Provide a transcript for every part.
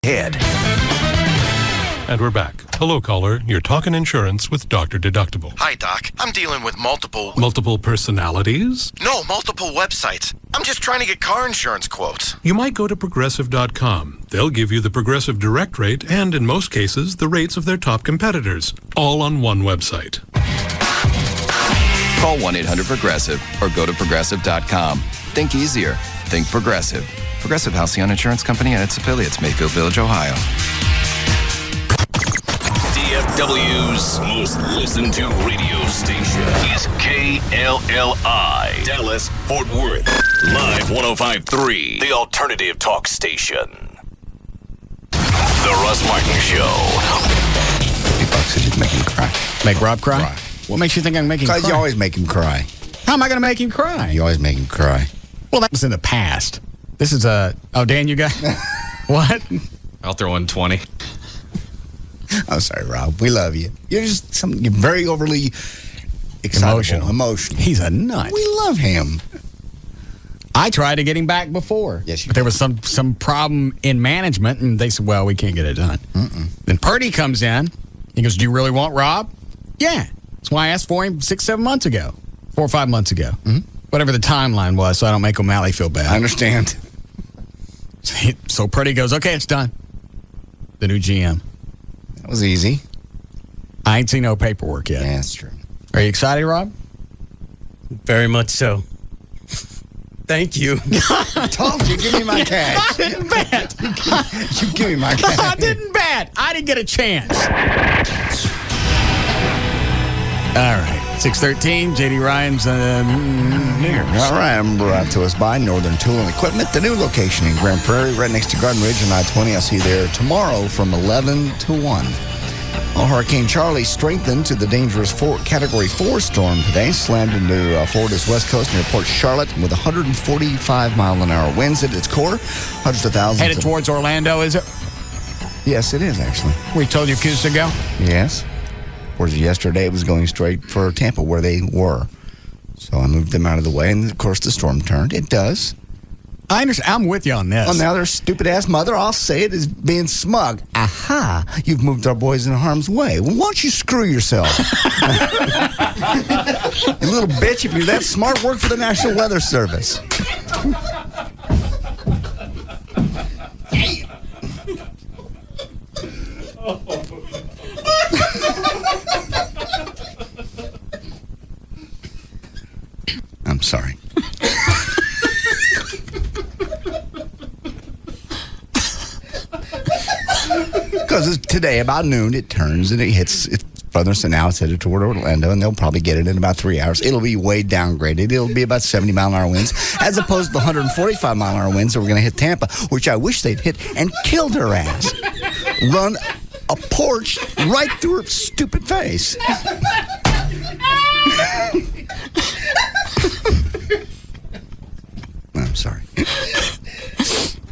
Head. And we're back. Hello, caller. You're talking insurance with Dr. Deductible. Hi, Doc. I'm dealing with multiple... Multiple personalities? No, multiple websites. I'm just trying to get car insurance quotes. You might go to Progressive.com. They'll give you the Progressive direct rate and, in most cases, the rates of their top competitors, all on one website. Call 1-800-PROGRESSIVE or go to Progressive.com. Think easier. Think Progressive. Progressive Halcyon Insurance Company and its affiliates, Mayfield Village, Ohio. DFW's most listened to radio station is KLLI, Dallas, Fort Worth. Live 105.3, the alternative talk station. The Russ Martin Show. $50 said you'd make him cry. Make Rob cry? What makes you think I'm making him cry? Because you always make him cry. How am I going to make him cry? You always make him cry. Well, that was in the past. This is Dan, you got... What? I'll throw in 20. I'm sorry, Rob. We love you. You're you're very overly excitable. Emotional. He's a nut. We love him. I tried to get him back before. Yes, you But there was some problem in management, and they said, well, we can't get it done. Then Purdy comes in. He goes, do you really want Rob? Yeah. That's why I asked for him 6-7 months ago. 4 or 5 months ago. Whatever the timeline was, so I don't make O'Malley feel bad. I understand. So Purdy goes, okay, it's done. The new GM. That was easy. I ain't seen no paperwork yet. Yeah, that's true. Are you excited, Rob? Very much so. Thank you. I told you, give me my cash. I didn't bet. You give me my cash. I didn't bet. I didn't get a chance. All right. 6:13, J.D. Ryan's here. All right, I'm brought to us by Northern Tool and Equipment, the new location in Grand Prairie, right next to Garden Ridge on I-20. I'll see you there tomorrow from 11 to 1. Well, Hurricane Charlie strengthened to the dangerous Category 4 storm today, slammed into Florida's west coast near Port Charlotte with 145-mile-an-hour winds at its core. Hundreds of thousands. Headed towards Orlando, is it? Yes, it is, actually. We told your kids to go? Yes. Whereas yesterday it was going straight for Tampa, where they were. So I moved them out of the way, and of course the storm turned. It does. I understand. I'm with you on this. Well, now their stupid-ass mother, I'll say it, is being smug. Aha! You've moved our boys in harm's way. Well, why don't you screw yourself? You little bitch, if you're that smart, work for the National Weather Service. I'm sorry. Because today, about noon, it turns and it hits its further. So now it's headed toward Orlando, and they'll probably get it in about 3 hours. It'll be way downgraded. It'll be about 70-mile-an-hour winds, as opposed to the 145-mile-an-hour winds that we're going to hit Tampa, which I wish they'd hit and killed her ass. Run a porch right through her stupid face. I'm sorry.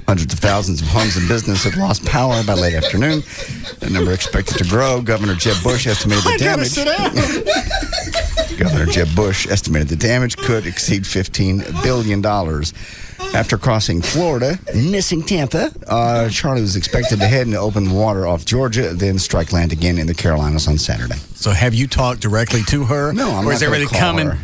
Hundreds of thousands of homes and business have lost power by late afternoon. The number expected to grow. Governor Jeb Bush estimated the damage. Governor Jeb Bush estimated the damage could exceed $15 billion. After crossing Florida, missing Tampa, Charlie was expected to head into open water off Georgia, then strike land again in the Carolinas on Saturday. So have you talked directly to her? No, I'm or is not everything gonna call coming? her.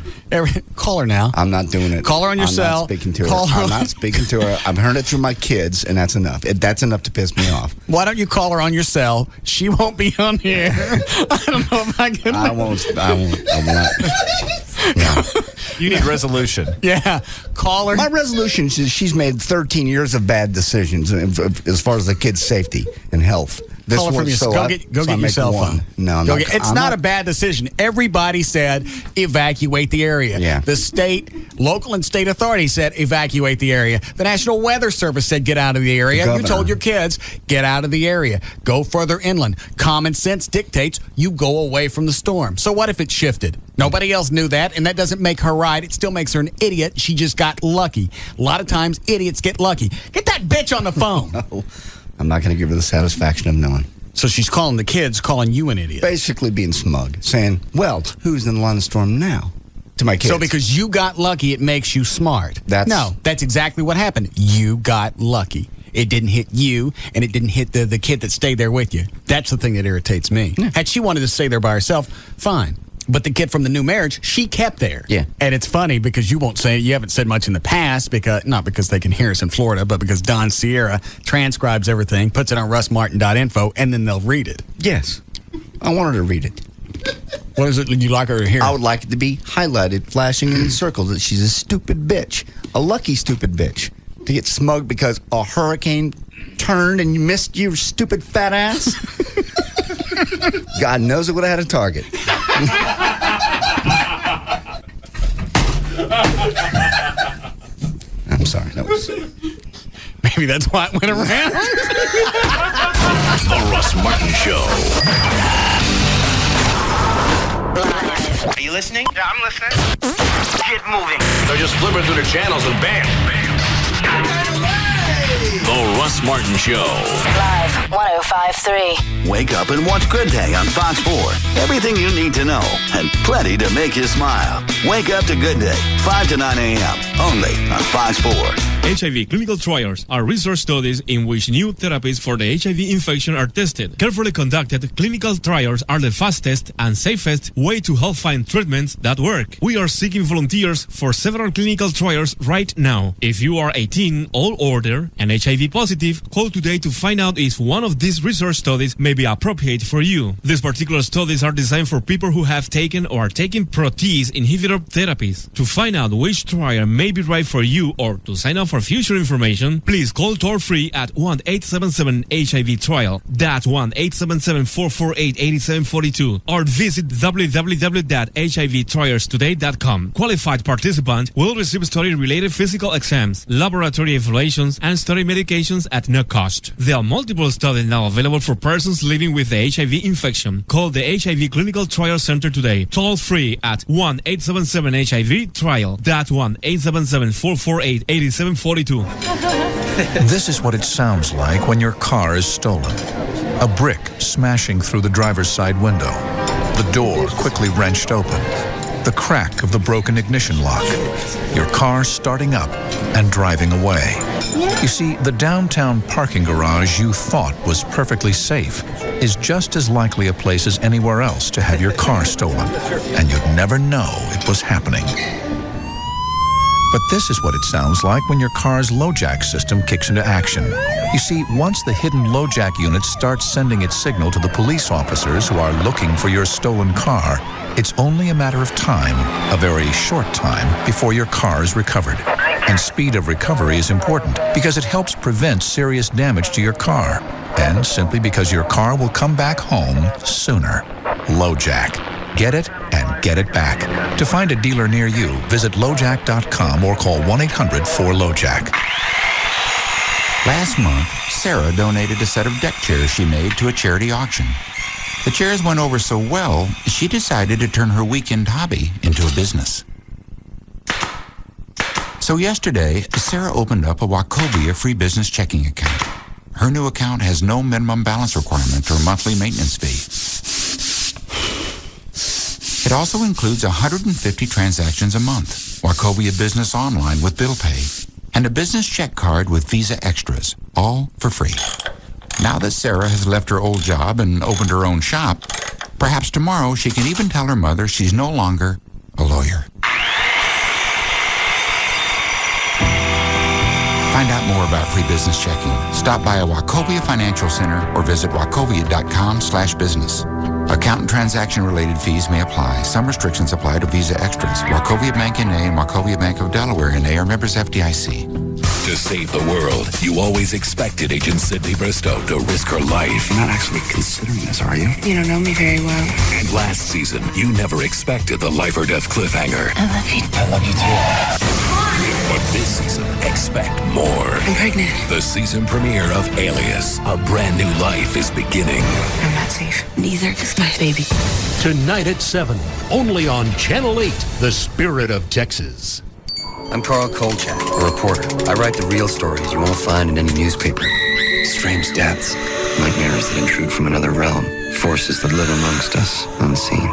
Call her now. I'm not doing it. Call her on your cell. I'm not speaking to her. I'm not speaking to her. I've heard it through my kids, and that's enough. That's enough to piss me off. Why don't you call her on your cell? She won't be on here. I don't know if I can. I won't. No. You need resolution. Yeah. Call her. My resolution is she's made 13 years of bad decisions as far as the kids' safety and health. This Call her from your so Go get your cell phone. No, I'm Go not. Get, it's I'm not a bad decision. Everybody said evacuate the area. Yeah. The state, local and state authorities said evacuate the area. The National Weather Service said get out of the area. You told your kids get out of the area. Go further inland. Common sense dictates you go away from the storm. So what if it shifted? Nobody else knew that, and that doesn't make her right. It still makes her an idiot. She just got lucky. A lot of times, idiots get lucky. Get that bitch on the phone. No, I'm not going to give her the satisfaction of knowing. So she's calling the kids, calling you an idiot. Basically being smug, saying, well, who's in the line of storm now? To my kids. So because you got lucky, it makes you smart. That's exactly what happened. You got lucky. It didn't hit you, and it didn't hit the kid that stayed there with you. That's the thing that irritates me. Yeah. Had she wanted to stay there by herself, fine. But the kid from the new marriage, she kept there. Yeah. And it's funny because you haven't said much in the past, not because they can hear us in Florida, but because Don Sierra transcribes everything, puts it on russmartin.info, and then they'll read it. Yes. I want her to read it. What is it you like her to hear? I would like it to be highlighted, flashing in circles, that she's a stupid bitch. A lucky stupid bitch. To get smug because a hurricane turned and you missed your stupid fat ass. God knows it would have had a target. I'm sorry. That was... Maybe that's why it went around. The Russ Martin Show. Are you listening? Yeah, I'm listening. Get moving. They're just flipping through the channels and bam. The Russ Martin Show. Live 105.3. Wake up and watch Good Day on Fox 4. Everything you need to know and plenty to make you smile. Wake up to Good Day, 5 to 9 a.m. Only on Fox 4. HIV clinical trials are research studies in which new therapies for the HIV infection are tested. Carefully conducted clinical trials are the fastest and safest way to help find treatments that work. We are seeking volunteers for several clinical trials right now. If you are 18 or older and HIV positive, call today to find out if one of these research studies may be appropriate for you. These particular studies are designed for people who have taken or are taking protease inhibitor therapies. To find out which trial may be right for you or to sign up for future information, please call toll-free at 1-877-HIV-TRIAL. That's 1-877-448-8742. Or visit www.hivtrialstoday.com. Qualified participants will receive study-related physical exams, laboratory evaluations, and study medications at no cost. There are multiple studies now available for persons living with the HIV infection. Call the HIV Clinical Trial Center today. Toll-free at 1-877-HIV-TRIAL. That's 1-877-448-8742. This is what it sounds like when your car is stolen. A brick smashing through the driver's side window. The door quickly wrenched open. The crack of the broken ignition lock. Your car starting up and driving away. You see, the downtown parking garage you thought was perfectly safe is just as likely a place as anywhere else to have your car stolen, and you'd never know it was happening. But this is what it sounds like when your car's LoJack system kicks into action. You see, once the hidden LoJack unit starts sending its signal to the police officers who are looking for your stolen car, it's only a matter of time, a very short time, before your car is recovered. And speed of recovery is important because it helps prevent serious damage to your car. And simply because your car will come back home sooner. LoJack. Get it and get it back. To find a dealer near you, visit LoJack.com or call 1-800-4LoJack. Last month, Sarah donated a set of deck chairs she made to a charity auction. The chairs went over so well, she decided to turn her weekend hobby into a business. So yesterday, Sarah opened up a Wachovia free business checking account. Her new account has no minimum balance requirement or monthly maintenance fee. It also includes 150 transactions a month, Wachovia Business Online with bill pay, and a business check card with Visa Extras, all for free. Now that Sarah has left her old job and opened her own shop, perhaps tomorrow she can even tell her mother she's no longer a lawyer. Find out more about free business checking. Stop by a Wachovia Financial Center or visit wachovia.com/business. Account and transaction-related fees may apply. Some restrictions apply to Visa Extras. Wachovia Bank N.A. and Wachovia Bank of Delaware N.A. are members FDIC. To save the world, you always expected Agent Sydney Bristow to risk her life. You're not actually considering this, are you? You don't know me very well. And last season, you never expected the life or death cliffhanger. I love you. I love you too. But this season, expect more. I'm pregnant. The season premiere of Alias. A brand new life is beginning. I'm not safe. Neither is my baby. Tonight at 7, only on Channel 8, The Spirit of Texas. I'm Carl Kolchak, a reporter. I write the real stories you won't find in any newspaper. Strange deaths, nightmares that intrude from another realm, forces that live amongst us, unseen.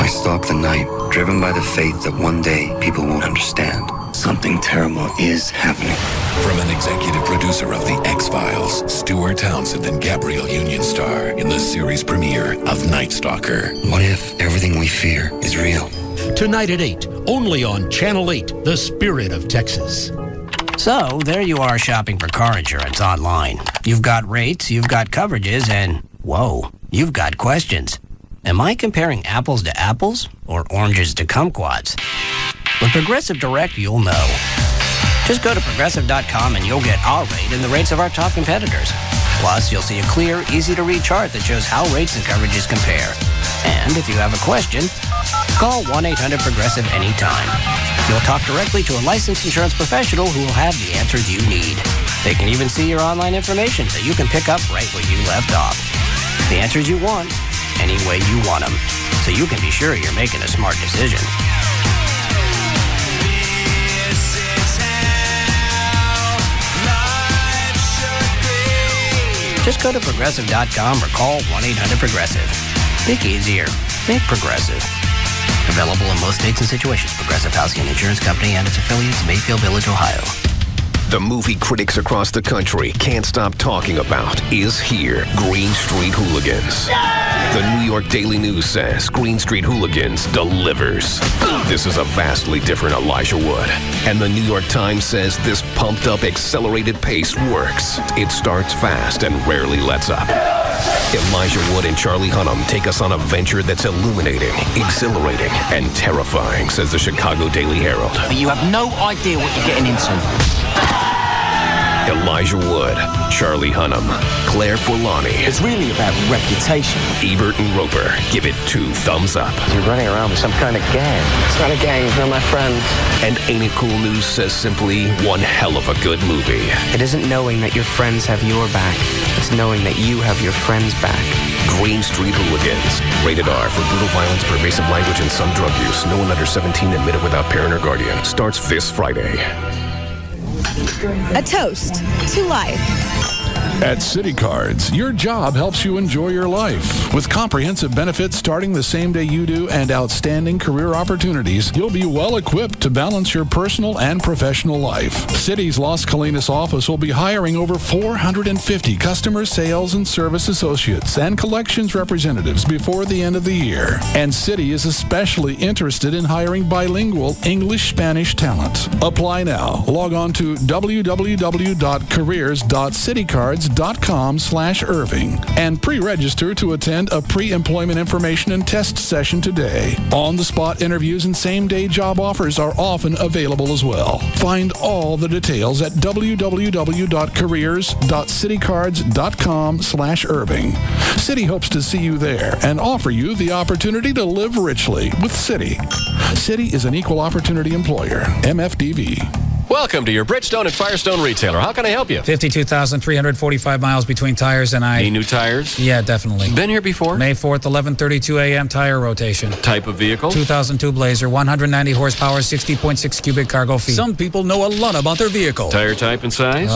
I stalk the night, driven by the faith that one day people won't understand. Something terrible is happening. From an executive producer of The X-Files, Stuart Townsend and Gabrielle Union star in the series premiere of Night Stalker. What if everything we fear is real? Tonight at 8, only on Channel 8, The Spirit of Texas. So, there you are shopping for car insurance online. You've got rates, you've got coverages, and, whoa, you've got questions. Am I comparing apples to apples or oranges to kumquats? With Progressive Direct, you'll know. Just go to Progressive.com and you'll get our rate and the rates of our top competitors. Plus, you'll see a clear, easy-to-read chart that shows how rates and coverages compare. And if you have a question, call 1-800-PROGRESSIVE anytime. You'll talk directly to a licensed insurance professional who will have the answers you need. They can even see your online information so you can pick up right where you left off. The answers you want, any way you want them, so you can be sure you're making a smart decision. Just go to Progressive.com or call 1-800-PROGRESSIVE. Think easier. Think Progressive. Available in most states and situations. Progressive Housing and Insurance Company and its affiliates, Mayfield Village, Ohio. The movie critics across the country can't stop talking about is here. Green Street Hooligans. The New York Daily News says Green Street Hooligans delivers. This is a vastly different Elijah Wood. And the New York Times says this pumped-up, accelerated pace works. It starts fast and rarely lets up. Elijah Wood and Charlie Hunnam take us on a venture that's illuminating, exhilarating, and terrifying, says the Chicago Daily Herald. But you have no idea what you're getting into. Elijah Wood, Charlie Hunnam, Claire Forlani. It's really about reputation. Ebert and Roper give it 2 thumbs up. You're running around with some kind of gang. It's not a gang, they're my friends. And Ain't It Cool News says simply one hell of a good movie. It isn't knowing that your friends have your back. It's knowing that you have your friends' back. Green Street Hooligans. Rated R for brutal violence, pervasive language, and some drug use. No one under 17 admitted without parent or guardian. Starts this Friday. A toast to life. At City Cards, your job helps you enjoy your life. With comprehensive benefits starting the same day you do and outstanding career opportunities, you'll be well equipped to balance your personal and professional life. City's Las Colinas office will be hiring over 450 customer sales and service associates and collections representatives before the end of the year. And City is especially interested in hiring bilingual English-Spanish talent. Apply now. Log on to www.careers.citycards.com/Irving and pre-register to attend a pre-employment information and test session today. On-the-spot interviews and same-day job offers are often available as well. Find all the details at www.careers.citycards.com/Irving. City hopes to see you there and offer you the opportunity to live richly with City. City is an equal opportunity employer. MFDV. Welcome to your Bridgestone and Firestone retailer. How can I help you? 52,345 miles between tires, and Need new tires? Yeah, definitely. Been here before? May 4th, 11:32 a.m. tire rotation. Type of vehicle? 2002 Blazer, 190 horsepower, 60.6 cubic cargo feet. Some people know a lot about their vehicle. Tire type and size?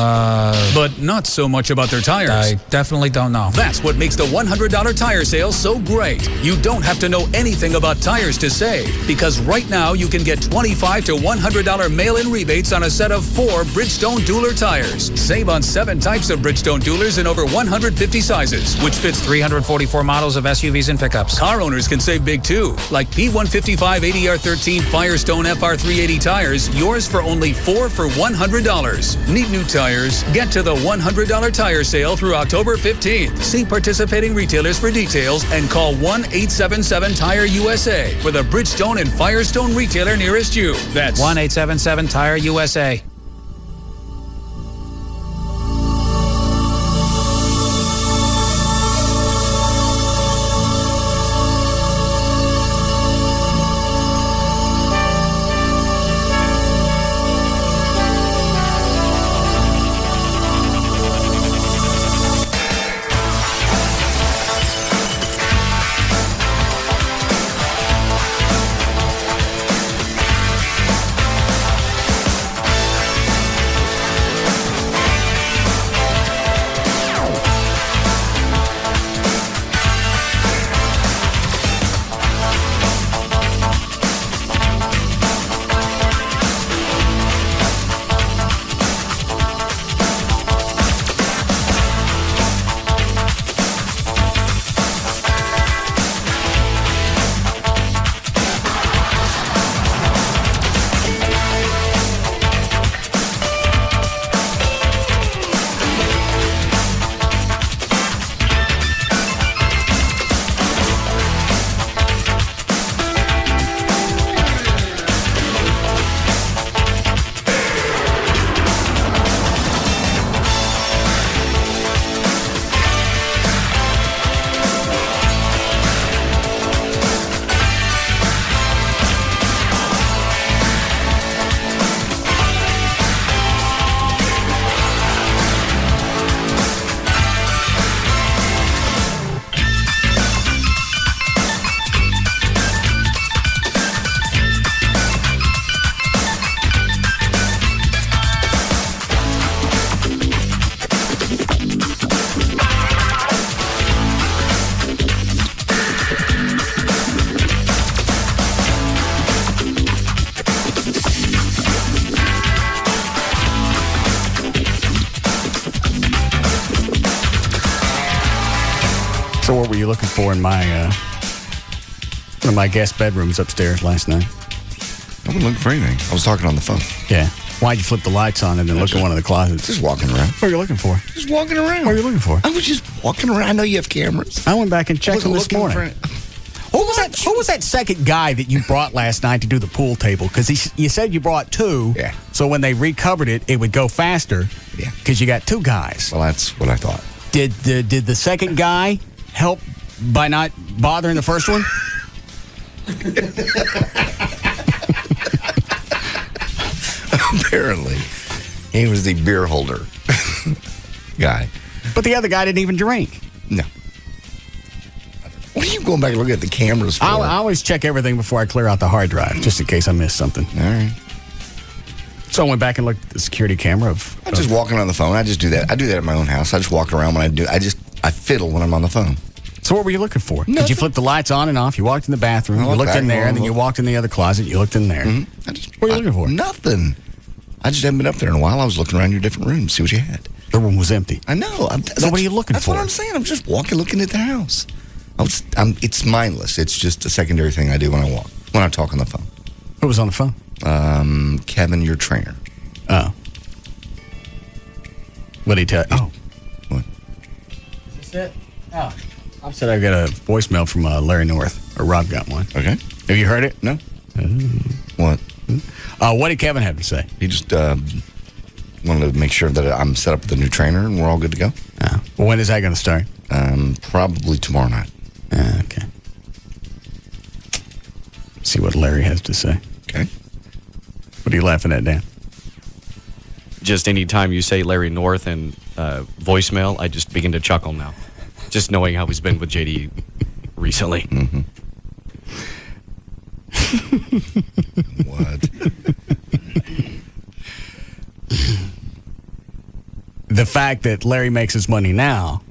But not so much about their tires. I definitely don't know. That's what makes the $100 tire sale so great. You don't have to know anything about tires to save, because right now you can get $25 to $100 mail-in rebates on a set of 4 Bridgestone Dueler tires. Save on 7 types of Bridgestone Duelers in over 150 sizes, which fits 344 models of SUVs and pickups. Car owners can save big too, like P155 ADR13 Firestone FR380 tires, yours for only 4 for $100. Need new tires? Get to the $100 tire sale through October 15th. See participating retailers for details and call 1-877-TIRE-USA for the Bridgestone and Firestone retailer nearest you. That's 1-877-TIRE-USA. So what were you looking for in my one of my guest bedrooms upstairs last night? I wasn't looking for anything. I was talking on the phone. Yeah. Why'd you flip the lights on and then look in one of the closets? Just walking around. What are you looking for? Just walking around. What are you looking for? I was just walking around. I know you have cameras. I went back and checked them this morning. Who was that second guy that you brought last night to do the pool table? Because you said you brought two. Yeah. So when they recovered it, it would go faster. Yeah. Because you got two guys. Well, that's what I thought. Did the second guy help by not bothering the first one? Apparently. He was the beer holder guy. But the other guy didn't even drink. No. What are you going back and looking at the cameras for? I always check everything before I clear out the hard drive, just in case I miss something. All right. So I went back and looked at the security camera of... I'm just walking on the phone. I just do that. I do that at my own house. I just walk around when I do. I fiddle when I'm on the phone. So what were you looking for? Nothing. Did you flip the lights on and off? You walked in the bathroom, you looked in there, and then you walked in the other closet, you looked in there. Mm-hmm. What were you looking for? Nothing. I just haven't been up there in a while. I was looking around your different rooms, see what you had. The room was empty. I know. So what are you looking for? That's what I'm saying. I'm just walking, looking at the house. It's mindless. It's just a secondary thing I do when I walk, when I talk on the phone. Who was on the phone? Kevin, your trainer. Oh. What did he tell you? Oh. What? Is this it? Oh. I said I got a voicemail from Larry North, or Rob got one. Okay. Have you heard it? No. What? What did Kevin have to say? He just wanted to make sure that I'm set up with a new trainer and we're all good to go. Oh. Well, when is that going to start? Probably tomorrow night. Okay. See what Larry has to say. Okay. What are you laughing at, Dan? Just any time you say Larry North and voicemail, I just begin to chuckle now. Just knowing how he's been with JD recently. Mm-hmm. What? The fact that Larry makes his money now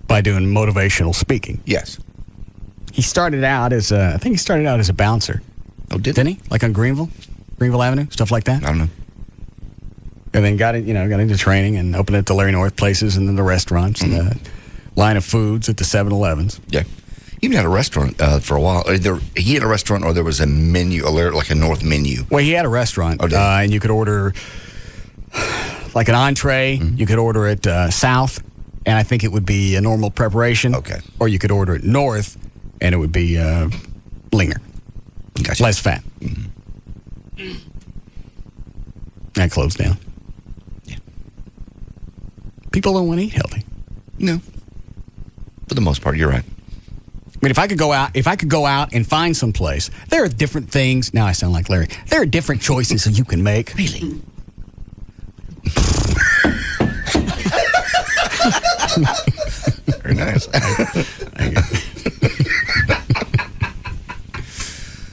by doing motivational speaking. Yes. He started out as I think he started out as a bouncer. Oh, didn't he? Like on Greenville Avenue, stuff like that. I don't know. And then got into training and opened it to Larry North places and then the restaurants and the line of foods at the 7-Elevens. Yeah. He even had a restaurant for a while. He had a restaurant or there was a menu, like a North menu. Well, he had a restaurant, and you could order like an entree. You could order it South, and I think it would be a normal preparation. Okay. Or you could order it North, and it would be leaner. Gotcha. Less fat. That closed down. Yeah. People don't want to eat healthy. No. For the most part, you're right. I mean, if I could go out and find some place, there are different things. Now I sound like Larry. There are different choices that you can make. Really? Very nice.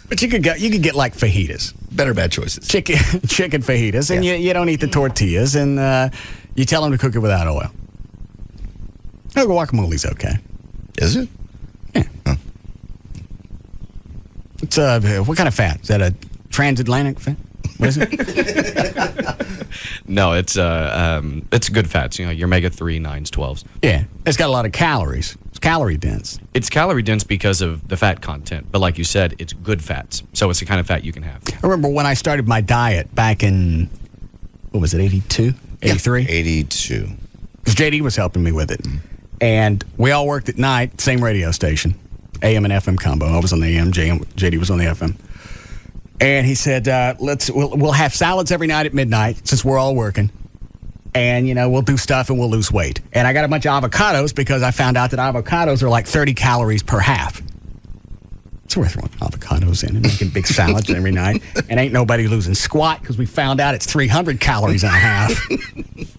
But you could get like fajitas. Better bad choices. Chicken fajitas, and you don't eat the tortillas, and you tell them to cook it without oil. Oh, guacamole's okay. Is it? Yeah. Huh. It's what kind of fat? Is that a transatlantic fat? What is it? No, it's good fats. You know, your omega-3, 9s, 12s. Yeah, it's got a lot of calories. It's calorie dense. It's calorie dense because of the fat content, but like you said, it's good fats. So it's the kind of fat you can have. I remember when I started my diet back in, what was it, 82? 83? 82. Because JD was helping me with it. And we all worked at night, same radio station, AM and FM combo. I was on the AM, JD was on the FM. And he said, we'll have salads every night at midnight since we're all working. And, we'll do stuff and we'll lose weight. And I got a bunch of avocados because I found out that avocados are like 30 calories per half. So we're throwing avocados in and making big salads every night. And ain't nobody losing squat because we found out it's 300 calories and a half.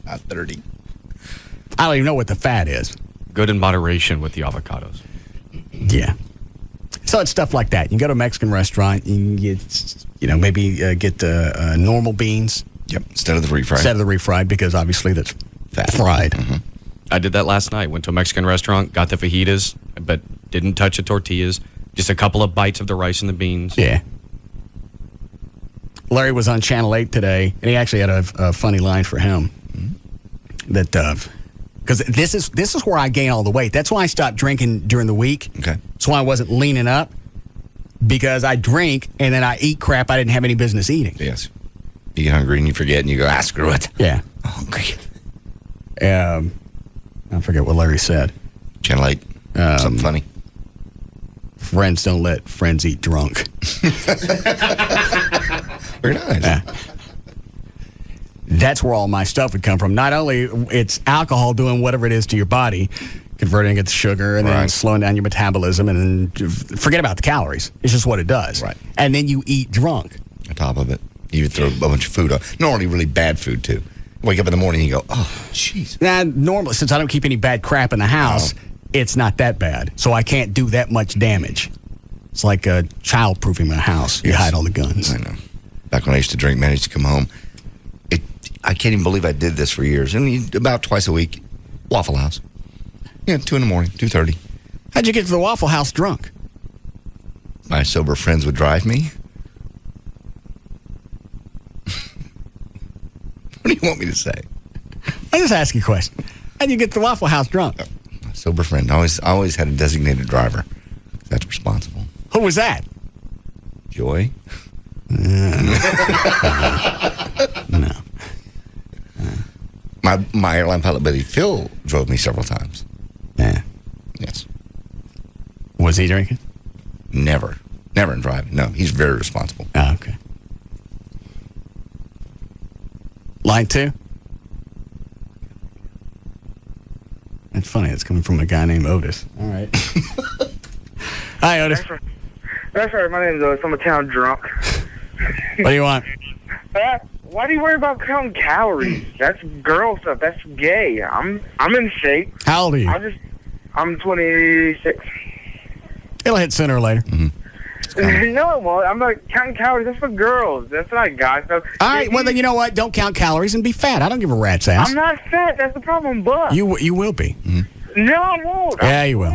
Not 30. I don't even know what the fat is. Good in moderation with the avocados. Yeah. So it's stuff like that. You can go to a Mexican restaurant, you can get, maybe get normal beans. Yep, instead of the refried. Instead of the refried, because obviously that's fried. Mm-hmm. I did that last night. Went to a Mexican restaurant, got the fajitas, but didn't touch the tortillas. Just a couple of bites of the rice and the beans. Yeah. Larry was on Channel 8 today, and he actually had a funny line for him. That Because this is where I gain all the weight. That's why I stopped drinking during the week. Okay. That's why I wasn't leaning up, because I drink and then I eat crap I didn't have any business eating. Yes. You get hungry and you forget and you go, screw it. Yeah. I'm hungry. I forget what Larry said. Channel 8. Something funny. Friends don't let friends eat drunk. Very nice. Yeah. That's where all my stuff would come from. Not only it's alcohol doing whatever it is to your body, converting it to sugar and then slowing down your metabolism, and then forget about the calories. It's just what it does. Right. And then you eat drunk. On top of it, you throw a bunch of food on. Normally really bad food, too. Wake up in the morning and you go, oh, jeez. Now, normally, since I don't keep any bad crap in the house, it's not that bad. So I can't do that much damage. It's like child-proofing my house. You hide all the guns. I know. Back when I used to drink, man, I used to come home. I can't even believe I did this for years. And about twice a week, Waffle House. 2 in the morning, 2:30. How'd you get to the Waffle House drunk? My sober friends would drive me. What do you want me to say? I just ask you a question. How'd you get to the Waffle House drunk? My sober friend. I always had a designated driver. That's responsible. Who was that? Joy. No. My airline pilot buddy Phil drove me several times. Yeah. Yes. Was he drinking? Never in driving. No, he's very responsible. Oh, okay. Line 2? That's funny. It's coming from a guy named Otis. All right. Hi, Otis. That's right. My name's Otis. I'm a town drunk. What do you want? Why do you worry about counting calories? That's girl stuff. That's gay. I'm in shape. How old are you? I'm 26. It'll hit sooner or later. Mm-hmm. No, it won't. I'm not counting calories. That's for girls. That's not guy stuff. All right. Well, then you know what? Don't count calories and be fat. I don't give a rat's ass. I'm not fat. That's the problem, but You will be. Mm-hmm. No, I won't. Yeah, you will.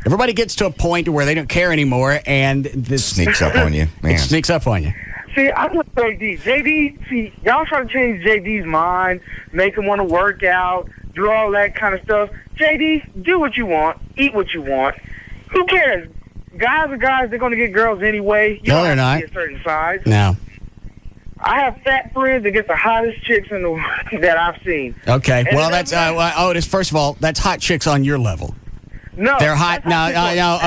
Everybody gets to a point where they don't care anymore, and this sneaks up on you. Man. It sneaks up on you. See, I'm with JD. JD, see, y'all trying to change JD's mind, make him want to work out, do all that kind of stuff. JD, do what you want, eat what you want. Who cares? Guys are guys. They're going to get girls anyway. You No, they're don't have not. to be a certain size. No. I have fat friends that get the hottest chicks in the that I've seen. Okay. And Well, that's Otis. First of all, that's hot chicks on your level. No, They're hot. No,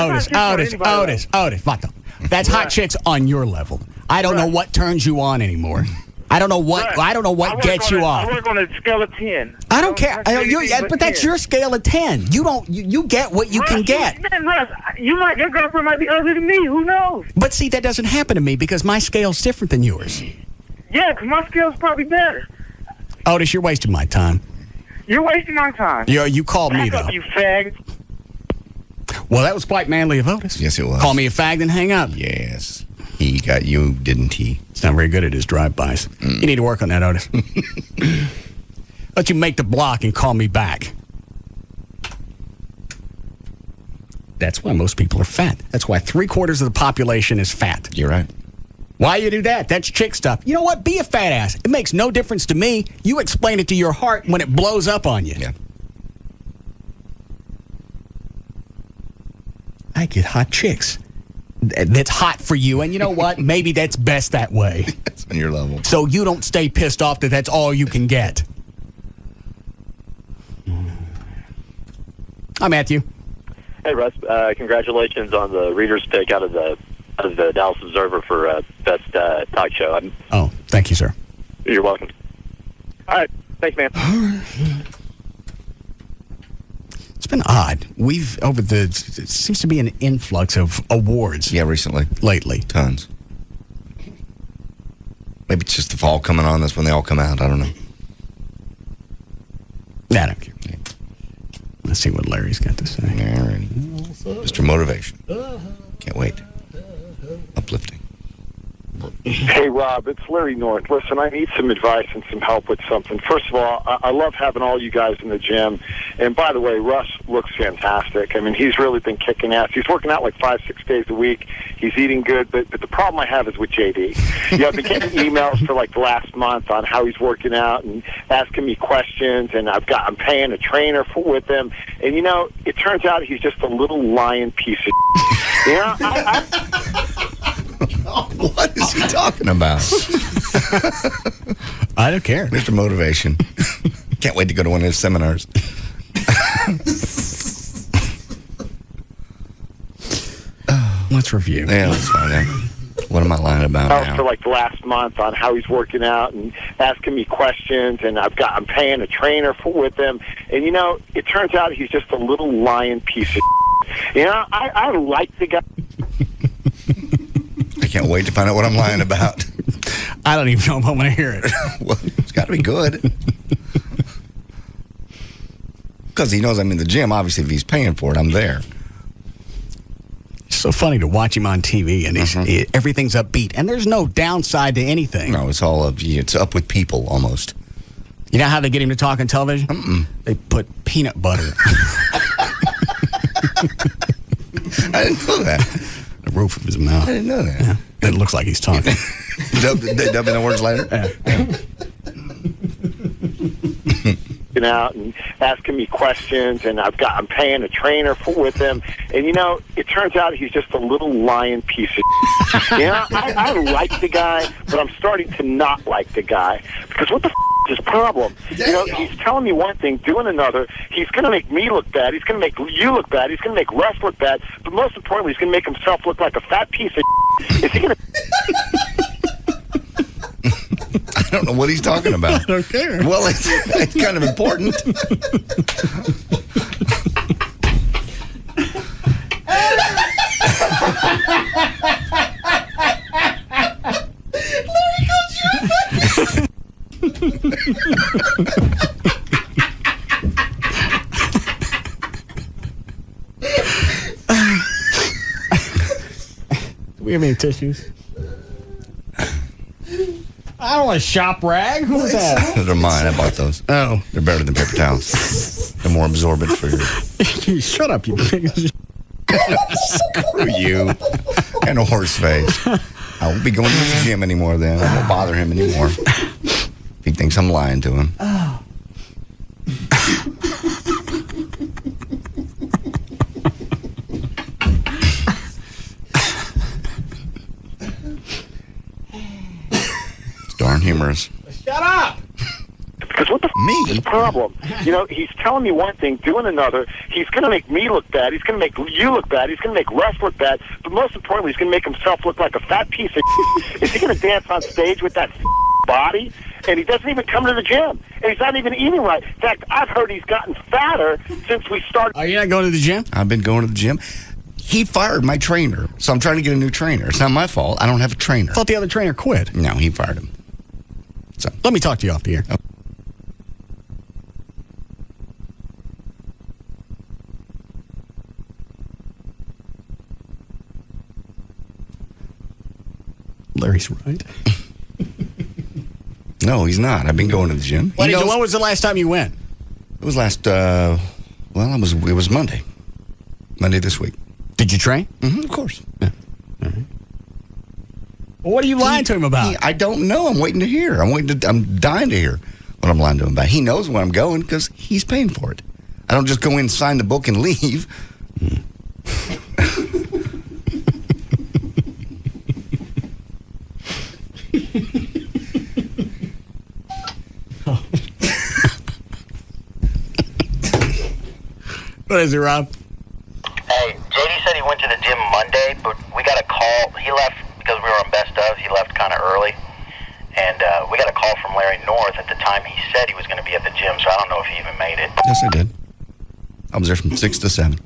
Otis. Vato. That's hot chicks on your level. I don't know what turns you on anymore. I don't know what. I don't know what gets you off. I work on a scale of 10. I don't care. But that's your scale of 10. You don't. You get what you can get. Russ, your girlfriend might be ugly to me. Who knows? But see, that doesn't happen to me because my scale's different than yours. Yeah, because my scale's probably better. Otis, you're wasting my time. You're wasting my time. You called me, Back up, though. you fag. Well, that was quite manly of Otis. Yes, it was. Call me a fag, then hang up. Yes. He got you, didn't he? He's not very good at his drive-bys. You need to work on that, Otis. Let you make the block and call me back. That's why most people are fat. That's why 3/4 of the population is fat. You're right. Why you do that? That's chick stuff. You know what? Be a fat ass. It makes no difference to me. You explain it to your heart when it blows up on you. Yeah. I get hot chicks. That's hot for you. And you know what? Maybe that's best that way. That's on your level. So you don't stay pissed off that that's all you can get. Hi, Matthew. Hey, Russ. Congratulations on the reader's pick out of the Dallas Observer for best talk show. Oh, thank you, sir. You're welcome. All right. Thanks, man. It's been odd. It seems to be an influx of awards. Yeah, recently. Lately. Tons. Maybe it's just the fall coming on. That's when they all come out. I don't know. Nah, I don't care. Yeah. Let's see what Larry's got to say. All right. Mr. Motivation. Can't wait. Uplifting. Hey, Rob, it's Larry North. Listen, I need some advice and some help with something. First of all, I love having all you guys in the gym. And by the way, Russ looks fantastic. I mean, he's really been kicking ass. He's working out like 5-6 days a week. He's eating good. But the problem I have is with JD. I've been getting emails for like the last month on how he's working out and asking me questions. And I'm paying a trainer with him. And, it turns out he's just a little lying piece of What is he talking about? I don't care. Mr. Motivation. Can't wait to go to one of his seminars. Let's review. Yeah, let's find out. What am I lying about now? For like the last month on how he's working out and asking me questions, and I'm paying a trainer with him. And, it turns out he's just a little lying piece of I like the guy. I can't wait to find out what I'm lying about. I don't even know if I'm going to hear it. Well, it's got to be good. Because he knows I'm in the gym. Obviously, if he's paying for it, I'm there. It's so funny to watch him on TV, and everything's upbeat, and there's no downside to anything. No, it's all it's up with people almost. You know how they get him to talk on television? They put peanut butter. I didn't know that. The roof of his mouth. I didn't know that. Yeah. It looks like he's talking. They dub in the words later? Out and asking me questions, and I'm paying a trainer with him. And, it turns out he's just a little lying piece of I like the guy, but I'm starting to not like the guy. Because what the is his problem? He's telling me one thing, doing another. He's going to make me look bad. He's going to make you look bad. He's going to make Russ look bad. But most importantly, he's going to make himself look like a fat piece of Is he going to... I don't know what he's talking about. I don't care. Well, it's kind of important. Do we have any tissues? I don't want a shop rag. Who's that? They're mine. I bought those. Oh. They're better than paper towels. They're more absorbent for your... Shut up, you big... Screw you. And a horse face. I won't be going to the gym anymore then. I won't bother him anymore. He thinks I'm lying to him. Oh. Darn humorous. Shut up! Because what the is his problem? He's telling me one thing, doing another. He's going to make me look bad. He's going to make you look bad. He's going to make Russ look bad. But most importantly, he's going to make himself look like a fat piece of Is he going to dance on stage with that body? And he doesn't even come to the gym. And he's not even eating right. In fact, I've heard he's gotten fatter since we started. Are you not going to the gym? I've been going to the gym. He fired my trainer, so I'm trying to get a new trainer. It's not my fault. I don't have a trainer. I thought the other trainer quit. No, he fired him. So let me talk to you off the air. Oh. Larry's right. No, he's not. I've been going to the gym. When was the last time you went? It was last, it was Monday. Monday this week. Did you train? Mm-hmm, of course. Yeah. All right. Well, what are you lying to him about? I don't know. I'm waiting to hear. I'm dying to hear what I'm lying to him about. He knows where I'm going because he's paying for it. I don't just go in, sign the book, and leave. What is it, Rob? Hey, JD said he went to the gym Monday, but we got a call. He left because we were on Best Of. He left kind of early. And we got a call from Larry North at the time he said he was going to be at the gym, so I don't know if he even made it. Yes, I did. I was there from 6 to 7.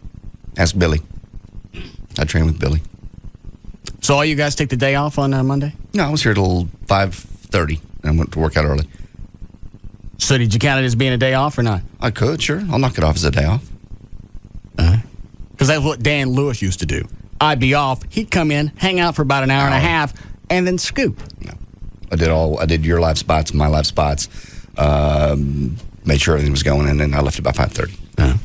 Ask Billy. I trained with Billy. So all you guys take the day off on Monday? No, I was here till 5:30, and I went to work out early. So did you count it as being a day off or not? I could, sure. I'll knock it off as a day off. Because that's what Dan Lewis used to do. I'd be off. He'd come in, hang out for about an hour and a half, and then scoop. No. I did your live spots, my live spots. Made sure everything was going, and then I left about 5:30.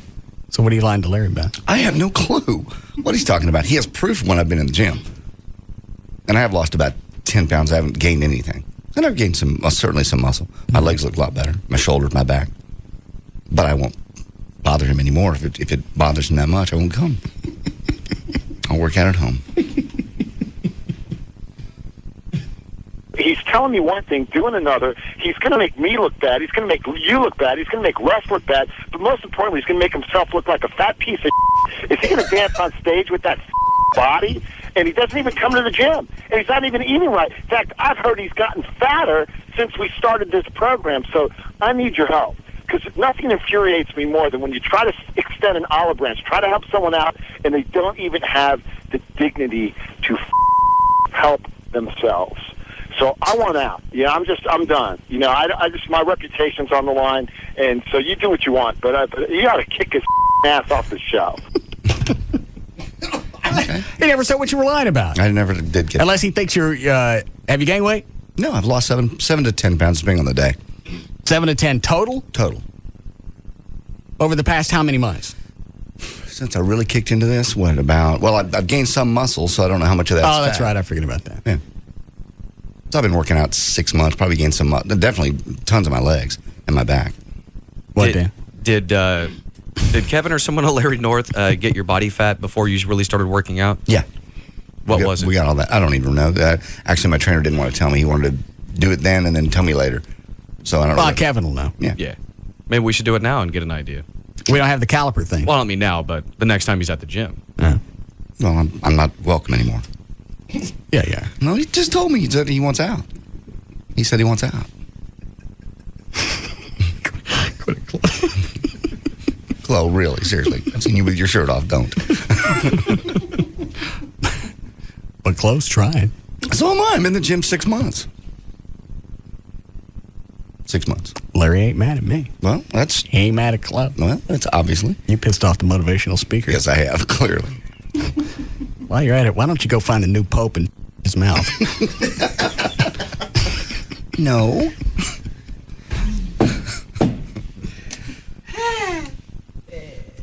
So what are you lying to Larry about? I have no clue what he's talking about. He has proof when I've been in the gym. And I have lost about 10 pounds. I haven't gained anything. And I've gained certainly some muscle. My legs look a lot better. My shoulders, my back. But I won't bother him anymore. If it bothers him that much, I won't come. I'll work out at home. He's telling me one thing, doing another. He's going to make me look bad. He's going to make you look bad. He's going to make Russ look bad. But most importantly, he's going to make himself look like a fat piece of Is he going to dance on stage with that body? And he doesn't even come to the gym. And he's not even eating right. In fact, I've heard he's gotten fatter since we started this program. So I need your help. Because nothing infuriates me more than when you try to extend an olive branch, try to help someone out, and they don't even have the dignity to help themselves. So I want out. Yeah, I'm done. You know, I just my reputation's on the line, and so you do what you want, but you got to kick his ass off the show. Okay. He never said what you were lying about. I never did get. Unless he thinks you're. Have you gained weight? No, I've lost 7 to 10 pounds depending on the day. 7 to 10 total? Total. Over the past how many months? Since I really kicked into this, what about? Well, I've gained some muscle, so I don't know how much of that. Oh, that's right. I forget about that. Yeah. So I've been working out 6 months, probably gained some, definitely tons of my legs and my back. What, Dan? Did Kevin or someone at Larry North get your body fat before you really started working out? Yeah. What was it? We got all that. I don't even know. Actually, my trainer didn't want to tell me. He wanted to do it then and then tell me later. So I don't know. Well, Kevin will know. Yeah. Maybe we should do it now and get an idea. We don't have the caliper thing. Well, I don't mean now, but the next time he's at the gym. Well, I'm not welcome anymore. Yeah. No, he just told me that he wants out. He said he wants out. Chloe, really, seriously. I've seen you with your shirt off. Don't. But Chloe's trying. So am I. I'm in the gym 6 months. 6 months. Larry ain't mad at me. Well, he ain't mad at Chloe. Well, that's obviously. You pissed off the motivational speaker. Yes, I have, clearly. While you're at it, why don't you go find a new pope in his mouth? No.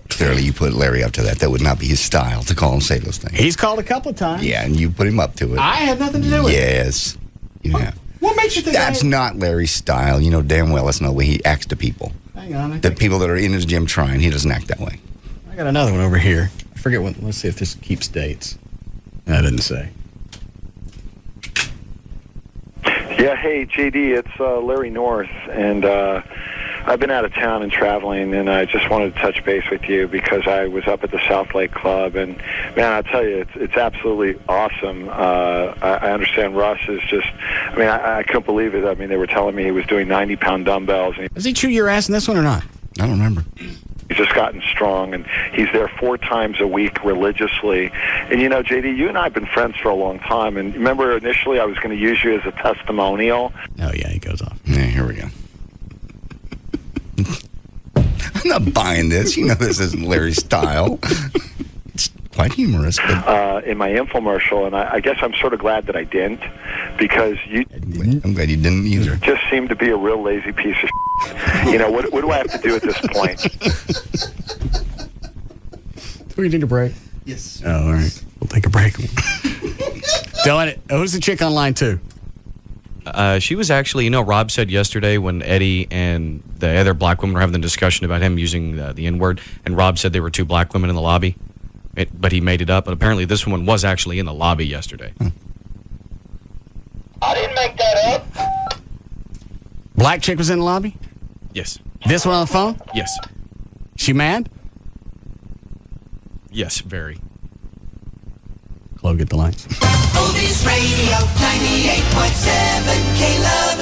Clearly, you put Larry up to that. That would not be his style to call him say those things. He's called a couple of times. Yeah, and you put him up to it. I had nothing to do with it. Yes. You have. What makes you think that's not Larry's style? You know damn well that's not the way he acts to people. Hang on. The people that are in his gym trying, he doesn't act that way. I got another one over here. I forget what. Let's see if this keeps dates. I didn't say. Yeah, hey, JD, it's Larry North, and I've been out of town and traveling, and I just wanted to touch base with you because I was up at the South Lake Club, and, man, I'll tell you, it's absolutely awesome. I understand Russ is just, I mean, I couldn't believe it. I mean, they were telling me he was doing 90-pound dumbbells. And Does he chew your ass in this one or not? I don't remember. He's just gotten strong, and he's there 4 times a week religiously. And, you know, JD, you and I have been friends for a long time, and remember initially I was going to use you as a testimonial? Oh, yeah, he goes off. Yeah, here we go. I'm not buying this. You know this isn't Larry's style. It's quite humorous. But in my infomercial, and I guess I'm sort of glad that I didn't, because you... I'm glad you didn't either. Just seemed to be a real lazy piece of shit. You know, what do I have to do at this point? Do we need a break? Yes. Oh, all right. We'll take a break. Dylan, who's the chick on line 2? She was actually, you know, Rob said yesterday when Eddie and the other black women were having the discussion about him using the N-word, and Rob said there were 2 black women in the lobby, but he made it up. But apparently this woman was actually in the lobby yesterday. I didn't make that up. Black chick was in the lobby? Yes. This one on the phone? Yes. She mad? Yes, very. Chloe, get the lines. Oldies Radio 98.7 K-Love.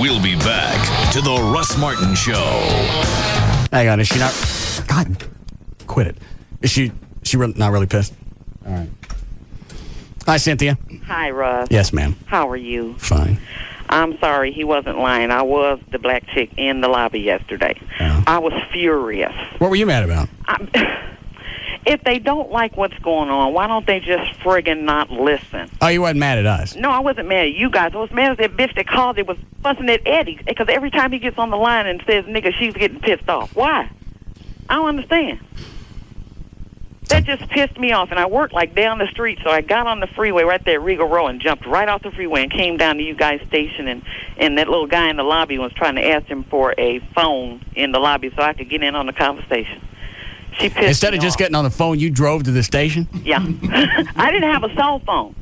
We'll be back to the Russ Martin Show. Hang on, is she not... God, quit it. Is she not really pissed? All right. Hi, Cynthia. Hi, Russ. Yes, ma'am. How are you? Fine. I'm sorry, he wasn't lying. I was the black chick in the lobby yesterday. I was furious. What were you mad about? If they don't like what's going on, why don't they just friggin' not listen? Oh, you wasn't mad at us? No, I wasn't mad at you guys. I was mad at that bitch that called. It was fussing at Eddie because every time he gets on the line and says nigga, she's getting pissed off. Why? I don't understand. That just pissed me off, and I worked like down the street, so I got on the freeway right there at Regal Row and jumped right off the freeway and came down to you guys' station, and that little guy in the lobby was trying to ask him for a phone in the lobby so I could get in on the conversation. She pissed Instead me of just off. getting on the phone, you drove to the station? Yeah. I didn't have a cell phone,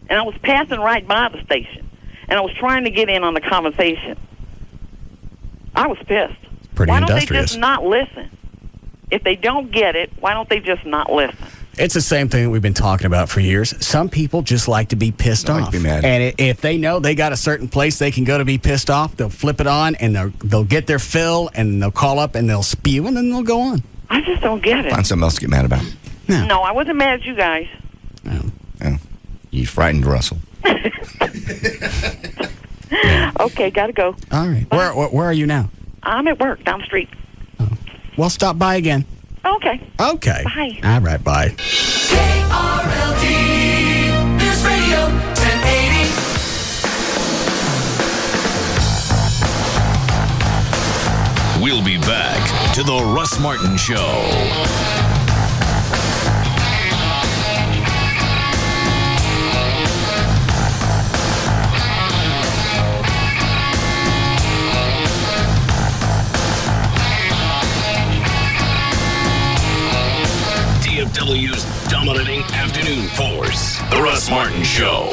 and I was passing right by the station, and I was trying to get in on the conversation. I was pissed. Pretty Why don't they industrious. just not listen? If they don't get it, why don't they just not listen? It's the same thing that we've been talking about for years. Some people just like to be pissed off. like to be mad. And if they know they got a certain place they can go to be pissed off, they'll flip it on and they'll get their fill and they'll call up and they'll spew and then they'll go on. I just don't get it. Find something else to get mad about. No, I wasn't mad at you guys. Yeah. You frightened Russell. Okay, gotta go. All right. Where are you now? I'm at work down the street. Well, stop by again. Okay. Okay. Bye. All right, bye. KRLD News Radio 1080. We'll be back to the Russ Martin Show. DFW's dominating afternoon force. The Russ Martin Show.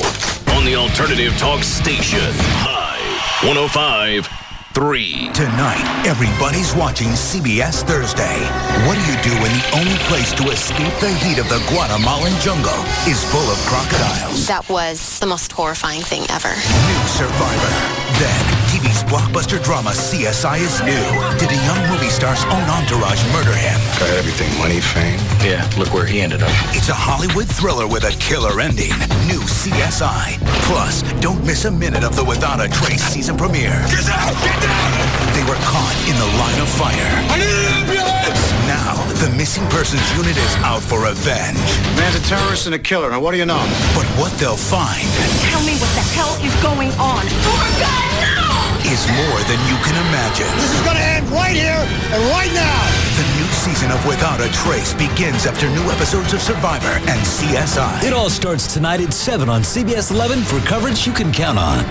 On the Alternative Talk Station. High 105.3. Tonight, everybody's watching CBS Thursday. What do you do when the only place to escape the heat of the Guatemalan jungle is full of crocodiles? That was the most horrifying thing ever. New Survivor. Then, TV's blockbuster drama CSI is new. Did a young movie star's own entourage murder him? Got everything, money, fame. Yeah, look where he ended up. It's a Hollywood thriller with a killer ending. New CSI. Plus, don't miss a minute of the Without a Trace season premiere. Get down! Get down! They were caught in the line of fire. I need an ambulance! Now, the missing persons unit is out for revenge. Man's a terrorist and a killer. Now, what do you know? But what they'll find Tell me what the hell is going on. Oh my God, no! is more than you can imagine. This is gonna end right here and right now. The new season of Without a Trace begins after new episodes of Survivor and CSI. It all starts tonight at 7 on CBS 11 for coverage you can count on.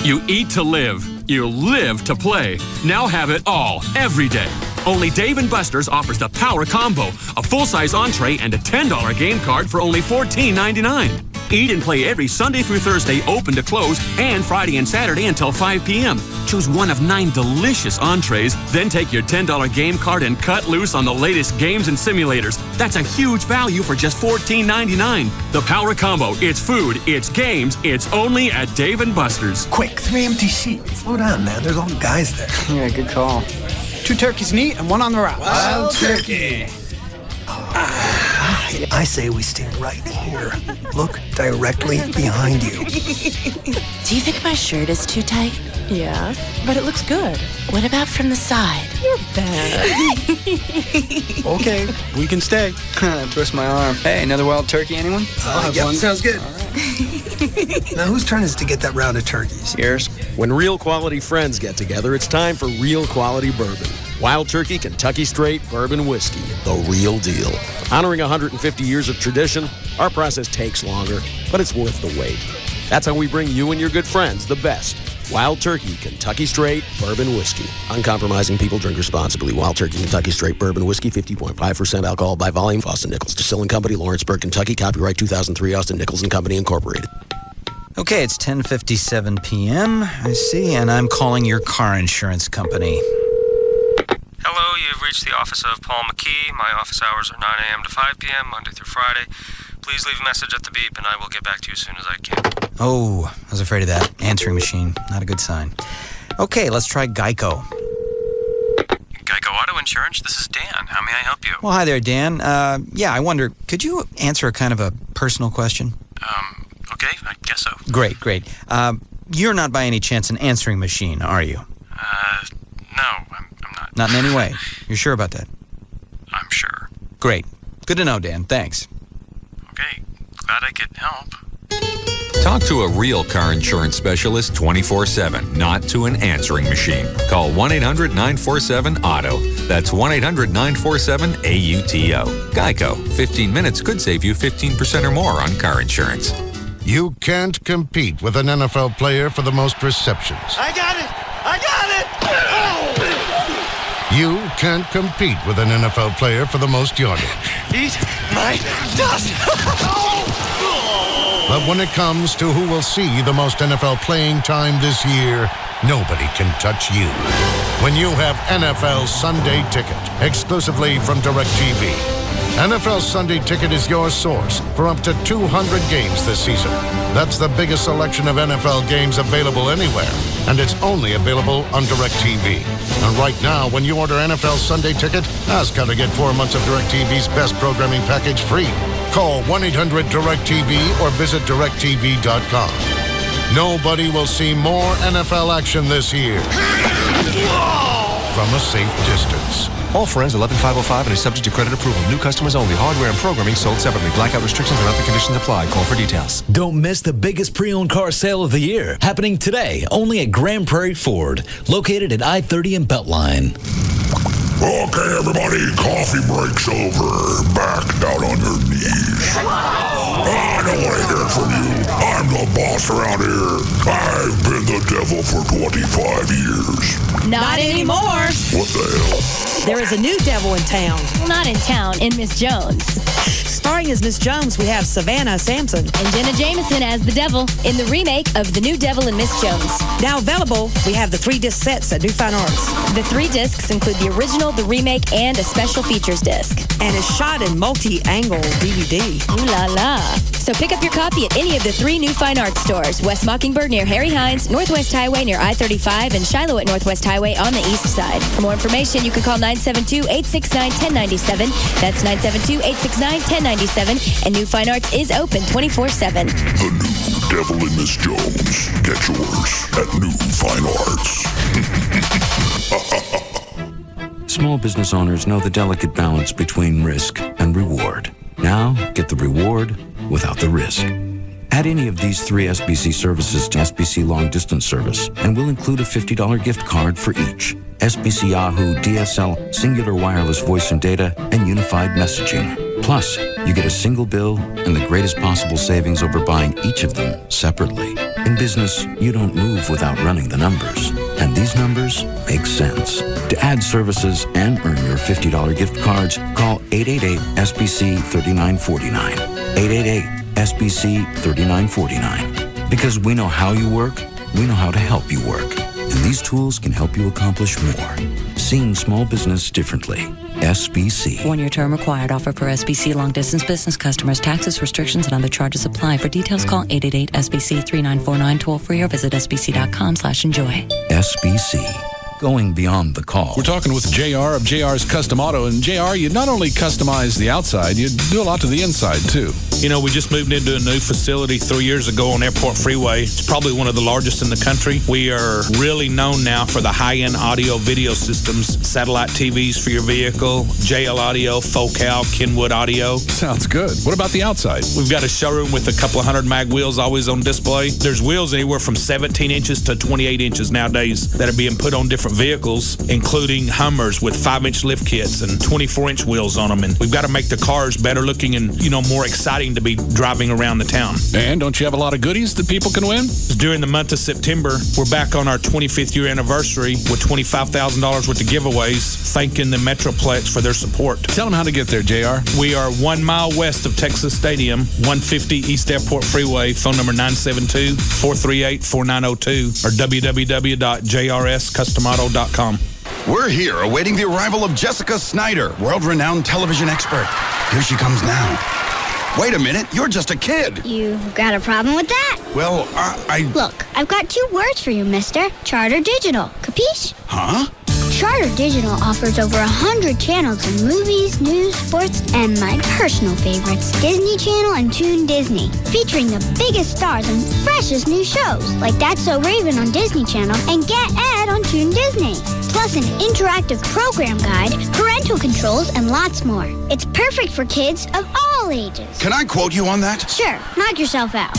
You eat to live. You live to play. Now have it all, every day. Only Dave & Buster's offers the Power Combo, a full-size entree and a $10 game card for only $14.99. Eat and play every Sunday through Thursday, open to close, and Friday and Saturday until 5 p.m. Choose one of 9 delicious entrees, then take your $10 game card and cut loose on the latest games and simulators. That's a huge value for just $14.99. The Power Combo. It's food, it's games, it's only at Dave & Buster's. Quick, 3 empty sheets. Slow down, man. There's all guys there. Yeah, good call. 2 turkeys neat and 1 on the wrap. Wild turkey. I say we stand right here. Look directly behind you. Do you think my shirt is too tight? Yeah, but it looks good. What about from the side? You're bad. Okay, we can stay. Twist my arm. Hey, another wild turkey, anyone? Yep, sounds good. Now, whose turn is it to get that round of turkeys? Yours. When real quality friends get together, it's time for real quality bourbon. Wild Turkey Kentucky Straight Bourbon Whiskey, the real deal. Honoring 150 years of tradition, our process takes longer, but it's worth the wait. That's how we bring you and your good friends the best. Wild Turkey Kentucky Straight Bourbon Whiskey. Uncompromising, people drink responsibly. Wild Turkey Kentucky Straight Bourbon Whiskey, 50.5% alcohol by volume. Austin Nichols Distilling Company, Lawrenceburg, Kentucky. Copyright 2003, Austin Nichols and Company, Incorporated. Okay, it's 10:57 p.m. I see, and I'm calling your car insurance company. Hello, you've reached the office of Paul McKee. My office hours are 9 a.m. to 5 p.m., Monday through Friday. Please leave a message at the beep, and I will get back to you as soon as I can. Oh, I was afraid of that. Answering machine. Not a good sign. Okay, let's try Geico. Geico Auto Insurance, this is Dan. How may I help you? Well, hi there, Dan. Yeah, I wonder, could you answer a kind of a personal question? Okay, I guess so. Great. You're not by any chance an answering machine, are you? No, I'm not. Not in any way. You're sure about that? Great. Good to know, Dan. Thanks. Okay, glad I could help. Talk to a real car insurance specialist 24/7, not to an answering machine. Call 1-800-947-AUTO. That's 1-800-947-AUTO. Geico. 15 minutes could save you 15% or more on car insurance. You can't compete with an NFL player for the most receptions. I got it! I got it! Oh! You can't compete with an NFL player for the most yardage. Eat my dust! But when it comes to who will see the most NFL playing time this year, nobody can touch you. When you have NFL Sunday Ticket, exclusively from DirecTV. NFL Sunday Ticket is your source for up to 200 games this season. That's the biggest selection of NFL games available anywhere, and it's only available on DirecTV. And right now, when you order NFL Sunday Ticket, ask how to get 4 months of DirecTV's best programming package free. Call 1-800-DirecTV or visit DirecTV.com. Nobody will see more NFL action this year from a safe distance. All friends 11505 and is subject to credit approval. New customers only. Hardware and programming sold separately. Blackout restrictions and other conditions apply. Call for details. Don't miss the biggest pre-owned car sale of the year. Happening today only at Grand Prairie Ford, located at I-30 and Beltline. Okay, everybody, coffee break's over. Back down on your knees. I don't want to hear from you. I'm the boss around here. I've been the devil for 25 years. Not anymore. What the hell? There is a new devil in town. Well, not in town, in Miss Jones. Starring as Miss Jones, we have Savannah Sampson. And Jenna Jameson as the devil in the remake of The New Devil and Miss Jones. Now available, we have the 3-disc sets at New Fine Arts. The 3 discs include the original, the remake, and a special features disc. And is shot in multi-angle DVD. Ooh la la. So pick up your copy at any of the 3 New Fine Arts stores. West Mockingbird near Harry Hines, Northwest Highway near I-35, and Shiloh at Northwest Highway on the east side. For more information, you can call 972-869-1097. That's 972-869-1097. And New Fine Arts is open 24/7. The new Devil in Miss Jones. Get yours at New Fine Arts. Small business owners know the delicate balance between risk and reward. Now, get the reward without the risk. Add any of these 3 SBC services to SBC Long Distance Service, and we'll include a $50 gift card for each. SBC Yahoo, DSL, Singular Wireless Voice and Data, and Unified Messaging. Plus, you get a single bill and the greatest possible savings over buying each of them separately. In business, you don't move without running the numbers. And these numbers make sense. To add services and earn your $50 gift cards, call 888-SBC-3949. 888-SBC-3949. Because we know how you work, we know how to help you work. And these tools can help you accomplish more. Seeing small business differently. SBC. 1-year term required. Offer for SBC long distance business customers. Taxes, restrictions, and other charges apply. For details, call 888-SBC-3949 toll free or visit sbc.com/enjoy. SBC. Going beyond the call. We're talking with JR of JR's Custom Auto. And JR, you not only customize the outside, you do a lot to the inside, too. You know, we just moved into a new facility 3 years ago on Airport Freeway. It's probably one of the largest in the country. We are really known now for the high-end audio video systems, satellite TVs for your vehicle, JL Audio, Focal, Kenwood Audio. Sounds good. What about the outside? We've got a showroom with a couple of 100 mag wheels always on display. There's wheels anywhere from 17 inches to 28 inches nowadays that are being put on different vehicles, including Hummers with 5-inch lift kits and 24-inch wheels on them. And we've got to make the cars better looking and, more exciting to be driving around the town. And don't you have a lot of goodies that people can win? During the month of September, we're back on our 25th year anniversary with $25,000 worth of giveaways, thanking the Metroplex for their support. Tell them how to get there, JR. We are 1 mile west of Texas Stadium, 150 East Airport Freeway, phone number 972-438-4902 or www.jrscustomauto.com. We're here awaiting the arrival of Jessica Snyder, world-renowned television expert. Here she comes now. Wait a minute, you're just a kid. You've got a problem with that? Well, Look, I've got 2 words for you, mister. Charter Digital. Capiche? Huh? Charter Digital offers over 100 channels of movies, news, sports, and my personal favorites, Disney Channel and Toon Disney, featuring the biggest stars and freshest new shows, like That's So Raven on Disney Channel and Get Ed on Toon Disney. Plus plus an interactive program guide, parental controls, and lots more. It's perfect for kids of all ages. Can I quote you on that? Sure, knock yourself out.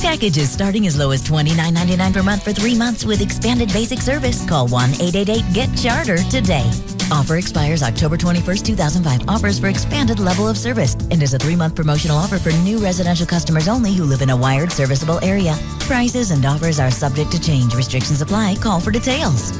Packages starting as low as $29.99 per month for 3 months with expanded basic service. Call 1-888-GET-CHARTER today. Offer expires October 21st, 2005. Offers for expanded level of service and is a 3-month promotional offer for new residential customers only who live in a wired serviceable area. Prices and offers are subject to change. Restrictions apply. Call for details.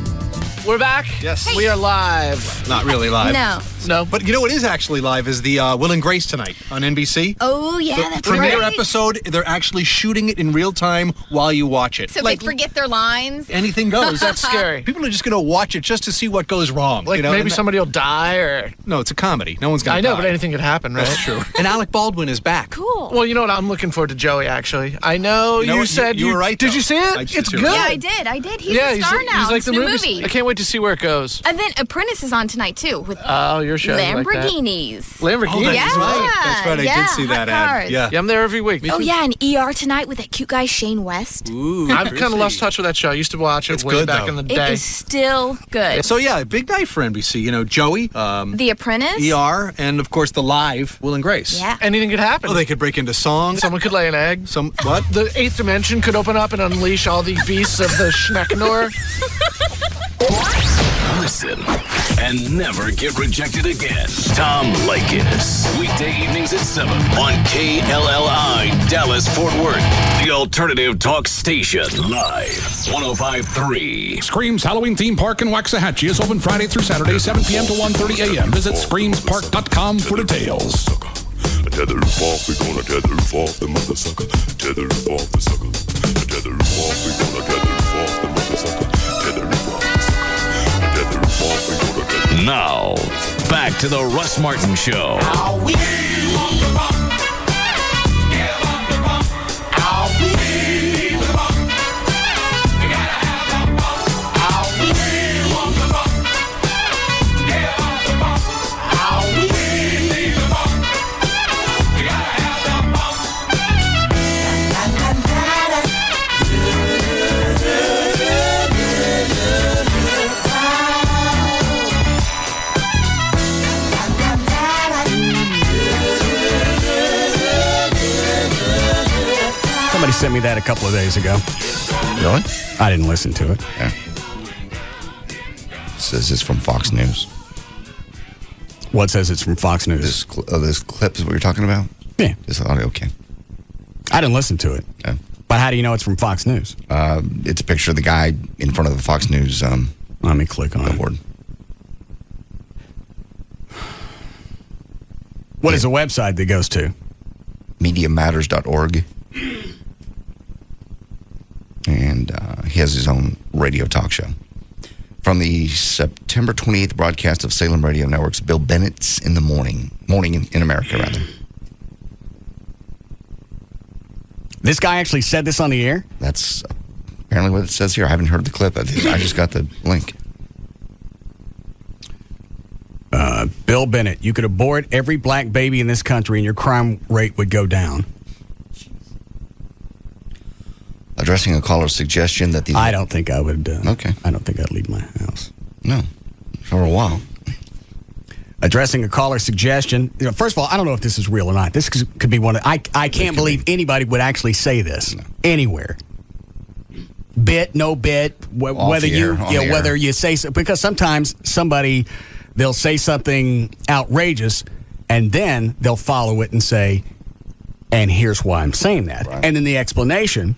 We're back. Yes. We are live. Not really live. No. But you know what is actually live is the Will and Grace tonight on NBC. Oh, yeah, the that's premiere right. episode, they're actually shooting it in real time while you watch it. So they forget their lines? Anything goes. That's scary. People are just going to watch it just to see what goes wrong. Like maybe somebody will die or... No, it's a comedy. No one's going to die. I know, but anything could happen, right? That's true. And Alec Baldwin is back. Cool. Well, you know what? I'm looking forward to Joey, actually. I know you what? said you were right, Did though. you see it? It's good. Yeah, I did. He's a star now. He's like It's the new movie. I can't wait to see where it goes. And then Apprentice is on tonight, too, with your show. Lamborghinis. Lamborghinis. Oh, that's right. That's right. I did see that ad. cars. Yeah, I'm there every week. Oh, yeah, and ER tonight with that cute guy, Shane West. Ooh, I've kind of lost touch with that show. I used to watch it It's way good, back though. in the It day. is still good. So, yeah, big night for NBC. You know, Joey, The Apprentice. ER, and, of course, the live Will and Grace. Yeah. Anything could happen. Oh, they could break into song. Someone could lay an egg. What? The eighth dimension could open up and unleash all the beasts of the Schmeckenor. Listen and never get rejected again. Tom Leykis. Weekday evenings at 7 on KLLI, Dallas, Fort Worth. The alternative talk station. Live. 105.3. Screams Halloween Theme Park in Waxahachie is open Friday through Saturday, 7 p.m. to 1:30 a.m. Visit screamspark.com for details. Tether roof off, we gonna tether roof off the mother sucker. Tether roof off the sucker. Tether roof off, we gonna tether roof off the mother sucker. Tether roof off the sucker. Tether roof off, we gonna tether. Now, back to the Russ Martin Show. Somebody sent me that a couple of days ago. Really? I didn't listen to it. Yeah. It says it's from Fox News. What says it's from Fox News? This clip is what you're talking about? Yeah. This audio, okay. I didn't listen to it. Yeah. But how do you know it's from Fox News? It's a picture of the guy in front of the Fox News let me click on billboard. it. What is the website that goes to? MediaMatters.org. And he has his own radio talk show. From the September 28th broadcast of Salem Radio Network's Bill Bennett's in the Morning in America, rather. This guy actually said this on the air? That's apparently what it says here. I haven't heard the clip. I just got the link. Bill Bennett, you could abort every black baby in this country and your crime rate would go down. Addressing a caller's suggestion that the... I don't think I would... okay. I don't think I'd leave my house. No. For a while. Addressing a caller's suggestion... first of all, I don't know if this is real or not. This could be one of... I can't believe anybody would actually say this anywhere. Bit, no bit, whether you say... Because sometimes somebody... They'll say something outrageous, and then they'll follow it and say, and here's why I'm saying that. Right. And then the explanation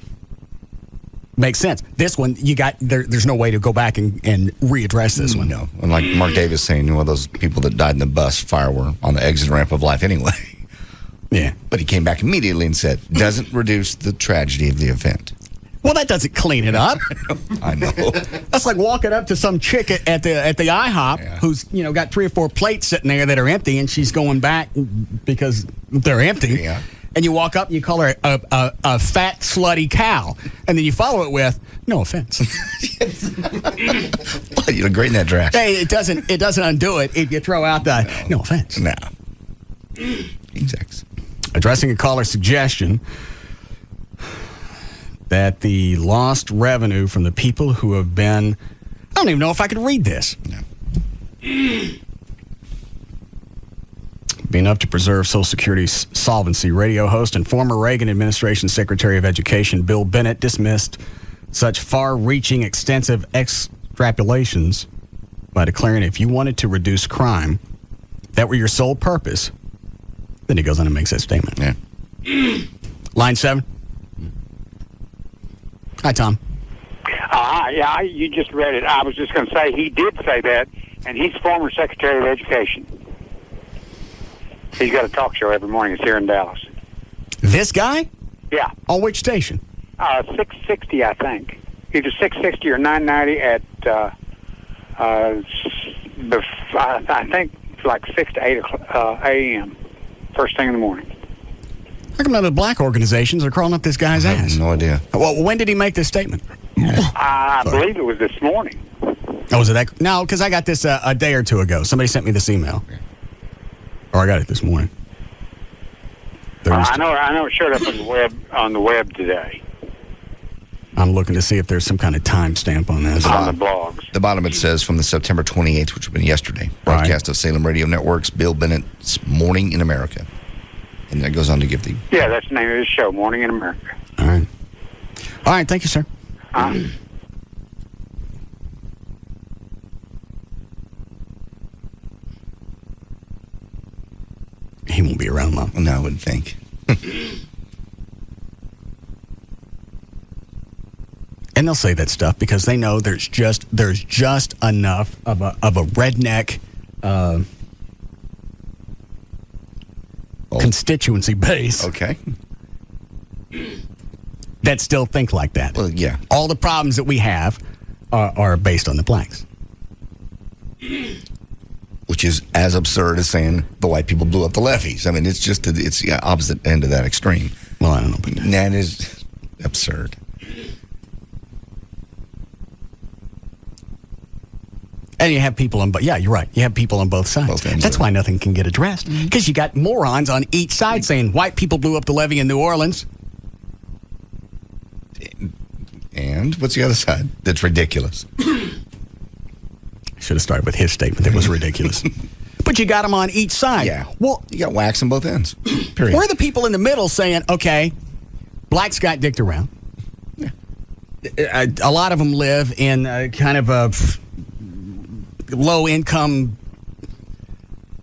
makes sense. This one, there's no way to go back and readdress this one. No. And like Mark Davis saying, those people that died in the bus fire were on the exit ramp of life anyway. Yeah. But he came back immediately and said, doesn't reduce the tragedy of the event. Well, that doesn't clean it up. I know. That's like walking up to some chick at the IHOP who's got 3 or 4 plates sitting there that are empty, and she's going back because they're empty. Yeah. And you walk up and you call her a fat slutty cow, and then you follow it with no offense. Well, you look great in that dress. Hey, it doesn't undo it if you throw out the no offense. No. Exactly. Addressing a caller's suggestion that the lost revenue from the people who have been I don't even know if I could read this. No. Be enough to preserve Social Security's solvency. Radio host and former Reagan administration Secretary of Education Bill Bennett dismissed such far-reaching, extensive extrapolations by declaring if you wanted to reduce crime, if that were your sole purpose, then he goes on and makes that statement. Yeah. Line 7. Hi, Tom. Yeah, you just read it. I was just going to say he did say that, and he's former Secretary of Education. He's got a talk show every morning. It's here in Dallas. This guy? Yeah. On which station? 660, I think. Either 660 or 990 at, I think it's like 6 to 8 a.m. First thing in the morning. How come none of the black organizations are crawling up this guy's ass? I have no idea. Well, when did he make this statement? I believe it was this morning. Oh, was it that? No, because I got this a day or two ago. Somebody sent me this email. Or I got it this morning. I know it showed up on the web today. I'm looking to see if there's some kind of timestamp on this. On the blogs. The bottom it says from the September 28th, which would have been yesterday, broadcast of Salem Radio Network's Bill Bennett's Morning in America. And that goes on to give the... Yeah, that's the name of the show, Morning in America. All right. All right, thank you, sir. He won't be around long. No, I wouldn't think. And they'll say that stuff because they know there's just enough of a redneck constituency base. Okay. That still think like that. Well, yeah. All the problems that we have are based on the blacks. Which is as absurd as saying the white people blew up the levees. I mean, it's just it's the opposite end of that extreme. Well, I don't know. But that is absurd. And you have people on, yeah, you're right. You have people on both sides. That's why nothing can get addressed. Because you got morons on each side saying white people blew up the levee in New Orleans. And what's the other side? That's ridiculous. Should have started with his statement. That was ridiculous. But you got them on each side. Yeah. Well, you got wax on both ends. Period. We're the people in the middle saying, okay, blacks got dicked around. Yeah. A lot of them live in kind of a low-income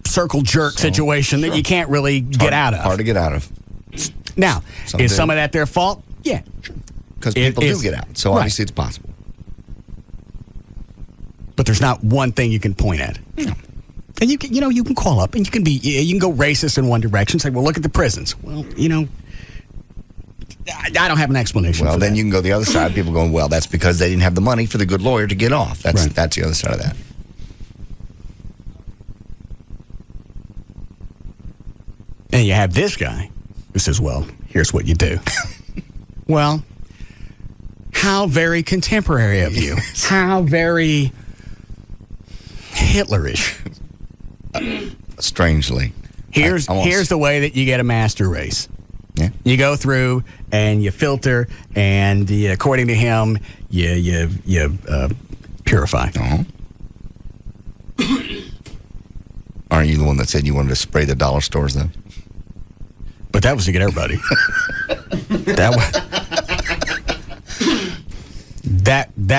circle jerk situation that you can't really get out of. Hard to get out of. Now, is some of that their fault? Yeah. Because people do get out. So obviously it's possible. But there's not one thing you can point at. No. And you can call up and you can go racist in one direction, say, well, look at the prisons. Well, I don't have an explanation. Well, then you can go the other side. People going, well, that's because they didn't have the money for the good lawyer to get off. That's the other side of that. And you have this guy who says, well, here's what you do. Well, how very contemporary of you. How very Hitlerish. Strangely. Here's the way that you get a master race. Yeah. You go through and you filter, and according to him, you purify. Uh-huh. Aren't you the one that said you wanted to spray the dollar stores, though? But that was to get everybody. That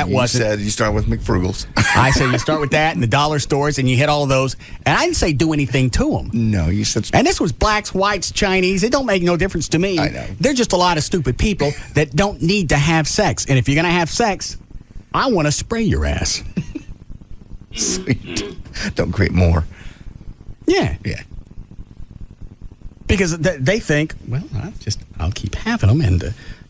wasn't. You said you start with McFrugal's. I said you start with that and the dollar stores, and you hit all of those. And I didn't say do anything to them. No, you said. And this was blacks, whites, Chinese. It don't make no difference to me. I know. They're just a lot of stupid people that don't need to have sex. And if you're gonna have sex, I want to spray your ass. Sweet. Don't create more. Yeah. Yeah. Because they think, well, I'll keep having them,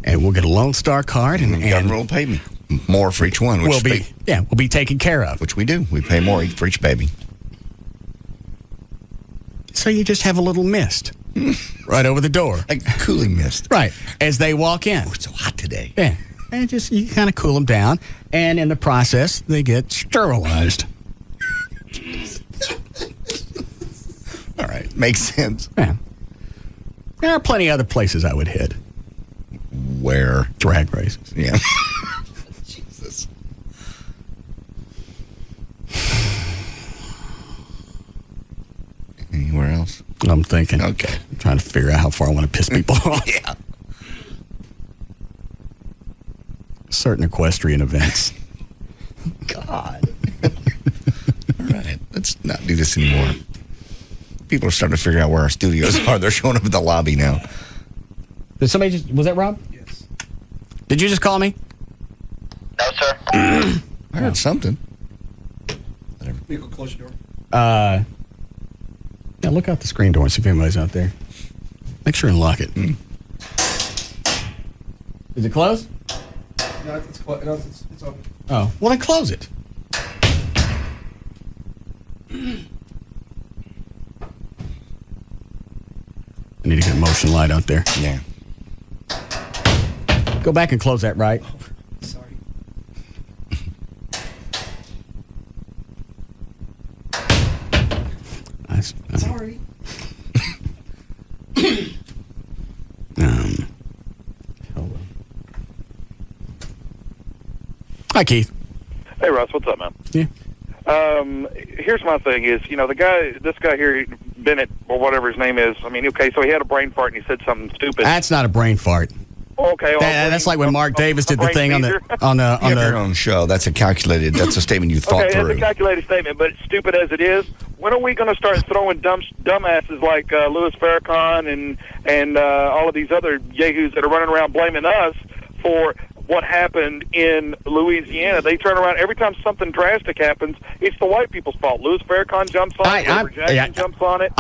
and we'll get a Lone Star card, and the government will pay me more for each one. We'll be taken care of. Which we do. We pay more for each baby. So you just have a little mist right over the door, like cooling mist, right as they walk in. Oh, it's so hot today. Yeah, and just you kind of cool them down, and in the process, they get sterilized. All right, makes sense. Yeah. There are plenty of other places I would hit. Where? Drag races. Yeah. Jesus. I'm thinking. Okay. I'm trying to figure out how far I want to piss people off. Yeah. Certain equestrian events. God. All right. Let's not do this anymore. People are starting to figure out where our studios are. They're showing up at the lobby now. Did somebody just... Was that Rob? Yes. Did you just call me? No, sir. I heard something. Whatever. You go close your door. Yeah, look out the screen door and see if anybody's out there. Make sure and lock it. Is it closed? No, it's open. Oh, well then close it. I need to get a motion light out there. Yeah. Go back and close that right. Sorry. Sorry. Hi, Keith. Hey, Russ, what's up, man? Yeah. Here's my thing is, this guy here, Bennett, or whatever his name is, I mean, okay, so he had a brain fart and he said something stupid. That's not a brain fart. Okay. That's like when Mark Davis did the thing on the You have your own show. That's a statement you thought through. It's a calculated statement, but stupid as it is, when are we going to start throwing dumbasses like Louis Farrakhan and all of these other yahoos that are running around blaming us for what happened in Louisiana? They turn around every time something drastic happens. It's the white people's fault. Louis Farrakhan jumps on it. Robert Jackson jumps on it.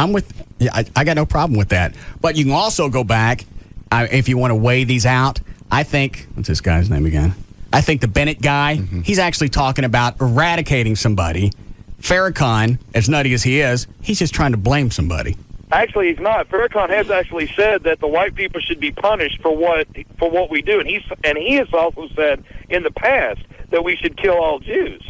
I got no problem with that. But you can also go back if you want to weigh these out. I think what's this guy's name again? I think the Bennett guy. He's actually talking about eradicating somebody. Farrakhan, as nutty as he is, he's just trying to blame somebody. Actually, he's not. Farrakhan has actually said that the white people should be punished for what we do, and he has also said in the past that we should kill all Jews.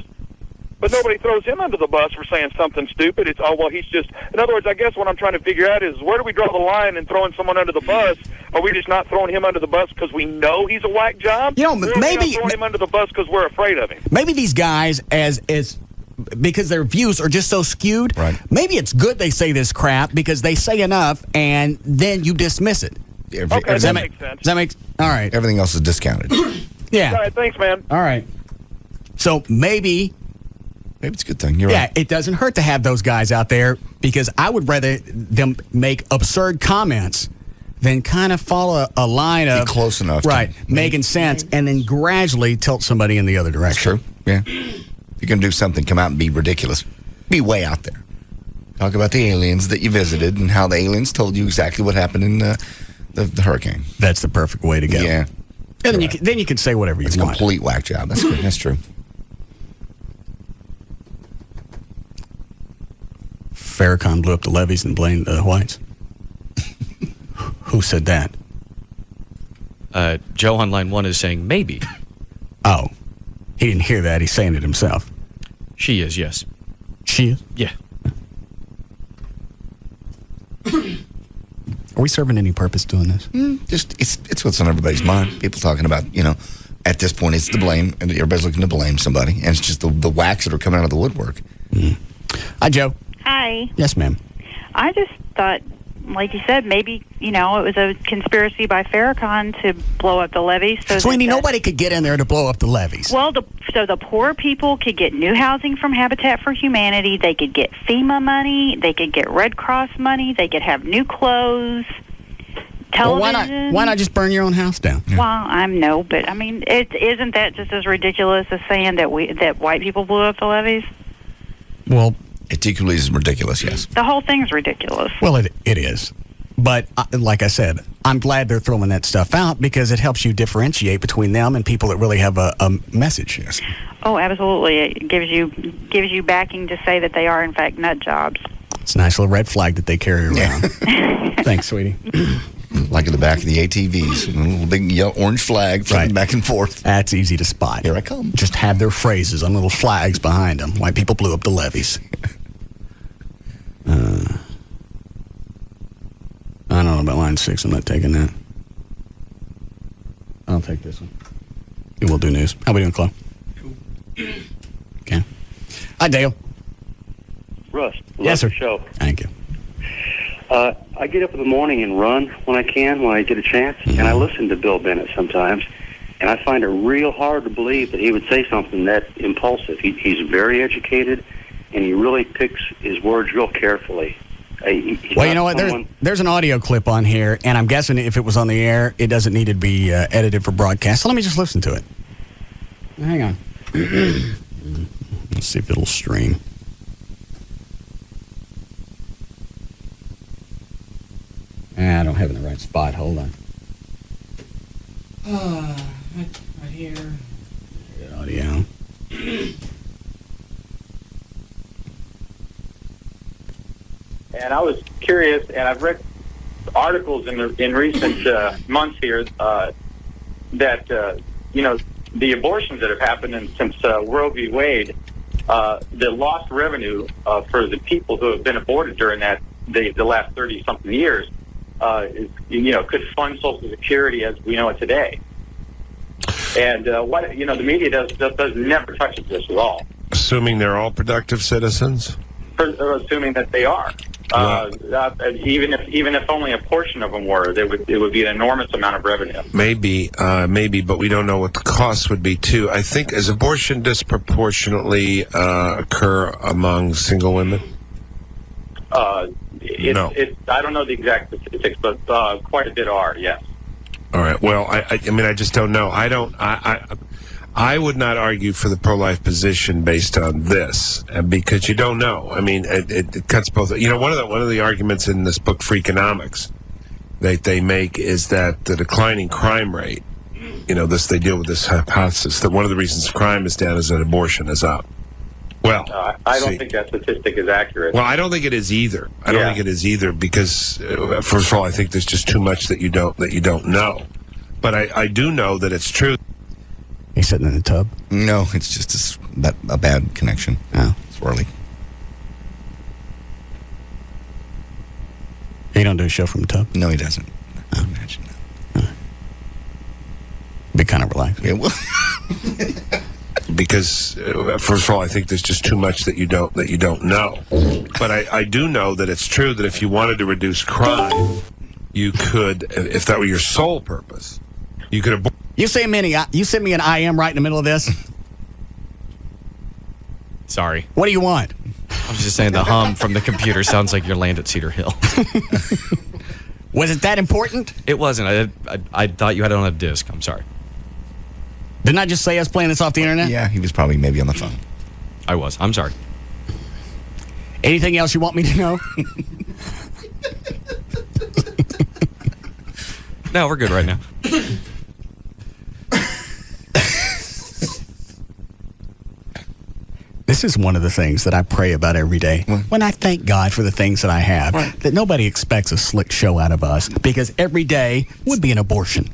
But nobody throws him under the bus for saying something stupid. It's he's just. In other words, I guess what I'm trying to figure out is where do we draw the line in throwing someone under the bus? Are we just not throwing him under the bus because we know he's a whack job? Or are we not throwing him under the bus because we're afraid of him. Maybe these guys because their views are just so skewed. Right. Maybe it's good they say this crap because they say enough and then you dismiss it. Okay, that makes sense. Does that make all right? Everything else is discounted. Yeah. All right, thanks, man. All right. So maybe it's a good thing. You're right. Yeah, it doesn't hurt to have those guys out there because I would rather them make absurd comments than kind of follow a line of close enough, right, making sense, and then gradually tilt somebody in the other direction. That's true. Yeah. If you're going to do something, come out and be ridiculous. Be way out there. Talk about the aliens that you visited and how the aliens told you exactly what happened in the hurricane. That's the perfect way to go. Yeah. And then you can say whatever you want. It's a complete whack job. That's good. That's true. Farrakhan blew up the levees and blamed the whites. Who said that? Joe on line 1 is saying maybe. Oh. He didn't hear that. He's saying it himself. She is, yes. She is? Yeah. Are we serving any purpose doing this? Just it's what's on everybody's mind. People talking about, at this point it's the blame, and everybody's looking to blame somebody, and it's just the whacks that are coming out of the woodwork. Hi, Joe. Hi. Yes, ma'am. I just thought, like you said, maybe, it was a conspiracy by Farrakhan to blow up the levees. Sweeney, nobody could get in there to blow up the levees. Well, so the poor people could get new housing from Habitat for Humanity. They could get FEMA money. They could get Red Cross money. They could have new clothes, television. Well, why not just burn your own house down? Well, but I mean, isn't that just as ridiculous as saying that white people blew up the levees? Well, it's equally as ridiculous, yes. The whole thing's ridiculous. Well, it is. But like I said, I'm glad they're throwing that stuff out because it helps you differentiate between them and people that really have a message. Yes. Oh, absolutely. It gives you backing to say that they are, in fact, nut jobs. It's a nice little red flag that they carry around. Thanks, sweetie. Like in the back of the ATVs, a little big yellow, orange flag flying back and forth. That's easy to spot. Here I come. Just have their phrases on little flags behind them. White people blew up the levees. I don't know about line 6. I'm not taking that. I'll take this one. We'll do news. How we doing, Chloe? Cool. Okay. Hi, Dale. Russ, yes, sir. Show. Thank you. I get up in the morning and run when I can, when I get a chance, and I listen to Bill Bennett sometimes, and I find it real hard to believe that he would say something that impulsive. He's very educated, and he really picks his words real carefully. Well, you know what? There's an audio clip on here, and I'm guessing if it was on the air, it doesn't need to be edited for broadcast. So let me just listen to it. Hang on. Let's see if it'll stream. I don't have it in the right spot. Hold on. Right here. Good audio. And I was curious, and I've read articles in recent months here that the abortions that have happened since Roe v. Wade, the lost revenue for the people who have been aborted during the last 30-something years could fund Social Security as we know it today. And the media does never touches this at all. Assuming they're all productive citizens? Assuming that they are. Even if only a portion of them were, it would be an enormous amount of revenue. Maybe, but we don't know what the costs would be, too. I think, does abortion disproportionately occur among single women? No. I don't know the exact statistics, but quite a bit are, yes. All right. Well, I just don't know. I would not argue for the pro-life position based on this, because you don't know. I mean, it cuts both. One of the arguments in this book, Freakonomics, that they make is that the declining crime rate, they deal with this hypothesis that one of the reasons crime is down is that abortion is up. Well, I don't think that statistic is accurate. Well, I don't think it is either. I don't think it is either because, first of all, I think there's just too much that you don't know. But I do know that it's true. He's sitting in the tub? No, it's just a bad connection. Oh. Swirly. He don't do a show from the tub? No, he doesn't. I imagine that. Be kind of relaxed. Yeah, well. Because, first of all, I think there's just too much that you don't know. But I do know that it's true that if you wanted to reduce crime, you could, if that were your sole purpose, you could abort. You sent me an IM right in the middle of this? Sorry. What do you want? I was just saying the hum from the computer sounds like you're laying at Cedar Hill. Was it that important? It wasn't. I thought you had it on a disc. I'm sorry. Didn't I just say I was playing this off the internet? Yeah, he was probably maybe on the phone. I was. I'm sorry. Anything else you want me to know? No, we're good right now. This is one of the things that I pray about every day. When I thank God for the things that I have, that nobody expects a slick show out of us, because every day would be an abortion.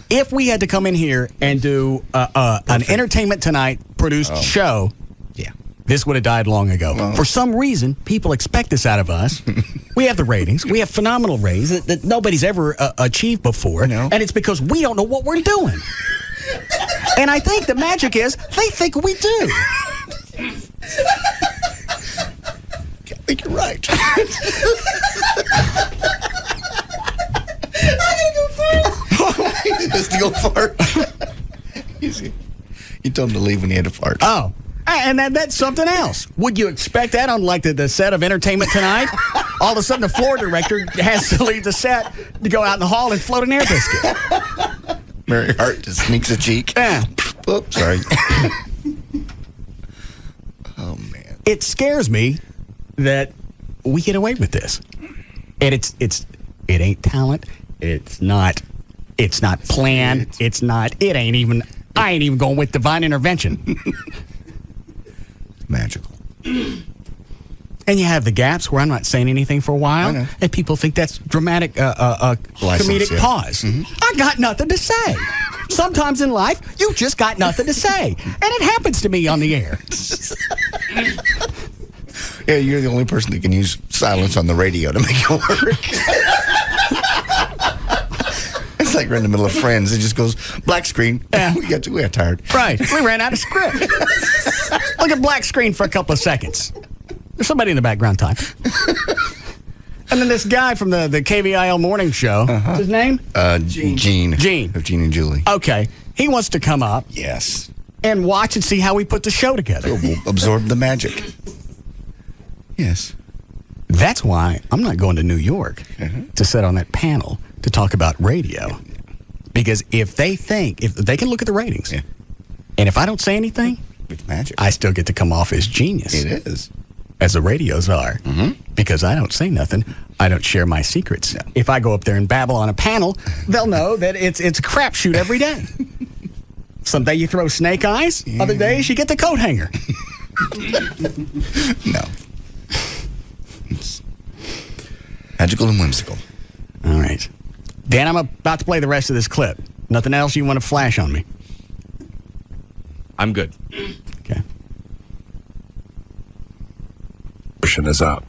If we had to come in here and do an Entertainment Tonight produced show, this would have died long ago. For some reason, people expect this out of us. We have the ratings. We have phenomenal ratings that nobody's ever achieved before. And it's because we don't know what we're doing. And I think the magic is they think we do. I think you're right. He has to go fart. You told him to leave when he had to fart. Oh. And that's something else. Would you expect that on like the set of Entertainment Tonight? All of a sudden the floor director has to leave the set to go out in the hall and float an air biscuit. Mary Hart just sneaks a cheek. Yeah. Oops, sorry. Oh, man. It scares me that we get away with this. And it ain't talent. It's not planned. I ain't even going with divine intervention. Magical. And you have the gaps where I'm not saying anything for a while, and people think that's dramatic, comedic pause. Mm-hmm. I got nothing to say. Sometimes in life, you just got nothing to say, and it happens to me on the air. Yeah, you're the only person that can use silence on the radio to make it work. It's like we're in the middle of Friends. It just goes black screen. Yeah. We got tired. Right. We ran out of script. Look at black screen for a couple of seconds. There's somebody in the background time. And then this guy from the KVIL morning show, what's his name? Gene. Of Gene and Julie. Okay. He wants to come up. Yes. And watch and see how we put the show together. We'll absorb the magic. Yes. That's why I'm not going to New York to sit on that panel to talk about radio. Because if they can look at the ratings, and if I don't say anything, it's magic. I still get to come off as genius. It is. As the radios are. Because I don't say nothing. I don't share my secrets. No. If I go up there and babble on a panel, they'll know that it's a crapshoot every day. Some day you throw snake eyes. Other days you get the coat hanger. No. It's magical and whimsical. All right. Dan, I'm about to play the rest of this clip. Nothing else you want to flash on me? I'm good. Okay. Is up.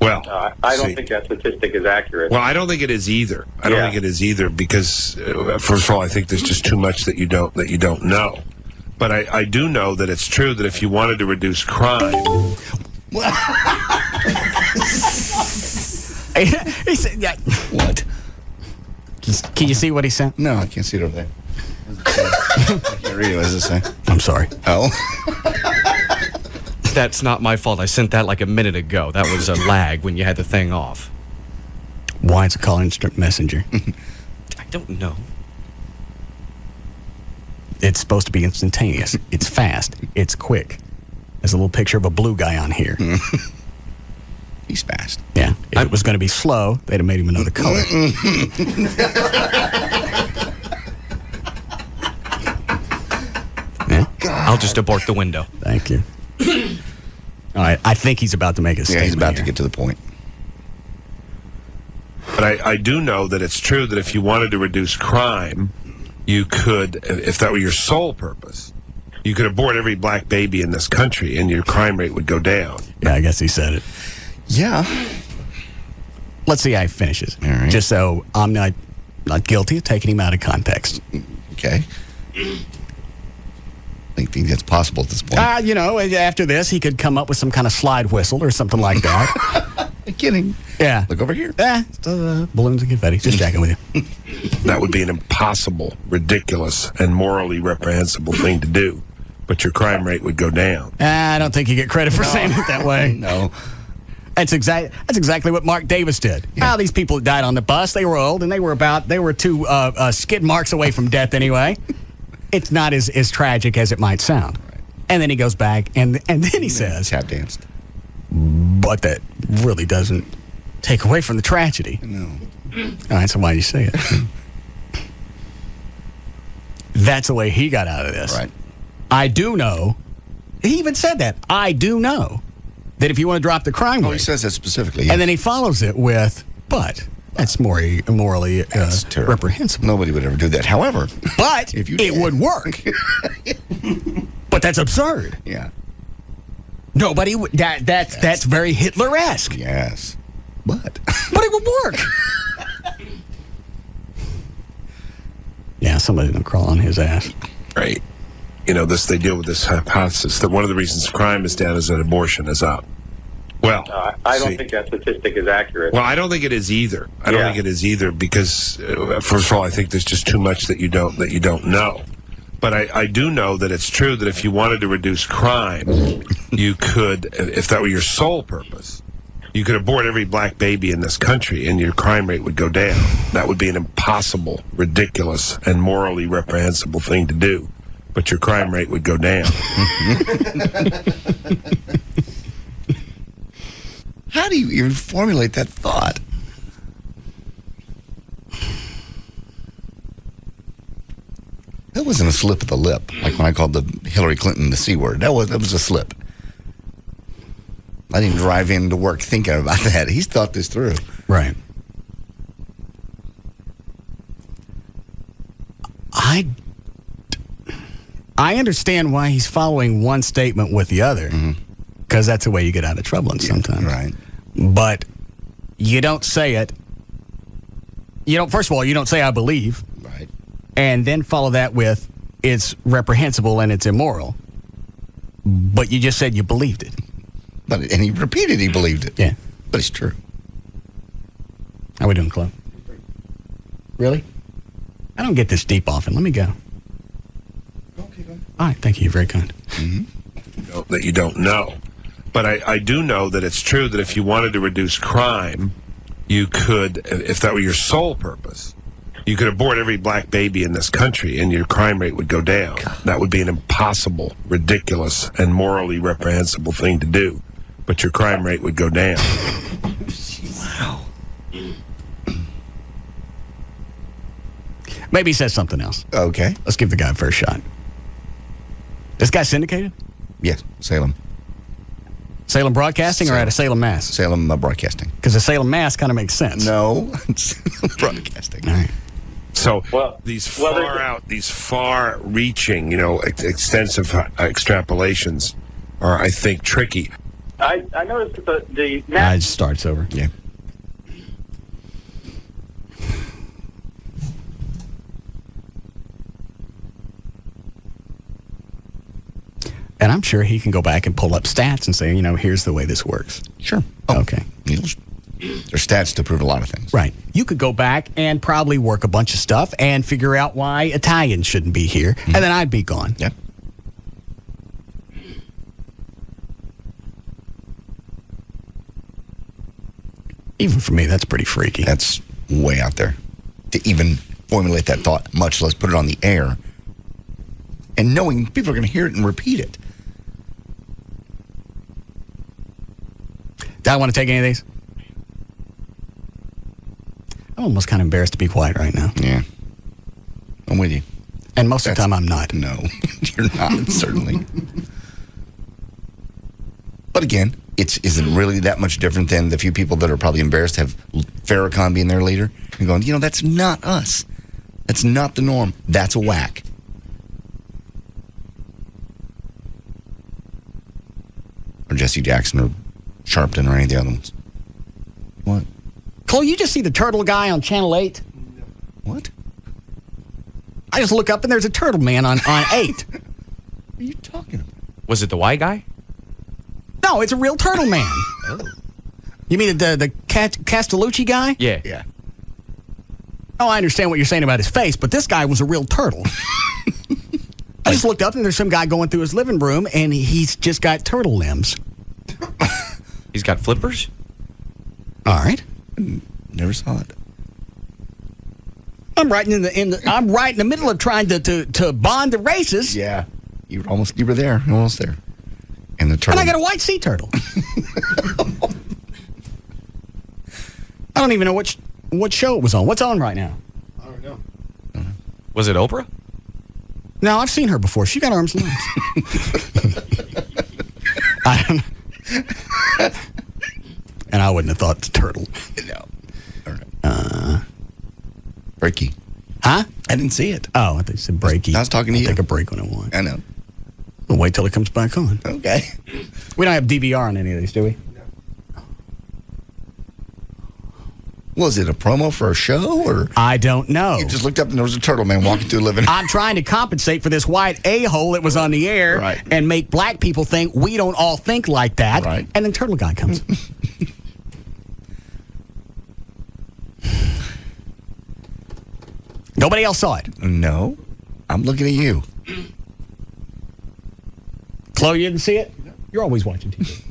Well, I don't think that statistic is accurate. Well, I don't think it is either. I don't think it is either because, first of all, I think there's just too much that you don't know. But I do know that it's true that if you wanted to reduce crime. He said, yeah. What? Can you see what he said? No, I can't see it over there. I can't read it. What does it say? I'm sorry. Oh. That's not my fault. I sent that like a minute ago. That was a lag when you had the thing off. Why is it called instant messenger? I don't know. It's supposed to be instantaneous. It's fast. It's quick. There's a little picture of a blue guy on here. He's fast. Yeah. If it was going to be slow, they'd have made him another color. Yeah. I'll just abort the window. Thank you. All right. I think he's about to make a statement. Yeah, he's about here. to get to the point. But I do know that it's true that if you wanted to reduce crime, you could, if that were your sole purpose, you could abort every black baby in this country and your crime rate would go down. Yeah, I guess he said it. Yeah. Let's see how he finishes. All right. Just so I'm not guilty of taking him out of context. Okay. I think that's possible at this point. After this, he could come up with some kind of slide whistle or something like that. Kidding. Yeah. Look over here. Balloons and confetti. Just checking with you. That would be an impossible, ridiculous, and morally reprehensible thing to do. But your crime rate would go down. I don't think you get credit for saying it that way. No. That's exactly what Mark Davis did. Yeah. These people that died on the bus, they were old, and they were two skid marks away from death anyway. It's not as tragic as it might sound. Right. And then he goes back, and then he says, tap danced. But that really doesn't take away from the tragedy. No. All right, so why do you say it? That's the way he got out of this. Right. I do know. He even said that. I do know that if you want to drop the crime rate. Oh, he says that specifically. Yeah. And then he follows it with, but that's morally reprehensible. Nobody would ever do that. However, but if you it would work. But that's absurd. Yeah. Nobody would. That's very Hitler-esque. Yes. But it would work. Yeah, somebody's gonna crawl on his ass. Right. They deal with this hypothesis that one of the reasons crime is down is that abortion is up. Well, I don't think that statistic is accurate. Well, I don't think it is either. I don't think it is either because, first of all, I think there's just too much that you don't know. But I do know that it's true that if you wanted to reduce crime, you could, if that were your sole purpose, you could abort every black baby in this country and your crime rate would go down. That would be an impossible, ridiculous, and morally reprehensible thing to do. But your crime rate would go down. How do you even formulate that thought? That wasn't a slip of the lip, like when I called the Hillary Clinton the C word. That was a slip. I didn't drive into work thinking about that. He's thought this through. Right. I understand why he's following one statement with the other, because that's the way you get out of trouble sometimes. Right. But you don't say it. First of all, you don't say I believe. Right. And then follow that with it's reprehensible and it's immoral. But you just said you believed it. And he repeated he believed it. Yeah. But it's true. How we doing, Chloe? Really? I don't get this deep often. Let me go. Okay, go. All right, thank you. You're very kind. That you don't know. But I do know that it's true that if you wanted to reduce crime, you could, if that were your sole purpose, you could abort every black baby in this country and your crime rate would go down. That would be an impossible, ridiculous, and morally reprehensible thing to do. But your crime rate would go down. Wow. Maybe he says something else. Okay. Let's give the guy a first shot. This guy syndicated? Yes, Salem. Salem Broadcasting or at a Salem Mass? Salem Broadcasting. Because the Salem Mass kind of makes sense. No, Salem Broadcasting. All right. So these far-reaching, extensive extrapolations are, I think, tricky. I noticed that the It starts over. Yeah. And I'm sure he can go back and pull up stats and say, here's the way this works. Sure. Okay. There's stats to prove a lot of things. Right. You could go back and probably work a bunch of stuff and figure out why Italians shouldn't be here, and then I'd be gone. Yeah. Even for me, that's pretty freaky. That's way out there. To even formulate that thought, much less put it on the air, and knowing people are going to hear it and repeat it. Do I want to take any of these? I'm almost kind of embarrassed to be quiet right now. Yeah. I'm with you. And most of the time, I'm not. No, you're not, certainly. But again, is it really that much different than the few people that are probably embarrassed to have Farrakhan being their leader? And going, that's not us. That's not the norm. That's a whack. Or Jesse Jackson or Sharpton or any of the other ones. What? Cole, you just see the turtle guy on Channel 8? What? I just look up and there's a turtle man on 8. What are you talking about? Was it the white guy? No, it's a real turtle man. You mean the Castellucci guy? Yeah. Yeah. Oh, I understand what you're saying about his face, but this guy was a real turtle. I just looked up and there's some guy going through his living room and he's just got turtle limbs. He's got flippers? All right. Never saw it. I'm right in the middle of trying to bond the races. Yeah. You were there. Almost there. And the turtle. And I got a white sea turtle. I don't even know what show it was on. What's on right now? I don't know. Was it Oprah? No, I've seen her before. She got arms and legs. And I wouldn't have thought the turtle. No. All right. Breaky. Huh? I didn't see it. Oh, I think you said breaky. I was talking to you. Take a break when I want. I know. We'll wait till it comes back on. Okay. We don't have DVR on any of these, do we? Was it a promo for a show, or I don't know. You just looked up and there was a turtle man walking through the living room. I'm trying to compensate for this white a-hole that was on the air, right, and make black people think we don't all think like that. Right. And then turtle guy comes. Nobody else saw it. No, I'm looking at you. Chloe, you didn't see it? No. You're always watching TV.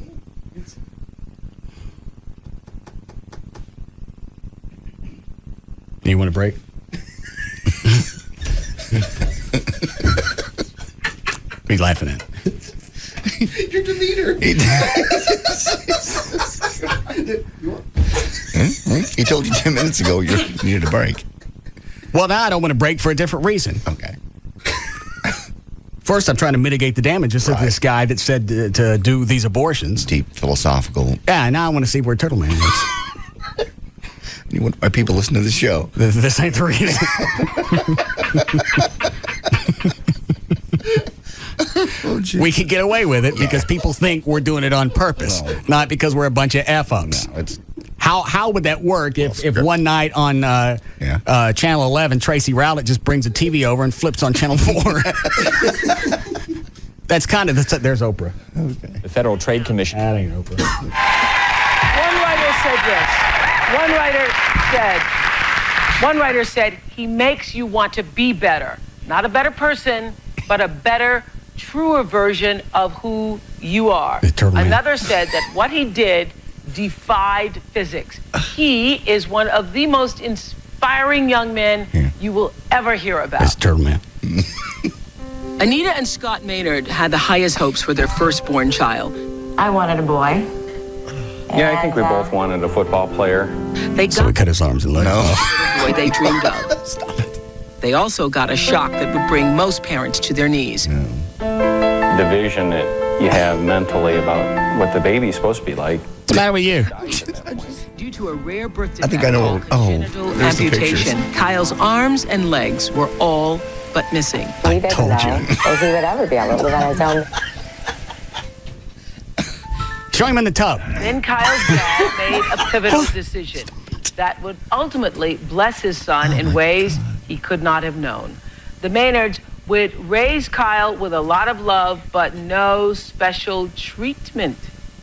You want a break? What are you laughing at? Your demeanor. He told you 10 minutes ago you needed a break. Well, now I don't want to break for a different reason. Okay. First, I'm trying to mitigate the damages of this guy that said to do these abortions. Deep philosophical. Yeah, now I want to see where Turtle Man is. You wonder why people listen to the show. This ain't the reason. We can get away with it because people think we're doing it on purpose, not because we're a bunch of F-ups. No, how would that work if one night on Channel 11, Tracy Rowlett just brings a TV over and flips on Channel 4? That's kind of, there's Oprah. Okay. The Federal Trade Commission. That ain't Oprah. One writer said this. One writer said, he makes you want to be better. Not a better person, but a better, truer version of who you are. Another said that what he did defied physics. He is one of the most inspiring young men you will ever hear about. It's Turtle Man. Anita and Scott Maynard had the highest hopes for their firstborn child. I wanted a boy. Yeah, I think we both wanted a football player. So we cut his arms and legs off. The boy they dreamed of. Stop it. They also got a shock that would bring most parents to their knees. The vision that you have mentally about what the baby's supposed to be like. What's the matter with you? Due to a rare birth defect I think I know. congenital amputation, Kyle's arms and legs were all but missing. I told you. If he would ever be able to live on his own. Show him in the tub. Then Kyle's dad made a pivotal decision that would ultimately bless his son in ways he could not have known. The Maynards would raise Kyle with a lot of love, but no special treatment.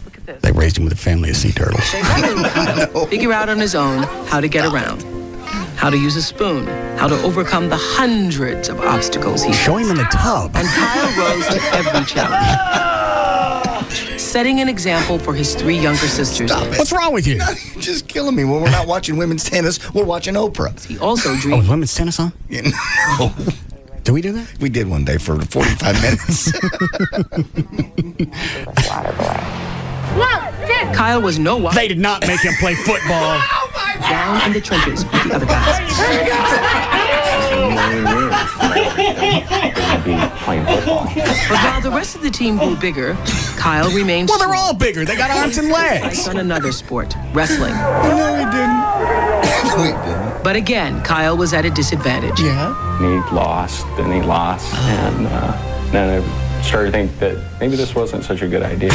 Look at this. They raised him with a family of sea turtles. They let Kyle figure out on his own how to get around, how to use a spoon, how to overcome the hundreds of obstacles he Show him in the tub. And Kyle rose to every challenge, setting an example for his three younger sisters. Stop it. What's wrong with you? No, you're just killing me. When we're not watching women's tennis, we're watching Oprah. He also Oh, dreamed. is women's tennis on? No. Did we do that? We did one day for 45 minutes. Kyle was no wild. They did not make him play football. Down in the trenches with the other guys. But while the rest of the team grew bigger, Kyle remained Well, they're all bigger. They got arms and legs. on another sport, wrestling. No, we didn't. No, we didn't. But again, Kyle was at a disadvantage. Yeah. He lost, and he lost, and then I started to think that maybe this wasn't such a good idea.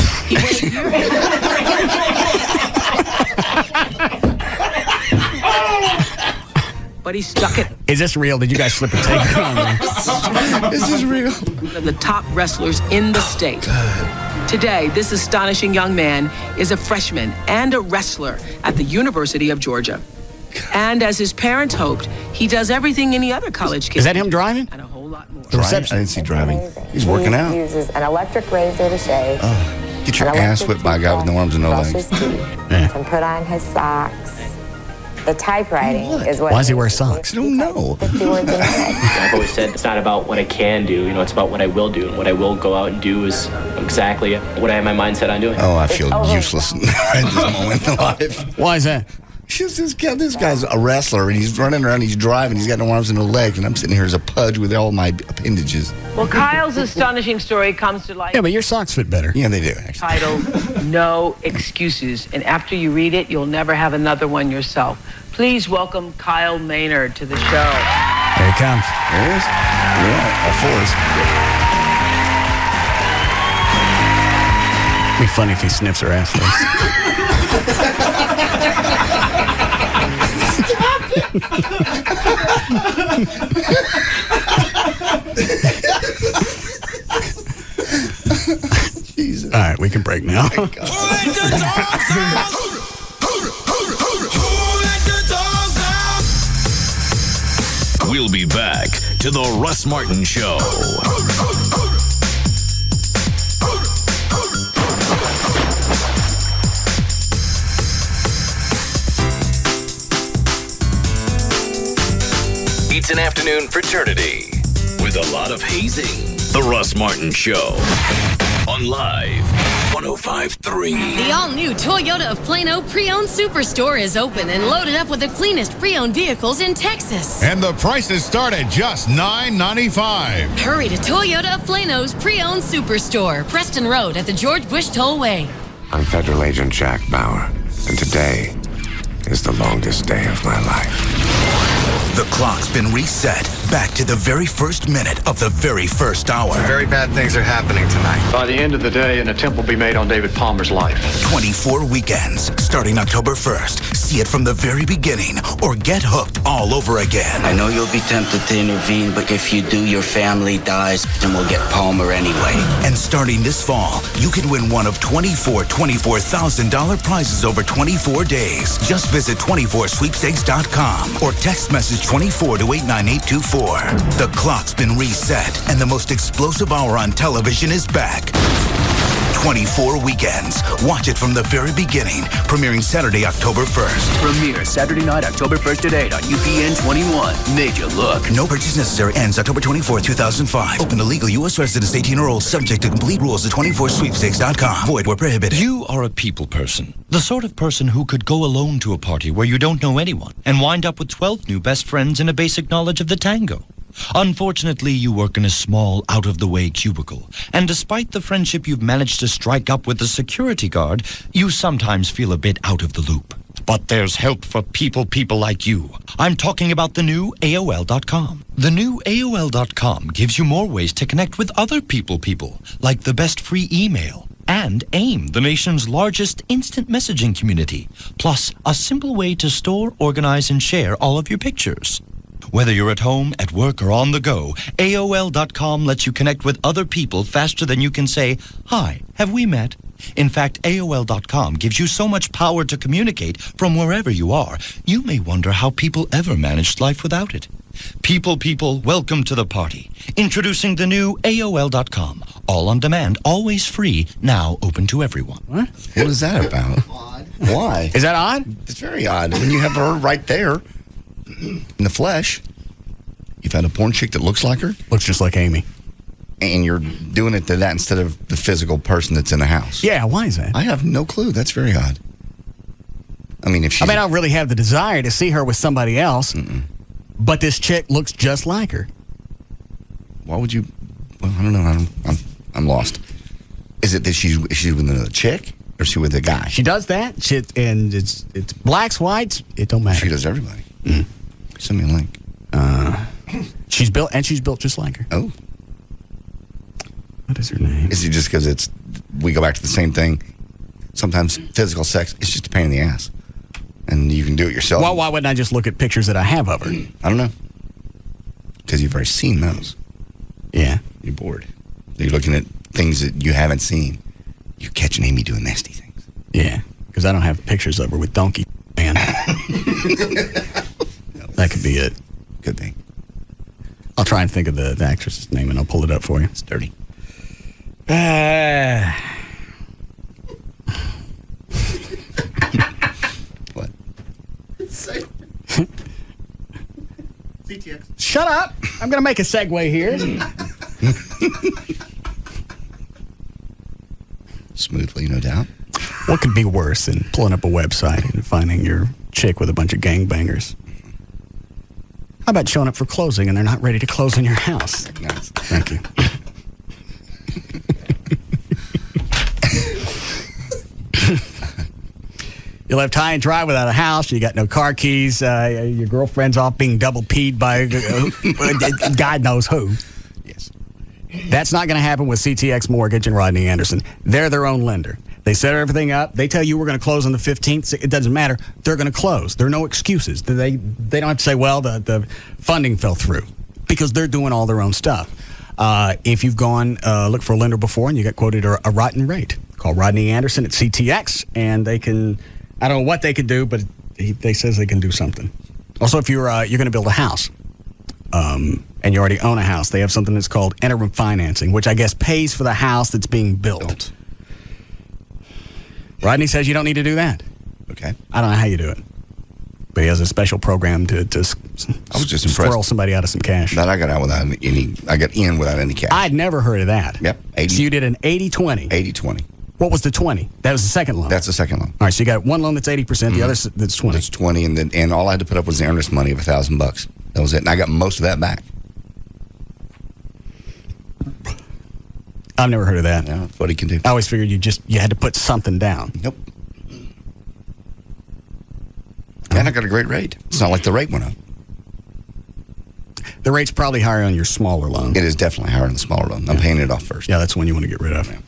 But he stuck it. Is this real? Did you guys slip a tape on me? This is real. One of the top wrestlers in the state. Today, this astonishing young man is a freshman and a wrestler at the University of Georgia. And as his parents hoped, he does everything any other college kid. Is that him driving? And a whole lot more. The reception. I didn't see driving. He's working out. He uses an electric razor to shave. Get your ass whipped by a guy with no arms and no brush legs. his teeth, and put on his socks. The typewriting is what. Why does he wear socks? I don't know. 50 words a minute. I've always said it's not about what I can do, it's about what I will do. And what I will go out and do is exactly what I have my mind set on doing. Oh, I feel useless at this moment in life. Why is that? This guy's a wrestler, and he's running around, he's driving, he's got no arms and no legs, and I'm sitting here as a pudge with all my appendages. Well, Kyle's astonishing story comes to life. Yeah, but your socks fit better. Yeah, they do, actually. Titled No Excuses. And after you read it, you'll never have another one yourself. Please welcome Kyle Maynard to the show. Here he comes. There he is. Yeah, all fours. It'd be funny if he sniffs her ass first. Jesus. All right, we can break now. We'll be back to the Russ Martin Show. It's an afternoon fraternity with a lot of hazing. The Russ Martin Show on Live 105.3. The all-new Toyota of Plano pre-owned superstore is open and loaded up with the cleanest pre-owned vehicles in Texas. And the prices start at just $9.95. Hurry to Toyota of Plano's pre-owned superstore, Preston Road at the George Bush Tollway. I'm Federal Agent Jack Bauer, and today is the longest day of my life. The clock's been reset. back to the very first minute of the very first hour. Very bad things are happening tonight. By the end of the day, an attempt will be made on David Palmer's life. 24 weekends, starting October 1st. See it from the very beginning or get hooked all over again. I know you'll be tempted to intervene, but if you do, your family dies, and we'll get Palmer anyway. And starting this fall, you can win one of 24 $24,000 prizes over 24 days. Just visit 24sweepstakes.com or text message 24 to 89824. The clock's been reset, and the most explosive hour on television is back. 24 weekends. Watch it from the very beginning. Premiering Saturday, October 1st. Premiere Saturday night, October 1st at 8 on UPN 21. Major look. No purchase necessary. Ends October 24, 2005. Open to legal U.S. residents 18 or old. Subject to complete rules at 24sweepstakes.com. Void where prohibited. You are a people person. The sort of person who could go alone to a party where you don't know anyone and wind up with 12 new best friends and a basic knowledge of the tango. Unfortunately, you work in a small, out-of-the-way cubicle, and despite the friendship you've managed to strike up with the security guard, you sometimes feel a bit out of the loop. But there's help for people like you. I'm talking about the new AOL.com. The new AOL.com gives you more ways to connect with other people, like the best free email, and AIM, the nation's largest instant messaging community, plus a simple way to store, organize, and share all of your pictures. Whether you're at home, at work, or on the go, AOL.com lets you connect with other people faster than you can say, "Hi, have we met?" In fact, AOL.com gives you so much power to communicate from wherever you are, you may wonder how people ever managed life without it. People, welcome to the party. Introducing the new AOL.com. All on demand, always free, now open to everyone. What is that about? Odd. Why? Is that odd? It's very odd. When you have her right there in the flesh, you've had a porn chick that looks like her. Looks just like Amy. And you're doing it to that instead of the physical person that's in the house. Yeah, why is that? I have no clue. That's very odd. I mean, I don't really have the desire to see her with somebody else, but this chick looks just like her. Why would you? Well, I don't know. I'm lost. Is it that she's with another chick, or is she with a guy? She does that, and it's blacks, whites. It don't matter. She does everybody. Send me a link. She's built just like her. Oh. What is her name? Is it just because we go back to the same thing? Sometimes physical sex is just a pain in the ass. And you can do it yourself. Well, why wouldn't I just look at pictures that I have of her? I don't know. Because you've already seen those. Yeah. You're bored. You're looking at things that you haven't seen. You're catching Amy doing nasty things. Yeah. Because I don't have pictures of her with donkey man. That could be it. Good thing. I'll try and think of the actress's name and I'll pull it up for you. It's dirty. What? CTX. Shut up. I'm going to make a segue here. Smoothly, no doubt. What could be worse than pulling up a website and finding your chick with a bunch of gangbangers? How about showing up for closing and they're not ready to close on your house? Nice. Thank you. You left high and dry without a house. You got no car keys. Your girlfriend's off being double peed by God knows who. Yes. That's not going to happen with CTX Mortgage and Rodney Anderson. They're their own lender. They set everything up. They tell you we're going to close on the 15th. It doesn't matter. They're going to close. There are no excuses. They don't have to say, well, the funding fell through, because they're doing all their own stuff. If you've gone look for a lender before and you got quoted a rotten rate, call Rodney Anderson at CTX, and they can, I don't know what they can do, but they says they can do something. Also, if you're going to build a house, and you already own a house, they have something that's called interim financing, which I guess pays for the house that's being built. Rodney says you don't need to do that. Okay. I don't know how you do it, but he has a special program to I was just impressed. squirrel somebody out of some cash. That I got out without I got in without any cash. I'd never heard of that. Yep. 80, so you did an 80-20. 80-20. What was the 20? That was the second loan. That's the second loan. All right, so you got one loan that's 80%, the other that's 20. That's 20, and all I had to put up was the earnest money of $1,000. That was it, and I got most of that back. I've never heard of that. Yeah, that's what he can do. I always figured you had to put something down. Nope. And I got a great rate. It's not like the rate went up. The rate's probably higher on your smaller loan. It is definitely higher on the smaller loan. I'm paying it off first. Yeah, that's one you want to get rid of. You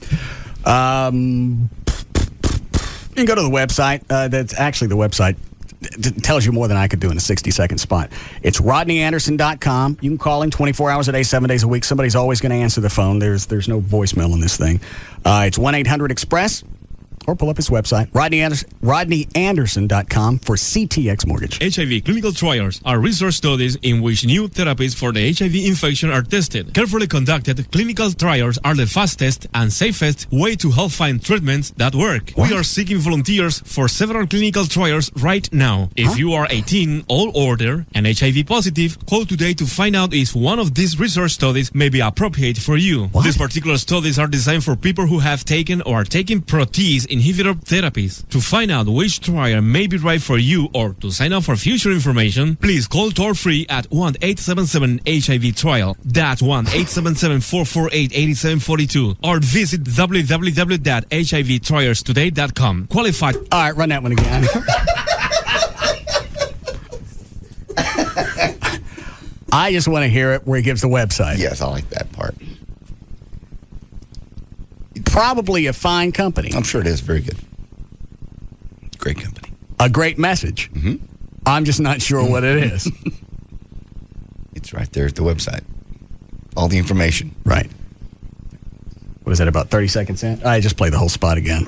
can go to the website. That's actually the website. It tells you more than I could do in a 60-second spot. It's RodneyAnderson.com. You can call him 24 hours a day, 7 days a week. Somebody's always going to answer the phone. There's no voicemail in this thing. It's 1-800-EXPRESS. Or pull up his website, RodneyAnderson.com for CTX Mortgage. HIV clinical trials are research studies in which new therapies for the HIV infection are tested. Carefully conducted clinical trials are the fastest and safest way to help find treatments that work. What? We are seeking volunteers for several clinical trials right now. If you are 18, all older, and HIV positive, call today to find out if one of these research studies may be appropriate for you. What? These particular studies are designed for people who have taken or are taking protease inhibitor therapies. To find out which trial may be right for you or to sign up for future information, please call toll-free at 1-877-HIV-TRIAL. That's 1-877-448-8742. Or visit www.hivtrialstoday.com. Qualified. All right, run that one again. I just want to hear it where he gives the website. Yes, I like that part. Probably a fine company. I'm sure it is. Very good. Great company. A great message. Mm-hmm. I'm just not sure what it is. It's right there at the website. All the information. Right. What is that, about 30 seconds in? I just play the whole spot again.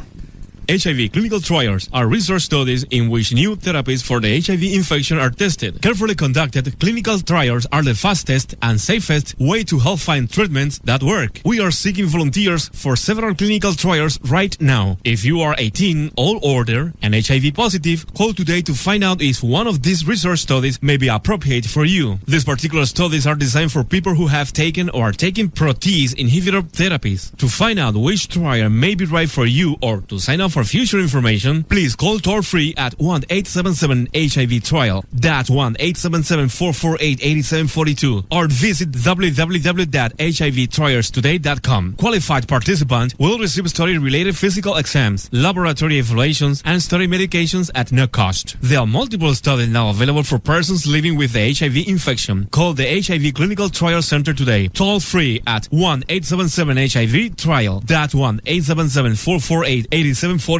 HIV clinical trials are research studies in which new therapies for the HIV infection are tested. Carefully conducted clinical trials are the fastest and safest way to help find treatments that work. We are seeking volunteers for several clinical trials right now. If you are 18, all older, and HIV positive, call today to find out if one of these research studies may be appropriate for you. These particular studies are designed for people who have taken or are taking protease inhibitor therapies. To find out which trial may be right for you or to sign up for future information, please call toll-free at 1-877-HIV-TRIAL. That's 1-877-448-8742. Or visit www.hivtrialstoday.com. Qualified participant will receive study-related physical exams, laboratory evaluations, and study medications at no cost. There are multiple studies now available for persons living with the HIV infection. Call the HIV Clinical Trial Center today. Toll-free at 1-877-HIV-TRIAL. That's 1-877-448-8742.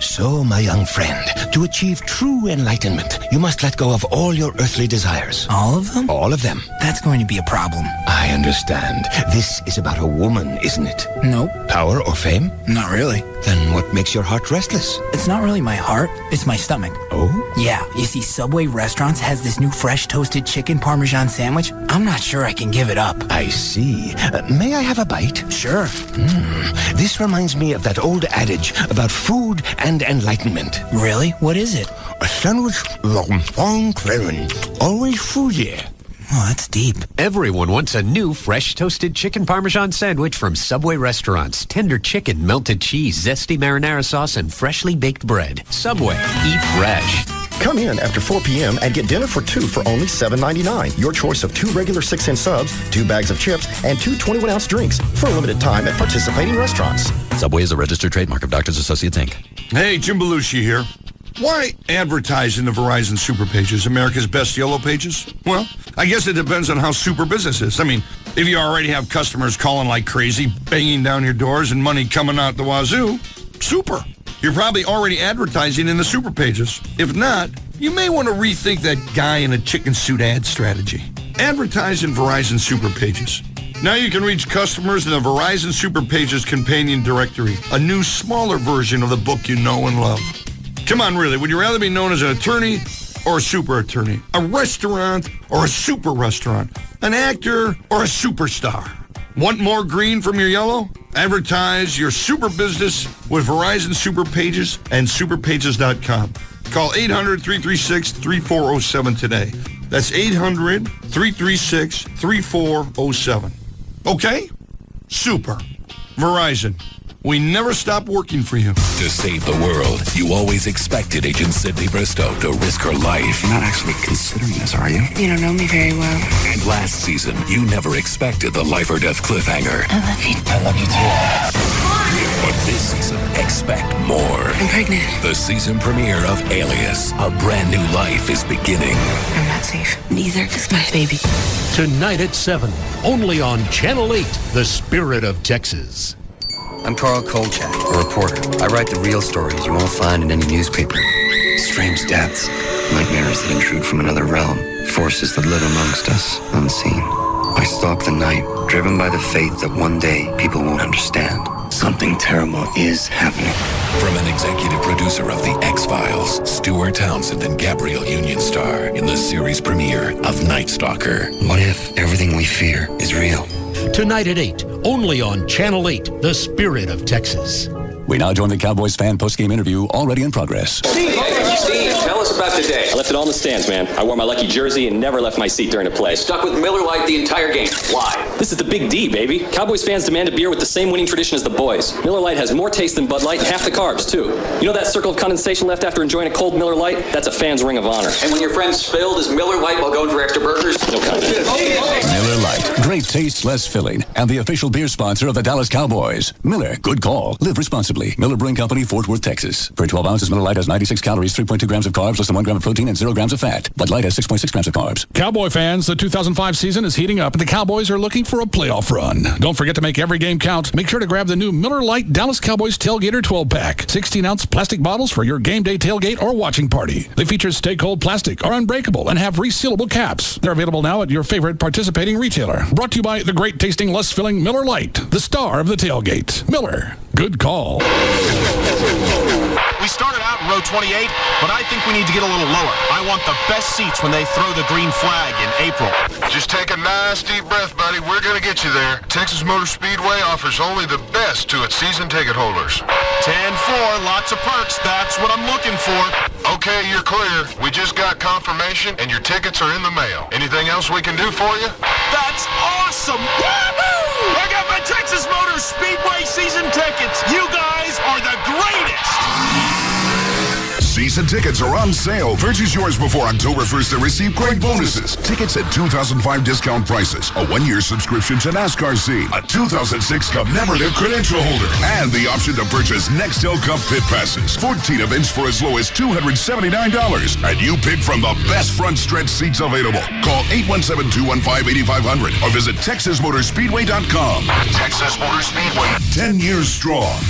So, my young friend, to achieve true enlightenment, you must let go of all your earthly desires. All of them? All of them. That's going to be a problem. I understand. This is about a woman, isn't it? Nope. Power or fame? Not really. Then what makes your heart restless? It's not really my heart, it's my stomach. Oh? Yeah, you see, Subway Restaurants has this new fresh toasted chicken Parmesan sandwich. I'm not sure I can give it up. I see. May I have a bite? Sure. This reminds me of that old adage about food and enlightenment. Really? What is it? A sandwich always foodie. Oh, that's deep. Everyone wants a new fresh toasted chicken Parmesan sandwich from Subway Restaurants. Tender chicken, melted cheese, zesty marinara sauce, and freshly baked bread. Subway. Eat fresh. Come in after 4 p.m. and get dinner for two for only $7.99. Your choice of 2 regular 6-inch subs, 2 bags of chips, and 2 21-ounce drinks for a limited time at participating restaurants. Subway is a registered trademark of Doctors Associates, Inc. Hey, Jim Belushi here. Why advertise in the Verizon Super Pages, America's best yellow pages? Well, I guess it depends on how super business is. I mean, if you already have customers calling like crazy, banging down your doors, and money coming out the wazoo, super. You're probably already advertising in the Super Pages. If not, you may want to rethink that guy in a chicken suit ad strategy. Advertise in Verizon Super Pages. Now you can reach customers in the Verizon Super Pages companion directory, a new, smaller version of the book you know and love. Come on, really, would you rather be known as an attorney or a super attorney? A restaurant or a super restaurant? An actor or a superstar? Want more green from your yellow? Advertise your super business with Verizon Super Pages and superpages.com. Call 800-336-3407 today. That's 800-336-3407. Okay? Super. Verizon. We never stop working for you. To save the world, you always expected Agent Sydney Bristow to risk her life. You're not actually considering this, are you? You don't know me very well. And last season, you never expected the life or death cliffhanger. I love you. I love you too. But this season, expect more. I'm pregnant. The season premiere of Alias, A Brand New Life is beginning. I'm not safe. Neither is my baby. Tonight at 7, only on Channel 8, The Spirit of Texas. I'm Carl Kolchak, a reporter. I write the real stories you won't find in any newspaper. Strange deaths, nightmares that intrude from another realm, forces that live amongst us, unseen. I stalk the night, driven by the faith that one day people won't understand. Something terrible is happening. From an executive producer of The X-Files, Stuart Townsend and Gabrielle Union star in the series premiere of Night Stalker. What if everything we fear is real? Tonight at 8, only on Channel 8, The Spirit of Texas. We now join the Cowboys fan post-game interview already in progress. Steve, tell us about today. I left it all in the stands, man. I wore my lucky jersey and never left my seat during a play. Stuck with Miller Lite the entire game. Why? This is the Big D, baby. Cowboys fans demand a beer with the same winning tradition as the boys. Miller Lite has more taste than Bud Light and half the carbs, too. You know that circle of condensation left after enjoying a cold Miller Lite? That's a fan's ring of honor. And when your friend spilled his Miller Lite while going for extra burgers? No comment. Miller Lite. Great taste, less filling. And the official beer sponsor of the Dallas Cowboys. Miller, good call. Live responsibly. Miller Brewing Company, Fort Worth, Texas. Per 12 ounces, Miller Lite has 96 calories, 3.2 grams of carbs, less than 1 gram of protein, and 0 grams of fat. Bud Light has 6.6 grams of carbs. Cowboy fans, the 2005 season is heating up, and the Cowboys are looking for a playoff run. Don't forget to make every game count. Make sure to grab the new Miller Lite Dallas Cowboys Tailgater 12-pack. 16-ounce plastic bottles for your game day tailgate or watching party. They feature stay-cold plastic, are unbreakable, and have resealable caps. They're available now at your favorite participating retailer. Brought to you by the great-tasting, less-filling Miller Lite, the star of the tailgate. Miller, good call. We started out in row 28, but I think we need to get a little lower. I want the best seats when they throw the green flag in April. Just take a nice deep breath, buddy. We're going to get you there. Texas Motor Speedway offers only the best to its season ticket holders. 10-4, lots of perks. That's what I'm looking for. Okay, you're clear. We just got confirmation, and your tickets are in the mail. Anything else we can do for you? That's awesome! Woo-hoo! I got my Texas Motor Speedway season tickets. You guys are the greatest! Season tickets are on sale. Purchase yours before October 1st to receive great bonuses. Tickets at 2005 discount prices. A 1-year subscription to NASCAR Scene. A 2006 commemorative credential holder. And the option to purchase Nextel Cup pit passes. 14 events for as low as $279. And you pick from the best front stretch seats available. Call 817-215-8500 or visit TexasMotorspeedway.com. Texas Motor Speedway. 10 years strong.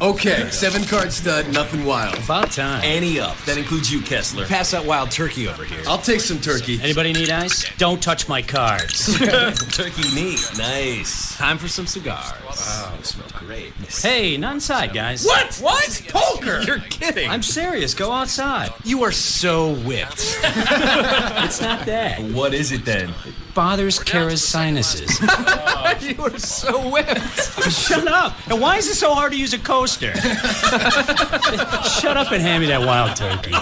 Okay, 7-card stud, nothing wild. About time. Ante up. That includes you, Kessler. Pass that wild turkey over here. I'll take some turkey. Anybody need ice? Don't touch my cards. Turkey neat. Nice. Time for some cigars. Wow, they smell great. Hey, not inside, guys. What? It's poker. You're kidding. I'm serious. Go outside. You are so whipped. It's not that. What is it then? It bothers Kara's sinuses. You are so whipped. Shut up. And why is it so hard to use a coaster? Shut up and hand me that wild turkey.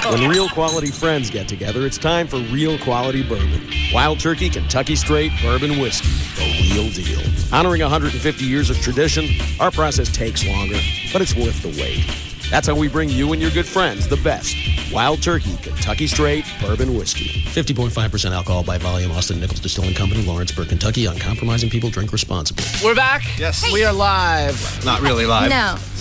When real quality friends get together, it's time for real quality bourbon. Wild Turkey Kentucky Straight Bourbon Whiskey, the real deal. Honoring 150 years of tradition, our process takes longer, but it's worth the wait. That's how we bring you and your good friends the best. Wild Turkey Kentucky Straight Bourbon Whiskey. 50.5% alcohol by volume. Austin Nichols Distilling Company, Lawrenceburg, Kentucky. Uncompromising people drink responsibly. We're back. Yes. We are live. Not really live.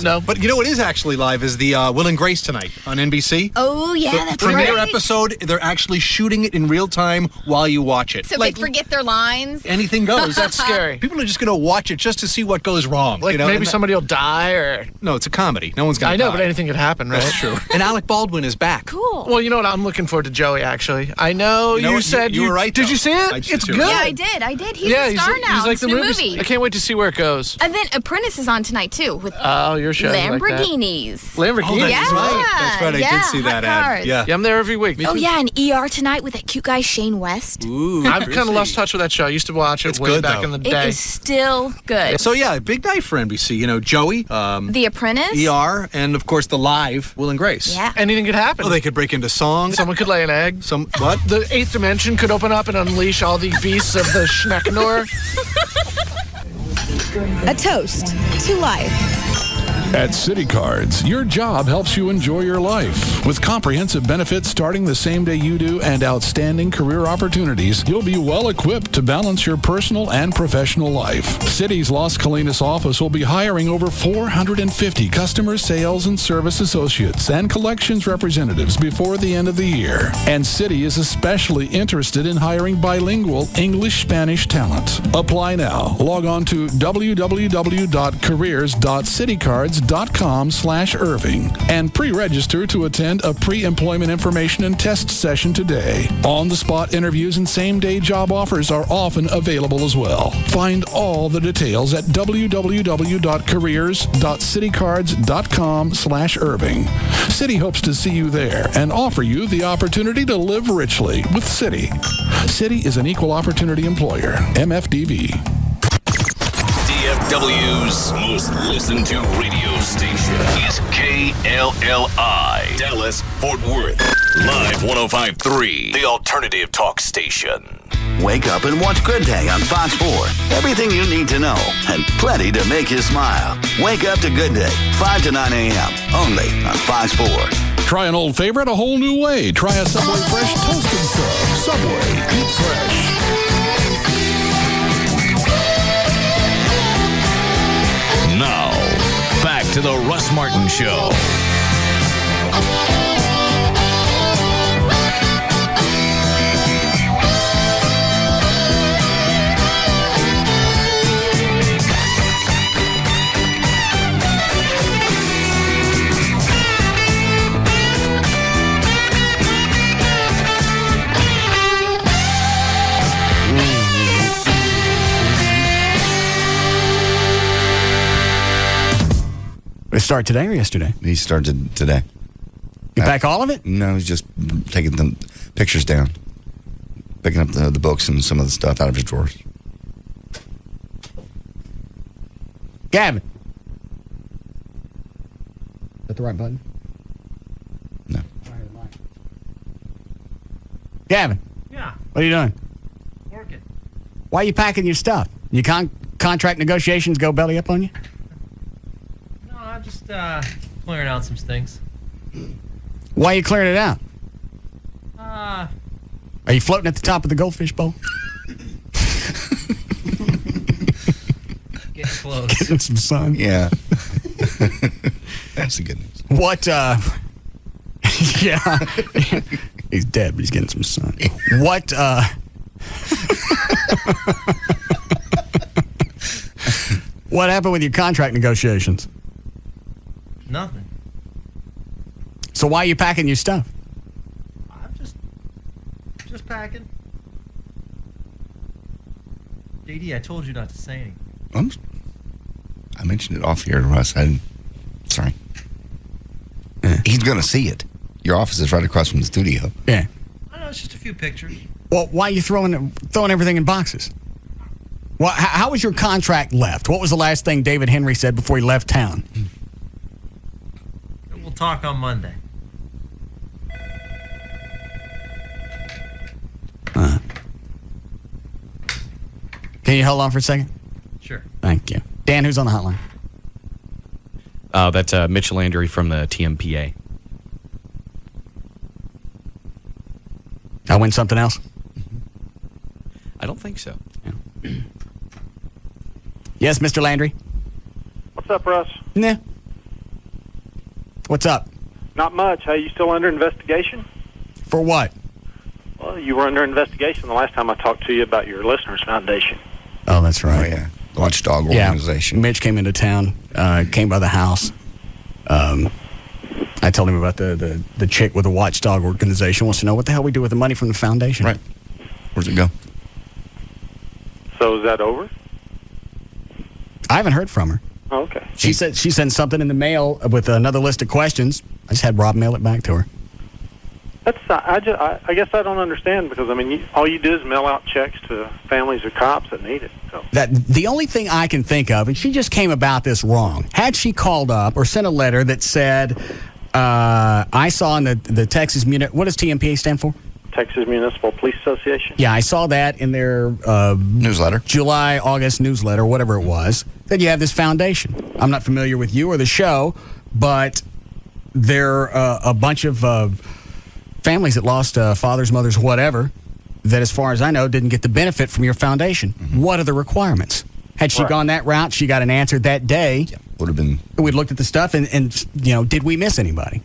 No. But you know what is actually live is the Will and Grace tonight on NBC. Oh, yeah, the that's premiere right. episode, they're actually shooting it in real time while you watch it. So they forget their lines? Anything goes. That's scary. People are just going to watch it just to see what goes wrong. Like maybe somebody will die or... No, it's a comedy. No one's going to die. I know, but anything could happen, right? That's true. And Alec Baldwin is back. Cool. Well, you know what? I'm looking forward to Joey, actually. I know you said you were right. Did you see it? It's good. Yeah, I did. He's a star now. He's like it's the a new movie. I can't wait to see where it goes. And then Apprentice is on tonight, too, with your show Lamborghinis. Lamborghinis? Oh, that's right. That's right. I did see that ad. Cars. Yeah, I'm there every week. Oh, yeah, and ER tonight with that cute guy, Shane West. Ooh, I've kind of lost touch with that show. I used to watch it way back in the day. It is still good. So, yeah, big night for NBC. You know, Joey. The Apprentice. ER, and, of course, the live Will and Grace. Yeah. Anything could happen. Well, they could break into songs. Someone could lay an egg. What? The eighth dimension could open up and unleash all the beasts of the Schmeckenor. A toast to life. At City Cards, your job helps you enjoy your life. With comprehensive benefits starting the same day you do and outstanding career opportunities, you'll be well equipped to balance your personal and professional life. City's Las Colinas office will be hiring over 450 customer sales and service associates and collections representatives before the end of the year. And City is especially interested in hiring bilingual English-Spanish talent. Apply now. Log on to www.careers.citycards.com/Irving and pre-register to attend a pre-employment information and test session today. On-the-spot interviews and same-day job offers are often available as well. Find all the details at www.careers.citycards.com/Irving. City hopes to see you there and offer you the opportunity to live richly with City. City is an equal opportunity employer. MFDV. DFW's most listened to radio station is KLLI, Dallas, Fort Worth. Live 105.3, the alternative talk station. Wake up and watch Good Day on Fox 4. Everything you need to know and plenty to make you smile. Wake up to Good Day, 5 to 9 a.m. only on Fox 4. Try an old favorite a whole new way. Try a Subway Fresh Toasted Sub. Subway, eat fresh. Now, back to the Russ Martin Show. Did it start today or yesterday? He started today. You back all of it? No, he's just taking the pictures down. Picking up the books and some of the stuff out of his drawers. Gavin. Is that the right button? No. Gavin. Yeah. What are you doing? Working. Why are you packing your stuff? Your contract negotiations go belly up on you? No, I'm just clearing out some things. Why are you clearing it out? Uh, Are you floating at the top of the goldfish bowl? Getting close. Getting some sun? Yeah. That's the good news. What, yeah. He's dead, but he's getting some sun. What, what happened with your contract negotiations? Nothing. So why are you packing your stuff? I'm just packing. JD, I told you not to say anything. I mentioned it off here, Russ. Sorry. He's going to see it. Your office is right across from the studio. Yeah. I know, it's just a few pictures. Well, why are you throwing everything in boxes? Well, how was your contract left? What was the last thing David Henry said before he left town? We'll talk on Monday. Can you hold on for a second? Sure. Thank you. Dan, who's on the hotline? That's Mitch Landry from the TMPA. I win something else? I don't think so. Yeah. Yes, Mr. Landry? What's up, Russ? Nah. What's up? Not much. Hey, you still under investigation? For what? Well, you were under investigation the last time I talked to you about your Listeners Foundation. Oh, that's right. Oh, yeah. The Watchdog organization. Yeah. Mitch came into town, came by the house. I told him about the chick with the Watchdog organization. Wants to know what the hell we do with the money from the foundation. Right. Where's it go? So is that over? I haven't heard from her. Oh, okay. She said she sent something in the mail with another list of questions. I just had Rob mail it back to her. That's I guess I don't understand because I mean all you do is mail out checks to families of cops that need it. So The only thing I can think of, and she just came about this wrong. Had she called up or sent a letter that said, I saw in the Texas what does TMPA stand for? Texas Municipal Police Association. Yeah, I saw that in their newsletter, July, August newsletter, whatever it was. that you have this foundation. I'm not familiar with you or the show, but there are a bunch of families that lost fathers, mothers, whatever, that as far as I know didn't get the benefit from your foundation. What are the requirements? Had she gone that route, she got an answer that day. Yeah, would have been. We'd looked at the stuff and did we miss anybody?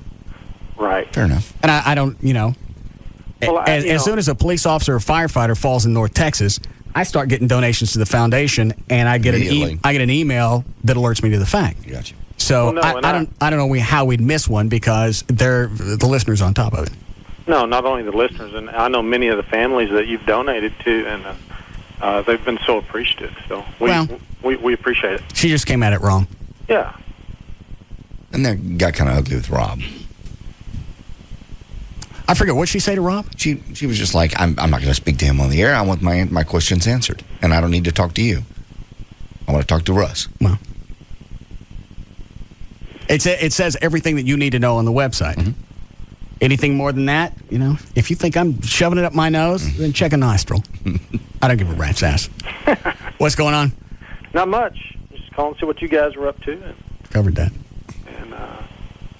Right. Fair enough. And I don't, Well, as soon as a police officer or firefighter falls in North Texas, I start getting donations to the foundation, and I get an email that alerts me to the fact. Gotcha. So Well, no, I don't know how we'd miss one because they're the listeners on top of it. No, not only the listeners, and I know many of the families that you've donated to, and they've been so appreciative. So we appreciate it. She just came at it wrong. Yeah. And that got kind of ugly with Rob. I forget what she say to Rob. She was just like, I'm not going to speak to him on the air. I want my questions answered, and I don't need to talk to you. I want to talk to Russ. Well, it says everything that you need to know on the website. Anything more than that, if you think I'm shoving it up my nose, then check a nostril. I don't give a rat's ass. What's going on? Not much. Just calling to see what you guys were up to. And, Covered that. And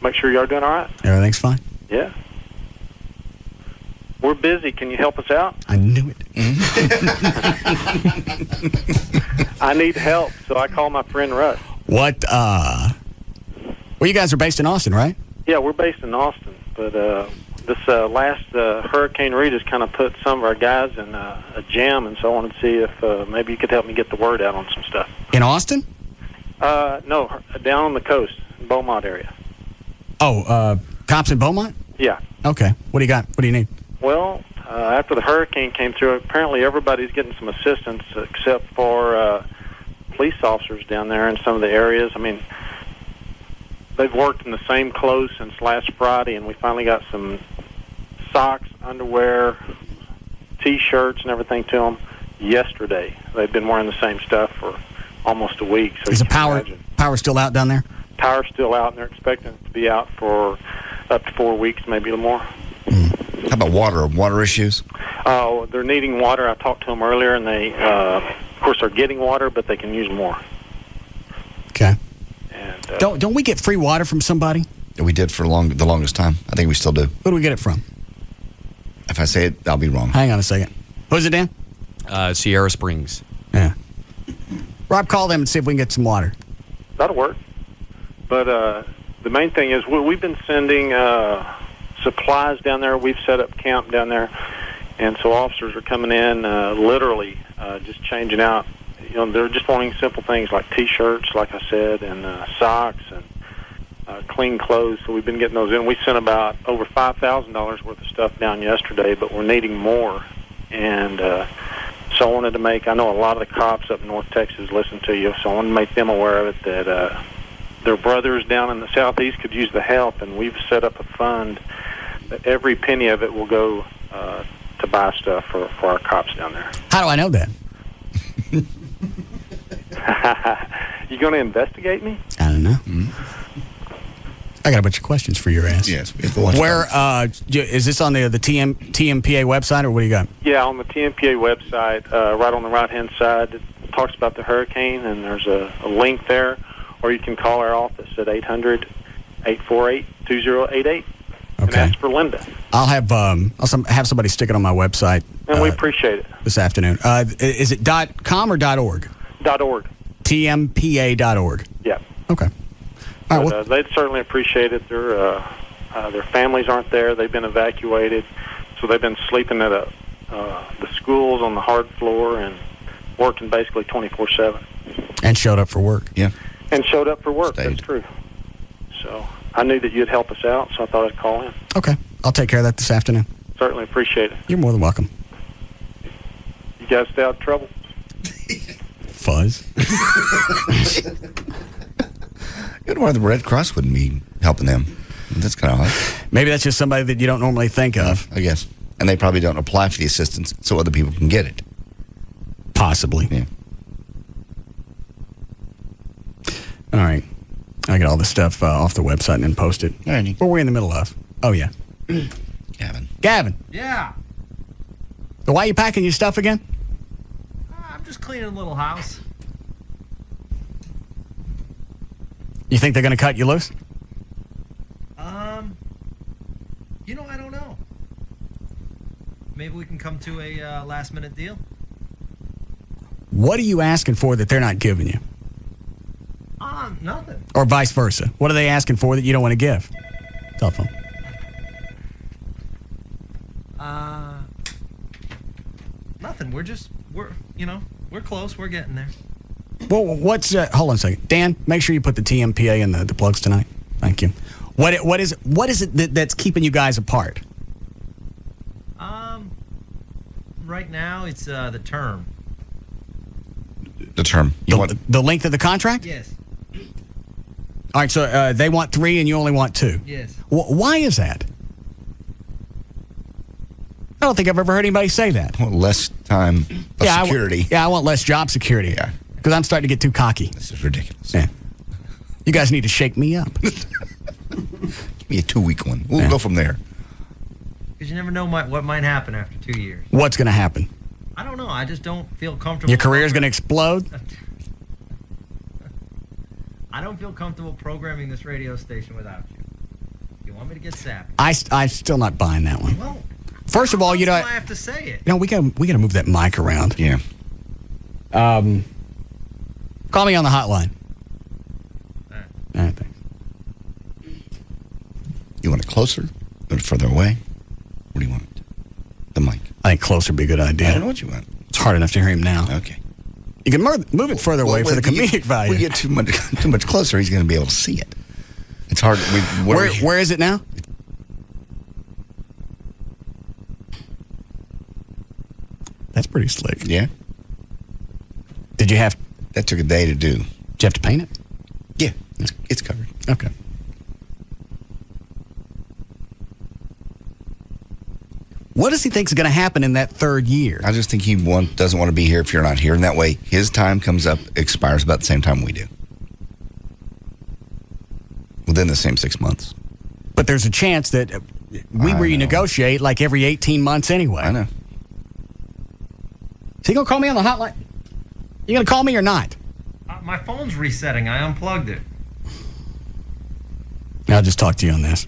make sure you are doing all right. Everything's fine. Yeah. We're busy. Can you help us out? I knew it. I need help, so I call my friend Russ. What, well, you guys are based in Austin, right? Yeah, we're based in Austin, but this last Hurricane Rita's kind of put some of our guys in a jam, and so I wanted to see if maybe you could help me get the word out on some stuff. In Austin? No, down on the coast, Beaumont area. Oh, cops in Beaumont? Yeah. Okay. What do you got? What do you need? Well, after the hurricane came through, apparently everybody's getting some assistance except for police officers down there in some of the areas. I mean, they've worked in the same clothes since last Friday, and we finally got some socks, underwear, T-shirts, and everything to them yesterday. They've been wearing the same stuff for almost a week. So is the power still out down there? Power's still out, and they're expecting it to be out for up to 4 weeks, maybe a little more. How about water issues? Oh, they're needing water. I talked to them earlier, and they, of course, are getting water, but they can use more. Okay. And, don't we get free water from somebody? We did for the longest time. I think we still do. Who do we get it from? If I say it, I'll be wrong. Hang on a second. Who's it, Dan? Sierra Springs. Yeah. Rob, call them and see if we can get some water. That'll work. But the main thing is we've been sending supplies down there. We've set up camp down there, and so officers are coming in literally just changing out. They're just wanting simple things like T-shirts, like I said, and socks and clean clothes. So we've been getting those in. We sent about over $5,000 worth of stuff down yesterday, but we're needing more. And so I wanted to I know a lot of the cops up in North Texas listen to you, so I wanted to make them aware of it that their brothers down in the southeast could use the help, and we've set up a fund that every penny of it will go to buy stuff for our cops down there. How do I know that? You going to investigate me? I don't know. I got a bunch of questions for your ass. Yes. Where is this on the TMPA website, or what do you got? Yeah, on the TMPA website, right on the right-hand side, it talks about the hurricane, and there's a link there, or you can call our office at 800-848-2088 and ask for Linda. I'll have somebody stick it on my website. And we appreciate it. This afternoon. Is it .com or .org? .org. TMPA.org. Yeah. Okay. All right, they'd certainly appreciate it. Their families aren't there. They've been evacuated, so they've been sleeping at the schools on the hard floor and working basically 24/7. And showed up for work. Yeah. And showed up for work. That's true. So I knew that you'd help us out, so I thought I'd call in. Okay. I'll take care of that this afternoon. Certainly appreciate it. You're more than welcome. You guys stay out of trouble. Fuzz. Good why the Red Cross wouldn't be helping them. That's kind of odd. Maybe that's just somebody that you don't normally think of. I guess. And they probably don't apply for the assistance so other people can get it. Possibly. Yeah. All right. I get all this stuff off the website and then post it. All right. What are we in the middle of? Oh, yeah. Gavin. Yeah. So why are you packing your stuff again? I'm just cleaning a little house. You think they're going to cut you loose? I don't know. Maybe we can come to a last-minute deal. What are you asking for that they're not giving you? Nothing. Or vice versa. What are they asking for that you don't want to give? Telephone. Nothing. We're close. We're getting there. Well, what's hold on a second. Dan, make sure you put the TMPA in the plugs tonight. Thank you. What is it that's keeping you guys apart? Right now, it's the term. The term. The length of the contract? Yes. All right, so they want 3 and you only want 2. Yes. Why is that? I don't think I've ever heard anybody say that. Well, less time of security. I want less job security. Yeah. Because I'm starting to get too cocky. This is ridiculous. Yeah. You guys need to shake me up. Give me a 2-week one. We'll go from there. Because you never know what might happen after 2 years. What's going to happen? I don't know. I just don't feel comfortable. Your career is going to explode? I don't feel comfortable programming this radio station without you. You want me to get sappy? I'm still not buying that one. Well, first of all, I have to say it. We got to move that mic around. Yeah. Call me on the hotline. All right, thanks. You want it closer? You want it further away? What do you want? The mic. I think closer would be a good idea. I don't know what you want. It's hard enough to hear him now. Okay. You can move it further away for the comedic value. We get too much closer, he's going to be able to see it. It's hard. Where is it now? That's pretty slick. Yeah. Did you have... That took a day to do. Did you have to paint it? Yeah. It's covered. Okay. What does he think is going to happen in that 3rd year? I just think he doesn't want to be here if you're not here. And that way, his time comes up, expires about the same time we do. Within the same 6 months. But there's a chance that we renegotiate like every 18 months anyway. I know. Is he going to call me on the hotline? You going to call me or not? My phone's resetting. I unplugged it. I'll just talk to you on this.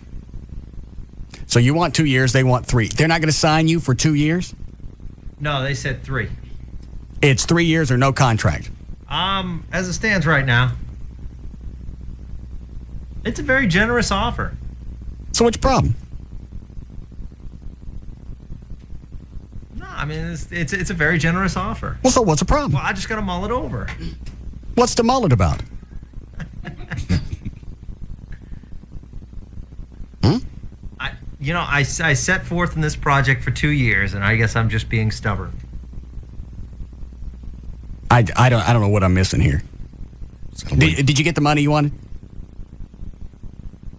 So you want 2 years, they want 3. They're not going to sign you for 2 years? No, they said 3. It's 3 years or no contract? As it stands right now, it's a very generous offer. So what's your problem? No, I mean, it's a very generous offer. Well, so what's the problem? Well, I just got to mull it over. What's to mull it about? I set forth in this project for 2 years, and I guess I'm just being stubborn. I don't know what I'm missing here. Did you get the money you wanted?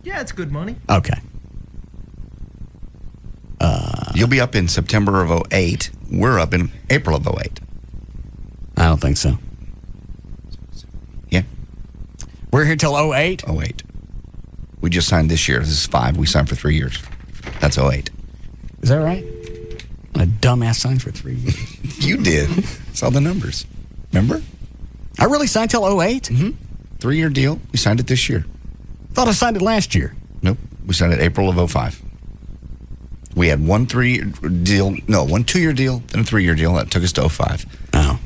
Yeah, it's good money. Okay. You'll be up in September of 08. We're up in April of 08. I don't think so. Yeah. We're here till 08? 08. We just signed this year. This is 5. We signed for 3 years. That's 08. Is that right? What a dumbass signed for 3 years. You did. Saw the numbers. Remember? I really signed till 08? Mm-hmm. 3-year deal. We signed it this year. Thought I signed it last year. Nope. We signed it April of 05. We had one 2-year deal, then a 3-year deal. That took us to 05. Oh.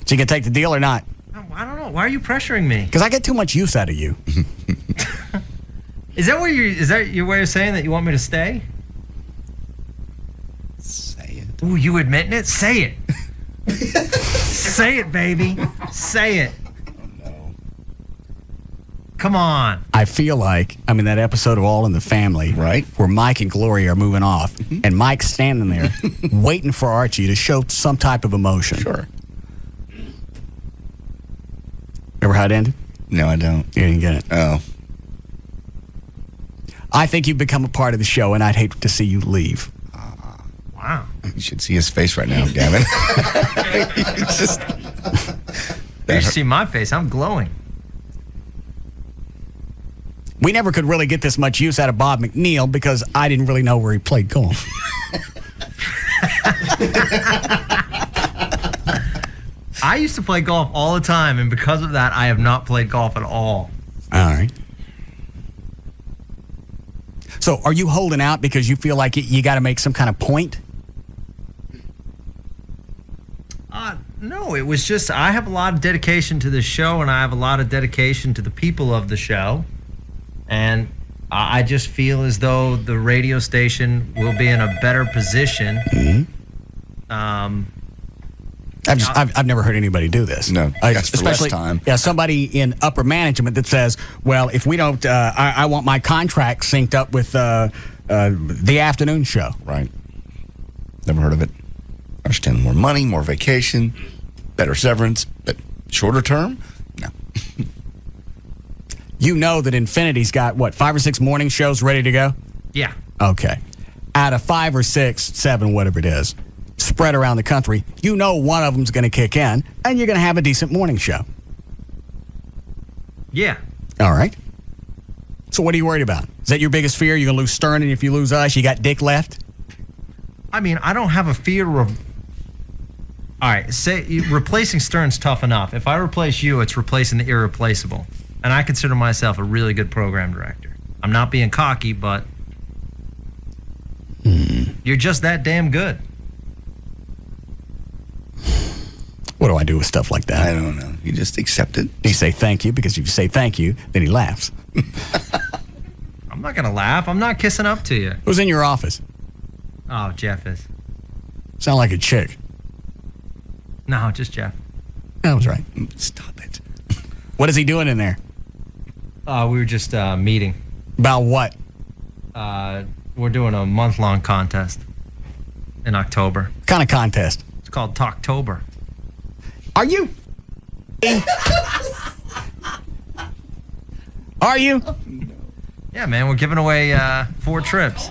So you can take the deal or not? I don't know. Why are you pressuring me? Because I get too much use out of you. Is that your way of saying that you want me to stay? Say it. Ooh, you admitting it? Say it. Say it, baby. Say it. Oh, no. Come on. I feel like I'm in that episode of All in the Family, right? Where Mike and Gloria are moving off, and Mike's standing there waiting for Archie to show some type of emotion. Sure. Remember how it ended? No, I don't. You didn't get it. Oh. I think you've become a part of the show, and I'd hate to see you leave. Wow. You should see his face right now, Gavin. You should see my face. I'm glowing. We never could really get this much use out of Bob McNeil because I didn't really know where he played golf. I used to play golf all the time, and because of that, I have not played golf at all. All right. So are you holding out because you feel like you got to make some kind of point? No, it was just I have a lot of dedication to the show, and I have a lot of dedication to the people of the show. And I just feel as though the radio station will be in a better position. Mm-hmm. I've never heard anybody do this. No, that's for less especially time. Yeah, somebody in upper management that says, "Well, if we don't, I want my contract synced up with the afternoon show." Right. Never heard of it. Understand more money, more vacation, better severance, but shorter term, no. You know that Infinity's got, 5 or 6 morning shows ready to go? Yeah. Okay. Out of 5 or 6, 7, whatever it is, spread around the country, you know one of them's going to kick in, and you're going to have a decent morning show. Yeah. All right. So what are you worried about? Is that your biggest fear? You're going to lose Stern, and if you lose us, you got Dick left? I mean, I don't have a fear of... All right, say replacing Stern's tough enough. If I replace you, it's replacing the irreplaceable. And I consider myself a really good program director. I'm not being cocky, but you're just that damn good. What do I do with stuff like that? I don't know. You just accept it. You say thank you, because if you say thank you, then he laughs. I'm not going to laugh. I'm not kissing up to you. Who's in your office? Oh, Jeff is. Sound like a chick. No, just Jeff. That was right. Stop it. What is he doing in there? We were just meeting. About what? We're doing a month-long contest in October. What kind of contest? It's called Talktober. Are you? Are you? Yeah, man, we're giving away 4 trips.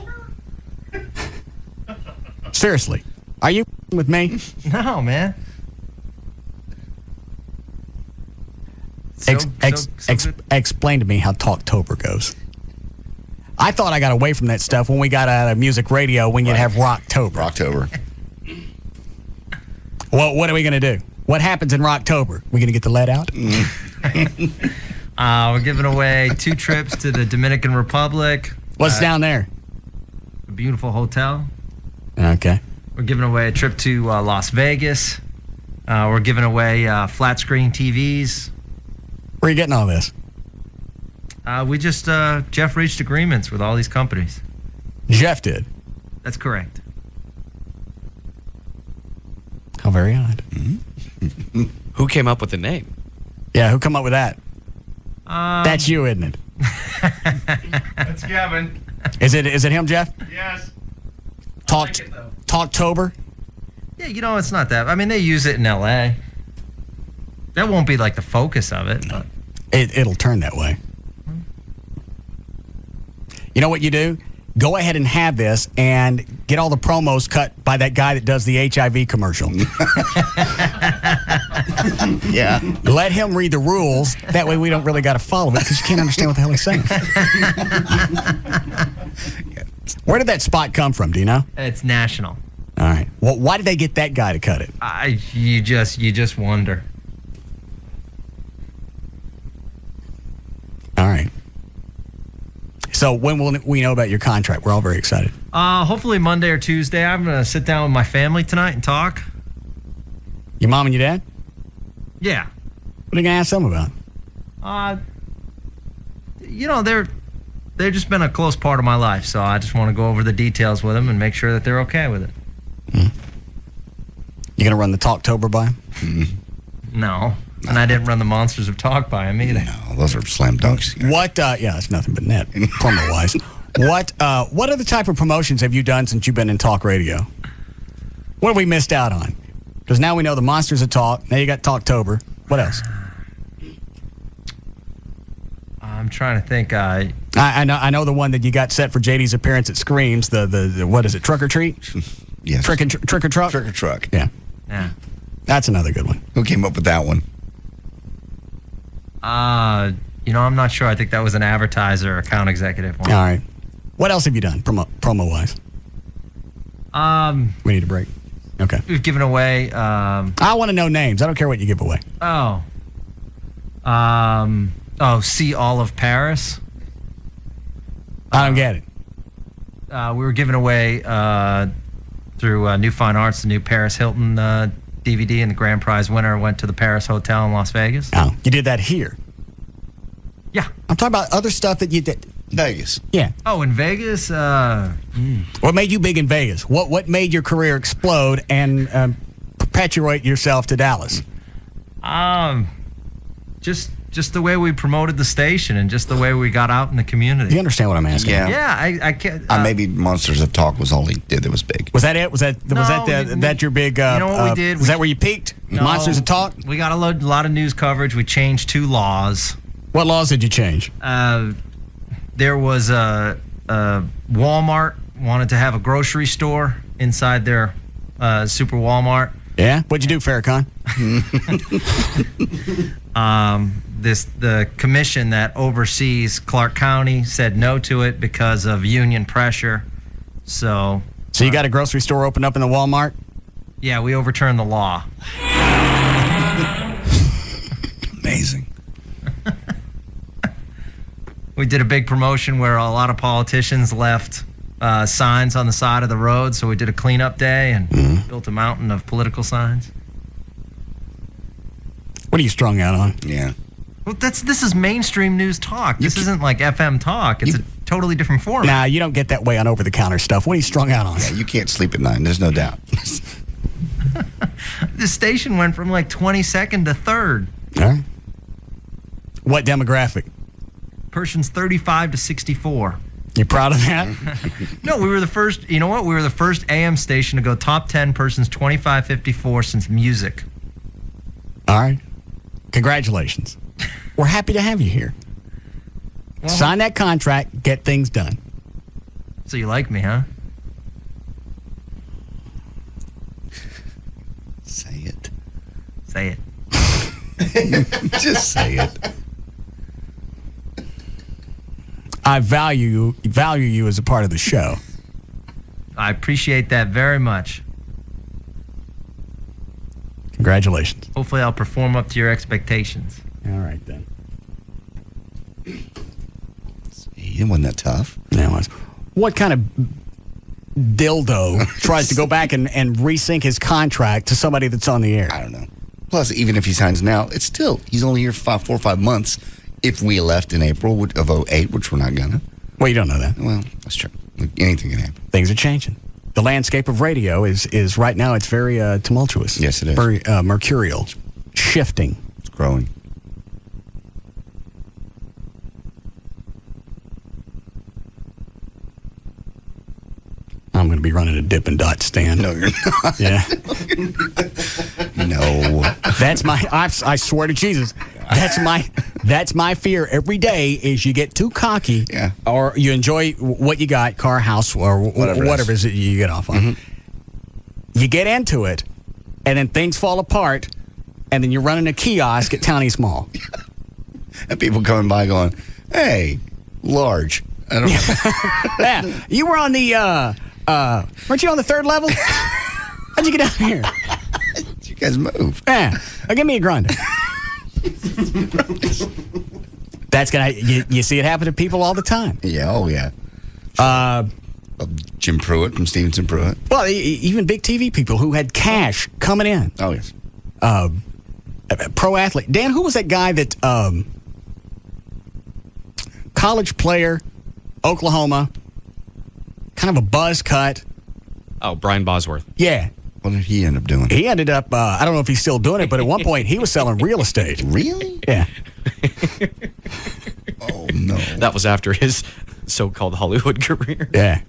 Seriously. Are you with me? No, man. Explain to me how Talktober goes. I thought I got away from that stuff when we got out of music radio when you'd have Rocktober. Rocktober. Well, what are we going to do? What happens in Rocktober? We going to get the lead out? We're giving away 2 trips to the Dominican Republic. What's down there? A beautiful hotel. Okay. We're giving away a trip to Las Vegas. We're giving away flat screen TVs. Where are you getting all this? We just, Jeff reached agreements with all these companies. Jeff did? That's correct. How very odd. Mm-hmm. Who came up with the name? Yeah, who come up with that? That's you, isn't it? That's Kevin. Is it him, Jeff? Yes. Talktober? Yeah, it's not that. I mean, they use it in L.A. That won't be like the focus of it. But. It'll turn that way. You know what you do? Go ahead and have this and get all the promos cut by that guy that does the HIV commercial. Yeah. Let him read the rules. That way we don't really got to follow it because you can't understand what the hell he's saying. Where did that spot come from? Do you know? It's national. All right. Well, why did they get that guy to cut it? You just wonder. All right. So when will we know about your contract? We're all very excited. Hopefully Monday or Tuesday. I'm going to sit down with my family tonight and talk. Your mom and your dad? Yeah. What are you going to ask them about? They've just been a close part of my life, so I just want to go over the details with them and make sure that they're okay with it. You going to run the Talktober by them? No. And I didn't run the Monsters of Talk by him either. No, those are slam dunks. What? Yeah, it's nothing but net, promo-wise. What other type of promotions have you done since you've been in talk radio? What have we missed out on? Because now we know the Monsters of Talk. Now you got Talktober. What else? I'm trying to think. I know the one that you got set for JD's appearance at Screams. The what is it? Trick or Treat? Yes. Trick or Truck? Trick or Truck. Yeah. Yeah. That's another good one. Who came up with that one? I'm not sure. I think that was an advertiser, account executive one. All right. What else have you done promo-wise? We need a break. Okay. We've given away. I want to know names. I don't care what you give away. See all of Paris. I don't get it. We were giving away through New Fine Arts the new Paris Hilton DVD, and the grand prize winner went to the Paris Hotel in Las Vegas. Oh, you did that here? Yeah. I'm talking about other stuff that you did. Vegas. Yeah. Oh, in Vegas? What made you big in Vegas? What made your career explode and perpetuate yourself to Dallas? Just the way we promoted the station and just the way we got out in the community. You understand what I'm asking? Yeah. Yeah, I can't. Maybe Monsters of Talk was all he did that was big. Was that it? Was that your big? You know what we did? Was that where you peaked? No, Monsters of Talk. We got a lot of news coverage. We changed 2 laws. What laws did you change? There was a Walmart wanted to have a grocery store inside their super Walmart. Yeah. What'd you do, Farrakhan? The commission that oversees Clark County said no to it because of union pressure. So you got a grocery store opened up in the Walmart? Yeah, we overturned the law. Amazing. We did a big promotion where a lot of politicians left signs on the side of the road, so we did a cleanup day and built a mountain of political signs. What are you strung out on? Yeah. Well, this is mainstream news talk. This isn't like FM talk. It's a totally different format. Nah, you don't get that way on over-the-counter stuff. What are you strung out on? Yeah, you can't sleep at night. There's no doubt. The station went from like 22nd to 3rd. All right. What demographic? Persons 35 to 64. You proud of that? No, we were the first. You know what? We were the first AM station to go top 10 persons 25-54 since music. All right. Congratulations. We're happy to have you here. Well, sign that contract, get things done. So you like me, huh? Say it. Say it. Just say it. I value you as a part of the show. I appreciate that very much. Congratulations. Hopefully I'll perform up to your expectations. All right, then. It wasn't that tough. Yeah, it was. What kind of dildo tries to go back and resync his contract to somebody that's on the air? I don't know. Plus, even if he signs now, it's still, he's only here 4 or 5 months. If we left in April of 2008, which we're not gonna. Well, you don't know that. Well, that's true. Anything can happen. Things are changing. The landscape of radio is right now, it's very tumultuous. Yes, it is. Very mercurial. Shifting. It's growing. I'm going to be running a Dippin' Dot stand. No, you're not. Yeah. No. That's I swear to Jesus. That's my fear every day is you get too cocky or you enjoy what you got, car, house, or whatever it is that you get off on. Mm-hmm. You get into it, and then things fall apart, and then you're running a kiosk at Town East Mall. And people coming by going, hey, large. I don't know. Yeah. You were on the, weren't you on the 3rd level? How'd you get down here? You guys move. Yeah. Give me a grande. That's gonna you see it happen to people all the time. Yeah, oh yeah. Jim Pruitt from Stevenson Pruitt. Well, even big TV people who had cash coming in. Oh yes. Pro athlete. Dan, who was that guy that college player, Oklahoma, kind of a buzz cut. Oh, Brian Bosworth. Yeah. What did he end up doing? He ended up, I don't know if he's still doing it, but at one point he was selling real estate. Really? Yeah. Oh, no. That was after his so-called Hollywood career. Yeah.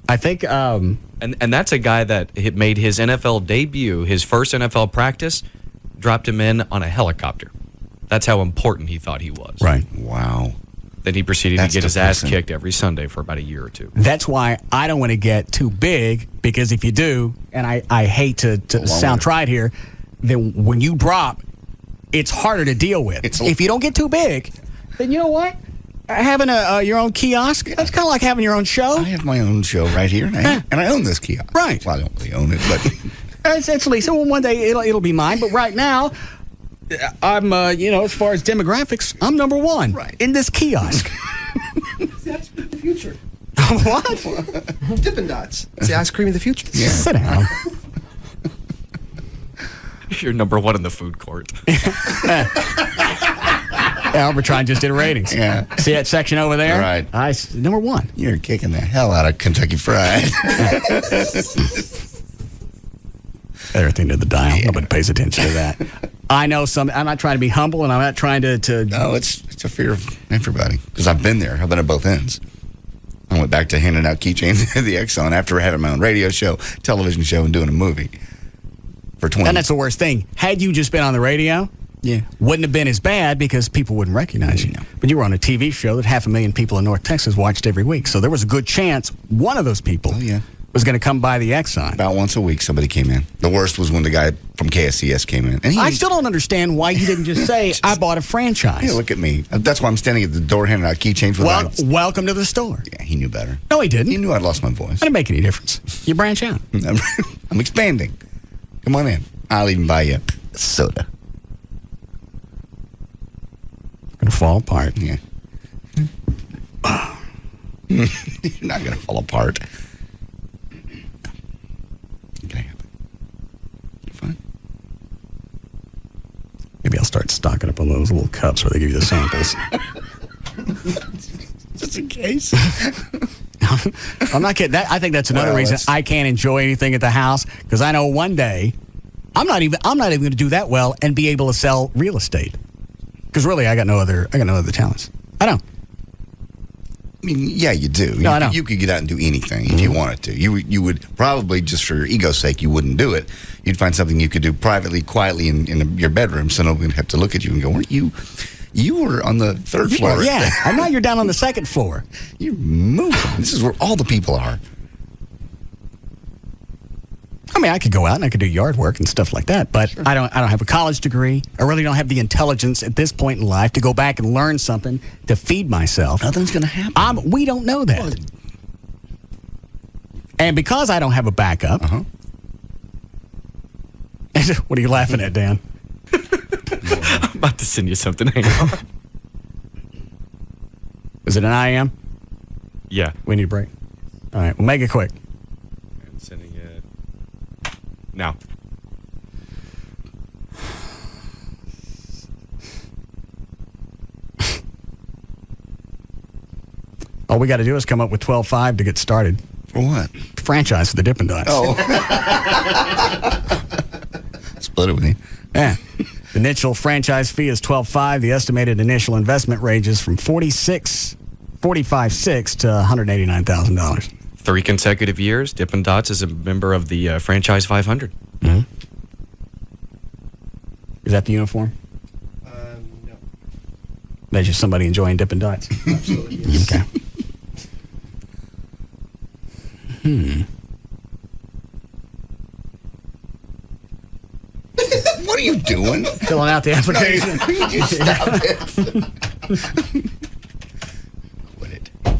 I think... And that's a guy that made his NFL debut, his first NFL practice, dropped him in on a helicopter. That's how important he thought he was. Right. Wow. Then he proceeded to get his ass kicked every Sunday for about a year or two. That's why I don't want to get too big, because if you do, and I hate to sound tried here, then when you drop, it's harder to deal with. If you don't get too big, then you know what? Having your own kiosk? That's kind of like having your own show. I have my own show right here, and I own this kiosk. Right. Well, I don't really own it, but it's Lisa. Well, one day it'll be mine. But right now, I'm as far as demographics, I'm number one in this kiosk. That's the future. What? Dippin' Dots. It's the ice cream of the future. Yeah. Sit down. You're number one in the food court. Arbitron just did ratings. Yeah. See that section over there? Right. Number one. You're kicking the hell out of Kentucky Fried. Everything to the dial. Yeah. Nobody pays attention to that. I know some. I'm not trying to be humble, and I'm not trying to. No, it's a fear of everybody because I've been there. I've been at both ends. I went back to handing out keychains at the Exxon after having my own radio show, television show, and doing a movie for 20. And that's the worst thing. Had you just been on the radio, wouldn't have been as bad because people wouldn't recognize you. But you were on a TV show that 500,000 people in North Texas watched every week. So there was a good chance one of those people was going to come by the Exxon. About once a week, somebody came in. The worst was when the guy from KSCS came in. And I still don't understand why you didn't just say, I bought a franchise. Yeah, look at me. That's why I'm standing at the door handing out keychains. Welcome to the store. Yeah, he knew better. No, he didn't. He knew I'd lost my voice. It didn't make any difference. You branch out. I'm expanding. Come on in. I'll even buy you a soda. Gonna fall apart. Yeah. You're not gonna fall apart. Okay. You're fine. Maybe I'll start stocking up on those little cups where they give you the samples. Just in case. I'm not kidding. I think that's another reason I can't enjoy anything at the house because I know one day I'm not even going to do that well and be able to sell real estate. Because really, I got no other talents. I don't. I mean, yeah, you do. No, I don't. You could get out and do anything if you wanted to. You would probably, just for your ego's sake, you wouldn't do it. You'd find something you could do privately, quietly in your bedroom, so nobody would have to look at you and go, "Weren't you? You were on the third floor." Yeah, and now you're down on the second floor. You're moving. This is where all the people are. I mean, I could go out and I could do yard work and stuff like that, but I don't have a college degree. I really don't have the intelligence at this point in life to go back and learn something to feed myself. Nothing's going to happen. We don't know that. And because I don't have a backup, what are you laughing at, Dan? I'm about to send you something. Hang on. Is it an IM? Yeah. We need a break. All right, we'll make it quick. I'm sending it now. All we got to do is come up with 12.5 to get started. For what? Franchise for the Dippin' Dots. Oh. Split it with me. Yeah. The initial franchise fee is $12.5. The estimated initial investment ranges from $45.6 to $189,000. 3 consecutive years, Dippin' Dots is a member of the Franchise 500. Mm-hmm. Is that the uniform? No. That's just somebody enjoying Dippin' Dots. Absolutely. Yes. Okay. What are you doing? Filling out the application. No, you stop it. Quit it. I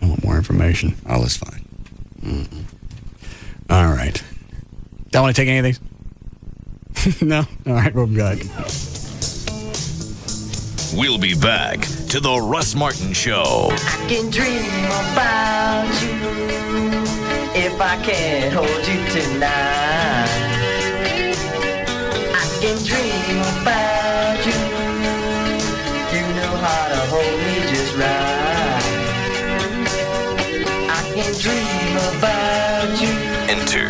want more information. All is fine. Mm-mm. All right. Don't want to take any of these? No? All right, we'll be back. We'll be back to the Russ Martin Show. I can dream about you if I can't hold you tonight. I can dream about you. You know how to hold me just right. I can dream about you. Enter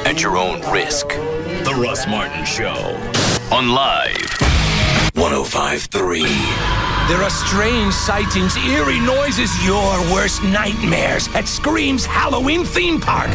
at your own risk. The Russ Martin Show on Live 105.3. There are strange sightings, eerie noises, your worst nightmares at Scream's Halloween theme park.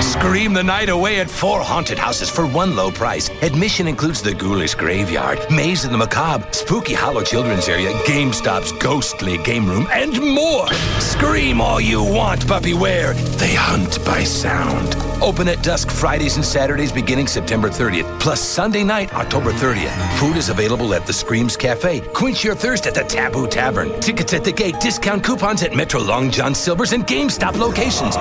Scream the night away at 4 haunted houses for one low price. Admission includes the Ghoulish Graveyard, Maze of the Macabre, Spooky Hollow Children's Area, GameStop's Ghostly Game Room, and more. Scream all you want, but beware, they hunt by sound. Open at dusk Fridays and Saturdays beginning September 30th, plus Sunday night, October 30th. Food is available at the Screams Cafe. Quench your thirst at the Taboo Tavern. Tickets at the gate, discount coupons at Metro Long John Silver's and GameStop locations.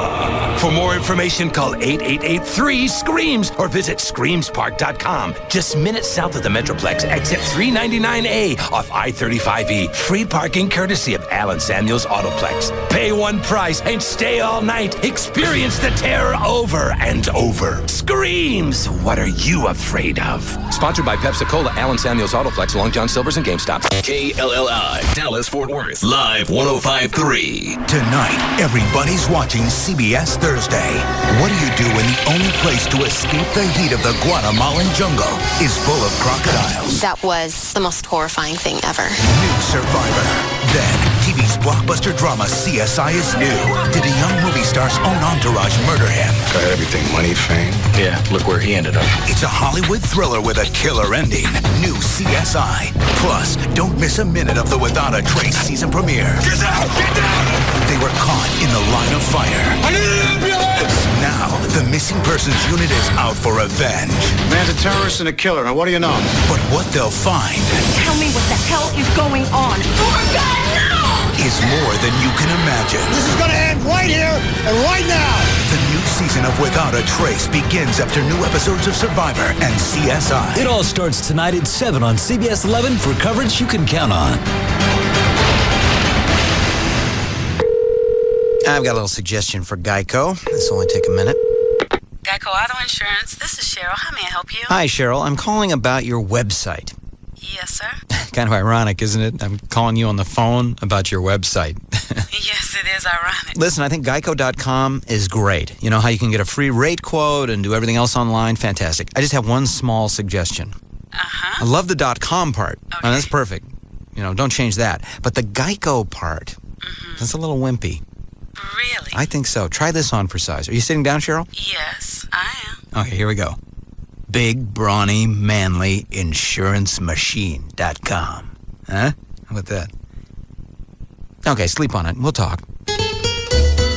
For more information, call 888-3-SCREAMS or visit screamspark.com. Just minutes south of the Metroplex, exit 399A off I-35E. Free parking courtesy of Allen Samuels Autoplex. Pay one price and stay all night. Experience the terror over and over. Screams! What are you afraid of? Sponsored by Pepsi-Cola, Allen Samuels Autoplex, Long John Silver's, and GameStop. KLLI, Dallas-Fort Worth, live 105.3. Tonight, everybody's watching CBS Thursday. What do you do when the only place to escape the heat of the Guatemalan jungle is full of crocodiles? That was the most horrifying thing ever. New Survivor. Then, TV's blockbuster drama CSI is new. Did a young movie star's own entourage murder him? Got everything, money, fame. Yeah, look where he ended up. It's a Hollywood thriller with a killer ending. New CSI. Plus, don't miss a minute of the Without a Trace season premiere. Get out! Get down! They were caught in the line of fire. I need an ambulance! Now, the missing persons unit is out for revenge. Man's a terrorist and a killer. Now, what do you know? But what they'll find... Tell me what the hell is going on. Oh, God, no! ...is more than you can imagine. This is gonna end right here and right now! The new season of Without a Trace begins after new episodes of Survivor and CSI. It all starts tonight at 7 on CBS 11 for coverage you can count on. I've got a little suggestion for Geico. This will only take a minute. Geico Auto Insurance, this is Cheryl. How may I help you? Hi, Cheryl. I'm calling about your website. Yes, sir. Kind of ironic, isn't it? I'm calling you on the phone about your website. Yes, it is ironic. Listen, I think Geico.com is great. You know how you can get a free rate quote and do everything else online? Fantastic. I just have one small suggestion. Uh-huh. I love the .com part. Okay. Oh, that's perfect. You know, don't change that. But the Geico part, that's a little wimpy. Really? I think so. Try this on for size. Are you sitting down, Cheryl? Yes, I am. Okay, here we go. Big, brawny, manly insurancemachine.com. Huh? How about that? Okay, sleep on it. We'll talk.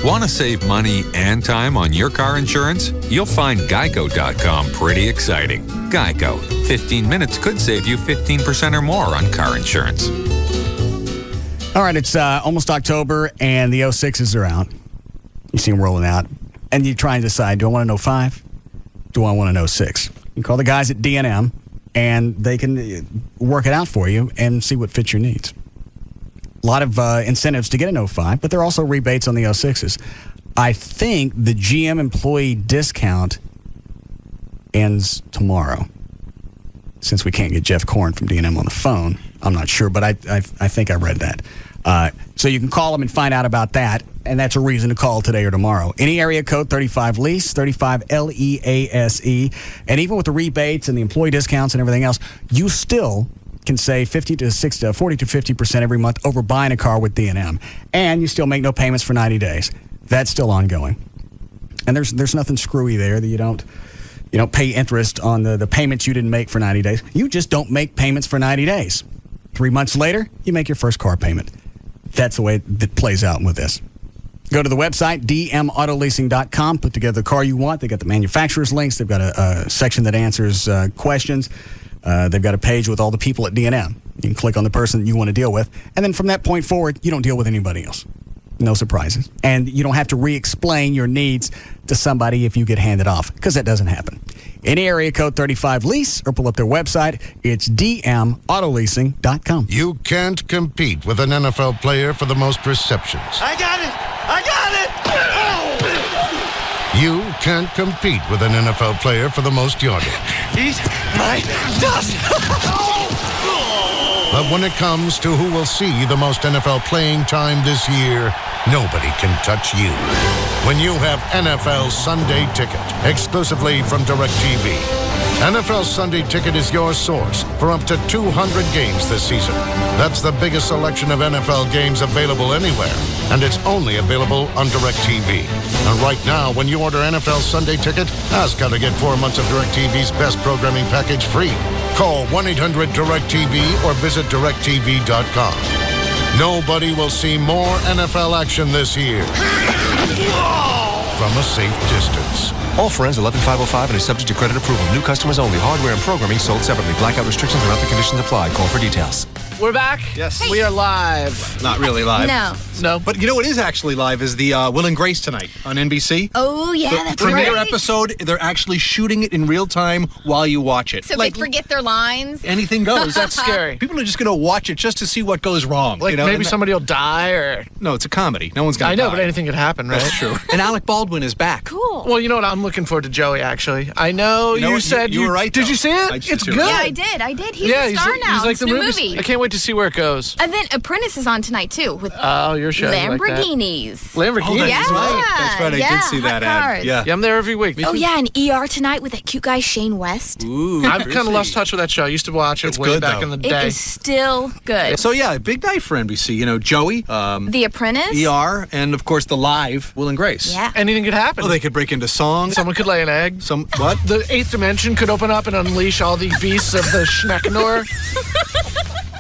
Want to save money and time on your car insurance? You'll find Geico.com pretty exciting. Geico. 15 minutes could save you 15% or more on car insurance. All right, it's almost October, and the 06s are out. You see them rolling out, and you try and decide, do I want an 05? Do I want an 06? You call the guys at D&M, and they can work it out for you and see what fits your needs. A lot of incentives to get an 05, but there are also rebates on the 06s. I think the GM employee discount ends tomorrow. Since we can't get Jeff Korn from D&M on the phone, I'm not sure, but I think I read that. So you can call them and find out about that, and that's a reason to call today or tomorrow. Any area code 35LEASE, 35LEASE, and even with the rebates and the employee discounts and everything else, you still can save 40 to 50% every month over buying a car with D&M, and you still make no payments for 90 days. That's still ongoing, and there's nothing screwy there that you don't pay interest on the payments you didn't make for 90 days. You just don't make payments for 90 days. 3 months later, you make your first car payment. That's the way that plays out with this. Go to the website, dmautoleasing.com. Put together the car you want. They got the manufacturer's links. They've got a section that answers questions. They've got a page with all the people at D&M. You can click on the person you want to deal with. And then from that point forward, you don't deal with anybody else. No surprises. And you don't have to re-explain your needs to somebody if you get handed off, because that doesn't happen. Any area code 35LEASE or pull up their website. It's dmautoleasing.com. You can't compete with an NFL player for the most receptions. I got it! I got it! Oh! You can't compete with an NFL player for the most yardage. Eat my dust! But when it comes to who will see the most NFL playing time this year, nobody can touch you. When you have NFL Sunday Ticket, exclusively from DirecTV. NFL Sunday Ticket is your source for up to 200 games this season. That's the biggest selection of NFL games available anywhere, and it's only available on DirecTV. And right now, when you order NFL Sunday Ticket, ask how to get 4 months of DirecTV's best programming package free. Call 1-800-DirecTV or visit DirecTV.com. Nobody will see more NFL action this year. from a safe distance. All friends 11505 and is subject to credit approval. New customers only. Hardware and programming sold separately. Blackout restrictions and other conditions apply. Call for details. We're back. Yes. We are live. Not really live. No. But you know what is actually live is the Will and Grace tonight on NBC. Oh, yeah, the that's premiere right. episode, they're actually shooting it in real time while you watch it. So they forget their lines. Anything goes. That's scary. People are just going to watch it just to see what goes wrong. Like you know? maybe And somebody will die or... No, it's a comedy. No one's going to I know, die. but anything could happen, right? That's true. And Alec Baldwin is back. Cool. Well, you know what? I'm looking forward to Joey, actually. I know You know you what? said You were right, Did though. you see it? It's good. Yeah, I did. He's a star now. He's like It's the new movie. movie. I can't wait to see where it goes. And then Apprentice is on tonight, too, with Oh, your show. Lamborghinis. Lamborghinis. Oh, that's Yeah. right. That's right. I Yeah, did see hot that ad. cars. Yeah. I'm there every week. Oh, yeah, and ER tonight with that cute guy, Shane West. Ooh, I've kind of lost touch with that show. I used to watch it It's way good, back though. in the It day. is still good. So, yeah, big night for NBC. You know, Joey, The Apprentice. ER, and, of course, the live Will and Grace. Yeah. Anything could happen. Oh, they could break into songs. Someone could lay an egg. What? The eighth dimension could open up and unleash all the beasts of the Schmeckenor.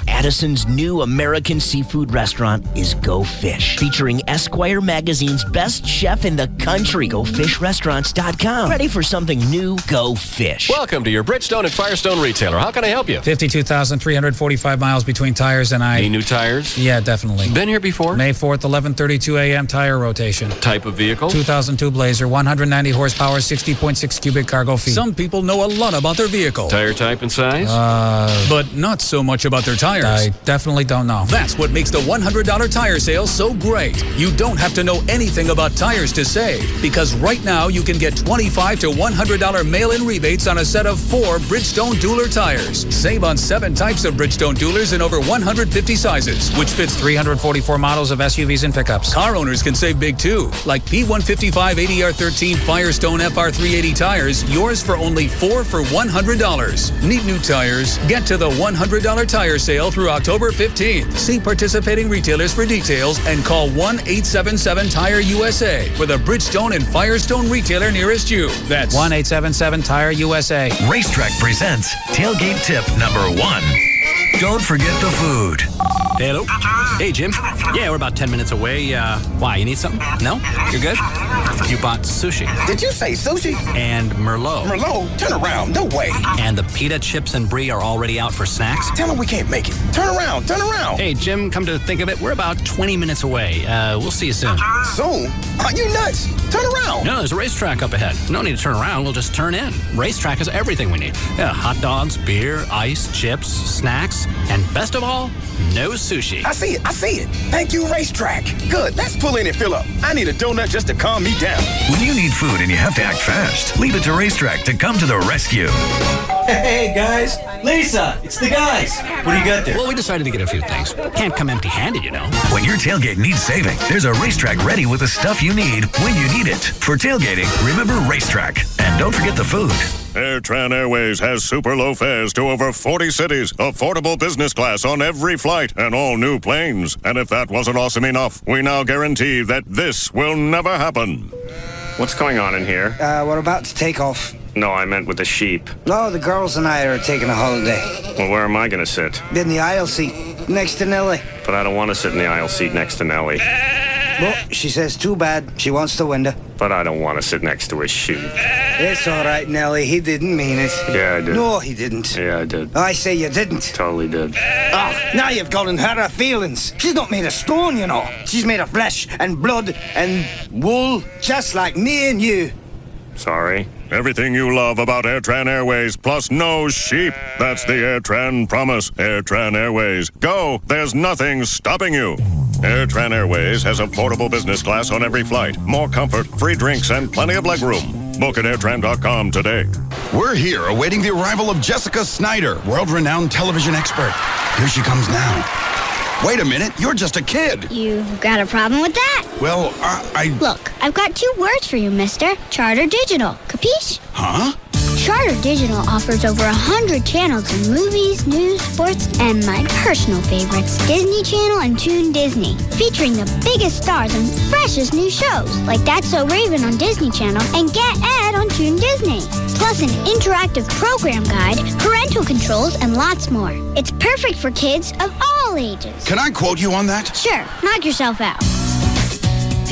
Addison's new American seafood restaurant is Go Fish, featuring Esquire magazine's best chef in the country. GoFishRestaurants.com. Ready for something new? Go Fish. Welcome to your Bridgestone and Firestone retailer. How can I help you? 52,345 miles between tires, and Need new tires? Yeah, definitely. Been here before? May 4th, 11:32 a.m. tire rotation. Type of vehicle? 2002 Blazer, 190 horsepower, 60.6 cubic cargo feet. Some people know a lot about their vehicle. Tire type and size? But not so much about their tires. I definitely don't know. That's what makes the $100 tire sale so great. You don't have to know anything about tires to save, because right now you can get $25 to $100 mail-in rebates on a set of 4 Bridgestone Dueler tires. Save on 7 types of Bridgestone Duelers in over 150 sizes, which fits 344 models of SUVs and pickups. Car owners can save big too, like P155 ADR13 Firestone FR380 tires, yours for only $4 for $100. Need new tires? Get to the $100 tire sale through October 15th. See participating retailers for details and call 1-877-TIRE-USA for the Bridgestone and Firestone retailer nearest you. That's 1-877-TIRE-USA. Racetrack presents Tailgate Tip number 1. Don't forget the food. Hello. Hey, Jim. Yeah, we're about 10 minutes away. Why, you need something? No? You're good? You bought sushi. Did you say sushi? And Merlot. Merlot? Turn around. No way. And the pita chips and brie are already out for snacks. Tell them we can't make it. Turn around. Turn around. Hey, Jim, come to think of it, we're about 20 minutes away. We'll see you soon. Soon? Are you nuts? Turn around. No, there's a racetrack up ahead. No need to turn around. We'll just turn in. Racetrack is everything we need. Yeah, hot dogs, beer, ice, chips, snacks, and best of all, no sushi. I see it. Thank you, Racetrack. Good. Let's pull in and fill up. I need a donut just to calm me down. When you need food and you have to act fast, leave it to Racetrack to come to the rescue. Hey, guys. Lisa, it's the guys. What do you got there? Well, we decided to get a few things. Can't come empty-handed, you know. When your tailgate needs saving, there's a Racetrack ready with the stuff you need when you need it. For tailgating, remember Racetrack. And don't forget the food. AirTran Airways has super low fares to over 40 cities, affordable business class on every flight, and all new planes. And if that wasn't awesome enough, we now guarantee that this will never happen. What's going on in here? We're about to take off. No, I meant with the sheep. No, the girls and I are taking a holiday. Well, where am I going to sit? In the aisle seat, next to Nellie. But I don't want to sit in the aisle seat next to Nellie. Well, she says too bad. She wants the window. But I don't want to sit next to a sheep. It's all right, Nellie. He didn't mean it. Yeah, I did. No, he didn't. Yeah, I did. I say you didn't. Totally did. Oh, now you've gotten her feelings. She's not made of stone, you know. She's made of flesh and blood and wool, just like me and you. Sorry. Everything you love about AirTran Airways, plus no sheep. That's the AirTran promise. AirTran Airways. Go. There's nothing stopping you. AirTran Airways has affordable business class on every flight. More comfort, free drinks, and plenty of legroom. Book at airtran.com today. We're here awaiting the arrival of Jessica Snyder, world-renowned television expert. Here she comes now. Wait a minute, you're just a kid. You've got a problem with that? Well, I... Look, I've got 2 words for you, mister. Charter Digital. Capiche? Huh? Charter Digital offers over 100 channels of movies, news, sports, and my personal favorites, Disney Channel and Toon Disney, featuring the biggest stars and freshest new shows, like That's So Raven on Disney Channel and Get Ed on Toon Disney. Plus an interactive program guide, parental controls, and lots more. It's perfect for kids of all ages. Can I quote you on that? Sure, knock yourself out.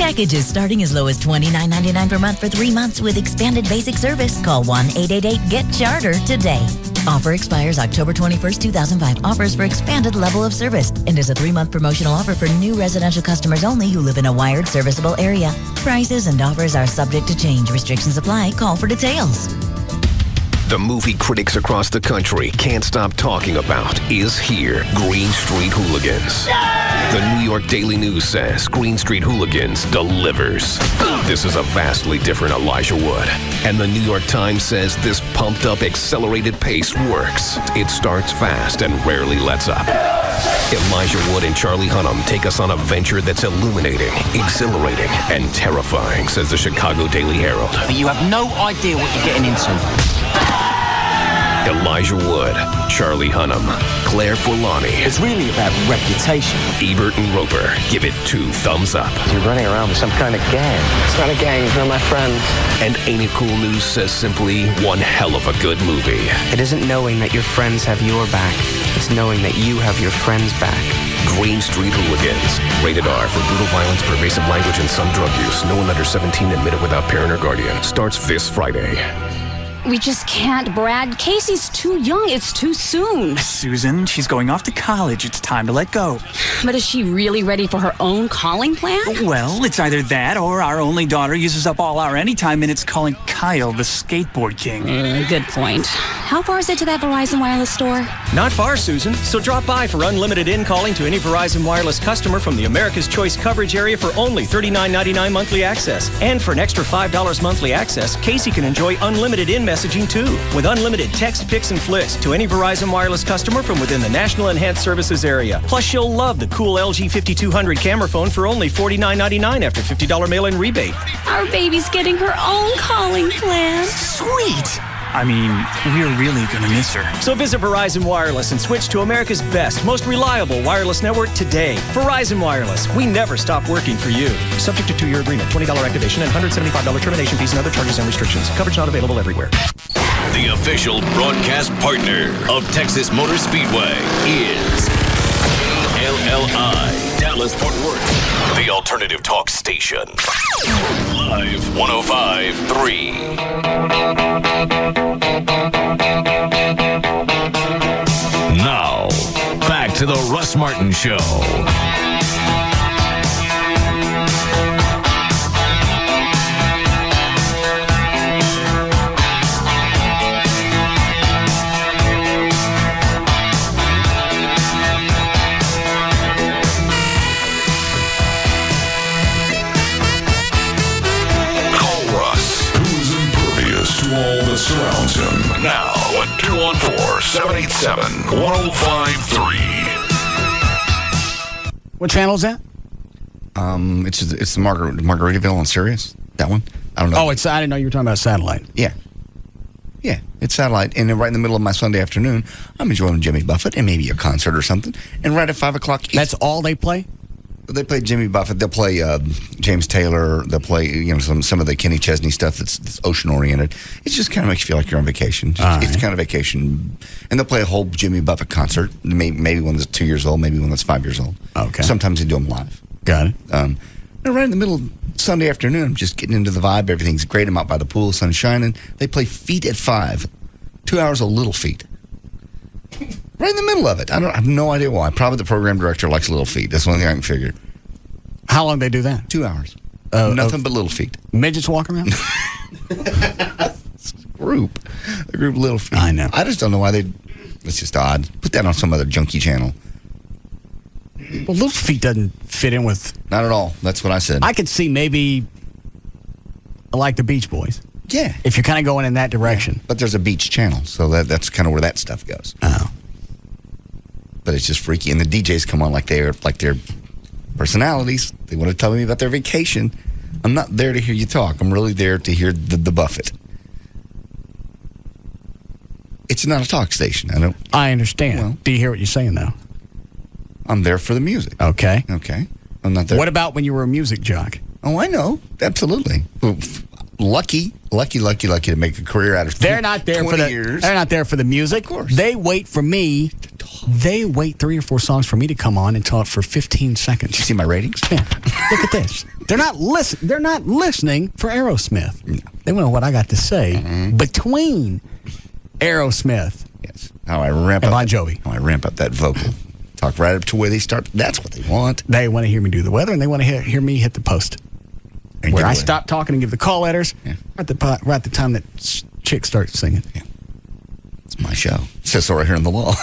Packages starting as low as $29.99 per month for 3 months with expanded basic service. Call 1-888-GET-CHARTER today. Offer expires October 21st, 2005. Offers for expanded level of service and is a 3-month promotional offer for new residential customers only who live in a wired serviceable area. Prices and offers are subject to change. Restrictions apply. Call for details. The movie critics across the country can't stop talking about is here. Green Street Hooligans. The New York Daily News says Green Street Hooligans delivers. This is a vastly different Elijah Wood. And the New York Times says this pumped-up, accelerated pace works. It starts fast and rarely lets up. Elijah Wood and Charlie Hunnam take us on a venture that's illuminating, exhilarating, and terrifying, says the Chicago Daily Herald. You have no idea what you're getting into. Elijah Wood, Charlie Hunnam, Claire Forlani. It's really about reputation. Ebert and Roper give it 2 thumbs up. You're running around with some kind of gang. It's not a gang, they're my friends. And Ain't It Cool News says simply one hell of a good movie. It isn't knowing that your friends have your back. It's knowing that you have your friends' back. Green Street Hooligans. Rated R for brutal violence, pervasive language, and some drug use. No one under 17 admitted without parent or guardian. Starts this Friday. We just can't, Brad. Casey's too young. It's too soon. Susan, she's going off to college. It's time to let go. But is she really ready for her own calling plan? Well, it's either that or our only daughter uses up all our anytime minutes calling Kyle the skateboard king. Good point. How far is it to that Verizon Wireless store? Not far, Susan. So drop by for unlimited in-calling to any Verizon Wireless customer from the America's Choice coverage area for only $39.99 monthly access. And for an extra $5 monthly access, Casey can enjoy unlimited in-messaging too, with unlimited text, pics, and flicks to any Verizon Wireless customer from within the National Enhanced Services area. Plus, she'll love the cool LG 5200 camera phone for only $49.99 after $50 mail-in rebate. Our baby's getting her own calling plan. Sweet! I mean, we're really gonna miss her. So visit Verizon Wireless and switch to America's best, most reliable wireless network today. Verizon Wireless. We never stop working for you. Subject to 2-year agreement, $20 activation, and $175 termination fees and other charges and restrictions. Coverage not available everywhere. The official broadcast partner of Texas Motor Speedway is KLLI, Dallas-Fort Worth, the alternative talk station. Live 105.3. Now, back to the Russ Martin Show. All that surrounds him. Now at 214-787-1053. What channel is that? It's the Margaritaville on Sirius. That one. I don't know. Oh, I didn't know you were talking about satellite. Yeah, it's satellite, and then right in the middle of my Sunday afternoon, I'm enjoying Jimmy Buffett and maybe a concert or something. And right at 5 o'clock, that's all they play. They play Jimmy Buffett. They'll play James Taylor. They'll play some of the Kenny Chesney stuff that's ocean oriented. It just kind of makes you feel like you're on vacation. It's kind of vacation, and they'll play a whole Jimmy Buffett concert. Maybe one that's 2 years old, maybe one that's 5 years old. Okay. Sometimes they do them live. Got it. And right in the middle of Sunday afternoon, I'm just getting into the vibe. Everything's great. I'm out by the pool, sun's shining. They play Feet at 5, 2 hours of Little Feet. Right in the middle of it. I have no idea why. Probably the program director likes Little Feet. That's the only thing I can figure. How long they do that? 2 hours. Nothing but Little Feet. Midgets walk around? The group Little Feet. I know. I just don't know why it's just odd. Put that on some other junky channel. Well, Little Feet doesn't fit in with... Not at all. That's what I said. I could see maybe like the Beach Boys. Yeah. If you're kind of going in that direction. Yeah. But there's a beach channel, so that's kind of where that stuff goes. Oh. But it's just freaky. And the DJs come on like they're personalities. They want to tell me about their vacation. I'm not there to hear you talk. I'm really there to hear the Buffett. It's not a talk station. I understand. Well, do you hear what you're saying, though? I'm there for the music. Okay. I'm not there. What about when you were a music jock? Oh, I know. Absolutely. lucky to make a career out of. They're not there for the years. They're not there for the music. Of course. They wait for me. They wait 3 or 4 songs for me to come on and talk for 15 seconds. You see my ratings? Yeah. Look at this. They're not listening for Aerosmith. No. They want to know what I got to say between Aerosmith. Yes. How I ramp and up Bon Jovi. How I ramp up that vocal. Talk right up to where they start. That's what they want. They want to hear me do the weather, and they want to hear me hit the post. And where I stop talking and give the call letters right at the time that chick starts singing. Yeah. It's my show. It says so right here in the log.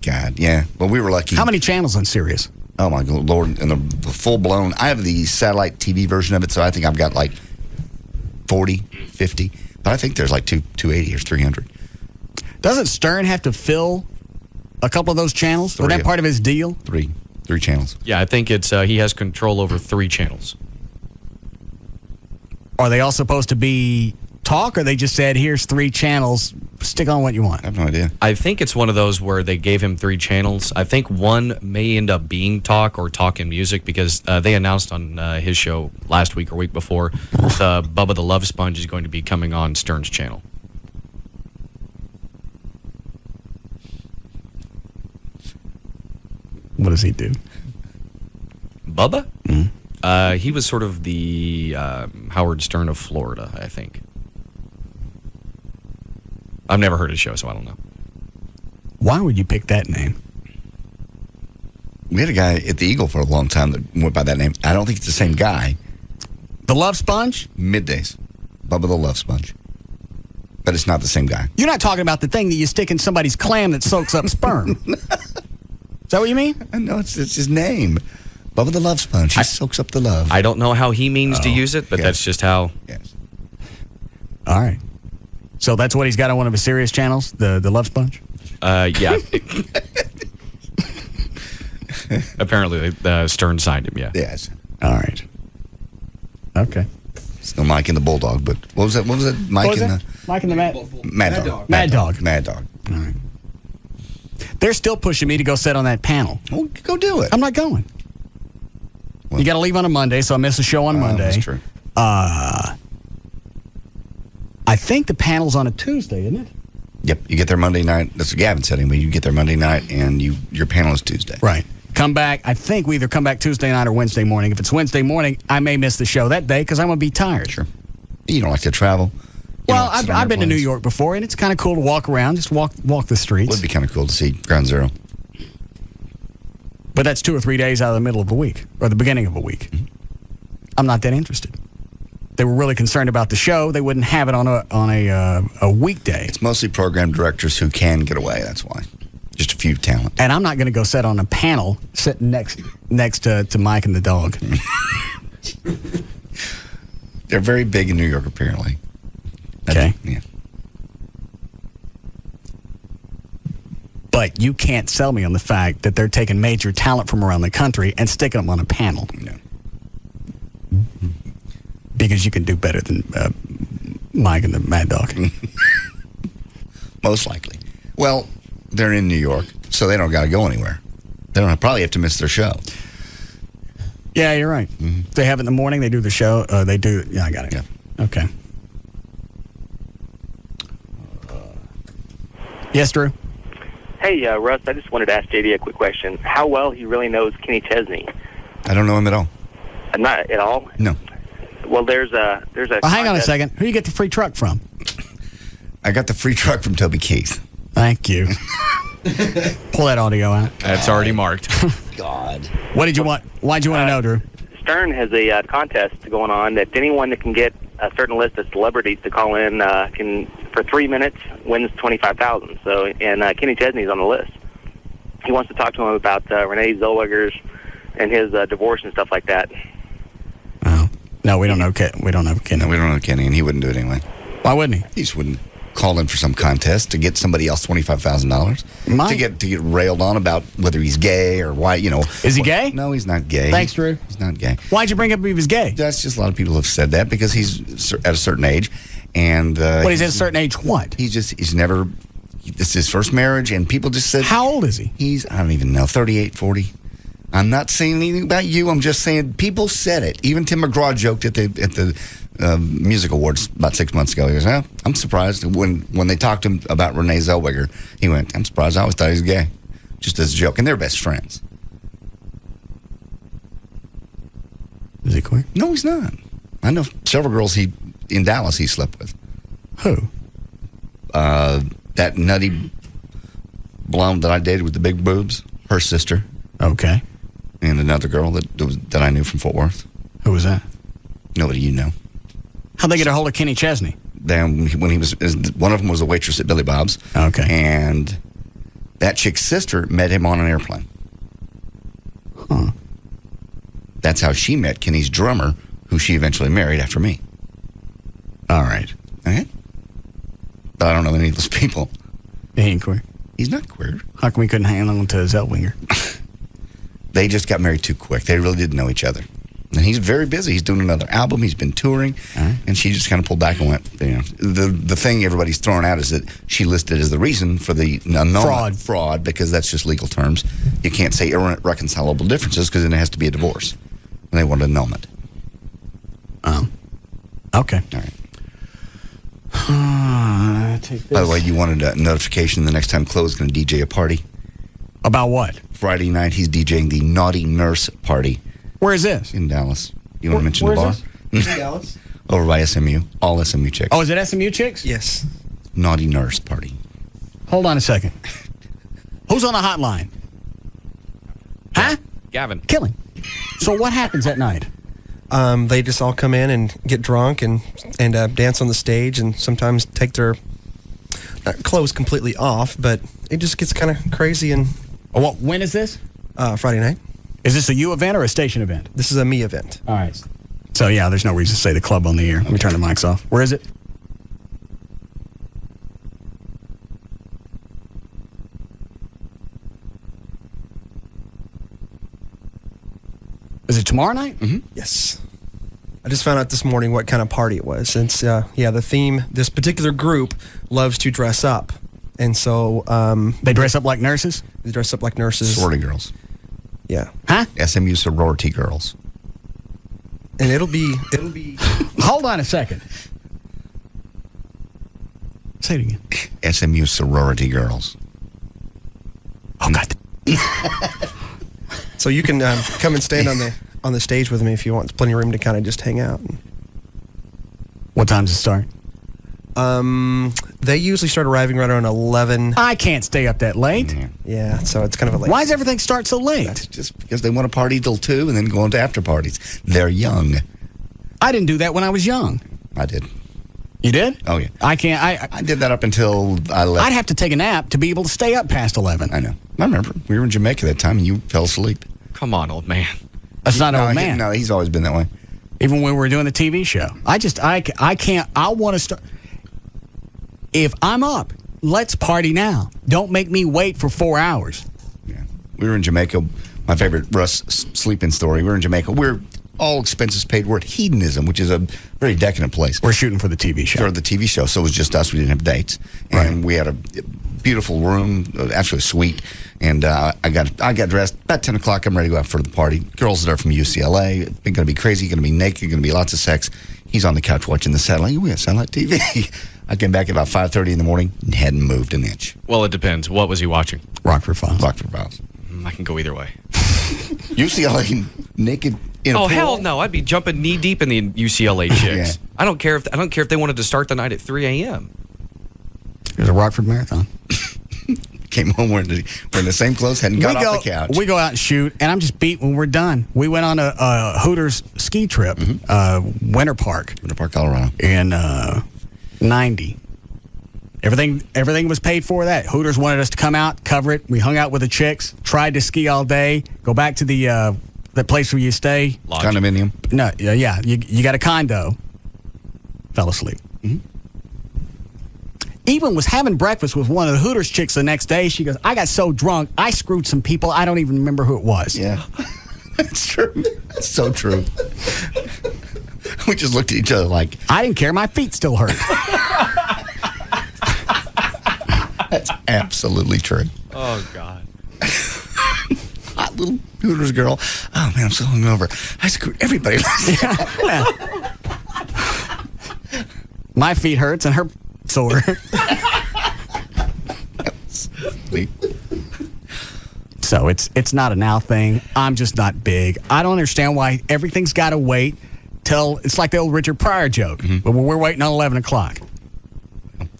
God, yeah. Well, we were lucky. How many channels on Sirius? Oh, my Lord. And the full-blown, I have the satellite TV version of it, so I think I've got like 40, 50. But I think there's like 280 or 300. Doesn't Stern have to fill a couple of those channels? Was that part of his deal? Three channels. Yeah, I think it's he has control over 3 channels. Are they all supposed to be talk, or they just said, here's 3 channels, stick on what you want? I have no idea. I think it's one of those where they gave him 3 channels. I think one may end up being talk or talk and music, because they announced on his show last week or week before the Bubba the Love Sponge is going to be coming on Stern's channel. What does he do? Bubba? He was sort of the Howard Stern of Florida, I think. I've never heard his show, so I don't know. Why would you pick that name? We had a guy at the Eagle for a long time that went by that name. I don't think it's the same guy. The Love Sponge? Middays. Bubba the Love Sponge. But it's not the same guy. You're not talking about the thing that you stick in somebody's clam that soaks up sperm. Is that what you mean? No, it's his name. Bubba the Love Sponge. He soaks up the love. I don't know how he means to use it, but that's just how. Yes. All right. So that's what he's got on one of his Sirius channels, the Love Sponge? Yeah. Apparently, Stern signed him, yeah. Yes. All right. Okay. Still Mike and the Bulldog, but what was that? Mike and the Mike and the Mad Dog. Mad Dog. Mad Dog. All right. They're still pushing me to go sit on that panel. Well, go do it. I'm not going. Well, you got to leave on a Monday, so I miss the show on Monday. That's true. I think the panel's on a Tuesday, isn't it? Yep. You get there Monday night. That's what Gavin said. Anyway, you get there Monday night, and your panel is Tuesday. Right. Come back. I think we either come back Tuesday night or Wednesday morning. If it's Wednesday morning, I may miss the show that day because I'm going to be tired. Sure. You don't like to travel. Well, I've been to New York before, and it's kind of cool to walk around, just walk the streets. It would be kind of cool to see Ground Zero. But that's 2 or 3 days out of the middle of a week, or the beginning of a week. Mm-hmm. I'm not that interested. They were really concerned about the show. They wouldn't have it on a weekday. It's mostly program directors who can get away. That's why. Just a few talent. And I'm not going to go sit on a panel sitting next to Mike and the dog. They're very big in New York, apparently. Okay. Yeah. But you can't sell me on the fact that they're taking major talent from around the country and sticking them on a panel. No. Because you can do better than Mike and the Mad Dog. Most likely. Well, they're in New York, so they don't got to go anywhere. They don't probably have to miss their show. Yeah, you're right. Mm-hmm. They have it in the morning. They do the show. They do. Yeah, I got it. Yeah. Okay. Yes, Drew? Hey, Russ, I just wanted to ask JD a quick question. How well he really knows Kenny Chesney? I don't know him at all. Not at all? No. Well, there's a hang on a second. Who you get the free truck from? I got the free truck from Toby Keith. Thank you. Pull that audio out. That's already marked. God. What did you want? Why'd you want to know, Drew? Stern has a contest going on that anyone that can get a certain list of celebrities to call in can, for 3 minutes, wins $25,000. So, and Kenny Chesney's on the list. He wants to talk to him about Renee Zellweger's and his divorce and stuff like that. Oh. No, we don't know Kenny. No, we don't know Kenny, and he wouldn't do it anyway. Why wouldn't he? He just wouldn't call in for some contest to get somebody else $25,000 to get railed on about whether he's gay or why. Is he gay? No, he's not gay. Thanks, Drew. He's not gay. Why'd you bring up if he was gay? That's just a lot of people have said that because he's at a certain age, and he's at a certain age. What? He's never. This is his first marriage, and people just said. How old is he? I don't even know. 38, 40. I'm not saying anything about you. I'm just saying people said it. Even Tim McGraw joked at the music awards about 6 months ago. He goes, I'm surprised. When they talked to him about Renee Zellweger, he went, I'm surprised. I always thought he was gay. Just as a joke. And they're best friends. Is he queer? No, he's not. I know several girls in Dallas he slept with. Who? That nutty blonde that I dated with the big boobs, her sister. Okay. And another girl that I knew from Fort Worth. Who was that? Nobody you know. How'd they get a hold of Kenny Chesney? Then when he was, one of them was a waitress at Billy Bob's. Okay. And that chick's sister met him on an airplane. Huh. That's how she met Kenny's drummer, who she eventually married after me. All right. Okay. But I don't know any of those people. He ain't queer. He's not queer. How come we couldn't hang on to Zellweger? They just got married too quick. They really didn't know each other. And he's very busy. He's doing another album. He's been touring. Right. And she just kind of pulled back and went, the thing everybody's throwing out is that she listed as the reason for the fraud, because that's just legal terms. You can't say irreconcilable differences because then it has to be a divorce. And they wanted to annul it. Okay. All right. By the way, you wanted a notification the next time Chloe's going to DJ a party. About what? Friday night, he's DJing the Naughty Nurse Party. Where is this? In Dallas. You want to mention the bar? In Dallas? Over by SMU. All SMU chicks. Oh, is it SMU chicks? Yes. Naughty Nurse Party. Hold on a second. Who's on the hotline? Huh? Gavin. Killing. So what happens at night? They just all come in and get drunk and dance on the stage and sometimes take their clothes completely off, but it just gets kind of crazy. And when is this? Friday night. Is this a you event or a station event? This is a me event. All right. So, yeah, there's no reason to say the club on the air. Let me turn the mics off. Where is it? Is it tomorrow night? Mm-hmm. Yes. I just found out this morning what kind of party it was. It's the theme, this particular group loves to dress up. And so... they dress up like nurses? They dress up like nurses. Sorority girls. Yeah. Huh? SMU sorority girls. And it'll be... Hold on a second. Say it again. SMU sorority girls. Oh, God. So you can come and stand on the stage with me if you want. There's plenty of room to kind of just hang out. What time does it start? They usually start arriving right around 11. I can't stay up that late. Yeah, so it's kind of a late. Why does everything start so late? That's just because they want to party till 2 and then go on to after parties. They're young. I didn't do that when I was young. I did. You did? Oh, yeah. I can't. I did that up until I left. I'd have to take a nap to be able to stay up past 11. I know. I remember. We were in Jamaica that time and you fell asleep. Come on, old man. That's not old man. No, he's always been that way. Even when we were doing the TV show. I can't. I want to start. If I'm up, let's party now. Don't make me wait for 4 hours. Yeah. We were in Jamaica. My favorite Russ sleeping story. We were in Jamaica. We're all expenses paid. We're at Hedonism, which is a very decadent place. We're shooting for the TV show. For the TV show. So it was just us. We didn't have dates. And we had a beautiful room, actually a suite. And I got dressed. About 10 o'clock, I'm ready to go out for the party. Girls that are from UCLA. It's going to be crazy. Going to be naked. Going to be lots of sex. He's on the couch watching the satellite. We have satellite TV. I came back at about 5:30 in the morning and hadn't moved an inch. Well, it depends. What was he watching? Rockford Files. Rockford Files. I can go either way. UCLA naked in a pool? Hell no! I'd be jumping knee deep in the UCLA chicks. Yeah. I don't care if they wanted to start the night at 3 a.m. There's a Rockford Marathon. Came home wearing the same clothes, hadn't got off the couch. We go out and shoot, and I'm just beat when we're done. We went on a Hooters ski trip, Winter Park, Colorado, in 90. Everything was paid for that. Hooters wanted us to come out, cover it. We hung out with the chicks, tried to ski all day, go back to the place where you stay. Lodge. Condominium. No, yeah, you got a condo. Fell asleep. Mm-hmm. Even was having breakfast with one of the Hooters chicks the next day. She goes, I got so drunk, I screwed some people. I don't even remember who it was. Yeah. That's true. That's so true. We just looked at each other like... I didn't care. My feet still hurt. That's absolutely true. Oh, God. Hot little Hooters girl. Oh, man, I'm so hungover. I screwed everybody. Yeah. My feet hurts and her sore. So it's not a now thing. I'm just not big. I don't understand why everything's got to wait till it's like the old Richard Pryor joke. But we're waiting on 11 o'clock.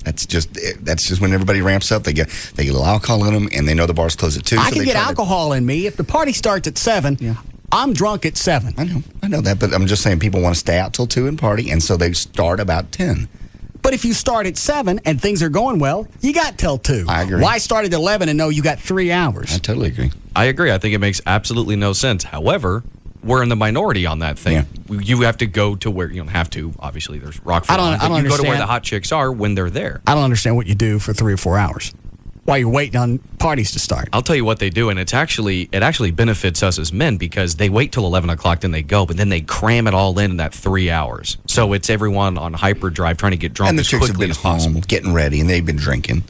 That's just when everybody ramps up. They get a little alcohol in them, and they know the bars close at 2. I can get alcohol in me if the party starts at 7. Yeah. I'm drunk at 7. I know that, but I'm just saying people want to stay out till 2 and party, and so they start about 10. But if you start at 7 and things are going well, you got till 2. I agree. Why start at 11 and know you got 3 hours? I totally agree. I agree. I think it makes absolutely no sense. However, we're in the minority on that thing. Yeah. You have to go to where you don't have to. Obviously, there's Rockford. I don't you go to where the hot chicks are when they're there. I don't understand what you do for 3 or 4 hours while you're waiting on parties to start. I'll tell you what they do, and it actually benefits us as men because they wait till 11 o'clock, then they go, but then they cram it all in that 3 hours. So it's everyone on hyperdrive trying to get drunk and the as chicks quickly have as been home, possible. Getting ready, and they've been drinking.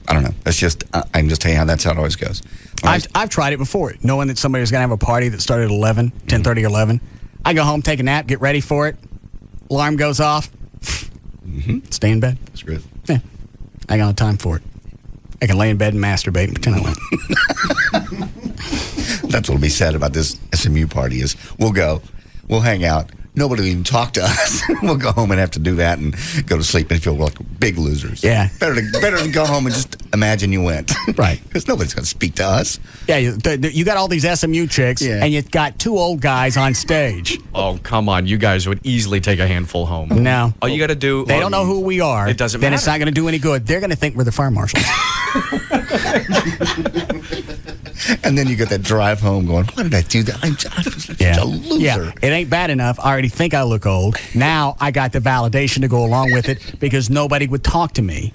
I don't know. That's just, I can just tell you how it always goes. I've tried it before, knowing that somebody was going to have a party that started at 11, 10:30, 11. I go home, take a nap, get ready for it. Alarm goes off. Stay in bed. That's good. Yeah. I got no time for it. I can lay in bed and masturbate and pretend I went. That's what'll be sad about this SMU party is we'll go, we'll hang out. Nobody will even talk to us. We'll go home and have to do that and go to sleep and feel like big losers. Yeah. Better to go home and just imagine you went. Right. Because nobody's going to speak to us. Yeah, you got all these SMU chicks, and you got 2 old guys on stage. Oh, come on. You guys would easily take a handful home. No. All you got to do... They don't know who we are. It doesn't then matter. It's not going to do any good. They're going to think we're the fire marshals. And then you get that drive home going, why did I do that? I'm such a loser. Yeah, it ain't bad enough. I already think I look old. Now I got the validation to go along with it because nobody would talk to me.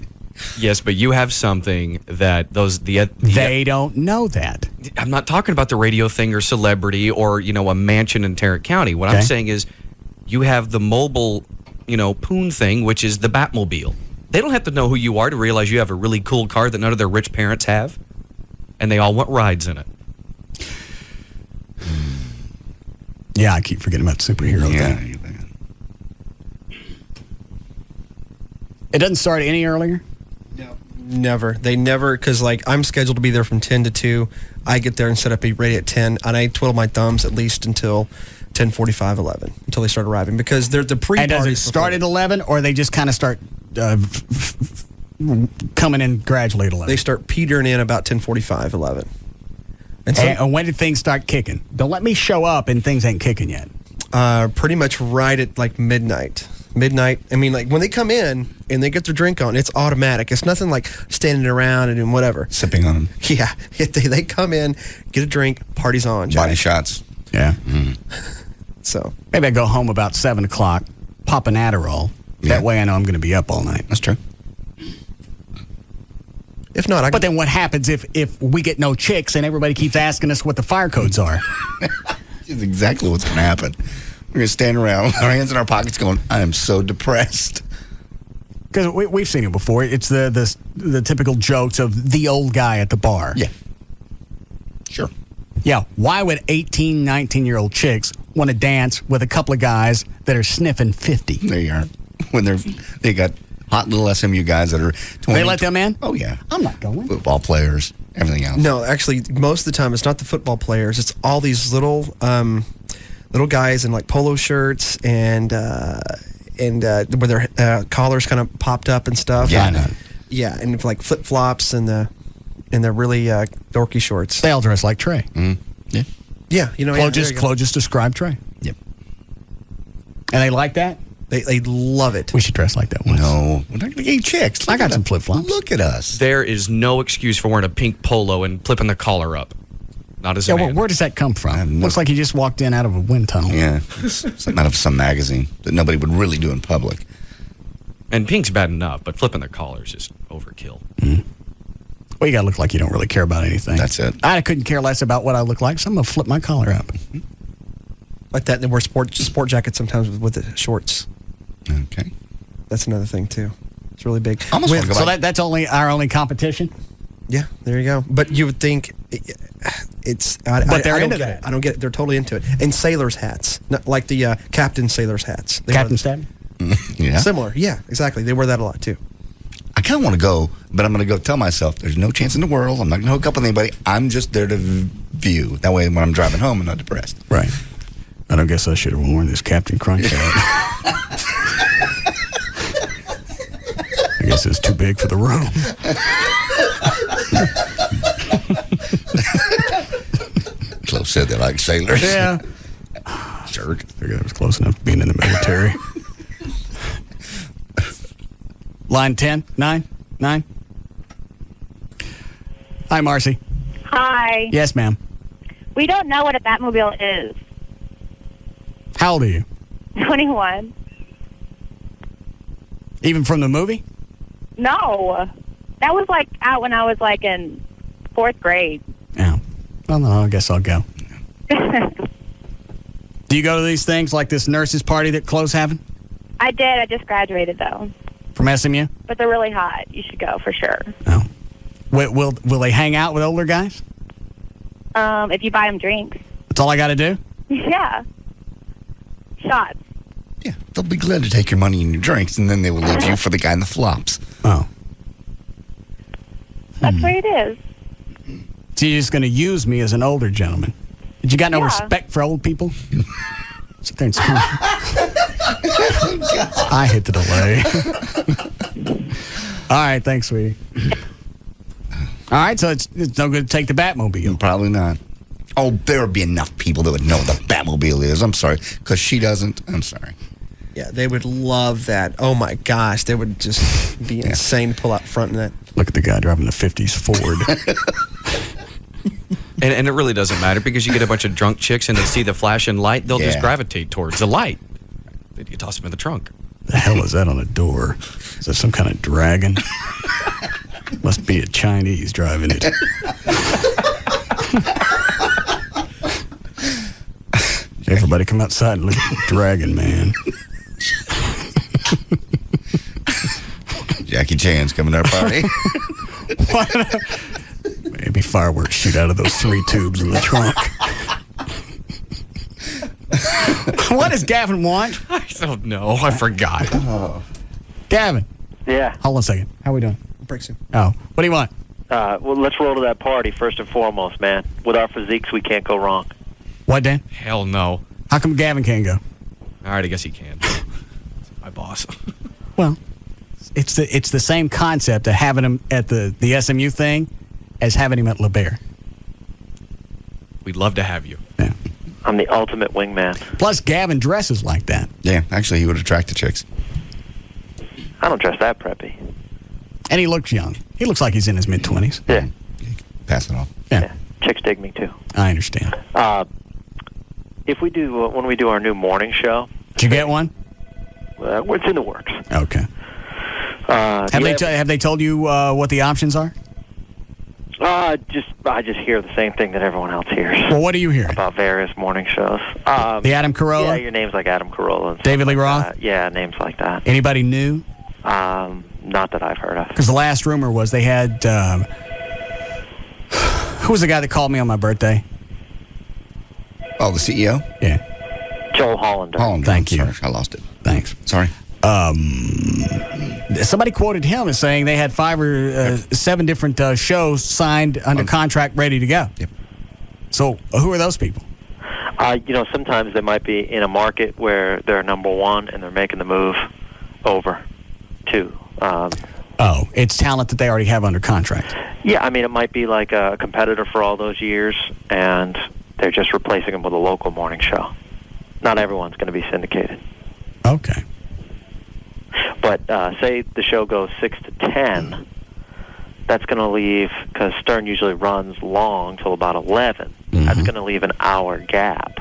Yes, but you have something that they don't know that. I'm not talking about the radio thing or celebrity or, a mansion in Tarrant County. What I'm saying is you have the mobile, poon thing, which is the Batmobile. They don't have to know who you are to realize you have a really cool car that none of their rich parents have. And they all want rides in it. Yeah, I keep forgetting about the superhero thing. It doesn't start any earlier? No. Never. They never, because I'm scheduled to be there from 10 to 2. I get there and set up, be ready at 10, and I twiddle my thumbs at least until 10:45, 11, until they start arriving. Because they're the pre-party. And does it start at 11, or they just kind of start coming in gradually at 11? They start petering in about 10:45, 11. And when did things start kicking? Don't let me show up and things ain't kicking yet. Pretty much right at midnight. Midnight. I mean, when they come in and they get their drink on, it's automatic. It's nothing like standing around and doing whatever. Sipping on them. Yeah. They come in, get a drink, party's on. Body shots. Yeah. So maybe I go home about 7 o'clock, pop an Adderall. Yeah. That way I know I'm going to be up all night. That's true. If not, But then what happens if we get no chicks and everybody keeps asking us what the fire codes are? That's exactly what's going to happen. We're going to stand around with our hands in our pockets going, I am so depressed. Because we've seen it before. It's the typical jokes of the old guy at the bar. Yeah. Sure. Yeah. Why would 18, 19-year-old chicks want to dance with a couple of guys that are sniffing 50? There you are. When they got hot little SMU guys that are 20. They let them in? Oh, yeah. I'm not going. Football players, everything else. No, actually, most of the time, it's not the football players. It's all these little guys in polo shirts and with their collars kind of popped up and stuff. Yeah, I know. Yeah, and flip flops and their really dorky shorts. They all dress like Trey. Yeah. Yeah, Chloe just described Trey. Yep. And they like that? They love it. We should dress like that once. No, we're not going to get chicks. I got some flip flops. Look at us. There is no excuse for wearing a pink polo and flipping the collar up. Not as a man. Well, where does that come from? Looks like he just walked in out of a wind tunnel. Yeah, something out of some magazine that nobody would really do in public. And pink's bad enough, but flipping the collar is just overkill. Mm-hmm. Well, you got to look like you don't really care about anything. That's it. I couldn't care less about what I look like, so I'm going to flip my collar up. Like that, they wear sport jackets sometimes with the shorts. Okay. That's another thing, too. It's really big. So that's our only competition? Yeah, there you go. But you would think But they're into that. I don't get it. They're totally into it. And sailors' hats, not like the Captain Sailors' hats. Captain Stab? Yeah. Similar, yeah, exactly. They wear that a lot too. I kind of want to go, but I'm going to go tell myself there's no chance in the world. I'm not going to hook up with anybody. I'm just there to view. That way, when I'm driving home, I'm not depressed. Right. I don't guess I should have worn this Captain Crunch hat. I guess it's too big for the room. Close said they like sailors. Yeah. Jerk. Figured I was close enough to being in the military. Line 10, 9. Hi, Marcy. Hi. Yes, ma'am. We don't know what a Batmobile is. How old are you? 21. Even from the movie? No. That was like out when I was like in 4th grade. Yeah. Well, no, I guess I'll go. Do you go to these things like this nurses party that Chloe's having? I did. I just graduated though. From SMU? But they're really hot. You should go for sure. Oh. Will they hang out with older guys? If you buy them drinks. That's all I got to do? Yeah. Shots. Yeah, they'll be glad to take your money and your drinks, and then they will leave you for the guy in the flops. Oh. That's what it is. So you're just going to use me as an older gentleman? Did you got no respect for old people? Sit there and scream. I hit the delay. All right, thanks, sweetie. All right, so it's no good to take the Batmobile. Probably not. Oh, there would be enough people that would know what the Batmobile is. I'm sorry, because she doesn't. I'm sorry. Yeah, they would love that. Oh my gosh, they would just be insane to pull out front in that. Look at the guy driving the 50s Ford. And it really doesn't matter because you get a bunch of drunk chicks and they see the flashing light, they'll just gravitate towards the light. You toss them in the trunk. The hell is that on the door? Is that some kind of dragon? Must be a Chinese driving it. Everybody come outside and look at the dragon, man. Jackie Chan's coming to our party. Maybe fireworks shoot out of those 3 tubes in the trunk. What does Gavin want? I don't know. I forgot. Gavin. Yeah. Hold on a second. How are we doing? Break soon. Oh, what do you want? Well, let's roll to that party first and foremost, man. With our physiques, we can't go wrong. What, Dan? Hell no. How come Gavin can't go? All right, I guess he can. My boss. Well, it's the same concept of having him at the SMU thing as having him at LeBaire. We'd love to have you. Yeah. I'm the ultimate wingman. Plus, Gavin dresses like that. Yeah, actually, he would attract the chicks. I don't dress that preppy. And he looks young. He looks like he's in his mid-20s. Yeah. Pass it off. Yeah. Chicks dig me, too. I understand. If we do, when we do our new morning show... Did you get one? It's in the works. Okay. Have they told you what the options are? I just hear the same thing that everyone else hears. Well, what are you hearing? About various morning shows. The Adam Carolla? Yeah, your name's like Adam Carolla. And David Lee Roth? Yeah, names like that. Anybody new? Not that I've heard of. Because the last rumor was they had... who was the guy that called me on my birthday? Oh, the CEO? Yeah. Joel Hollander. Thank you. Sorry, I lost it. Thanks. Sorry. Somebody quoted him as saying they had 5 or 7 different shows signed under contract, ready to go. Yep. So who are those people? Sometimes they might be in a market where they're number one and they're making the move over to. It's talent that they already have under contract. Yeah, I mean, it might be like a competitor for all those years, and they're just replacing them with a local morning show. Not everyone's going to be syndicated. Okay. But say the show goes 6 to 10, that's going to leave, because Stern usually runs long till about 11. Mm-hmm. That's going to leave an hour gap.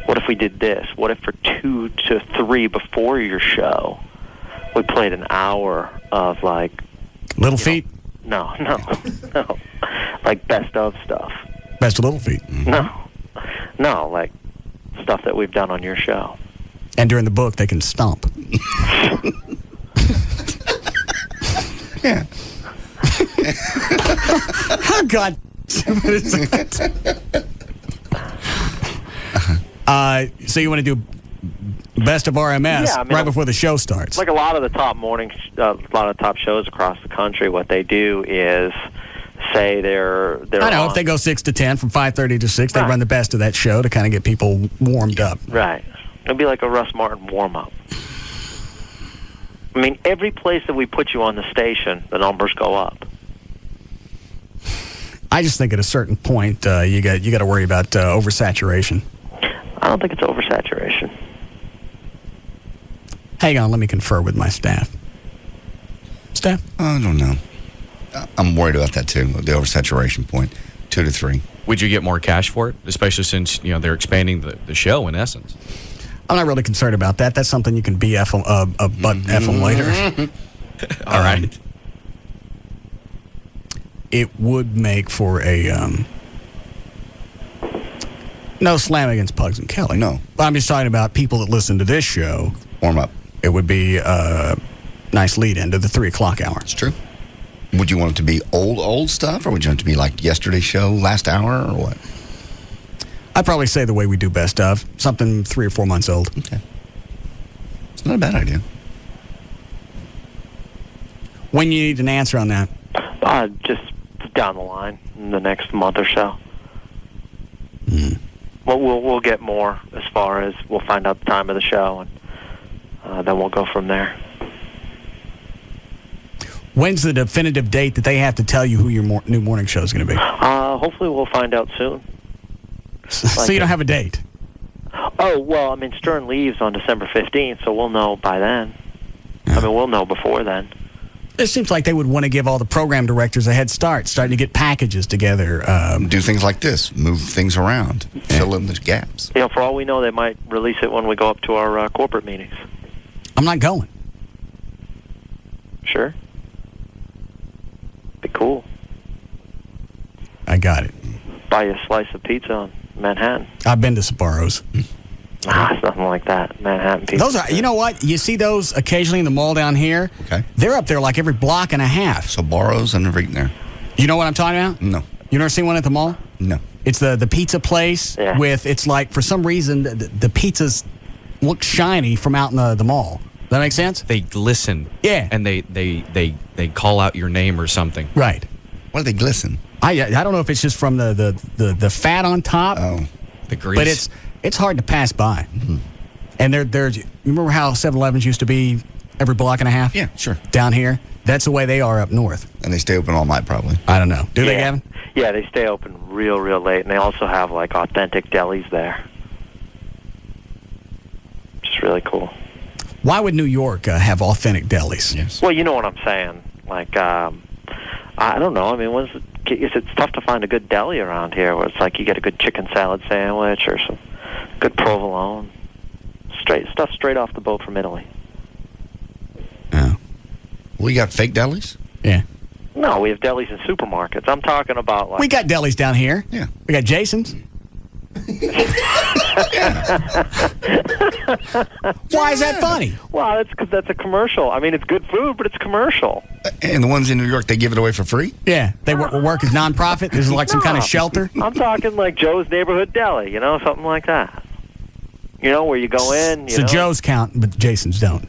What if we did this? What if for 2 to 3 before your show, we played an hour of like... Little Feat? No. Like best of stuff. Best of Little Feat? Mm-hmm. No, like stuff that we've done on your show. And during the book, they can stomp. Yeah. Oh, God. So you want to do best of RMS right before the show starts? Like a lot of the top top shows across the country, what they do is say they're I know, if they go 6 to 10 from 5:30 to 6, they run the best of that show to kind of get people warmed up. Right. It'll be like a Russ Martin warm-up. I mean, every place that we put you on the station, the numbers go up. I just think at a certain point, you got to worry about oversaturation. I don't think it's oversaturation. Hang on, let me confer with my staff. Staff? I don't know. I'm worried about that too, the oversaturation point, 2 to 3. Would you get more cash for it, especially since they're expanding the show in essence? I'm not really concerned about that. That's something you can BF them later. All right. It would make for a no slam against Pugs and Kelly. No, but I'm just talking about people that listen to this show. Warm up. It would be a nice lead into the 3 o'clock hour. It's true. Would you want it to be old stuff, or would you want it to be like yesterday's show, last hour, or what? I'd probably say the way we do best of, something 3 or 4 months old. Okay. It's not a bad idea. When you need an answer on that? Just down the line in the next month or so. Well, we'll get more as far as we'll find out the time of the show, and then we'll go from there. When's the definitive date that they have to tell you who your new morning show is going to be? Hopefully we'll find out soon. So you don't have a date? Oh, well, I mean, Stern leaves on December 15th, so we'll know by then. I mean, we'll know before then. It seems like they would want to give all the program directors a head start, starting to get packages together. Do things like this, move things around, fill in the gaps. For all we know, they might release it when we go up to our corporate meetings. I'm not going. Sure. Be cool. I got it. Buy you a slice of pizza on Manhattan. I've been to Sbarro's. It's nothing like that. Manhattan pizza. Those are, you know what? You see those occasionally in the mall down here? Okay. They're up there like every block and a half. Sbarro's, I've never eaten there. You know what I'm talking about? No. You never seen one at the mall? No. It's the pizza place with, it's like, for some reason, the pizzas look shiny from out in the mall. Does that make sense? They glisten. Yeah. And they call out your name or something. Right. Why do they glisten? I don't know if it's just from the fat on top. Oh. The grease. But it's hard to pass by. Mm-hmm. And there's you remember how 7-Elevens used to be every block and a half? Yeah, sure. Down here? That's the way they are up north. And they stay open all night, probably. I don't know. Do they, Gavin? Yeah, they stay open real late, and they also have, like, authentic delis there. Which is really cool. Why would New York have authentic delis? Yes. Well, you know what I'm saying. Like, I don't know. I mean, it's tough to find a good deli around here where it's like you get a good chicken salad sandwich or some good provolone. Straight off the boat from Italy. Oh. We got fake delis? Yeah. No, we have delis in supermarkets. I'm talking about like... We got delis down here. Yeah. We got Jason's. Why is that funny? Well, that's because that's a commercial. I mean, it's good food, but it's commercial. And the ones in New York, they give it away for free? Yeah. They work as non-profit? There's like some kind of shelter? I'm talking like Joe's Neighborhood Deli, something like that. Where you go in, So Joe's count, but Jason's don't.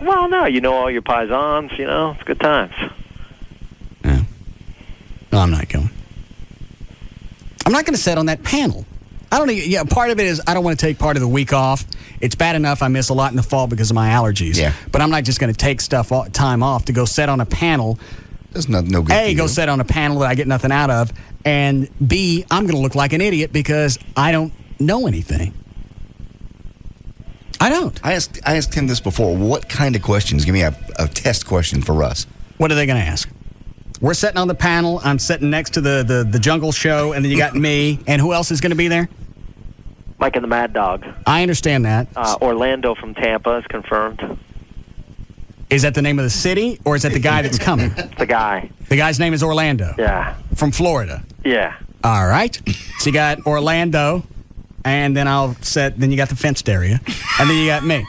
Well, no, all your paisans, it's good times. Yeah. No, I'm not going. I'm not going to sit on that panel. I don't. Yeah, part of it is I don't want to take part of the week off. It's bad enough I miss a lot in the fall because of my allergies. Yeah. But I'm not just going to take time off to go sit on a panel. There's no good. A, go sit on a panel that I get nothing out of, and B, I'm going to look like an idiot because I don't know anything. I don't. I asked him this before. What kind of questions? Give me a test question for Russ. What are they going to ask? We're sitting on the panel. I'm sitting next to the Jungle Show, and then you got me. And who else is going to be there? Mike and the Mad Dog. I understand that. Orlando from Tampa is confirmed. Is that the name of the city, or is that the guy that's coming? The guy. The guy's name is Orlando. Yeah. From Florida. Yeah. All right. So you got Orlando, and then then you got the fenced area, and then you got me.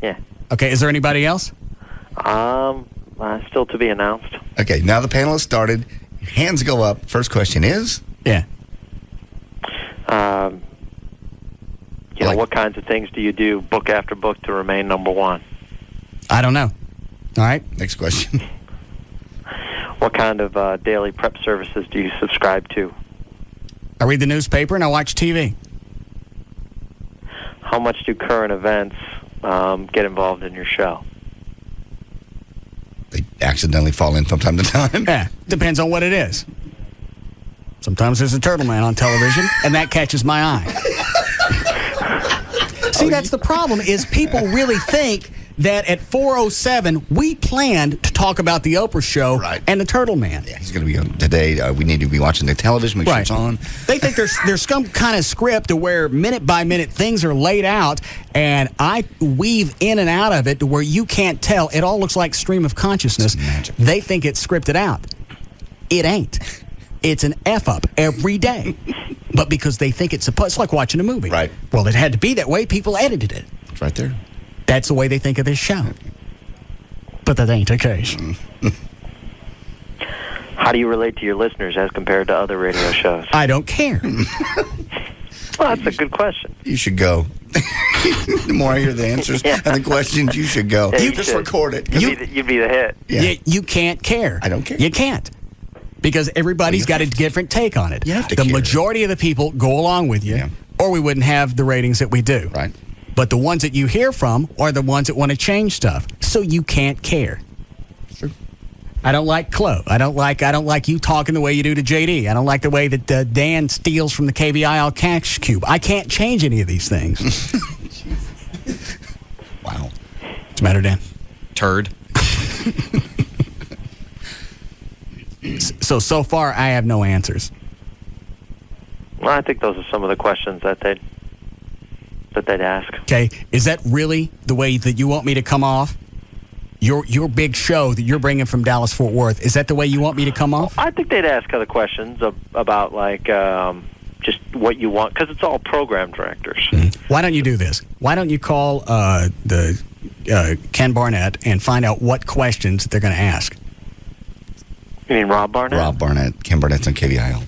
Yeah. Okay, is there anybody else? Still to be announced. Okay, now the panel has started. Hands go up. First question is? Yeah. what kinds of things do you do book after book to remain number one? I don't know. All right. Next question. What kind of daily prep services do you subscribe to? I read the newspaper and I watch TV. How much do current events get involved in your show? They accidentally fall in from time to time. Yeah, depends on what it is. Sometimes there's a turtle man on television, and that catches my eye. See, that's the problem, is people really think that at 4:07 we planned to talk about the Oprah show and the Turtle Man. Yeah, he's going to be on today. We need to be watching the television, make sure it's on. They think there's some kind of script to where minute by minute things are laid out, and I weave in and out of it to where you can't tell. It all looks like stream of consciousness. They think it's scripted out. It ain't. It's an F-up every day. But because they think it's like watching a movie. Right. Well, it had to be that way. People edited it. It's right there. That's the way they think of this show. But that ain't the case. How do you relate to your listeners as compared to other radio shows? I don't care. Well, that's a good question. You should go. The more I hear the answers and the questions, you should go. Yeah, you just record it. You'd be the hit. Yeah. You can't care. I don't care. You can't. Because everybody's got a different take on it. You have to the care. majority of the people go along with you, or we wouldn't have the ratings that we do. Right. But the ones that you hear from are the ones that want to change stuff. So you can't care. True. I don't like Chloe. I don't like you talking the way you do to JD. I don't like the way that Dan steals from the KBIL cash cube. I can't change any of these things. Wow. What's the matter, Dan? Turd. So far, I have no answers. Well, I think those are some of the questions that they'd ask. Okay, is that really the way that you want me to come off? Your big show that you're bringing from Dallas-Fort Worth, is that the way you want me to come off? I think they'd ask other questions about like just what you want, because it's all program directors. Why don't you do this? Why don't you call the Ken Barnett and find out what questions they're going to ask? You mean Rob Barnett? Rob Barnett. Ken Barnett's on KVIL.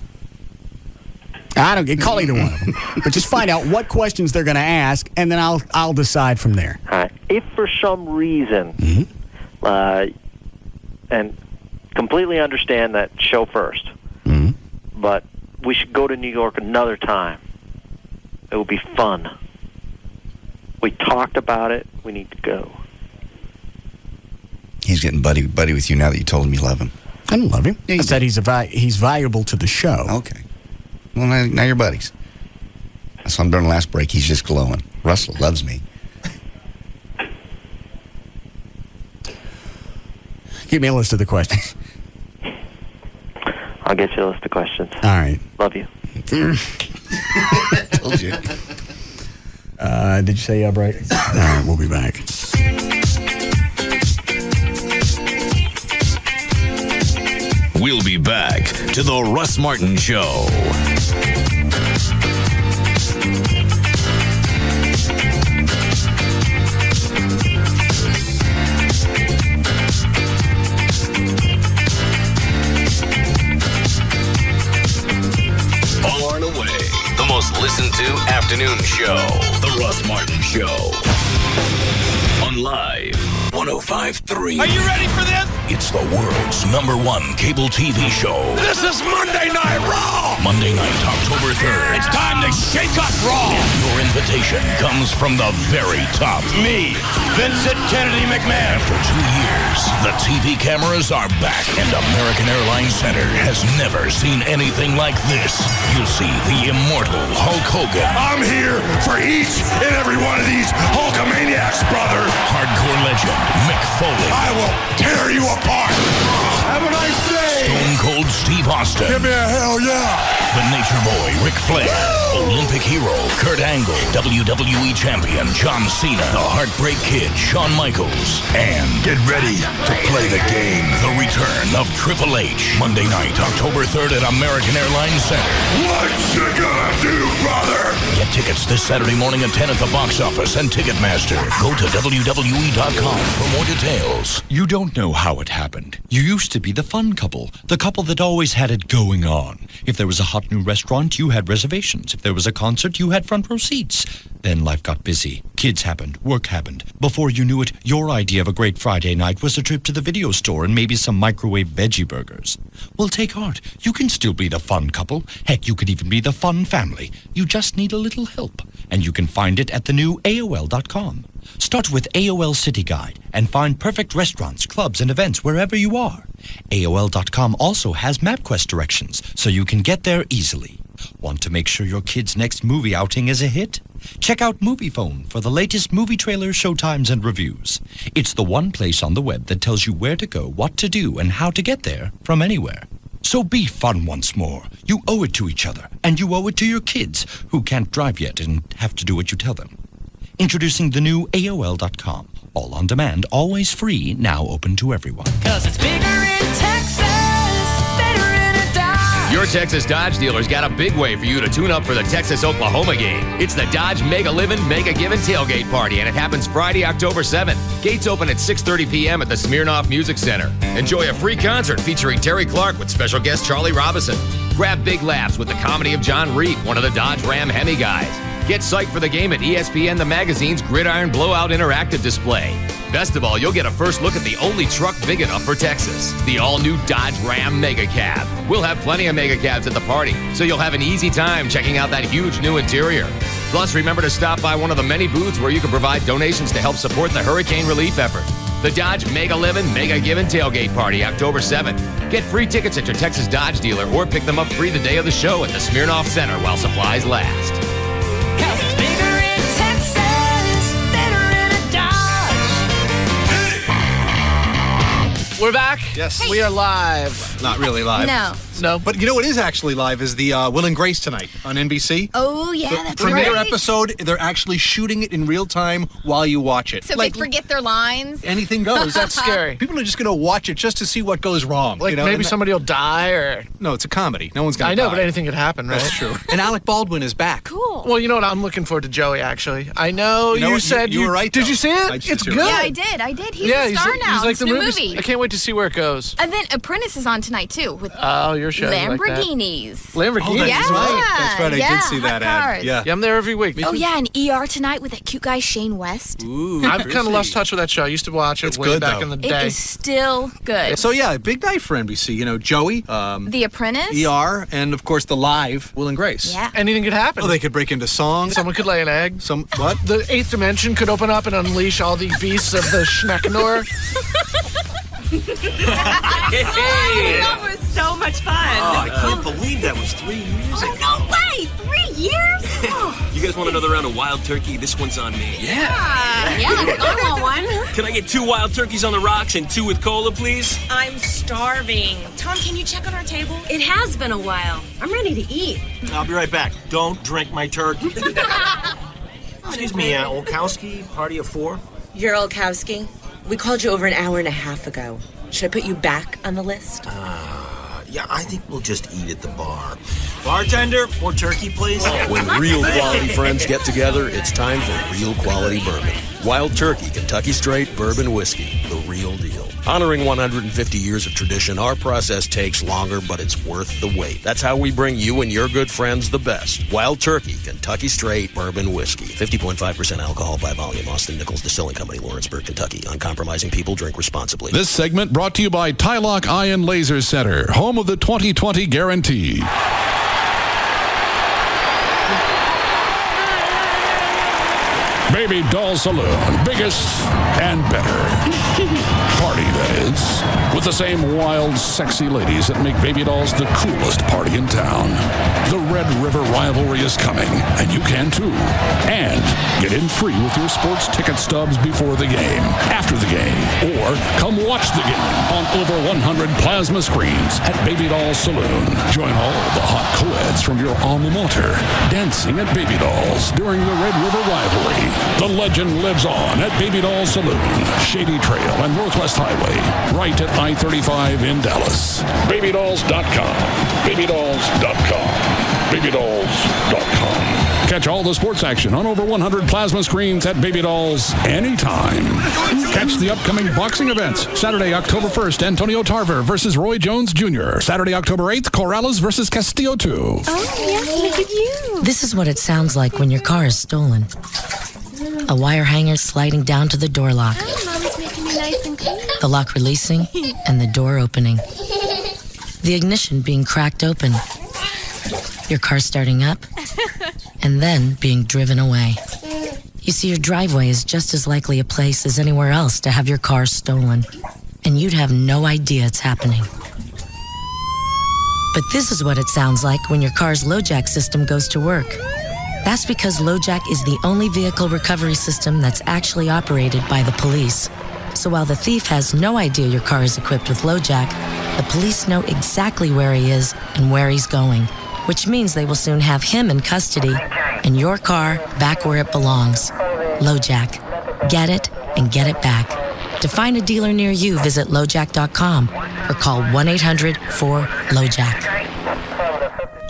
I don't call either one of them, but just find out what questions they're going to ask, and then I'll decide from there. All right. If for some reason, and completely understand that show first, but we should go to New York another time. It will be fun. We talked about it. We need to go. He's getting buddy with you now that you told him you love him. I don't love him. Yeah, I said he's valuable to the show. Okay. Well, now you're buddies. I saw him during the last break. He's just glowing. Russell loves me. Give me a list of the questions. I'll get you a list of questions. All right. Love you. Told you. Did you say right? All right, we'll be back. We'll be back to the Russ Martin Show. Far and away, the most listened to afternoon show. The Russ Martin Show. On Live 105.3. Are you ready for this? It's the world's #1 cable TV show. This is Monday Night Raw! Monday night, October 3rd. It's time to shake up Raw! Your invitation comes from the very top. Me, Vincent Kennedy McMahon. After 2 years, the TV cameras are back, and American Airlines Center has never seen anything like this. You'll see the immortal Hulk Hogan. I'm here for each and every one of these Hulkamaniacs, brother. Hardcore legend Mick Foley. I will tear you apart. Have a nice day. Stone Cold Steve Austin. Give me a hell yeah. The Nature Boy Ric Flair. Olympic hero Kurt Angle. WWE champion John Cena. The Heartbreak Kid Shawn Michaels. And get ready to play the game. The return of Triple H. Monday night, October 3rd at American Airlines Center. What you gonna do, brother? Get tickets this Saturday morning at 10 at the box office and Ticketmaster. Go to WWE.com for more details. You don't know how it happened. You used to be the fun couple, the couple that always had it going on. If there was a hot hot new restaurant, you had reservations. If there was a concert, you had front row seats. Then life got busy. Kids happened. Work happened. Before you knew it, your idea of a great Friday night was a trip to the video store and maybe some microwave veggie burgers. Well, take heart. You can still be the fun couple. Heck, you could even be the fun family. You just need a little help. And you can find it at the new AOL.com. Start with AOL City Guide and find perfect restaurants, clubs, and events wherever you are. AOL.com also has MapQuest directions, so you can get there easily. Want to make sure your kid's next movie outing is a hit? Check out MoviePhone for the latest movie trailers, showtimes, and reviews. It's the one place on the web that tells you where to go, what to do, and how to get there from anywhere. So be fun once more. You owe it to each other, and you owe it to your kids, who can't drive yet and have to do what you tell them. Introducing the new AOL.com. All on demand, always free, now open to everyone. 'Cause it's bigger in Texas, better in a Dodge. Your Texas Dodge dealer's got a big way for you to tune up for the Texas-Oklahoma game. It's the Dodge Mega Livin', Mega Givin' Tailgate Party, and it happens Friday, October 7th. Gates open at 6:30 p.m. at the Smirnoff Music Center. Enjoy a free concert featuring Terry Clark with special guest Charlie Robinson. Grab big laughs with the comedy of John Reed, one of the Dodge Ram Hemi guys. Get psyched for the game at ESPN The Magazine's Gridiron Blowout Interactive Display. Best of all, you'll get a first look at the only truck big enough for Texas, the all-new Dodge Ram Mega Cab. We'll have plenty of Mega Cabs at the party, so you'll have an easy time checking out that huge new interior. Plus, remember to stop by one of the many booths where you can provide donations to help support the hurricane relief effort. The Dodge Mega Livin', Mega Givin' Tailgate Party, October 7th. Get free tickets at your Texas Dodge dealer or pick them up free the day of the show at the Smirnoff Center while supplies last. We're back. Yes. We are live. Not really live. No. But you know what is actually live is the Will and Grace tonight on NBC. Oh, yeah, the that's premiere right. episode, they're actually shooting it in real time while you watch it. So they forget their lines? Anything goes. That's scary. People are just going to watch it just to see what goes wrong. Like maybe somebody will die or... No, it's a comedy. No one's going to die. I know, but anything could happen, right? That's true. And Alec Baldwin is back. Cool. Well, you know what? I'm looking forward to Joey, actually. I know you what? said you were right, Did though. you see it? It's good. Yeah, I did. He's a star now. He's like It's the a new movies. movie. I can't wait to see where it goes. And then Apprentice is on tonight, too, with your show. Lamborghinis. Lamborghinis. Oh, that's right. That's right. I did see that ad. cars. Yeah. I'm there every week. Oh, yeah, and ER tonight with that cute guy, Shane West. Ooh, I've kind of lost touch with that show. I used to watch it It's way good, back though. in the It day. is still good. So, yeah, big night for NBC. You know, Joey, The Apprentice. ER, and, of course, the live Will and Grace. Yeah. Anything could happen. Oh, they could break into songs. Someone could lay an egg. What? The eighth dimension could open up and unleash all the beasts of the Schmeckenor. That was so much fun. Oh, I can't believe that was 3 years ago. No way! 3 years? You guys want another round of wild turkey? This one's on me. Yeah, I want one. Can I get 2 wild turkeys on the rocks and 2 with cola, please? I'm starving. Tom, can you check on our table? It has been a while. I'm ready to eat. I'll be right back. Don't drink my turkey. Excuse me, Olkowski, party of 4? You're Olkowski. We called you over an hour and a half ago. Should I put you back on the list? Yeah, I think we'll just eat at the bar. Bartender, more turkey, please. When real quality friends get together, it's time for real quality bourbon. Wild Turkey, Kentucky Straight Bourbon Whiskey, the real deal. Honoring 150 years of tradition, our process takes longer, but it's worth the wait. That's how we bring you and your good friends the best. Wild Turkey, Kentucky Straight Bourbon Whiskey. 50.5% alcohol by volume. Austin Nichols Distilling Company, Lawrenceburg, Kentucky. Uncompromising people drink responsibly. This segment brought to you by Tylock Eye and Laser Center, home of the 20/20 guarantee. Baby Doll Saloon, biggest and better. Party, that is. With the same wild, sexy ladies that make baby dolls the coolest party in town. The Red River rivalry is coming, and you can too. And get in free with your sports ticket stubs before the game, after the game, or come watch the game on over 100 plasma screens at Baby Doll Saloon. Join all the hot co-eds from your alma mater dancing at Baby Dolls during the Red River rivalry. The legend lives on at Baby Doll Saloon, Shady Trail and Northwest Highway, right at I-35 in Dallas. BabyDolls.com. BabyDolls.com. babydolls.com. Catch all the sports action on over 100 plasma screens at Baby Dolls anytime. Catch the upcoming boxing events. Saturday, October 1st, Antonio Tarver versus Roy Jones Jr. Saturday, October 8th, Corrales versus Castillo 2. Oh, yes, look at you. This is what it sounds like when your car is stolen. A wire hanger sliding down to the door lock. Mom's making me nice and clean. The lock releasing and the door opening. The ignition being cracked open. Your car starting up and then being driven away. You see, your driveway is just as likely a place as anywhere else to have your car stolen, and you'd have no idea it's happening. But this is what it sounds like when your car's LoJack system goes to work. That's because LoJack is the only vehicle recovery system that's actually operated by the police. So while the thief has no idea your car is equipped with LoJack, the police know exactly where he is and where he's going, which means they will soon have him in custody and your car back where it belongs. LoJack. Get it and get it back. To find a dealer near you, visit LoJack.com or call 1-800-4LoJack.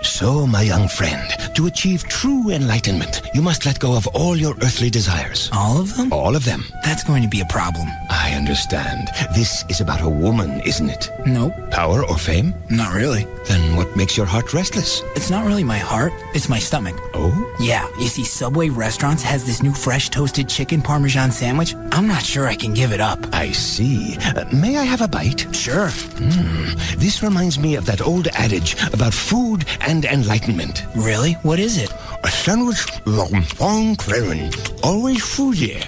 So, my young friend, to achieve true enlightenment, you must let go of all your earthly desires. All of them? All of them. That's going to be a problem. I understand. This is about a woman, isn't it? Nope. Power or fame? Not really. Then what makes your heart restless? It's not really my heart, it's my stomach. Oh? Yeah, you see, Subway Restaurants has this new fresh toasted chicken Parmesan sandwich. I'm not sure I can give it up. I see. May I have a bite? Sure. This reminds me of that old adage about food and enlightenment. Really? What is it? A sandwich long craving. Always foodie.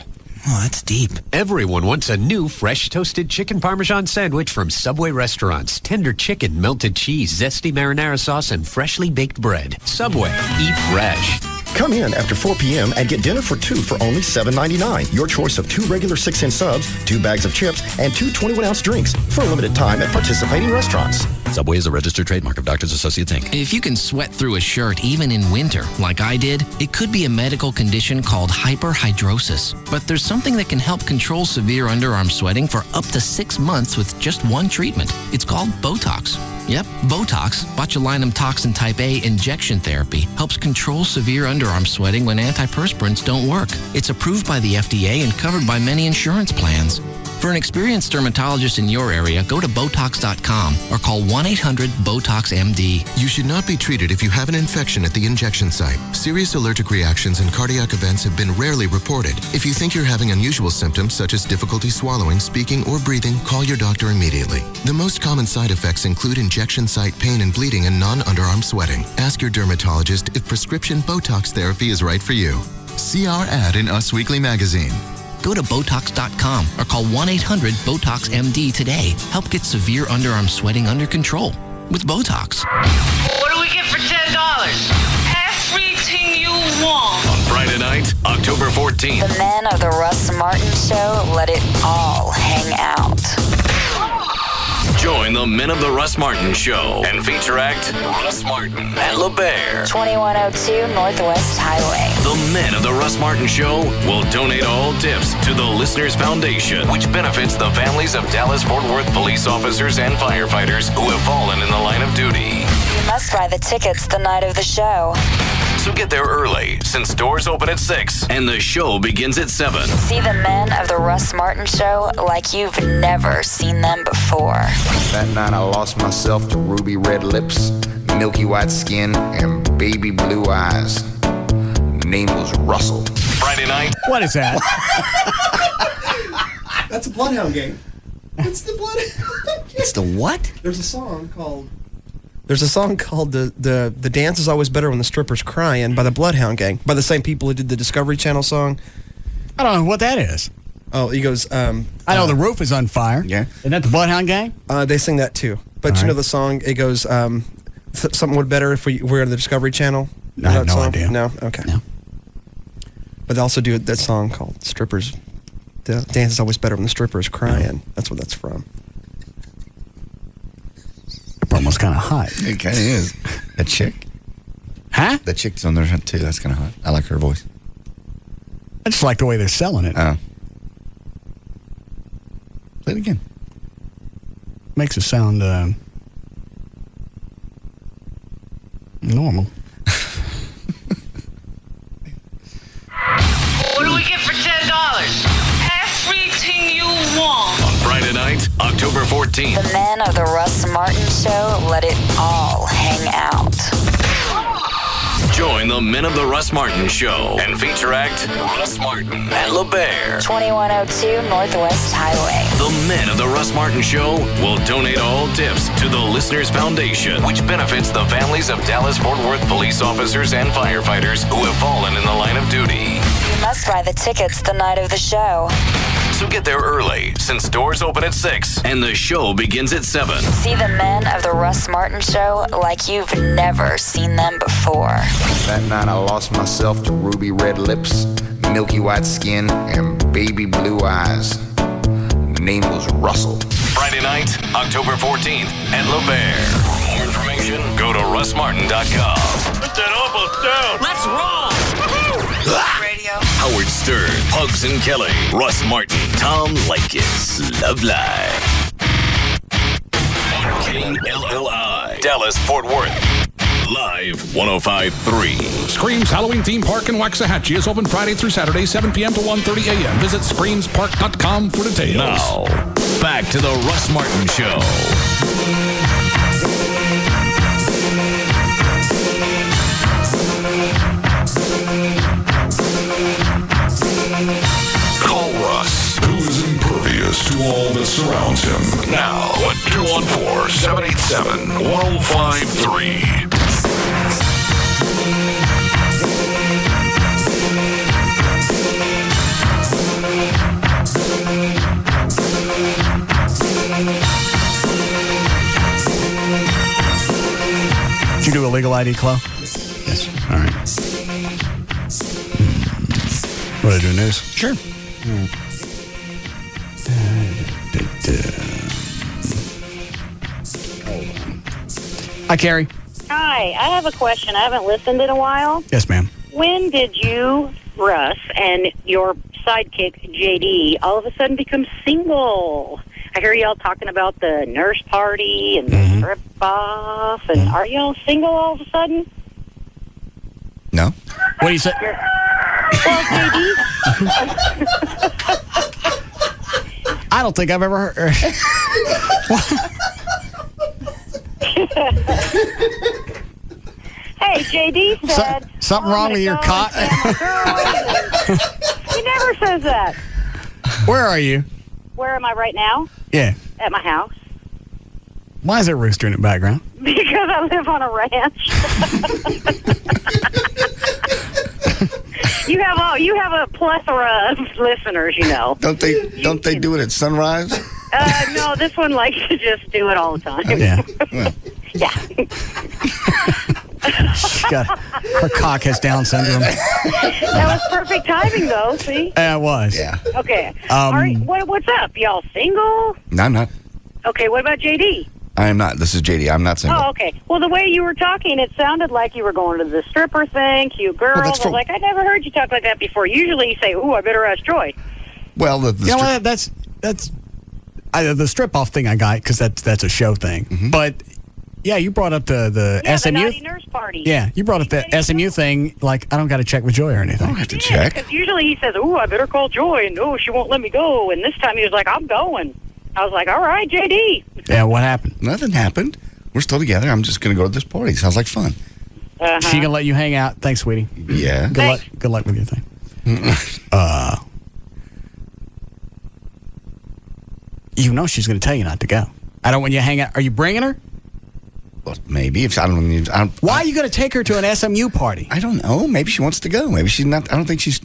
Oh, that's deep. Everyone wants a new fresh toasted chicken Parmesan sandwich from Subway Restaurants. Tender chicken, melted cheese, zesty marinara sauce, and freshly baked bread. Subway. Eat fresh. Come in after 4 p.m. and get dinner for two for only $7.99. Your choice of 2 regular 6-inch subs, 2 bags of chips, and 2 21-ounce drinks for a limited time at participating restaurants. Subway is a registered trademark of Doctors Associates, Inc. If you can sweat through a shirt even in winter, like I did, it could be a medical condition called hyperhidrosis. But there's something that can help control severe underarm sweating for up to 6 months with just one treatment. It's called Botox. Yep, Botox, botulinum toxin type A injection therapy, helps control severe underarm sweating when antiperspirants don't work. It's approved by the FDA and covered by many insurance plans. For an experienced dermatologist in your area, go to Botox.com or call 1-800-BOTOX-MD. You should not be treated if you have an infection at the injection site. Serious allergic reactions and cardiac events have been rarely reported. If you think you're having unusual symptoms such as difficulty swallowing, speaking, or breathing, call your doctor immediately. The most common side effects include injection site pain and bleeding and non-underarm sweating. Ask your dermatologist if prescription Botox therapy is right for you. See our ad in Us Weekly magazine. Go to Botox.com or call 1-800-BOTOX-MD today. Help get severe underarm sweating under control with Botox. What do we get for $10? Everything you want. On Friday night, October 14th. The men of the Russ Martin Show let it all hang out. Join the Men of the Russ Martin Show and feature act Russ Martin and LeBear. 2102 Northwest Highway. The Men of the Russ Martin Show will donate all tips to the Listeners Foundation, which benefits the families of Dallas-Fort Worth police officers and firefighters who have fallen in the line of duty. You must buy the tickets the night of the show. So get there early, since doors open at 6 and the show begins at 7. See the men of the Russ Martin Show like you've never seen them before. That night I lost myself to ruby red lips, milky white skin, and baby blue eyes. Name was Russell. Friday night. What is that? That's a Bloodhound game. It's the Bloodhound game. It's the what? There's a song called the Dance is Always Better When the Stripper's Crying by the Bloodhound Gang, by the same people who did the Discovery Channel song. I don't know what that is. Oh, he goes, I know the roof is on fire. Yeah. Isn't that the Bloodhound Gang? They sing that too. But you know the song, it goes, something would better if we were on the Discovery Channel? I have no idea. No? Okay. No. But they also do that song called Strippers. The Dance is Always Better When the Stripper's Crying. That's what that's from. Almost kind of hot. It kind of is. That chick. Huh? That chick's on there too. That's kind of hot. I like her voice. I just like the way they're selling it. Oh. Play it again. Makes it sound normal. October 14th. The men of the Russ Martin Show let it all hang out. Join the Men of the Russ Martin Show and feature act Russ Martin and LeBear. 2102 Northwest Highway. The Men of the Russ Martin Show will donate all tips to the Listeners Foundation, which benefits the families of Dallas-Fort Worth police officers and firefighters who have fallen in the line of duty. You must buy the tickets the night of the show. So get there early, since doors open at 6 and the show begins at 7. See the Men of the Russ Martin Show like you've never seen them before. That night I lost myself to ruby red lips, milky white skin, and baby blue eyes. Name was Russell. Friday night, October 14th at LeBear. For more information, go to russmartin.com. Put that almost down. Let's roll! Radio. Howard Stern, Pugs and Kelly, Russ Martin, Tom Leykis, Love Live. On KLLI, Dallas, Fort Worth. Live 105.3. Screams Halloween Theme Park in Waxahachie is open Friday through Saturday, 7 p.m. to 1:30 a.m. Visit screamspark.com for details. Now, back to the Russ Martin Show. Call Russ, who is impervious to all that surrounds him. Now at 214-787-1053. Did you do a legal ID, Chloe? Yes. All right. Want to do news? Sure. Hi, Carrie. Hi, I have a question. I haven't listened in a while. Yes, ma'am. When did you, Russ, and your sidekick, JD, all of a sudden become single? I hear y'all talking about the nurse party and the strip off, and are y'all single all of a sudden? No. What do you say? Well, JD? I don't think I've ever heard. Hey, JD said... Something wrong with your cot? He never says that. Where are you? Where am I right now? Yeah. At my house. Why is there a rooster in the background? Because I live on a ranch. You have a plethora of listeners, you know. Don't they do it at sunrise? No, this one likes to just do it all the time. Yeah. Yeah. Her cock has Down syndrome. That was perfect timing, though. See? It was. Yeah. Okay. All right. What's up? Y'all single? No, I'm not. Okay. What about JD? I am not. This is JD. I'm not single. Oh, okay. Well, the way you were talking, it sounded like you were going to the stripper thing, cute girls. Well, that's I was like, I never heard you talk like that before. Usually you say, ooh, I better ask Joy. Well, the that's the strip off thing I got because that's a show thing. Mm-hmm. But yeah, you brought up the SMU. The naughty nurse party. Yeah, you brought up the SMU thing. Like I don't got to check with Joy or anything. I don't have to check. Because usually he says, ooh, I better call Joy, and she won't let me go. And this time he was like, I'm going. I was like, all right, JD. Yeah, what happened? Nothing happened. We're still together. I'm just going to go to this party. Sounds like fun. She gonna let you hang out? Thanks, sweetie. Yeah. Good luck with your thing. You know she's gonna tell you not to go. I don't want you to hang out. Are you bringing her? Well, maybe if I don't. Why are you going to take her to an SMU party? I don't know. Maybe she wants to go. Maybe she's not. I don't think she's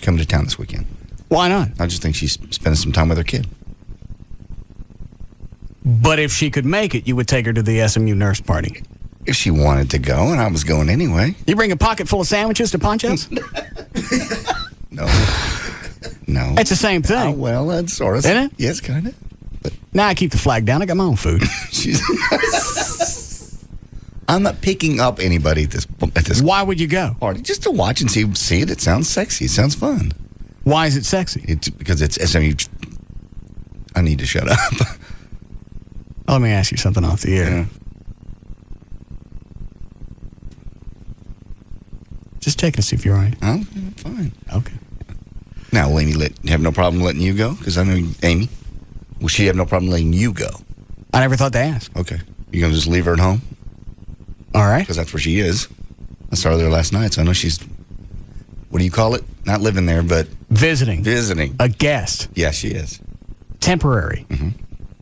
coming to town this weekend. Why not? I just think she's spending some time with her kid. But if she could make it, you would take her to the SMU nurse party. If she wanted to go, and I was going anyway. You bring a pocket full of sandwiches to Poncho's? No. It's the same thing. Oh, well, that's sort of. Isn't it? Yes, kind of. But now I keep the flag down. I got my own food. I'm not picking up anybody at this. Why would you go? Party just to watch and see it. It sounds sexy. It sounds fun. Why is it sexy? It's because it's SMU. I need to shut up. Let me ask you something off the air. Yeah. Just checking to see if you're all right. Oh, fine. Okay. Now, will Amy have no problem letting you go? Because I know Amy. Will she have no problem letting you go? I never thought to ask. Okay. You going to just leave her at home? All right. Because that's where she is. I saw her there last night, so I know she's, what do you call it? Not living there, but... Visiting. Visiting. A guest. Yeah, she is. Temporary. Mm-hmm.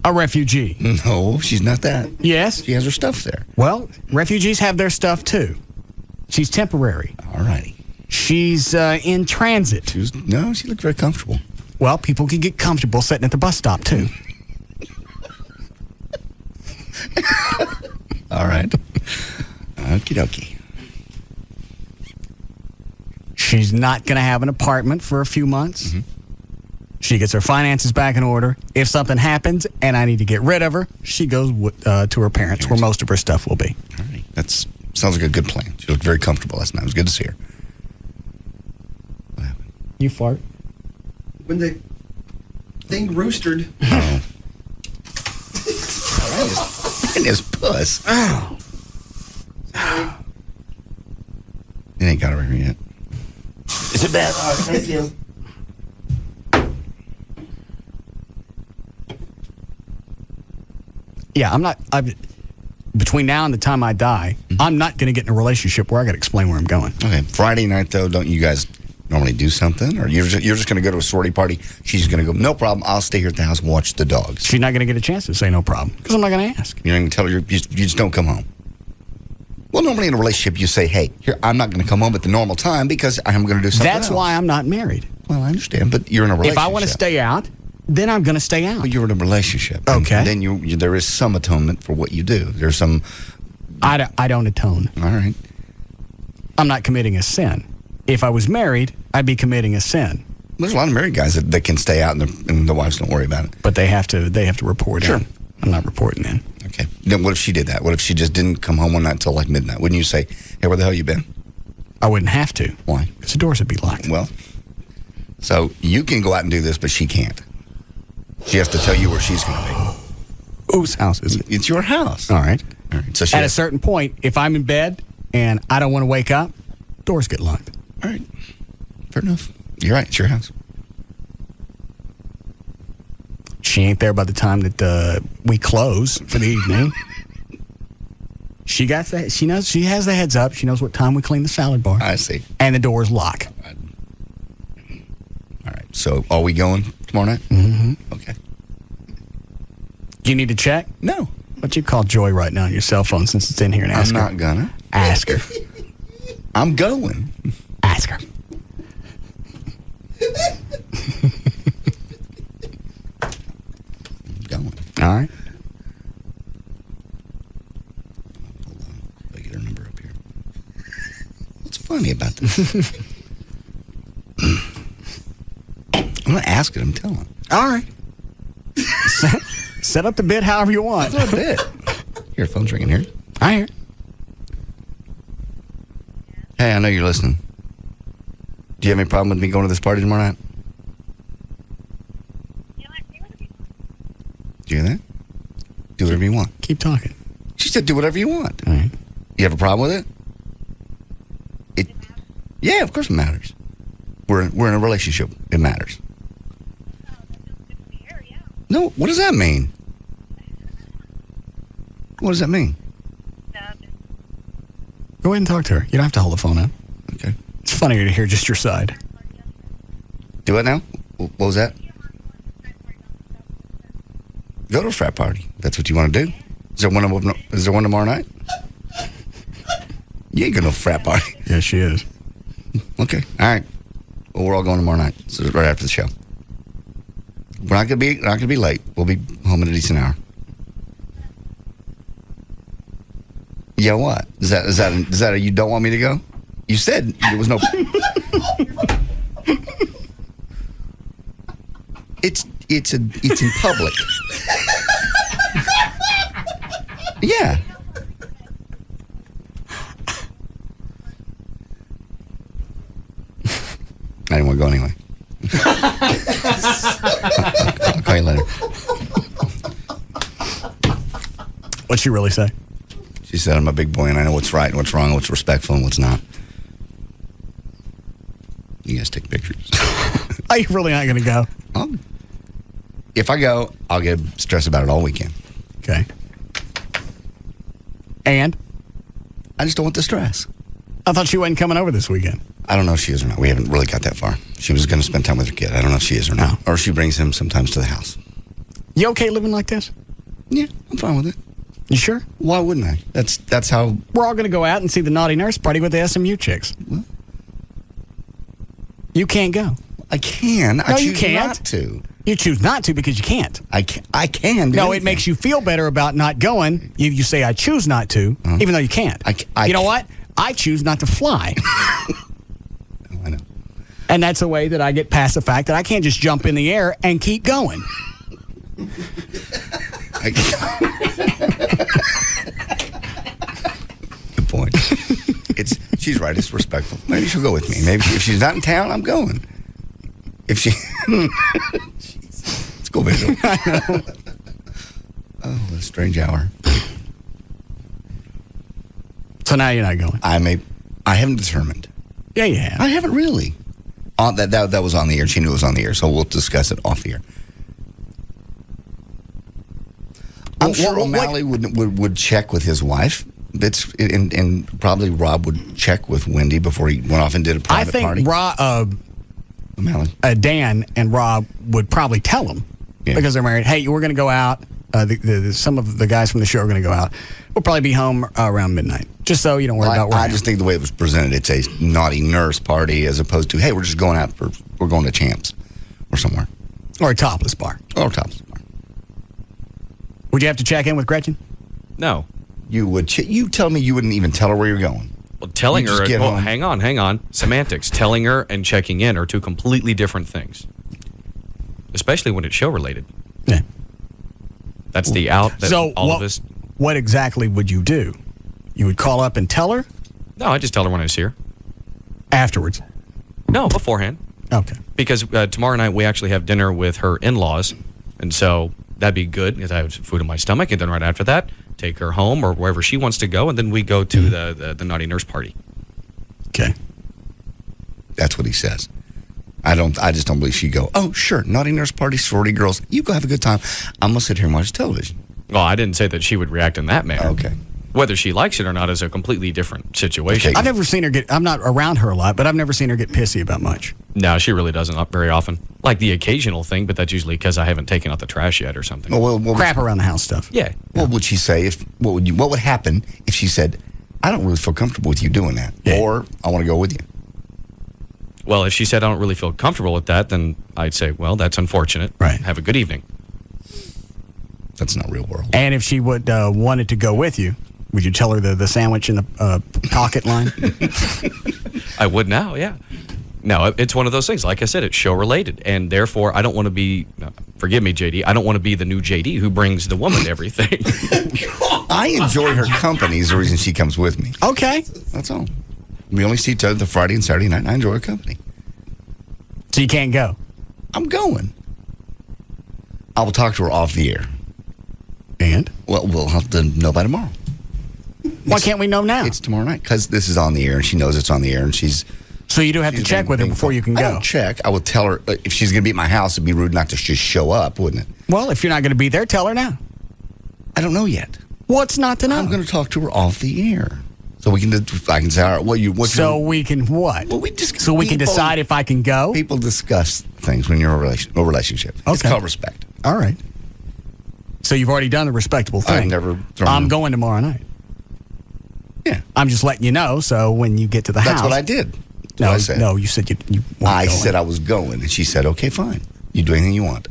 A refugee. No, she's not that. Yes. She has her stuff there. Well, refugees have their stuff too. She's temporary. All righty. She's in transit. She looked very comfortable. Well, people can get comfortable sitting at the bus stop too. All right. Okie dokie. She's not going to have an apartment for a few months. Mm-hmm. She gets her finances back in order. If something happens and I need to get rid of her, she goes to her parents where most of her stuff will be. All right. That sounds like a good plan. She looked very comfortable last night. It was good to see her. What happened? You fart? When the thing roostered. Oh. In his puss. Oh. It ain't got over here yet. Is it bad? All right, thank you. Yeah, between now and the time I die, I'm not going to get in a relationship where I got to explain where I'm going. Okay. Friday night, though, don't you guys normally do something? Or you're just going to go to a sorority party? She's going to go, no problem, I'll stay here at the house and watch the dogs. She's not going to get a chance to say no problem because I'm not going to ask. You're not going to tell her, you just don't come home. Well, normally in a relationship, you say, hey, here, I'm not going to come home at the normal time because I'm going to do something That's else. why I'm not married. Well, I understand, but you're in a relationship. If I want to stay out, then I'm going to stay out. Well, you're in a relationship. Okay. And then there is some atonement for what you do. There's some... I don't atone. All right. I'm not committing a sin. If I was married, I'd be committing a sin. There's a lot of married guys that can stay out and the wives don't worry about it. But they have to report Sure. in. I'm not reporting in. Okay. Then what if she did that? What if she just didn't come home one night until like midnight? Wouldn't you say, hey, where the hell you been? I wouldn't have to. Why? Because the doors would be locked. Well, so you can go out and do this, but she can't. She has to tell you where she's going to be. Whose house is it? It's your house. All right. All right. So At a certain point, if I'm in bed and I don't want to wake up, doors get locked. All right. Fair enough. You're right. It's your house. She ain't there by the time that we close for the evening. She knows. She has the heads up. She knows what time we clean the salad bar. I see. And the doors lock. All right. So are we going tomorrow night? Mm-hmm. Okay. Do you need to check? No. But you call Joy right now on your cell phone since it's in here and ask her. I'm not gonna. Ask her. I'm going. Ask her. Going. All right. Hold on. I get her number up here. What's funny about this? I'm gonna ask her. I'm telling her. All right. Set up the bid however you want. That's not a bit. Your phone's ringing here. I hear. Hey, I know you're listening. Do you have any problem with me going to this party tomorrow night? Do you hear that? Do whatever you want. Keep talking. She said do whatever you want. All right. You have a problem with it? Yeah, of course it matters. We're in a relationship. It matters. No, what does that mean? What does that mean? Go ahead and talk to her. You don't have to hold the phone up. Okay. It's funnier to hear just your side. Do what now? What was that? Go to a frat party. That's what you want to do. Is there one tomorrow night? You ain't going to a frat party. Yeah, she is. Okay. All right. Well, we're all going tomorrow night. So right after the show. We're not gonna be late. We'll be home at a decent hour. Yeah, what? Is that a you don't want me to go? You said there was no. It's in public. Yeah. I didn't want to go anyway. I'll call you later. What'd she really say? She said, I'm a big boy and I know what's right and what's wrong, what's respectful and what's not. You guys take pictures. Are you really not going to go? If I go, I'll get stressed about it all weekend. Okay. And? I just don't want the stress. I thought she wasn't coming over this weekend. I don't know if she is or not. We haven't really got that far. She was going to spend time with her kid. I don't know if she is or not. Or she brings him sometimes to the house. You okay living like this? Yeah, I'm fine with it. You sure? Why wouldn't I? That's how... We're all going to go out and see the naughty nurse party with the SMU chicks. What? You can't go. I can. No, I choose you can't. not to. You choose not to because you can't. I can. No, it makes you feel better about not going. You say, I choose not to, even though you can't. You know what? I choose not to fly. I know. And that's a way that I get past the fact that I can't just jump in the air and keep going. Good point. She's right. It's respectful. Maybe she'll go with me. Maybe if she's not in town, I'm going. If she... Let's go visual. Oh, what a strange hour. So now you're not going? I haven't determined. Yeah, you have. I haven't really. That was on the air. She knew it was on the air, so we'll discuss it off the air. I'm sure O'Malley would check with his wife. And probably Rob would check with Wendy before he went off and did a private party. I think O'Malley. Dan and Rob would probably tell him because they're married. Hey, we're going to go out. Some of the guys from the show are going to go out. We'll probably be home around midnight, just so you don't worry about where I just think the way it was presented, it's a naughty nurse party as opposed to, hey, we're just going out we're going to Champs or somewhere. Or a topless bar. Or a topless bar. Would you have to check in with Gretchen? No. You would. You tell me you wouldn't even tell her where you're going. Well, telling her. Well, hang on. Semantics. Telling her and checking in are two completely different things, especially when it's show related. Yeah. That's the out that all of us. What exactly would you do? You would call up and tell her? No, I just tell her when I was here. Afterwards? No, beforehand. Okay. Because tomorrow night we actually have dinner with her in-laws, and so that'd be good because I have food in my stomach, and then right after that, take her home or wherever she wants to go, and then we go to the naughty nurse party. Okay. That's what he says. I just don't believe she'd go, oh, sure, naughty nurse party, sorority girls, you go have a good time. I'm going to sit here and watch television. Well, I didn't say that she would react in that manner. Okay. Whether she likes it or not is a completely different situation. I've never seen her I'm not around her a lot, but I've never seen her get pissy about much. No, she really doesn't very often. Like the occasional thing, but that's usually because I haven't taken out the trash yet or something. Crap around the house stuff. Yeah. What would she say what would happen if she said, I don't really feel comfortable with you doing that, or I want to go with you? Well, if she said I don't really feel comfortable with that, then I'd say, well, that's unfortunate. Right. Have a good evening. That's not real world. And if she would wanted to go with you, would you tell her the sandwich in the pocket line? I would now, yeah. No, it's one of those things. Like I said, it's show related, and therefore I don't want to be. Forgive me, JD. I don't want to be the new JD who brings the woman to everything. I enjoy her company. Is the reason she comes with me. Okay, that's all. We only see each other the Friday and Saturday night, and I enjoy her company. So you can't go. I'm going. I will talk to her off the air. And? Well, we'll have to know by tomorrow. Why can't we know now? It's tomorrow night because this is on the air, and she knows it's on the air, and she's. So you do have to check with her before you can go. I don't check. I will tell her if she's going to be at my house. It'd be rude not to just show up, wouldn't it? Well, if you're not going to be there, tell her now. I don't know yet. What's not to know? I'm going to talk to her off the air, so we can. I can say, all right, we can what? Well, we just. So we can decide if I can go. People discuss things when you're in a relationship. Okay. It's called respect. All right. So you've already done the respectable thing. I've never. I'm going tomorrow night. Yeah. I'm just letting you know. So when you get to the house, that's what I did. No, I said. No, you said you I said I was going, and she said, okay, fine. You do anything you want.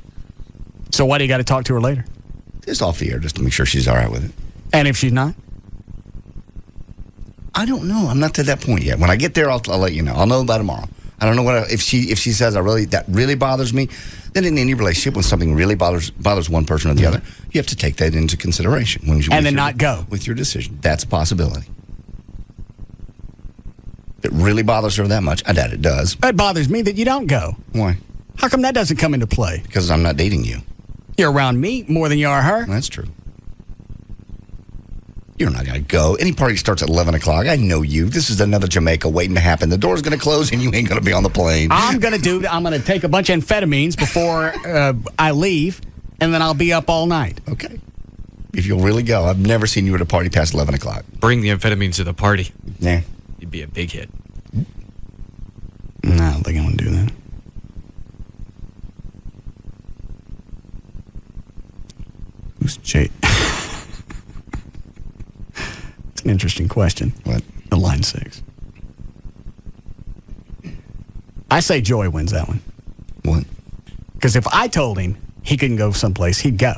So why do you got to talk to her later? Just off the air, just to make sure she's all right with it. And if she's not? I don't know. I'm not to that point yet. When I get there, I'll let you know. I'll know by tomorrow. I don't know if she says that really bothers me. Then in any relationship, when something really bothers one person or the other, you have to take that into consideration not go with your decision. That's a possibility. It really bothers her that much. I doubt it does. It bothers me that you don't go. Why? How come that doesn't come into play? Because I'm not dating you. You're around me more than you are her. That's true. You're not going to go. Any party starts at 11 o'clock. I know you. This is another Jamaica waiting to happen. The door's going to close and you ain't going to be on the plane. I'm going to take a bunch of amphetamines before I leave. and then I'll be up all night. Okay. If you'll really go. I've never seen you at a party past 11 o'clock. Bring the amphetamines to the party. Yeah. You'd be a big hit. No, I don't think I want to do that. Who's Jay? It's an interesting question. What? The line 6. I say Joy wins that one. What? Because if I told him he couldn't go someplace, he'd go.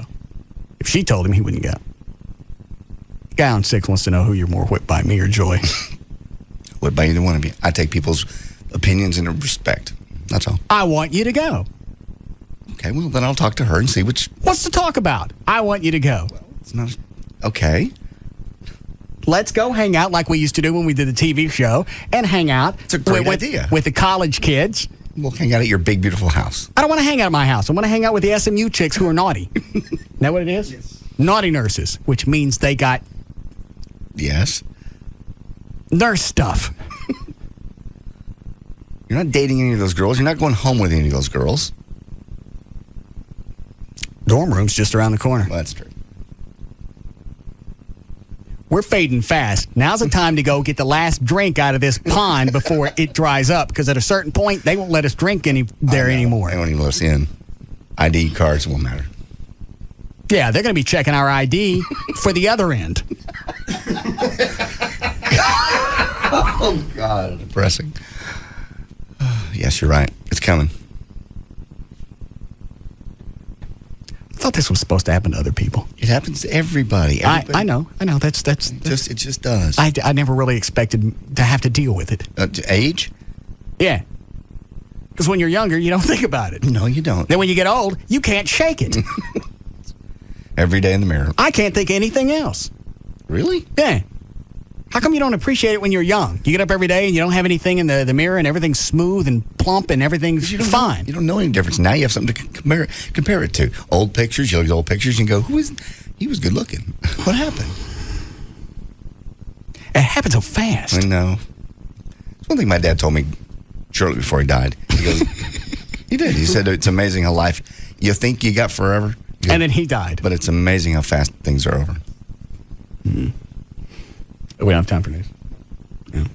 If she told him, he wouldn't go. Guy on 6 wants to know who you're more whipped by, me or Joy. Whipped by either one of you. I take people's opinions into respect. That's all. I want you to go. Okay, well, then I'll talk to her and see which... What's to talk about? I want you to go. It's not... Okay. Let's go hang out like we used to do when we did the TV show and hang out. It's a great idea. With the college kids. We'll hang out at your big, beautiful house. I don't want to hang out at my house. I want to hang out with the SMU chicks who are naughty. Isn't that what it is? Yes. Naughty nurses, which means they got... Yes. Nurse stuff. You're not dating any of those girls. You're not going home with any of those girls. Dorm room's just around the corner. Well, that's true. We're fading fast. Now's the time to go get the last drink out of this pond before it dries up, because at a certain point, they won't let us drink anymore. They won't even let us in. ID cards won't matter. Yeah, they're going to be checking our ID for the other end. Oh, God. Depressing. Yes, you're right. It's coming. I thought this was supposed to happen to other people. It happens to everybody. I know. That's it just does. I never really expected to have to deal with it. Age? Yeah. Because when you're younger, you don't think about it. No, you don't. Then when you get old, you can't shake it. Every day in the mirror. I can't think of anything else. Really? Yeah. How come you don't appreciate it when you're young? You get up every day and you don't have anything in the mirror and everything's smooth and plump and everything's fine. You don't know any difference. Now you have something to compare it to. Old pictures, you look at old pictures and you go, he was good looking. What happened? It happened so fast. I know. It's one thing my dad told me shortly before he died. He goes, he did. He said, it's amazing how life, you think you got forever. And then he died. But it's amazing how fast things are over. Mm-hmm. We don't have time for news. Yeah.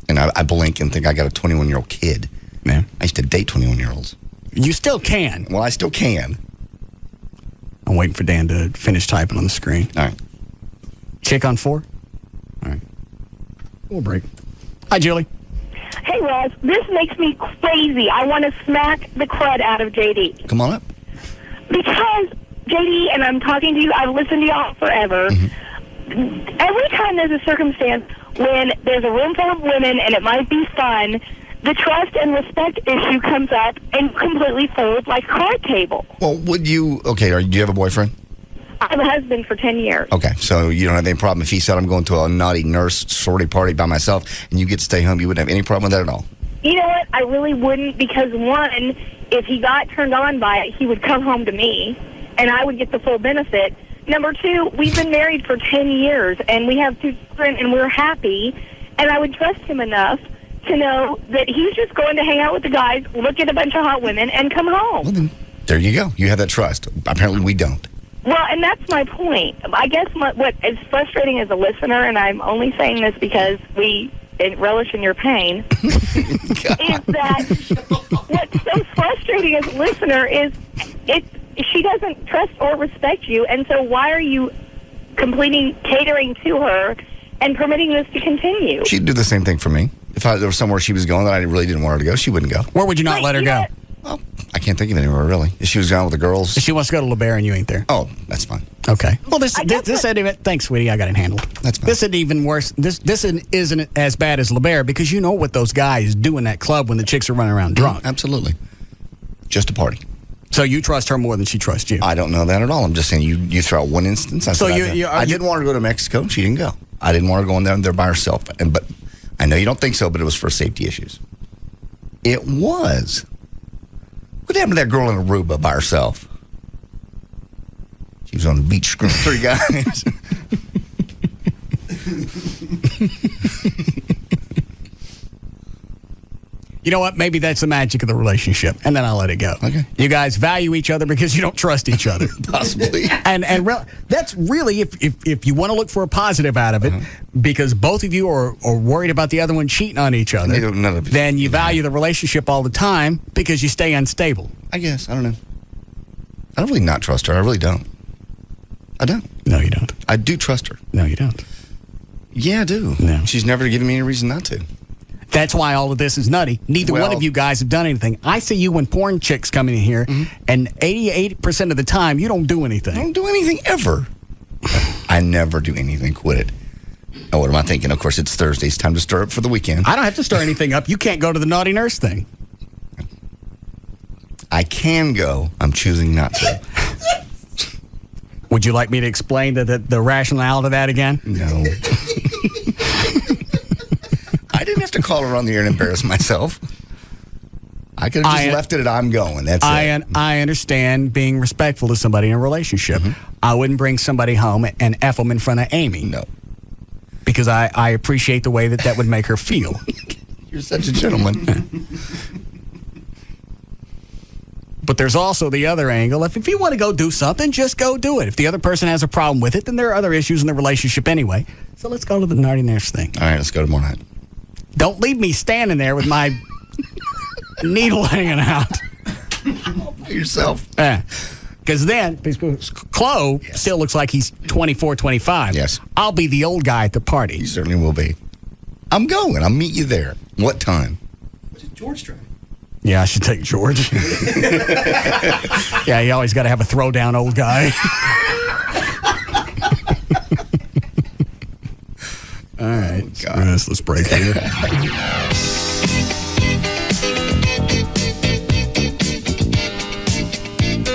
And I blink and think I got a 21-year-old kid. Man. I used to date 21-year-olds. You still can. Well, I still can. I'm waiting for Dan to finish typing on the screen. All right. Chick on 4? All right. We'll break. Hi, Julie. Hey, Russ. This makes me crazy. I want to smack the crud out of JD. Come on up. Because... JD, and I'm talking to you, I've listened to y'all forever. Mm-hmm. Every time there's a circumstance when there's a room full of women and it might be fun, the trust and respect issue comes up and completely folds like a card table. Well, do you have a boyfriend? I have a husband for 10 years. Okay, so you don't have any problem if he said I'm going to a naughty nurse sorority party by myself and you get to stay home, you wouldn't have any problem with that at all? You know what? I really wouldn't, because one, if he got turned on by it, he would come home to me. And I would get the full benefit. Number two, we've been married for 10 years, and we have 2 children, and we're happy. And I would trust him enough to know that he's just going to hang out with the guys, look at a bunch of hot women, and come home. Well, then, there you go. You have that trust. Apparently, we don't. Well, and that's my point. I guess what is frustrating as a listener, and I'm only saying this because we relish in your pain, is that what's so frustrating as a listener is she doesn't trust or respect you, and so why are you catering to her and permitting this to continue? She'd do the same thing for me. If there was somewhere she was going that I really didn't want her to go, she wouldn't go. Where would you not let her go? Well, I can't think of anywhere, really. If she was going with the girls. If she wants to go to LeBaron and you ain't there. Oh, that's fine. Okay. Well, this isn't even... Thanks, sweetie. I got it handled. That's fine. This isn't even worse. This isn't as bad as LeBaron, because you know what those guys do in that club when the chicks are running around drunk. Absolutely. Just a party. So you trust her more than she trusts you? I don't know that at all. I'm just saying you throw out one instance. I didn't want her to go to Mexico. She didn't go. I didn't want her going down there by herself. But I know you don't think so, but it was for safety issues. It was. What happened to that girl in Aruba by herself? She was on the beach screwing 3 guys. you know what? Maybe that's the magic of the relationship, and then I'll let it go. Okay. You guys value each other because you don't trust each other. Possibly. And that's really, if you want to look for a positive out of it, because both of you are worried about the other one cheating on each other, then you value the relationship all the time because you stay unstable. I guess. I don't know. I don't really not trust her. I really don't. I don't. No, you don't. I do trust her. No, you don't. Yeah, I do. No. She's never given me any reason not to. That's why all of this is nutty. Neither one of you guys have done anything. I see you when porn chicks come in here, and 88% of the time, you don't do anything. I don't do anything ever. I never do anything. Quit it. Oh, what am I thinking? Of course, it's Thursday. It's time to stir up for the weekend. I don't have to stir anything up. You can't go to the naughty nurse thing. I can go. I'm choosing not to. Would you like me to explain the rationale to that again? No. I didn't have to call her on the air and embarrass myself. I could have just left it at I'm going. That's it. I understand being respectful to somebody in a relationship. I wouldn't bring somebody home and F them in front of Amy. No. Because I appreciate the way that would make her feel. You're such a gentleman. But there's also the other angle. If you want to go do something, just go do it. If the other person has a problem with it, then there are other issues in the relationship anyway. So let's go to the naughty nurse thing. All right, let's go tomorrow night. Don't leave me standing there with my needle hanging out. By yourself. Because then, Chloe still looks like he's 24, 25. Yes. I'll be the old guy at the party. You certainly will be. I'm going. I'll meet you there. What time? What's George driving? Yeah, I should take George. Yeah, you always got to have a throwdown old guy. All right, let's break here.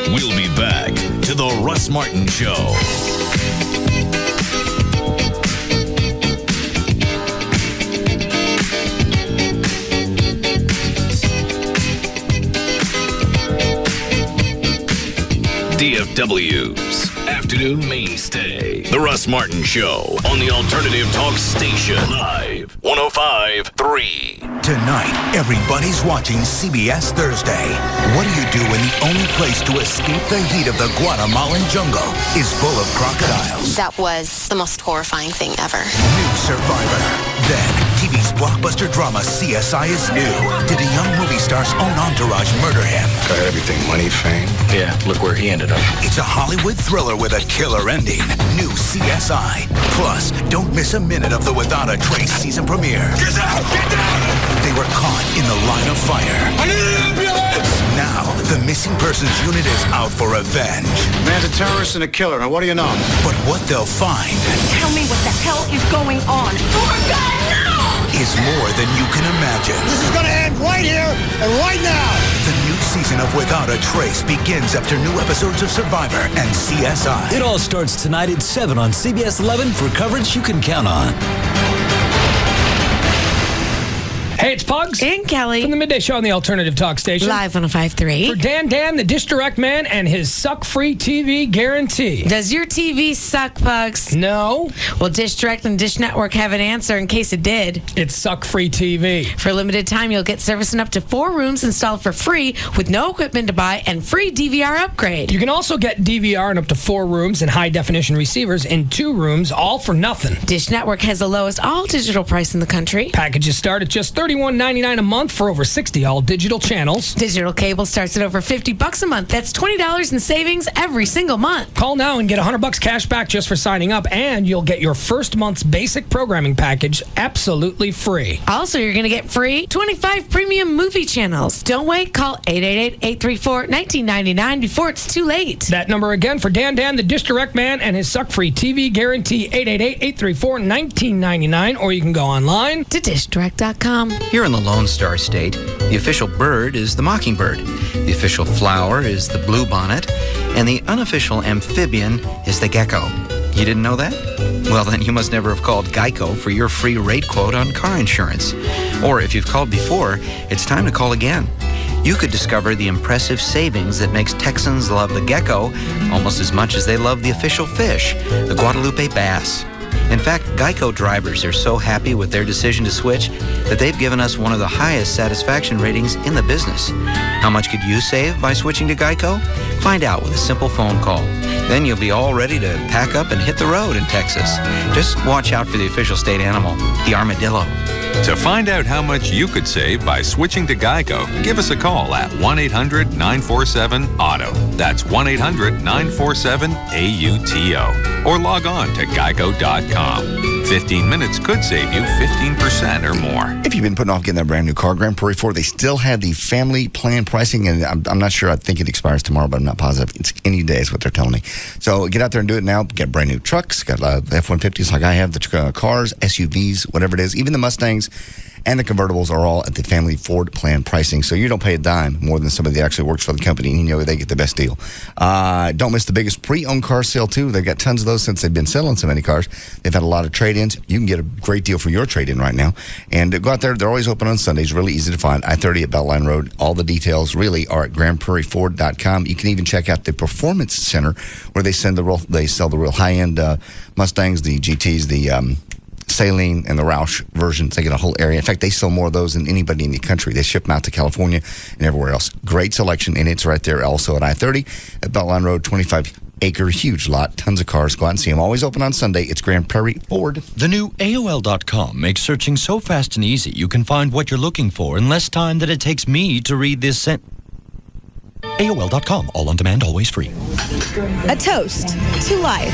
We'll be back to the Russ Martin Show. DFW's Afternoon Mainstay. The Russ Martin Show on the Alternative Talk Station. Live 105.3. Tonight, everybody's watching CBS Thursday. What do you do when the only place to escape the heat of the Guatemalan jungle is full of crocodiles? That was the most horrifying thing ever. New Survivor. Then, TV's blockbuster drama CSI is new. Did a young movie star's own entourage murder him? Got everything, money, fame. Yeah, look where he ended up. It's a Hollywood thriller with a killer ending. New CSI. Plus, don't miss a minute of the Without a Trace season premiere. Get out! Get down! They were caught in the line of fire. I need an ambulance! Now, the missing persons unit is out for revenge. Man's a terrorist and a killer. Now, what do you know? But what they'll find Tell me what the hell is going on. Oh my God, no! is more than you can imagine. This is gonna end right here and right now. The new season of Without a Trace begins after new episodes of Survivor and CSI. It all starts tonight at 7 on CBS 11 for coverage you can count on. Hey, it's Pugs. And Kelly. From the Midday Show on the Alternative Talk Station. Live 105.3. For Dan, the Dish Direct Man, and his suck-free TV guarantee. Does your TV suck, Pugs? No. Well, Dish Direct and Dish Network have an answer in case it did. It's suck-free TV. For a limited time, you'll get service in up to 4 rooms installed for free with no equipment to buy and free DVR upgrade. You can also get DVR in up to 4 rooms and high-definition receivers in 2 rooms, all for nothing. Dish Network has the lowest all-digital price in the country. Packages start at just $31.99 a month for over 60 all-digital channels. Digital cable starts at over $50 a month. That's $20 in savings every single month. Call now and get $100 cash back just for signing up, and you'll get your first month's basic programming package absolutely free. Also, you're going to get free 25 premium movie channels. Don't wait. Call 888-834-1999 before it's too late. That number again for Dan, the Dish Direct Man, and his suck-free TV guarantee, 888-834-1999, or you can go online to dishdirect.com. Here in the Lone Star State, the official bird is the mockingbird, the official flower is the bluebonnet, and the unofficial amphibian is the gecko. You didn't know that? Well, then you must never have called Geico for your free rate quote on car insurance. Or if you've called before, it's time to call again. You could discover the impressive savings that makes Texans love the gecko almost as much as they love the official fish, the Guadalupe bass. In fact, Geico drivers are so happy with their decision to switch that they've given us one of the highest satisfaction ratings in the business. How much could you save by switching to Geico? Find out with a simple phone call. Then you'll be all ready to pack up and hit the road in Texas. Just watch out for the official state animal, the armadillo. To find out how much you could save by switching to Geico, give us a call at 1-800-947-AUTO. That's 1-800-947-AUTO. Or log on to geico.com. 15 minutes could save you 15% or more. If you've been putting off getting that brand new car, Grand Prairie Ford, they still have the family plan pricing, and I'm not sure. I think it expires tomorrow, but I'm not positive. It's any day is what they're telling me. So get out there and do it now. Get brand new trucks, got F-150s like I have, the cars, SUVs, whatever it is. Even the Mustangs and the convertibles are all at the family Ford plan pricing. So you don't pay a dime more than somebody that actually works for the company, and you know they get the best deal. Don't miss the biggest pre-owned car sale, too. They've got tons of those since they've been selling so many cars. They've had a lot of trade-ins. You can get a great deal for your trade-in right now. And go out there. They're always open on Sundays. Really easy to find. I-30 at Beltline Road. All the details really are at GrandPrairieFord.com. You can even check out the Performance Center where they sell the real high-end Mustangs, the GTs, the Saline and the Roush versions. They get a whole area. In fact, they sell more of those than anybody in the country. They ship them out to California and everywhere else. Great selection, and it's right there also at I-30 at Beltline Road, 25-acre, huge lot, tons of cars. Go out and see them. Always open on Sunday. It's Grand Prairie Ford. The new AOL.com makes searching so fast and easy you can find what you're looking for in less time than it takes me to read this AOL.com, all on demand, always free. A toast to life.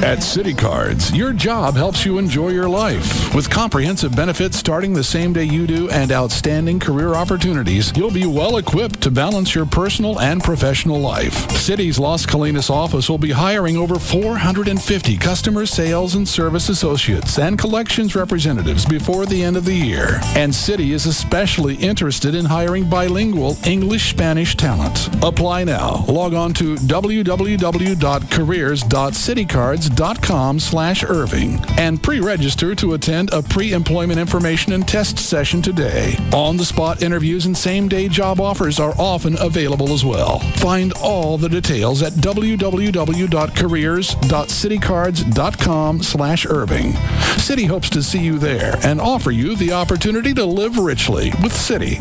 At City Cards, your job helps you enjoy your life. With comprehensive benefits starting the same day you do and outstanding career opportunities, you'll be well equipped to balance your personal and professional life. City's Las Colinas office will be hiring over 450 customer sales and service associates and collections representatives before the end of the year. And City is especially interested in hiring bilingual English-Spanish talent. Apply now. Log on to www.careers.citycards.com/Irving and pre-register to attend a pre-employment information and test session today. On-the-spot interviews and same-day job offers are often available as well. Find all the details at www.careers.citycards.com/Irving. City hopes to see you there and offer you the opportunity to live richly with City.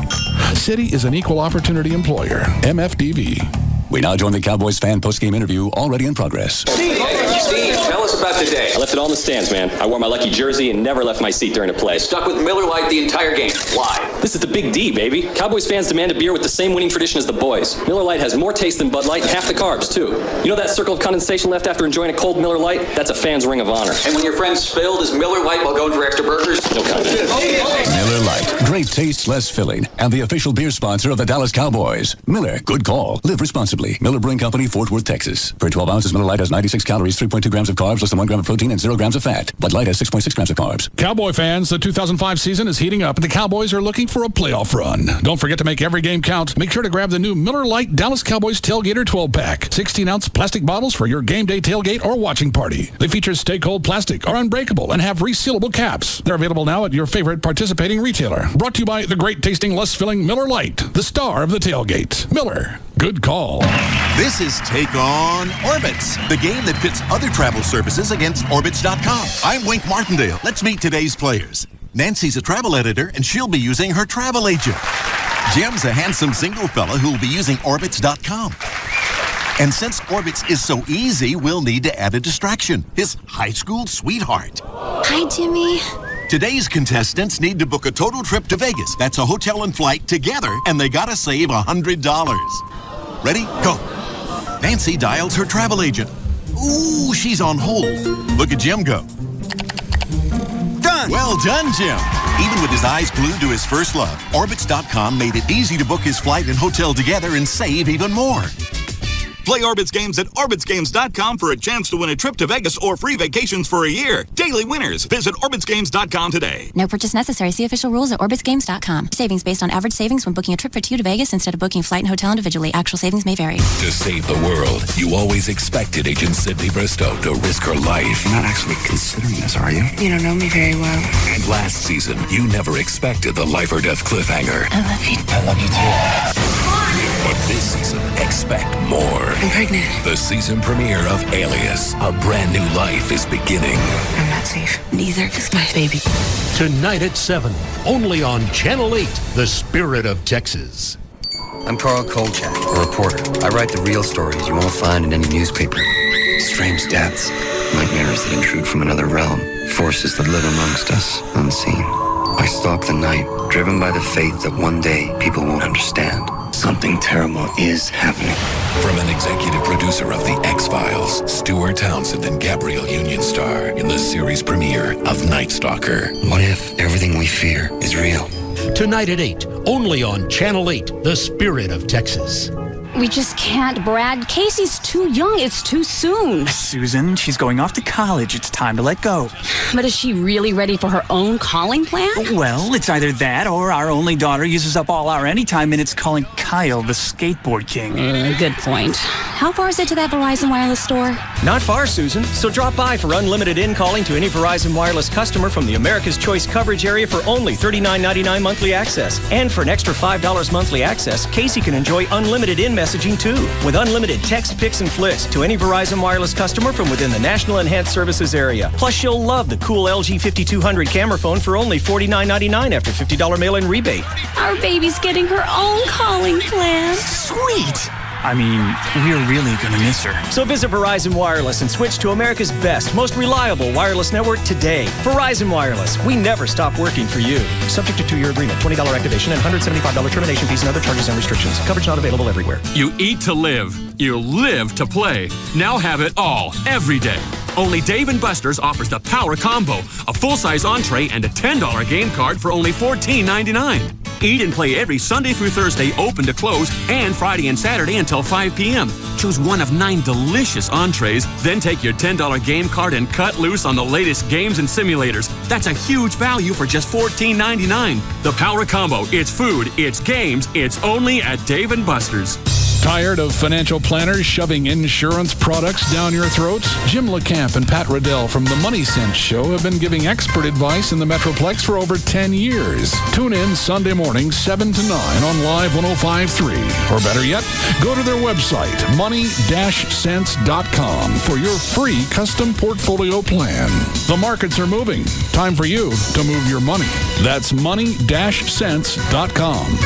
City is an equal opportunity employer. MFDV. We now join the Cowboys fan post-game interview already in progress. Steve, tell us about today. I left it all in the stands, man. I wore my lucky jersey and never left my seat during a play. Stuck with Miller Lite the entire game. Why? This is the Big D, baby. Cowboys fans demand a beer with the same winning tradition as the boys. Miller Lite has more taste than Bud Light and half the carbs, too. You know that circle of condensation left after enjoying a cold Miller Lite? That's a fan's ring of honor. And when your friend spilled his Miller Lite while going for extra burgers? No comment. Miller Lite. Great taste, less filling. And the official beer sponsor of the Dallas Cowboys. Miller, good call. Live responsibly. Miller Brewing Company, Fort Worth, Texas. Per 12 ounces, Miller Lite has 96 calories, 3.2 grams of carbs, less than 1 gram of protein, and 0 grams of fat. Bud Light has 6.6 grams of carbs. Cowboy fans, the 2005 season is heating up, and the Cowboys are looking for a playoff run. Don't forget to make every game count. Make sure to grab the new Miller Lite Dallas Cowboys Tailgater 12-pack. 16-ounce plastic bottles for your game day tailgate or watching party. They feature stay-cold plastic, are unbreakable, and have resealable caps. They're available now at your favorite participating retailer. Brought to you by the great-tasting, less-filling Miller Lite, the star of the tailgate. Miller, good call. This is Take On Orbitz, the game that pits other travel services against Orbitz.com. I'm Wink Martindale. Let's meet today's players. Nancy's a travel editor, and she'll be using her travel agent. Jim's a handsome single fella who'll be using Orbitz.com. And since Orbitz is so easy, we'll need to add a distraction, his high school sweetheart. Hi, Jimmy. Today's contestants need to book a total trip to Vegas. That's a hotel and flight together, and they gotta save $100. Ready? Go. Nancy dials her travel agent. Ooh, she's on hold. Look at Jim go. Done. Well done, Jim. Even with his eyes glued to his first love, Orbitz.com made it easy to book his flight and hotel together and save even more. Play Orbitz games at OrbitzGames.com for a chance to win a trip to Vegas or free vacations for a year. Daily winners. Visit OrbitzGames.com today. No purchase necessary. See official rules at OrbitzGames.com. Savings based on average savings when booking a trip for 2 to Vegas instead of booking flight and hotel individually. Actual savings may vary. To save the world, you always expected Agent Sydney Bristow to risk her life. You're not actually considering this, are you? You don't know me very well. And last season, you never expected the life or death cliffhanger. I love you. I love you too. But this season, expect more. I'm pregnant. The season premiere of Alias. A brand new life is beginning. I'm safe. Neither is my baby. Tonight at 7, only on Channel 8, The Spirit of Texas. I'm Carl Kolchak, a reporter. I write the real stories you won't find in any newspaper. Strange deaths, nightmares that intrude from another realm, forces that live amongst us, unseen. I stalk the night, driven by the faith that one day people won't understand. Something terrible is happening. From an executive producer of The X-Files, Stuart Townsend and Gabrielle Union star in the series premiere of Night Stalker. What if everything we fear is real? Tonight at 8, only on Channel 8, The Spirit of Texas. We just can't, Brad. Casey's too young. It's too soon. Susan, she's going off to college. It's time to let go. But is she really ready for her own calling plan? Well, it's either that or our only daughter uses up all our anytime minutes calling Kyle the skateboard king. Good point. How far is it to that Verizon Wireless store? Not far, Susan. So drop by for unlimited in-calling to any Verizon Wireless customer from the America's Choice coverage area for only $39.99 monthly access. And for an extra $5 monthly access, Casey can enjoy unlimited in-messaging too, with unlimited text, pics, and flicks to any Verizon Wireless customer from within the National Enhanced Services area. Plus, she'll love the cool LG 5200 camera phone for only $49.99 after $50 mail-in rebate. Our baby's getting her own calling plan. Sweet! I mean, we're really gonna miss her. So visit Verizon Wireless and switch to America's best, most reliable wireless network today. Verizon Wireless, we never stop working for you. Subject to 2-year agreement, $20 activation, and $175 termination fees and other charges and restrictions. Coverage not available everywhere. You eat to live. You live to play. Now have it all, every day. Only Dave & Buster's offers the Power Combo, a full-size entree and a $10 game card for only $14.99. Eat and play every Sunday through Thursday, open to close, and Friday and Saturday until 5 p.m. Choose one of 9 delicious entrees, then take your $10 game card and cut loose on the latest games and simulators. That's a huge value for just $14.99. The Power Combo. It's food, it's games, it's only at Dave & Buster's. Tired of financial planners shoving insurance products down your throats? Jim LeCamp and Pat Riddell from the Money Sense Show have been giving expert advice in the Metroplex for over 10 years. Tune in Sunday morning, 7 to 9 on Live 105.3. Or better yet, go to their website, money-sense.com, for your free custom portfolio plan. The markets are moving. Time for you to move your money. That's money-sense.com.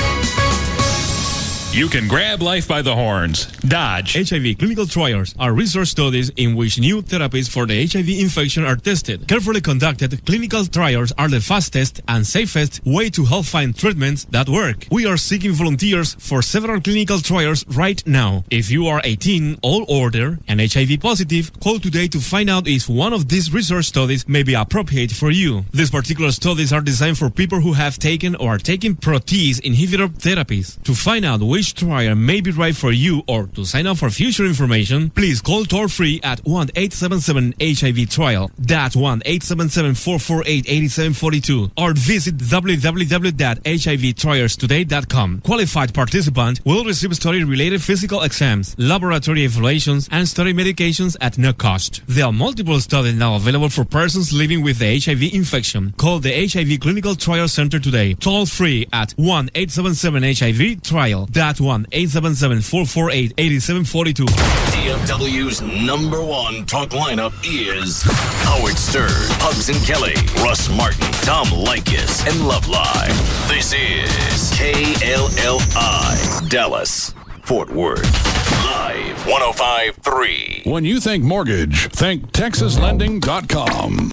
You can grab life by the horns. Dodge. HIV clinical trials are research studies in which new therapies for the HIV infection are tested. Carefully conducted clinical trials are the fastest and safest way to help find treatments that work. We are seeking volunteers for several clinical trials right now. If you are 18, all older, and HIV positive, call today to find out if one of these research studies may be appropriate for you. These particular studies are designed for people who have taken or are taking protease inhibitor therapies. To find out which trial may be right for you or to sign up for future information, please call toll-free at 1-877-HIV-TRIAL. That's 1-877-448-8742. Or visit www.hivtrialstoday.com. Qualified participant will receive study-related physical exams, laboratory evaluations, and study medications at no cost. There are multiple studies now available for persons living with the HIV infection. Call the HIV Clinical Trial Center today. Toll-free at 1-877-HIV-TRIAL. That's 1-877-448-8742. DFW's #1 talk lineup is Howard Stern, Hugs and Kelly, Russ Martin, Tom Likas, and Love Live. This is KLLI, Dallas, Fort Worth. Live 105.3. When you think mortgage, think TexasLending.com.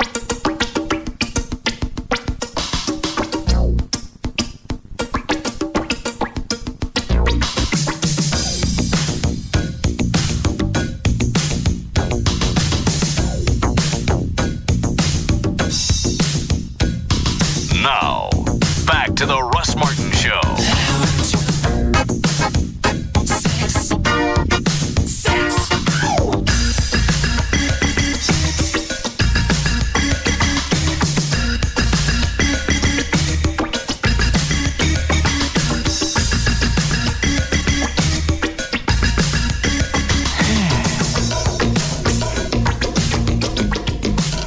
Now, back to the Russ Martin Show.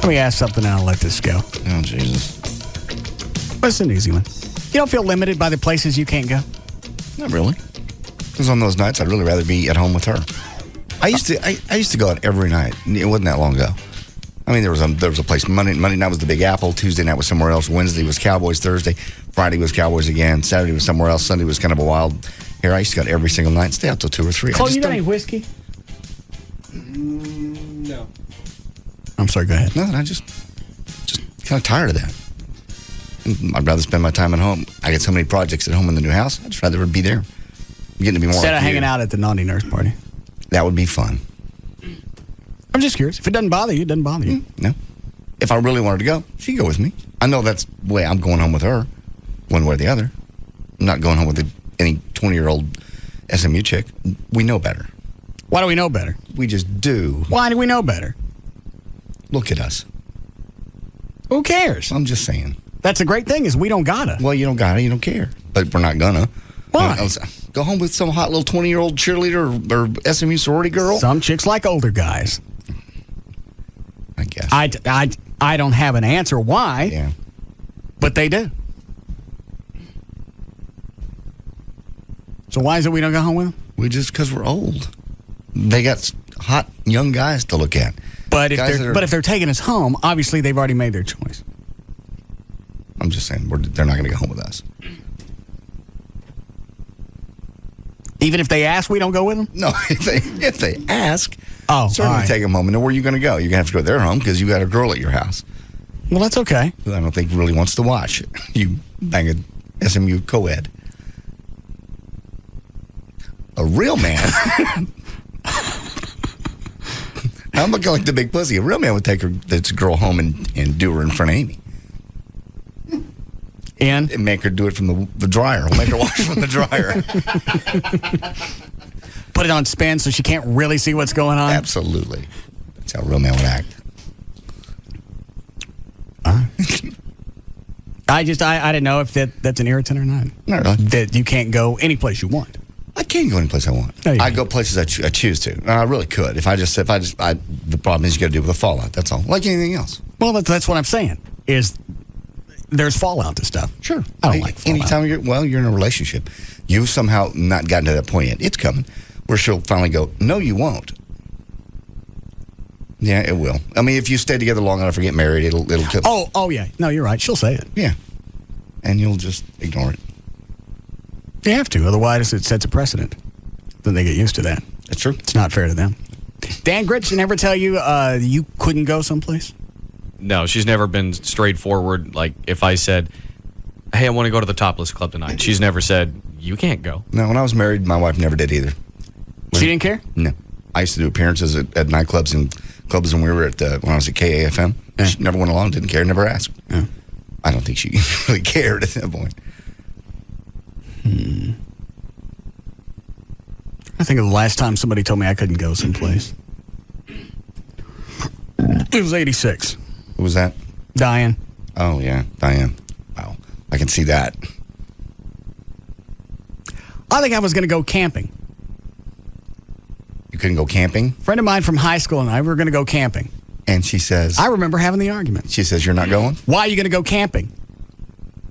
Let me ask something and I'll let this go. Oh, Jesus. It's an easy one. You don't feel limited by the places you can't go? Not really. Because on those nights, I'd really rather be at home with her. I used to go out every night. It wasn't that long ago. I mean, there was a place. Monday night was the Big Apple. Tuesday night was somewhere else. Wednesday was Cowboys. Thursday, Friday was Cowboys again. Saturday was somewhere else. Sunday was kind of a wild. Here, I used to go every single night. Stay out till 2 or 3. Cole, you got any whiskey? No. I'm sorry. Go ahead. No, I just kind of tired of that. I'd rather spend my time at home. I get so many projects at home in the new house. I'd just rather be there. I'm getting to be more. Instead like of hanging out at the naughty nurse party. That would be fun. I'm just curious. If it doesn't bother you, it doesn't bother you. No. If I really wanted to go, she'd go with me. I know that's the way I'm going home with her, one way or the other. I'm not going home with any 20-year-old SMU chick. We know better. Why do we know better? We just do. Why do we know better? Look at us. Who cares? I'm just saying. That's a great thing is we don't gotta. Well, you don't gotta. You don't care. But we're not gonna. Why? Go home with some hot little 20-year-old cheerleader or SMU sorority girl? Some chicks like older guys. I guess. I don't have an answer why. Yeah. But they do. So why is it we don't go home with them? Because we're old. They got hot young guys to look at. But if they're taking us home, obviously they've already made their choice. I'm just saying they're not going to go home with us. Even if they ask, we don't go with them? No, if they ask, certainly take them home. And where are you going to go? You're going to have to go to their home because you got a girl at your house. Well, that's okay. Who I don't think really wants to watch you bang a SMU co-ed. A real man. I'm looking like the big pussy. A real man would take this girl home and do her in front of Amy. And make her do it from the dryer. We'll make her wash from the dryer. Put it on spin so she can't really see what's going on? Absolutely. That's how a real man would act. I didn't know if that's an irritant or not. Not really. That you can't go any place you want. I can go any place I want. I go places I choose to. And I really could. The problem is you got to deal with the fallout. That's all. Like anything else. Well, that's what I'm saying. Is there's fallout to stuff. Sure. I don't like fallout. Anytime you're in a relationship, you've somehow not gotten to that point yet. It's coming. Where she'll finally go, no, you won't. Yeah, it will. I mean, if you stay together long enough or get married, it'll kill. Oh, yeah. No, you're right. She'll say it. Yeah. And you'll just ignore it. You have to. Otherwise, it sets a precedent. Then they get used to that. That's true. It's not fair to them. Dan Gritch never tell you you couldn't go someplace? No, she's never been straightforward. Like, if I said, hey, I want to go to the Topless Club tonight, she's never said, you can't go. No, when I was married, my wife never did either. She didn't care? No. I used to do appearances at nightclubs and clubs when we were when I was at KAFM. Yeah. She never went along, didn't care, never asked. Yeah. I don't think she really cared at that point. I think of the last time somebody told me I couldn't go someplace. It was 86. Who was that? Diane. Oh, yeah, Diane. Wow. I can see that. I think I was going to go camping. You couldn't go camping? A friend of mine from high school and I were going to go camping. And she says... I remember having the argument. She says, you're not going? Why are you going to go camping?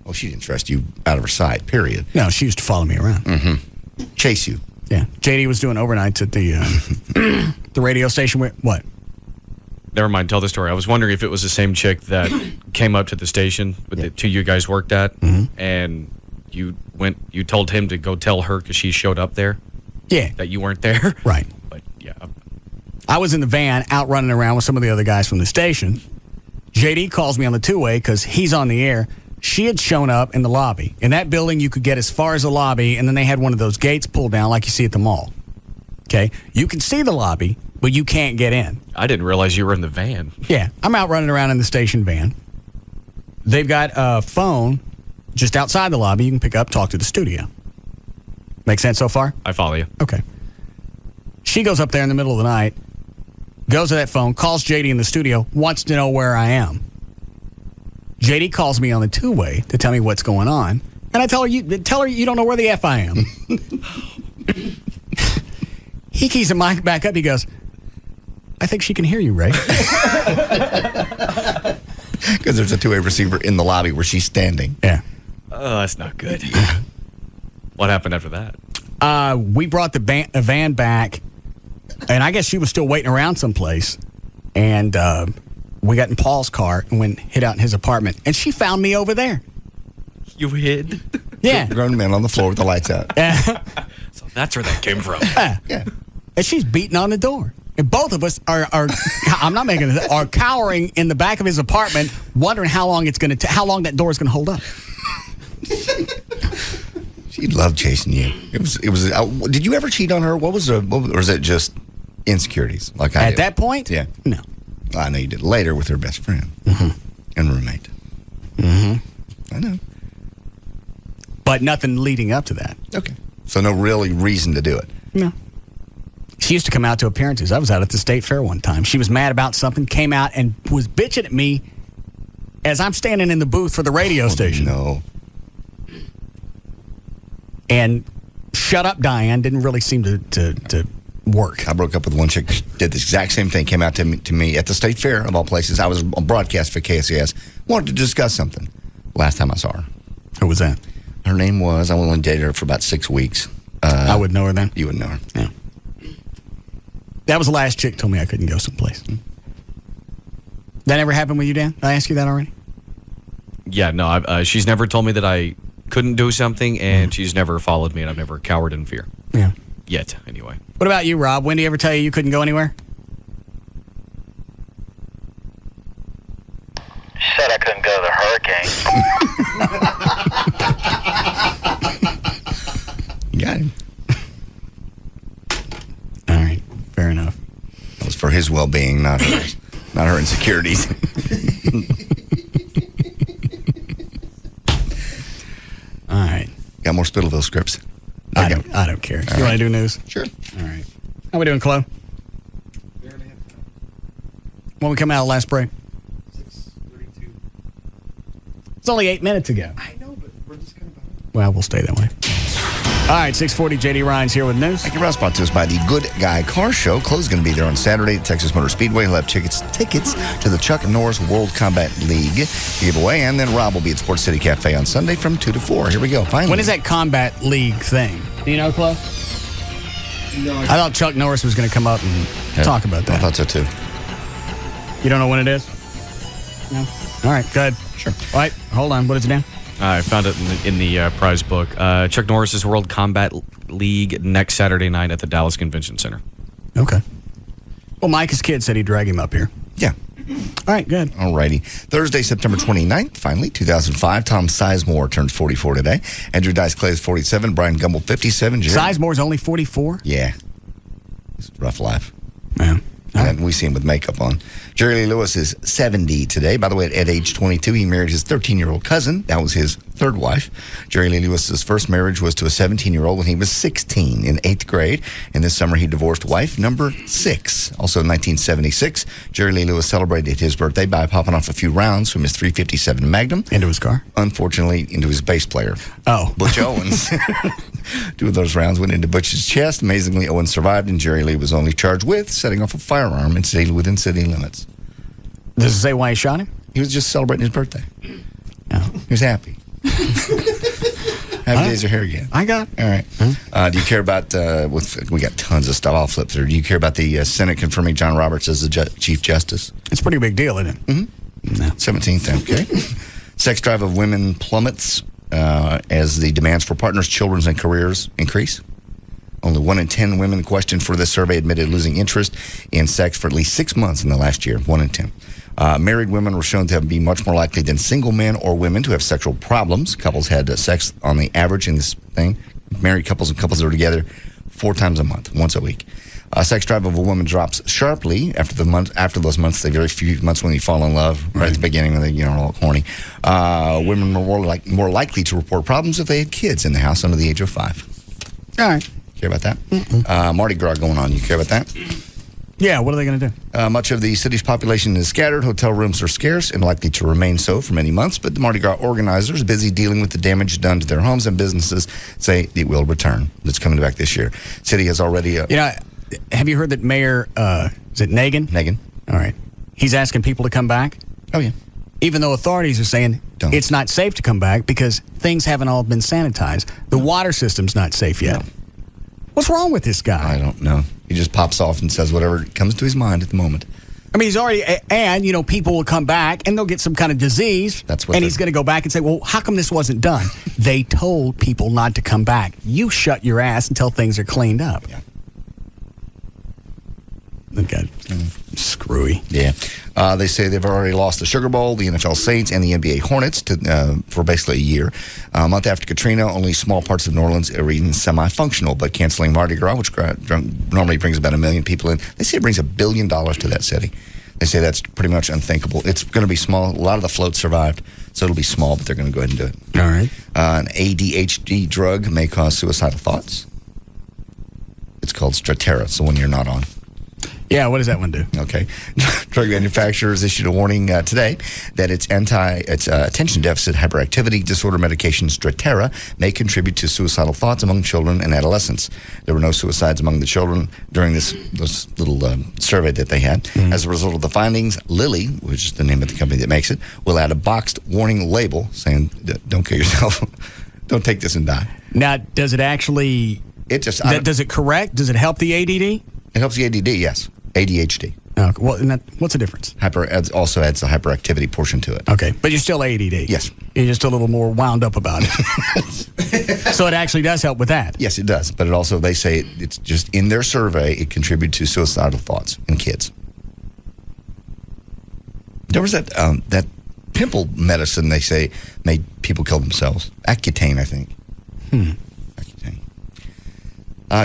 Well, she didn't trust you out of her sight, period. No, she used to follow me around. Mm-hmm. Chase you. Yeah. JD was doing overnights at the the radio station. What? Never mind, tell the story. I was wondering if it was the same chick that came up to the station with the two you guys worked at, and you told him to go tell her because she showed up there? Yeah. That you weren't there? Right. But, yeah. I was in the van out running around with some of the other guys from the station. JD calls me on the two-way because he's on the air. She had shown up in the lobby. In that building, you could get as far as the lobby, and then they had one of those gates pulled down like you see at the mall. Okay? You can see the lobby, but you can't get in. I didn't realize you were in the van. Yeah. I'm out running around in the station van. They've got a phone just outside the lobby. You can pick up, talk to the studio. Make sense so far? I follow you. Okay. She goes up there in the middle of the night, goes to that phone, calls JD in the studio, wants to know where I am. JD calls me on the two-way to tell me what's going on, and I tell her you don't know where the F I am. He keys the mic back up. He goes, I think she can hear you, Ray. Because there's a two-way receiver in the lobby where she's standing. Yeah. Oh, that's not good. What happened after that? We brought the van back, and I guess she was still waiting around someplace. And we got in Paul's car and hid out in his apartment, and she found me over there. You hid? Yeah. Grown men on the floor with the lights out. So that's where that came from. Yeah. And she's beating on the door. And both of us are I'm not making it, are cowering in the back of his apartment, wondering how long how long that door is going to hold up. She loved chasing you. It was. Did you ever cheat on her? Or was it just insecurities? Like I At did? that point? Yeah. No. I know you did later with her best friend and roommate. I know. But nothing leading up to that. Okay. So no really reason to do it. No. She used to come out to appearances. I was out at the state fair one time. She was mad about something, came out and was bitching at me as I'm standing in the booth for the radio station. No. And shut up, Diane didn't really seem to work. I broke up with one chick, did the exact same thing, came out to me at the state fair, of all places. I was on broadcast for KSCS, wanted to discuss something. Last time I saw her. Who was that? Her name was, I only dated her for about 6 weeks. I would know her then? You would know her. Yeah. That was the last chick told me I couldn't go someplace. That ever happened with you, Dan? Did I ask you that already? Yeah, no, she's never told me that I couldn't do something, and she's never followed me, and I've never cowered in fear. Yeah. Yet, anyway. What about you, Rob? Wendy ever tell you couldn't go anywhere? She said I couldn't go to the hurricane. You got him. All right. Fair enough. That was for his well-being, not hers. Not her insecurities. All right. Got more Spittleville scripts. I don't care. You want to do news? Sure. All right. How we doing, Chloe? When we come out of the last break? 6:32. It's only 8 minutes ago. I know, but we're just kind of... Well, we'll stay that way. All right, 640, J.D. Ryan's here with news. Thank you, Russ. Brought to us by the Good Guy Car Show. Chloe's going to be there on Saturday at Texas Motor Speedway. He'll have tickets to the Chuck Norris World Combat League giveaway. And then Rob will be at Sports City Cafe on Sunday from 2 to 4. Here we go. Finally. When is that Combat League thing? Do you know, Chloe? No, I thought Chuck Norris was going to come up and talk about that. I thought so, too. You don't know when it is? No? All right, go ahead. Sure. All right, hold on. What is it, Dan? I found it in the prize book. Chuck Norris's World Combat League next Saturday night at the Dallas Convention Center. Okay. Well, Mike's kid said he'd drag him up here. Yeah. All right, good. All righty. Thursday, September 29th, finally, 2005. Tom Sizemore turns 44 today. Andrew Dice Clay is 47. Brian Gumbel, 57. Sizemore's only 44? Yeah. It's a rough life. Man. And we see him with makeup on. Jerry Lee Lewis is 70 today. By the way, at age 22, he married his 13-year-old cousin. That was his third wife. Jerry Lee Lewis's first marriage was to a 17-year-old when he was 16 in 8th grade. And this summer, he divorced wife number 6. Also in 1976, Jerry Lee Lewis celebrated his birthday by popping off a few rounds from his .357 Magnum. Into his car? Unfortunately, into his bass player. Oh. Butch Owens. 2 of those rounds went into Butch's chest. Amazingly, Owens survived, and Jerry Lee was only charged with setting off a firearm within city limits. Does it say why he shot him? He was just celebrating his birthday. Oh. He was happy. Happy days are here again. I got it. All right. Do you care about, we got tons of stuff. I'll flip through. Do you care about the Senate confirming John Roberts as the Chief Justice? It's a pretty big deal, isn't it? Mm-hmm. No. 17th, okay. Sex drive of women plummets as the demands for partners, children, and careers increase. Only 1 in 10 women questioned for this survey admitted losing interest in sex for at least 6 months in the last year. 1 in 10. Married women were shown to be much more likely than single men or women to have sexual problems. Couples had sex on the average in this thing. Married couples and couples that are together 4 times a month, once a week. Sex drive of a woman drops sharply after those months, the very few months when you fall in love, right at the beginning when they all horny. Women were more likely to report problems if they had kids in the house under the age of 5. All right. Care about that? Mardi Gras going on. You care about that? Yeah, what are they going to do? Much of the city's population is scattered. Hotel rooms are scarce and likely to remain so for many months. But the Mardi Gras organizers, busy dealing with the damage done to their homes and businesses, say it will return. It's coming back this year. City has already... have you heard that Mayor, is it Nagin? Nagin. All right. He's asking people to come back? Oh, yeah. Even though authorities are saying it's not safe to come back because things haven't all been sanitized. The water system's not safe yet. No. What's wrong with this guy? I don't know. He just pops off and says whatever comes to his mind at the moment. I mean, he's already, and, people will come back and they'll get some kind of disease. And he's going to go back and say, well, how come this wasn't done? They told people not to come back. You shut your ass until things are cleaned up. Yeah. Okay. Screwy. Yeah. They say they've already lost the Sugar Bowl, the NFL Saints, and the NBA Hornets for basically a year. A month after Katrina, only small parts of New Orleans are even semi-functional, but canceling Mardi Gras, which normally brings about 1 million people in, they say it brings $1 billion to that city. They say that's pretty much unthinkable. It's going to be small. A lot of the floats survived, so it'll be small, but they're going to go ahead and do it. All right. An ADHD drug may cause suicidal thoughts. It's called Strattera. It's the one you're not on. Yeah, what does that one do? Okay. Drug manufacturers issued a warning today that its attention deficit hyperactivity disorder medication Strattera may contribute to suicidal thoughts among children and adolescents. There were no suicides among the children during this little survey that they had. As a result of the findings, Lilly, which is the name of the company that makes it, will add a boxed warning label saying, don't kill yourself. Don't take this and die. Now, does it actually... does it correct? Does it help the ADD? It helps the ADD, yes. ADHD. Okay. Well, what's the difference? Also adds the hyperactivity portion to it. Okay, but you're still ADD. Yes. You're just a little more wound up about it. So it actually does help with that. Yes, it does. But it also, they say it's just in their survey, it contributed to suicidal thoughts in kids. There was that pimple medicine they say made people kill themselves. Accutane, I think. Accutane.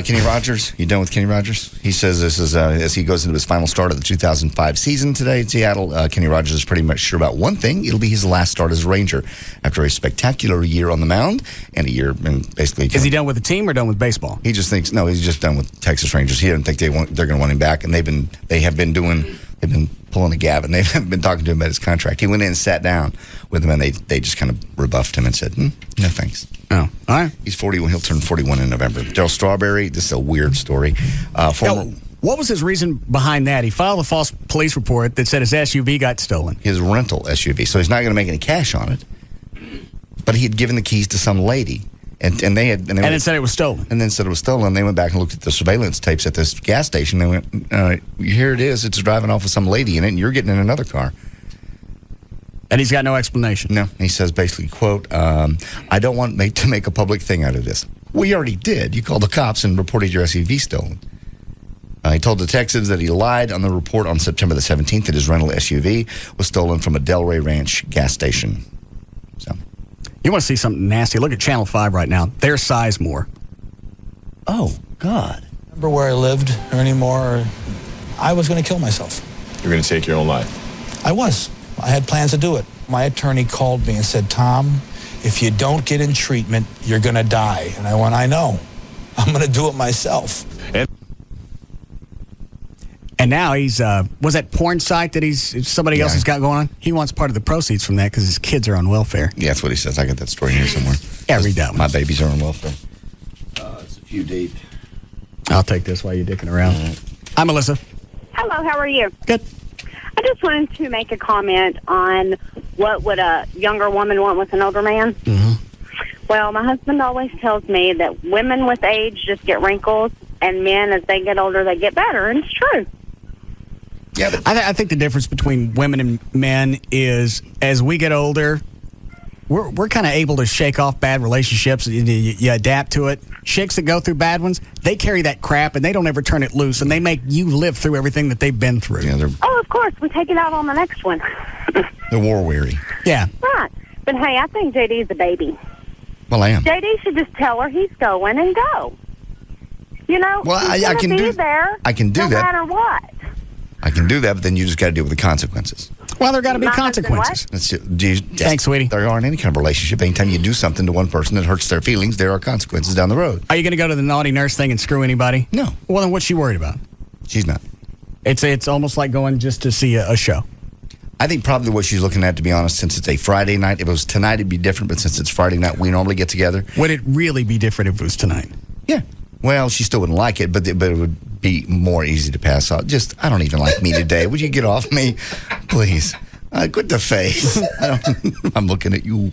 Kenny Rogers, you done with Kenny Rogers? He says this is as he goes into his final start of the 2005 season today in Seattle. Kenny Rogers is pretty much sure about one thing. It'll be his last start as a Ranger after a spectacular year on the mound and a year and basically. Is he done with the team or done with baseball? He just thinks he's just done with Texas Rangers. He doesn't think they're going to want him back, and they've been pulling a Gavin. They haven't been talking to him about his contract. He went in and sat down with them, and they just kind of rebuffed him and said, no thanks. Oh, all right. He's 41. He'll turn 41 in November. Darryl Strawberry, this is a weird story. What was his reason behind that? He filed a false police report that said his SUV got stolen. His rental SUV. So he's not going to make any cash on it. But he had given the keys to some lady. And it said it was stolen. And then said it was stolen. They went back and looked at the surveillance tapes at this gas station. They went, here it is. It's driving off with some lady in it, and you're getting in another car. And he's got no explanation. No. He says basically, quote, I don't want to make a public thing out of this. Well, you already did. You called the cops and reported your SUV stolen. He told detectives that he lied on the report on September the 17th that his rental SUV was stolen from a Delray Ranch gas station. So, you want to see something nasty? Look at Channel 5 right now. There's Sizemore. Oh, God. Remember where I lived or anymore? I was going to kill myself. You're going to take your own life? I was. I had plans to do it. My attorney called me and said, Tom, if you don't get in treatment, you're going to die. And I went, I know. I'm going to do it myself. And now he's, was that porn site that somebody else has got going on? He wants part of the proceeds from that because his kids are on welfare. Yeah, that's what he says. I got that story here somewhere. Yeah, read that one. My babies are on welfare. It's a few deep. I'll take this while you're dicking around. Hi, Melissa. Hello, how are you? Good. I just wanted to make a comment on what would a younger woman want with an older man. Mm-hmm. Well, my husband always tells me that women with age just get wrinkles, and men, as they get older, they get better, and it's true. Yeah, but I think the difference between women and men is as we get older, we're kind of able to shake off bad relationships. You adapt to it. Chicks that go through bad ones, they carry that crap and they don't ever turn it loose, and they make you live through everything that they've been through. Yeah, oh, of course, we take it out on the next one. They're war weary. Yeah. Right. But hey, I think JD's a baby. Well, I am. JD should just tell her he's going and go. You know, well, I can do there. I can do no that. No matter what. I can do that, but then you just got to deal with the consequences. Well, there got to be consequences. Thanks, sweetie. There aren't any kind of relationship. Anytime you do something to one person that hurts their feelings, there are consequences down the road. Are you going to go to the naughty nurse thing and screw anybody? No. Well, then what's she worried about? She's not. It's almost like going just to see a show. I think probably what she's looking at, to be honest, since it's a Friday night. If it was tonight, it'd be different, but since it's Friday night, we normally get together. Would it really be different if it was tonight? Yeah. Well, she still wouldn't like it, but it would be more easy to pass out. I don't even like me today. Would you get off me? Please. Good to face. I'm looking at you.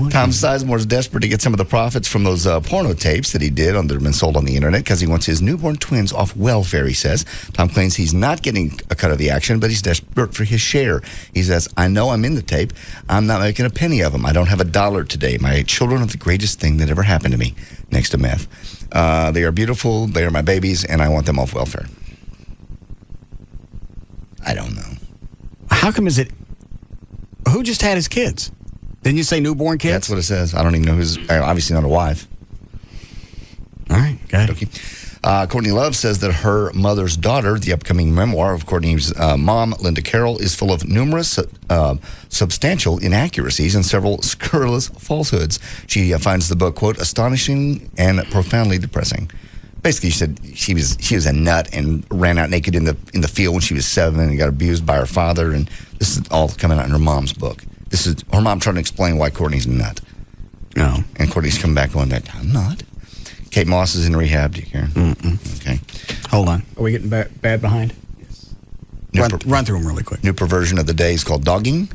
Tom Sizemore's desperate to get some of the profits from those porno tapes that he did that have been sold on the internet because he wants his newborn twins off welfare, he says. Tom claims he's not getting a cut of the action, but he's desperate for his share. He says, I know I'm in the tape. I'm not making a penny of them. I don't have $1 today. My children are the greatest thing that ever happened to me, next to meth. They are beautiful. They are my babies, and I want them off welfare. I don't know. How come is it? Who just had his kids? Didn't you say newborn kids? That's what it says. I don't even know who's. Obviously not a wife. All right, got it. Okay. Courtney Love says that her mother's daughter, the upcoming memoir of Courtney's mom, Linda Carroll, is full of numerous substantial inaccuracies and several scurrilous falsehoods. She finds the book, quote, astonishing and profoundly depressing. Basically, she said she was a nut and ran out naked in the field when she was 7 and got abused by her father. And this is all coming out in her mom's book. This is her mom trying to explain why Courtney's a nut. No. And Courtney's coming back going, I'm not. Kate Moss is in rehab. Do you care? Okay. Hold on. Are we getting bad behind? Yes. Run through them really quick. New perversion of the day is called dogging.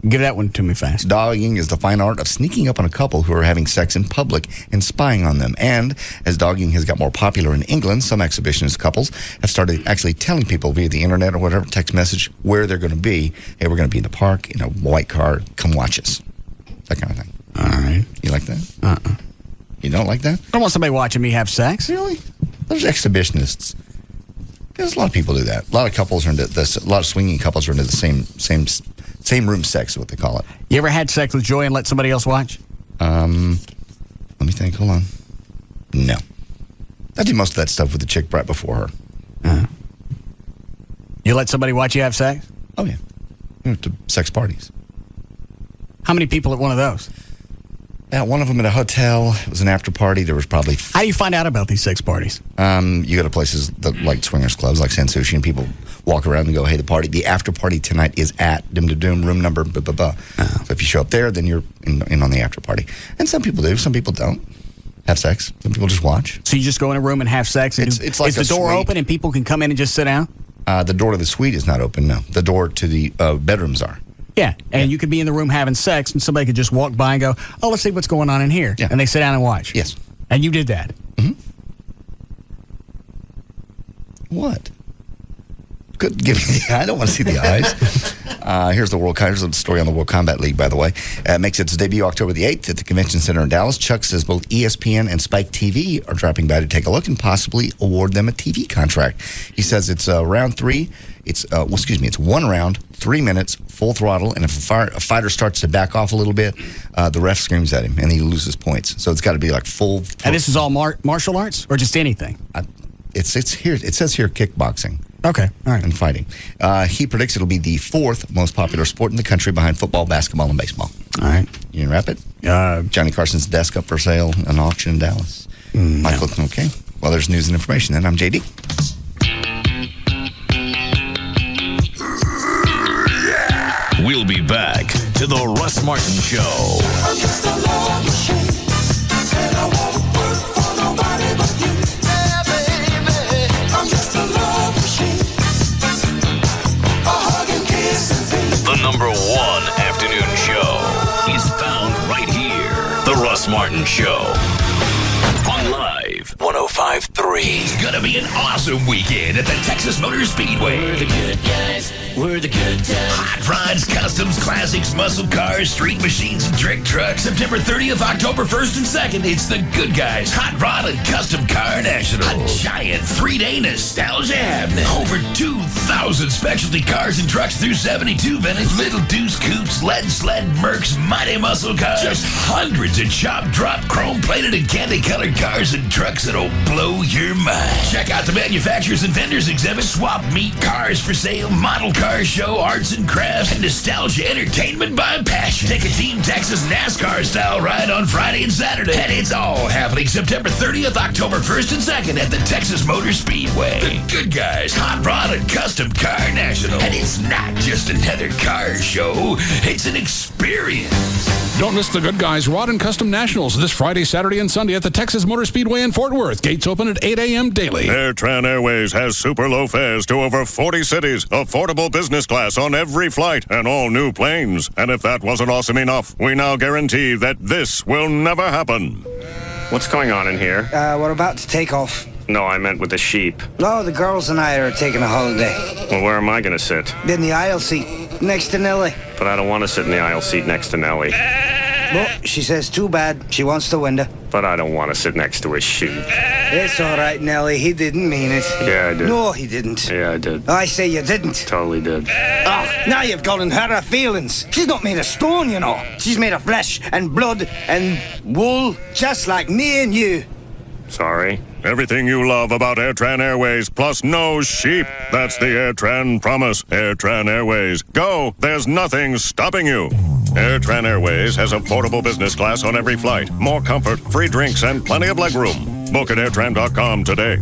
Give that one to me fast. Dogging is the fine art of sneaking up on a couple who are having sex in public and spying on them. And as dogging has got more popular in England, some exhibitionist couples have started actually telling people via the internet or whatever, text message, where they're going to be. Hey, we're going to be in the park in a white car. Come watch us. That kind of thing. All right. You like that? You don't like that? I don't want somebody watching me have sex. Really? There's exhibitionists. There's a lot of people do that. A lot of couples are into this. A lot of swinging couples are into the same room sex is what they call it. You ever had sex with Joy and let somebody else watch? Let me think. Hold on. No. I did most of that stuff with the chick right before her. You let somebody watch you have sex? Oh, yeah. We went to sex parties. How many people at one of those? One of them at a hotel. It was an after party. There was probably... How do you find out about these sex parties? You go to places that, like swingers clubs, like Sansushi, and people walk around and go, hey, the after party tonight is at dim-da-doom, room number, blah, blah, blah. So if you show up there, then you're in on the after party. And some people do. Some people don't have sex. Some people just watch. So you just go in a room and have sex? And it's like is the door open and people can come in and just sit down? The door to the suite is not open, no. The door to the bedrooms are. Yeah, and you could be in the room having sex, and somebody could just walk by and go, oh, let's see what's going on in here. Yeah. And they sit down and watch. Yes. And you did that. Mm-hmm. What? Could give me the eye. I don't want to see the eyes. Here's the story on the World Combat League, by the way. It makes its debut October the 8th at the Convention Center in Dallas. Chuck says both ESPN and Spike TV are dropping by to take a look and possibly award them a TV contract. He says it's round 3. It's one round, 3 minutes, full throttle, and if a fighter starts to back off a little bit, the ref screams at him and he loses points. So it's got to be like full. And this is all martial arts or just anything? It's here. It says here kickboxing. Okay, all right. And fighting. He predicts it'll be the 4th most popular sport in the country behind football, basketball, and baseball. All right. You can wrap it? Johnny Carson's desk up for sale, an auction in Dallas. Michael, okay. Well, there's news and information then. I'm JD. We'll be back to the Russ Martin Show. I'm just a love machine, and I won't work for nobody but you. Yeah, baby, I'm just a love machine. A hug and kiss and feed. The number 1 afternoon show is found right here. The Russ Martin Show. On Live 105.3. It's gonna be an awesome weekend at the Texas Motor Speedway. We're the good guys. We're the good times. Hot rods, customs, classics, muscle cars, street machines, and trick trucks. September 30th, October 1st and 2nd. It's the Good Guys Hot Rod and Custom Car National. A giant 3-day nostalgia happening. Over 2,000 specialty cars and trucks through 72 vintage. Little Deuce Coupes, Lead Sled, Mercs, Mighty Muscle Cars. Just hundreds of chop, drop, chrome-plated, and candy-colored cars and trucks that'll blow your mind. Check out the manufacturers and vendors exhibit. Swap meet cars for sale, model car show, arts and crafts, and nostalgia entertainment by passion. Take a Team Texas NASCAR style ride on Friday and Saturday. And it's all happening September 30th, October 1st and 2nd at the Texas Motor Speedway. The Good Guys Hot Rod and Custom Car National. And it's not just another car show, it's an experience. Don't miss the Good Guys Rod and Custom Nationals this Friday, Saturday, and Sunday at the Texas Motor Speedway in Fort Worth. Gates open at 8 a.m. daily. AirTran Airways has super low fares to over 40 cities, affordable business class on every flight, and all new planes. And if that wasn't awesome enough, we now guarantee that this will never happen. What's going on in here? We're about to take off. No, I meant with the sheep. No, the girls and I are taking a holiday. Well, where am I going to sit? In the aisle seat, next to Nellie. But I don't want to sit in the aisle seat next to Nellie. Well, she says too bad. She wants the window. But I don't want to sit next to a sheep. It's all right, Nellie. He didn't mean it. Yeah, I did. No, he didn't. Yeah, I did. I say you didn't. Totally did. Oh, now you've gone and hurt her feelings. She's not made of stone, you know. She's made of flesh and blood and wool, just like me and you. Sorry. Everything you love about AirTran Airways, plus no sheep. That's the AirTran promise. AirTran Airways. Go. There's nothing stopping you. AirTran Airways has affordable business class on every flight, more comfort, free drinks, and plenty of legroom. Book at airtran.com today.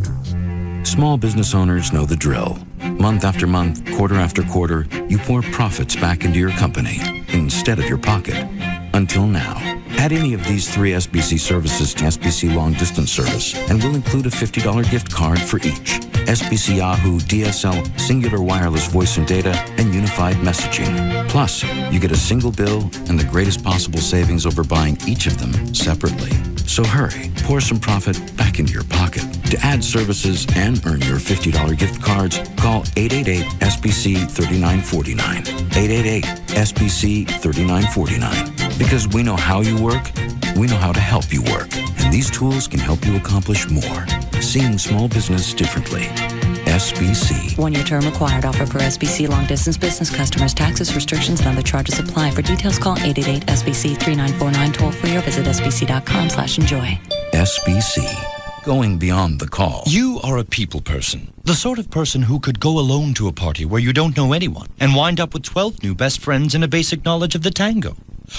Small business owners know the drill. Month after month, quarter after quarter, you pour profits back into your company instead of your pocket. Until now. Add any of these 3 SBC services to SBC Long Distance Service, and we'll include a $50 gift card for each. SBC Yahoo, DSL, Singular Wireless Voice and Data, and Unified Messaging. Plus, you get a single bill and the greatest possible savings over buying each of them separately. So hurry, pour some profit back into your pocket. To add services and earn your $50 gift cards, call 888-SBC-3949. 888-SBC-3949. Because we know how you work, we know how to help you work. And these tools can help you accomplish more. Seeing small business differently. SBC. 1-year term required. Offer for SBC long distance business customers. Taxes, restrictions, and other charges apply. For details, call 888-SBC-3949 toll free or visit sbc.com/enjoy. SBC. Going beyond the call. You are a people person. The sort of person who could go alone to a party where you don't know anyone and wind up with 12 new best friends and a basic knowledge of the tango.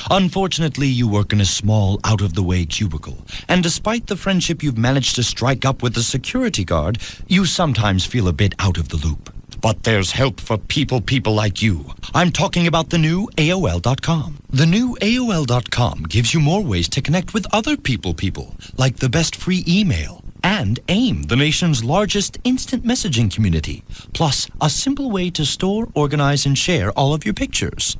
Unfortunately, you work in a small, out-of-the-way cubicle, and despite the friendship you've managed to strike up with the security guard, you sometimes feel a bit out of the loop. But there's help for people like you. I'm talking about the new AOL.com. The new AOL.com gives you more ways to connect with other people, like the best free email, and AIM, the nation's largest instant messaging community, plus a simple way to store, organize, and share all of your pictures.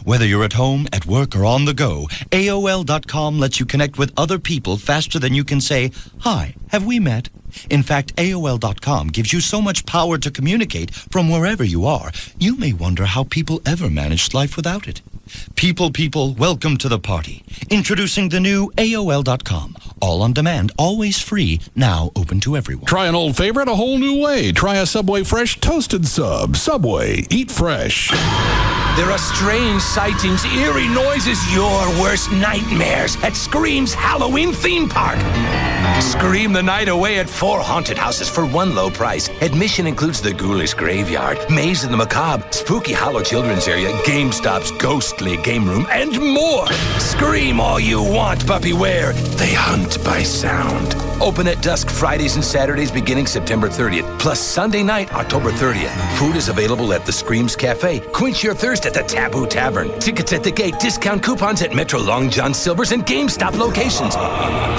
Whether you're at home, at work, or on the go, AOL.com lets you connect with other people faster than you can say, "Hi, have we met?" In fact, AOL.com gives you so much power to communicate from wherever you are, you may wonder how people ever managed life without it. People, welcome to the party. Introducing the new AOL.com. All on demand, always free, now open to everyone. Try an old favorite a whole new way. Try a Subway Fresh Toasted Sub. Subway, eat fresh. There are strange sightings, eerie noises, your worst nightmares at Scream's Halloween theme park. Scream the night away at 4 haunted houses for one low price. Admission includes the Ghoulish Graveyard, Maze in the Macabre, Spooky Hollow Children's Area, GameStop's Ghostly Game Room, and more. Scream all you want, but beware, they hunt by sound. Open at dusk Fridays and Saturdays beginning September 30th, plus Sunday night, October 30th. Food is available at the Screams Cafe. Quench your thirst at the Taboo Tavern. Tickets at the gate, discount coupons at Metro Long John Silver's and GameStop locations.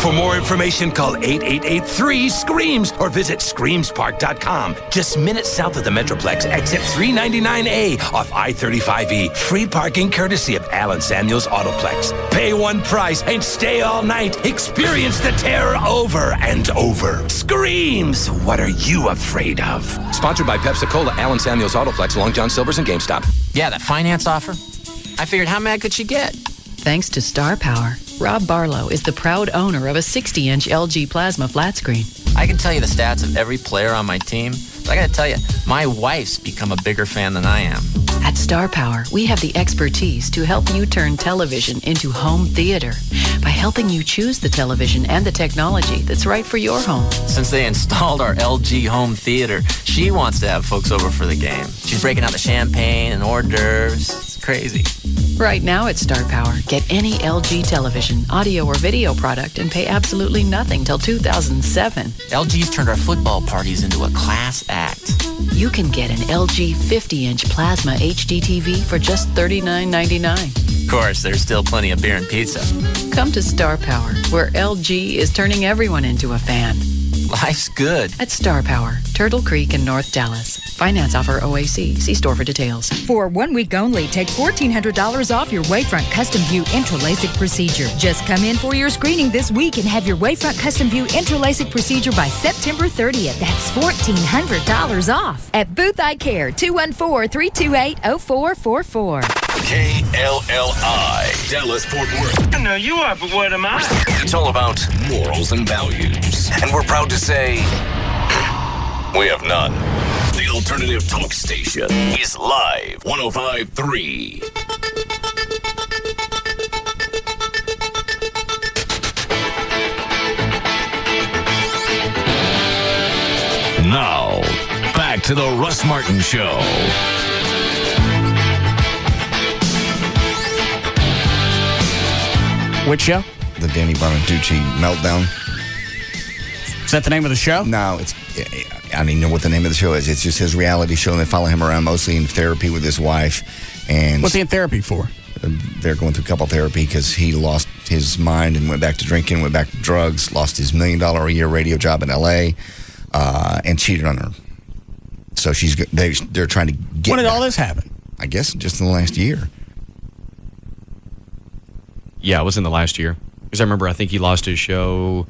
For more information, call 888-3-SCREAMS or visit screamspark.com. Just minutes south of the Metroplex, exit 399A off I-35E. Free parking courtesy of Allen Samuels Autoplex. Pay one price and stay all night. Experience the terror over and over. Screams! What are you afraid of? Sponsored by Pepsi-Cola, Allen Samuels Autoplex, Long John Silver's, and GameStop. Yeah, that finance offer. I figured, how mad could she get? Thanks to Star Power, Rob Barlow is the proud owner of a 60-inch LG plasma flat screen. I can tell you the stats of every player on my team, but I gotta tell you, my wife's become a bigger fan than I am. At Star Power, we have the expertise to help you turn television into home theater by helping you choose the television and the technology that's right for your home. Since they installed our LG home theater, she wants to have folks over for the game. She's breaking out the champagne and hors d'oeuvres. It's crazy. Right now at Star Power, get any LG television, audio, or video product and pay absolutely nothing till 2007. LG's turned our football parties into a class act. You can get an LG 50-inch plasma HD TV for just $39.99. Of course, there's still plenty of beer and pizza. Come to Star Power, where LG is turning everyone into a fan. Life's good. At Star Power, Turtle Creek in North Dallas. Finance offer OAC. See store for details. For 1 week only, take $1,400 off your Wavefront Custom View Intralasic procedure. Just come in for your screening this week and have your Wavefront Custom View Intralasic procedure by September 30th. That's $1,400 off. At Booth Eye Care, 214-328-0444. KLLI, Dallas, Fort Worth. I know you are, but what am I? It's all about morals and values. And we're proud to say, we have none. The alternative talk station is live 105.3. Now, back to the Russ Martin Show. Which show? The Danny Bonaducci Meltdown. Is that the name of the show? No, I don't even know what the name of the show is. It's just his reality show, and they follow him around mostly in therapy with his wife. And what's he in therapy for? They're going through couple therapy because he lost his mind and went back to drinking, went back to drugs, lost his $1 million a year radio job in L.A., and cheated on her. So they're trying to get. When did all this happen? I guess just in the last year. Yeah, it was in the last year. Because I remember, I think he lost his show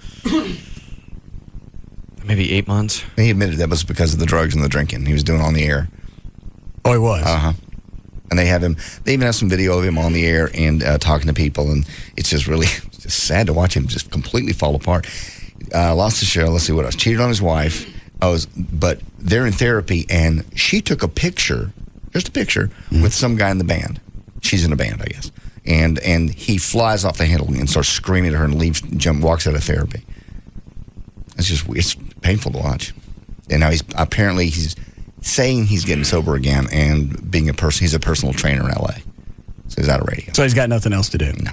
maybe 8 months. He admitted that was because of the drugs and the drinking. He was doing it on the air. Oh, he was? Uh-huh. And they even have some video of him on the air and talking to people, and it's just really just sad to watch him just completely fall apart. Lost the show. Let's see what else. Cheated on his wife. But they're in therapy, and she took a picture, just a picture, with some guy in the band. She's in a band, I guess. And he flies off the handle and starts screaming at her and walks out of therapy. It's painful to watch. And now he's saying he's getting sober again and being he's a personal trainer in LA. So he's out of radio. So he's got nothing else to do. No.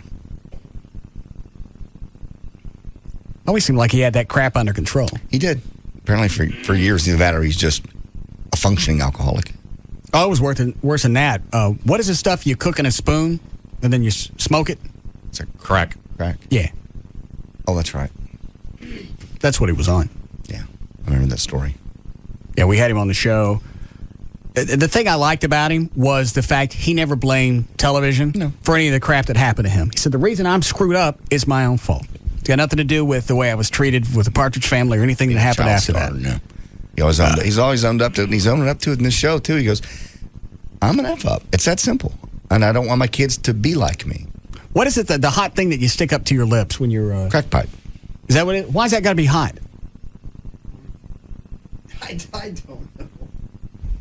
Always seemed like he had that crap under control. He did. Apparently for years, either that or he's just a functioning alcoholic. Oh, it was worse than that. What is the stuff you cook in a spoon and then you smoke it? It's a crack. Crack? Yeah. Oh, that's right. That's what he was on. Yeah. I remember that story. Yeah, we had him on the show. The thing I liked about him was the fact he never blamed television for any of the crap that happened to him. He said, the reason I'm screwed up is my own fault. It's got nothing to do with the way I was treated with the Partridge Family or anything that happened after that. No. He's always owned up to it, and he's owning up to it in this show, too. He goes, I'm an F-up. It's that simple. And I don't want my kids to be like me. What is it, the hot thing that you stick up to your lips when you're... Crack pipe. Is that what it is? Why's that got to be hot? I don't know.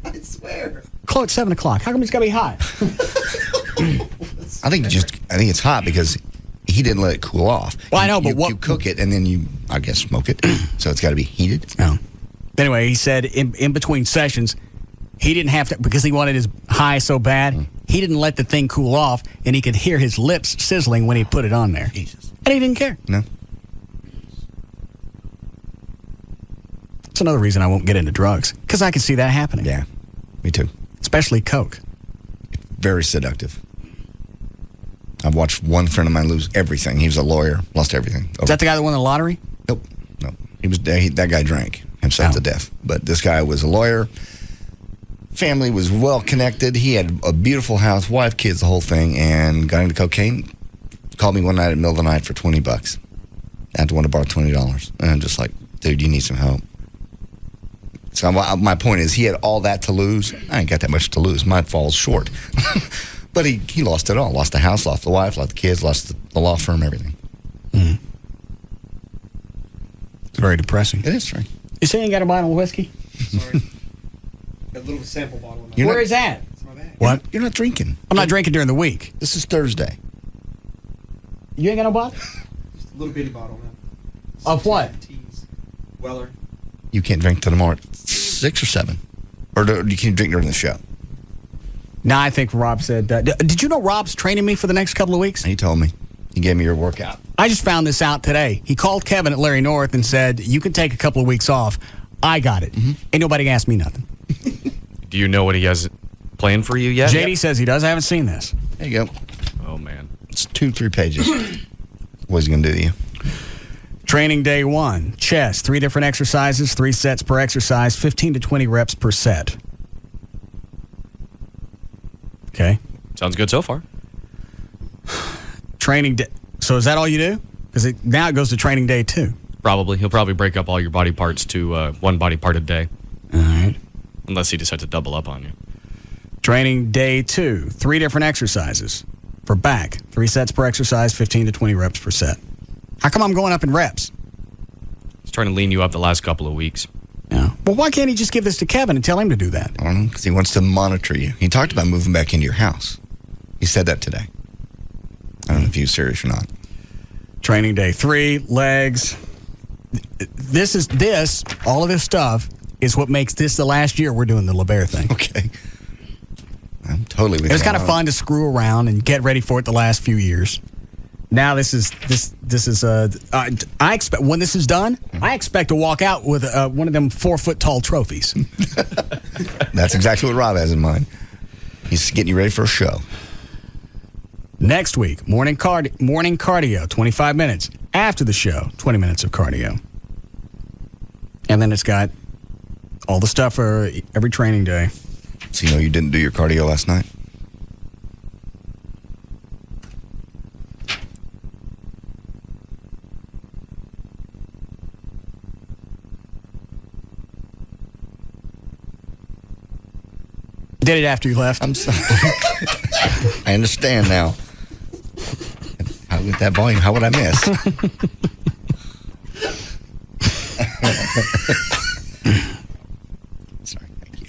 I swear. Chloe, it's 7 o'clock. How come it's got to be hot? I think it's hot because he didn't let it cool off. Well, I know, but you cook it and then you, I guess, smoke it. So it's got to be heated. No. Anyway, he said in between sessions, he didn't have to, because he wanted his high so bad, he didn't let the thing cool off, and he could hear his lips sizzling when he put it on there. Jesus. And he didn't care. No. That's another reason I won't get into drugs, because I can see that happening. Yeah, me too. Especially coke. Very seductive. I've watched one friend of mine lose everything. He was a lawyer, lost everything. Is that the guy that won the lottery? Nope. That guy drank himself to death. But this guy was a lawyer. Family was well connected. He had a beautiful house, wife, kids, the whole thing, and got into cocaine. Called me one night in the middle of the night for $20. I had to want to borrow $20. And I'm just like, dude, you need some help. So my point is, he had all that to lose. I ain't got that much to lose. Mine falls short. But he lost it all. Lost the house, lost the wife, lost the kids, lost the law firm, everything. Mm. It's very depressing. It is, right? You say you ain't got a bottle of whiskey? Sorry. A little sample bottle. Where is that? It's my bag. What? You're not drinking. I'm not drinking during the week. This is Thursday. You ain't got no bottle? Just a little bitty bottle, man. Of what? Teas. Weller. You can't drink till tomorrow at 6 or 7. Or you can't drink during the show. No, I think Rob said that. Did you know Rob's training me for the next couple of weeks? He told me. He gave me your workout. I just found this out today. He called Kevin at Larry North and said, you can take a couple of weeks off. I got it. Mm-hmm. Ain't nobody asked me nothing. Do you know what he has planned for you yet? JD says he does. I haven't seen this. There you go. Oh, man. It's 2-3 pages. What's he going to do to you? Training day 1, chest, 3 different exercises, 3 sets per exercise, 15 to 20 reps per set. Okay. Sounds good so far. Training day. So is that all you do? Because now it goes to training day 2. Probably. He'll probably break up all your body parts to one body part a day. All right. Unless he decides to double up on you. Training day 2, 3 different exercises. For back, 3 sets per exercise, 15 to 20 reps per set. How come I'm going up in reps? He's trying to lean you up the last couple of weeks. Yeah. Well, why can't he just give this to Kevin and tell him to do that? I don't know, because he wants to monitor you. He talked about moving back into your house. He said that today. I don't know if he was serious or not. Training day 3, legs. All of this stuff is what makes this the last year we're doing the LeBaire thing. Okay. I'm totally with you. It's kind of fun to screw around and get ready for it the last few years. Now I expect when this is done, I expect to walk out with one of them 4-foot tall trophies. That's exactly what Rob has in mind. He's getting you ready for a show. Next week, morning cardio, 25 minutes. After the show, 20 minutes of cardio. And then it's got all the stuff for every training day. So you know you didn't do your cardio last night? Did it after you left. I'm sorry. I understand now. With that volume, how would I miss? Sorry, thank you.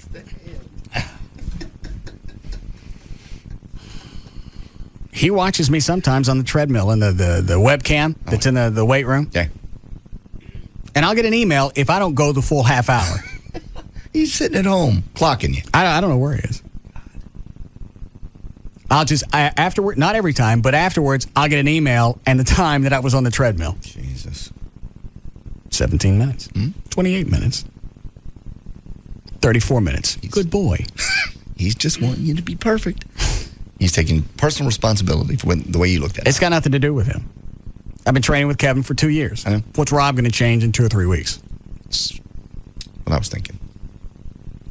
He watches me sometimes on the treadmill in the webcam that's in the weight room. Yeah. And I'll get an email if I don't go the full half hour. He's sitting at home clocking you. I don't know where he is. Afterward, not every time, but afterwards, I'll get an email and the time that I was on the treadmill. Jesus. 17 minutes. 28 minutes. 34 minutes. Good boy. He's just wanting you to be perfect. He's taking personal responsibility for the way you looked at it. It's got nothing to do with him. I've been training with Kevin for 2 years. I know. What's Rob going to change in 2 or 3 weeks? That's what I was thinking.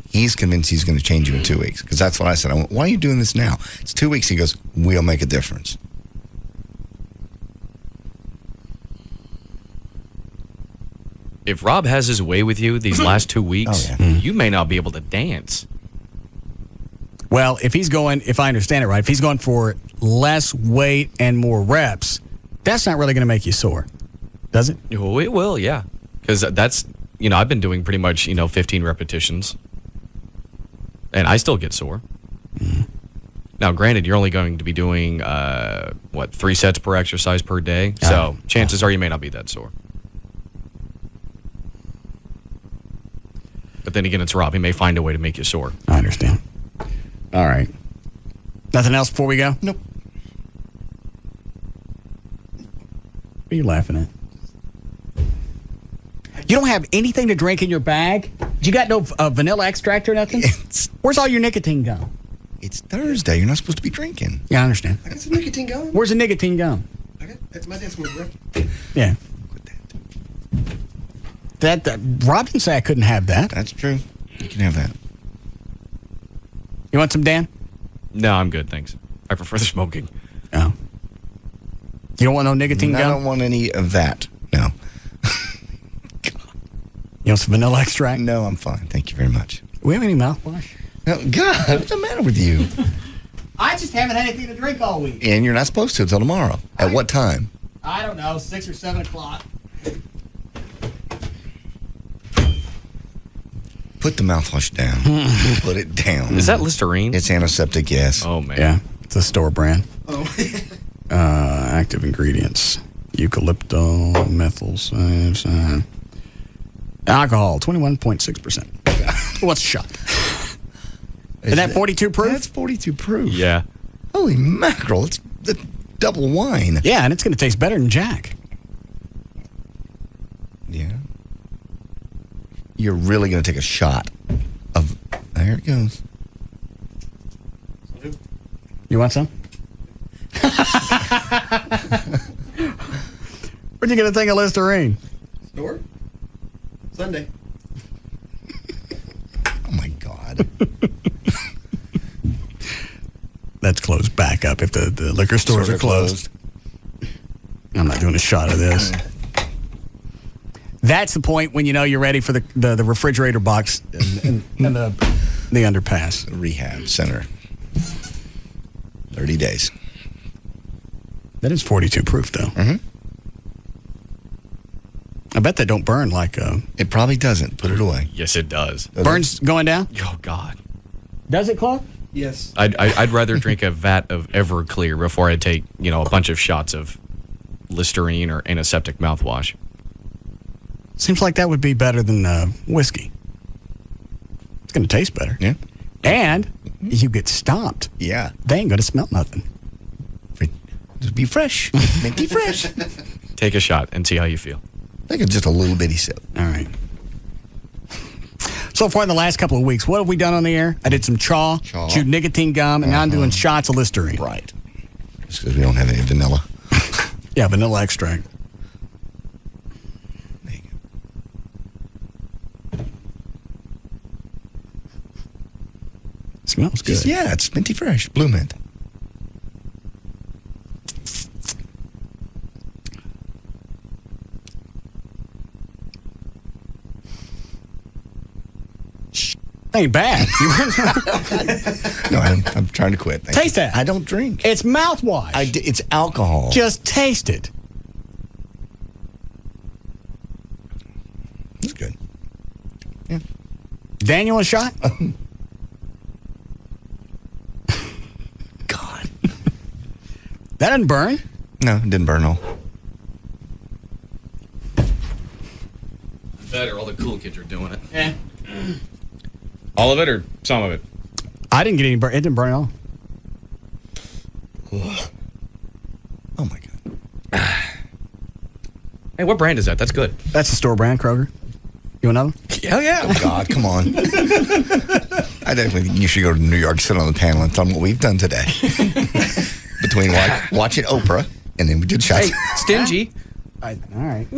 He's convinced he's going to change you in 2 weeks. Because that's what I said. I went, why are you doing this now? It's 2 weeks. He goes, we'll make a difference. If Rob has his way with you these last 2 weeks, you may not be able to dance. Well, if I understand it right, if he's going for less weight and more reps, that's not really going to make you sore, does it? Oh, it will, yeah. Because that's, I've been doing pretty much, 15 repetitions. And I still get sore. Now, granted, you're only going to be doing, 3 sets per exercise per day. So chances are you may not be that sore. But then again, it's Rob. He may find a way to make you sore. I understand. All right. Nothing else before we go? Nope. What are you laughing at? You don't have anything to drink in your bag? You got no vanilla extract or nothing? Where's all your nicotine gum? It's Thursday. You're not supposed to be drinking. Yeah, I understand. I got some nicotine gum. Where's the nicotine gum? I got at my desk over there. Yeah. That Rob didn't say I couldn't have that. That's true. You can have that. You want some, Dan? No, I'm good, thanks. I prefer the smoking. Oh. You don't want no nicotine gum? I don't want any of that. No. You want some vanilla extract? No, I'm fine. Thank you very much. Do we have any mouthwash? No, God, what's the matter with you? I just haven't had anything to drink all week. And you're not supposed to until tomorrow. At what time? I don't know, 6 or 7 o'clock. Put the mouthwash down. Put it down. Is that Listerine? It's antiseptic, yes. Oh, man. Yeah, it's a store brand. Oh. Active ingredients. Eucalypto, methyl, alcohol, 21.6%. What's a shot? Isn't that 42 proof? That's 42 proof. Yeah. Holy mackerel. It's the double wine. Yeah, and it's going to taste better than Jack. Yeah. You're really going to take a shot of... There it goes. You want some? Where'd you get a thing of Listerine? Store? Sunday. Oh, my God. That's closed back up if the liquor stores are closed. I'm not doing a shot of this. That's the point when you know you're ready for the refrigerator box and the underpass. Rehab center. 30 days. That is 42 proof, though. Mm-hmm. I bet they don't burn like... It probably doesn't. Put it away. Yes, it does. Burns going down? Oh, God. Does it, Clark? Yes. I'd rather drink a vat of Everclear before I take, a bunch of shots of Listerine or antiseptic mouthwash. Seems like that would be better than whiskey. It's going to taste better. Yeah. And you get stomped. Yeah. They ain't going to smell nothing. Just be fresh. Minty fresh. Take a shot and see how you feel. Take just a little bitty sip. All right. So far in the last couple of weeks, what have we done on the air? I did some chaw. Chewed nicotine gum, and now I'm doing shots of Listerine. Right. Just because we don't have any vanilla. Yeah, vanilla extract. There you go. Smells good. Yeah, it's minty fresh. Blue mint. Ain't bad. No, I'm trying to quit. Taste that. I don't drink. It's mouthwash. It's alcohol. Just taste it. It's good. Yeah. Daniel, a shot? God. That didn't burn. No, it didn't burn all. Better. All the cool kids are doing it. Yeah. All of it or some of it? I didn't get any burn. It didn't burn at all. Oh, my God. Hey, what brand is that? That's good. That's the store brand, Kroger. You want another? Hell yeah. Oh, God, come on. I definitely think you should go to New York, sit on the panel, and tell them what we've done today. Between watching Oprah, and then we did shots. Hey, stingy. All right. I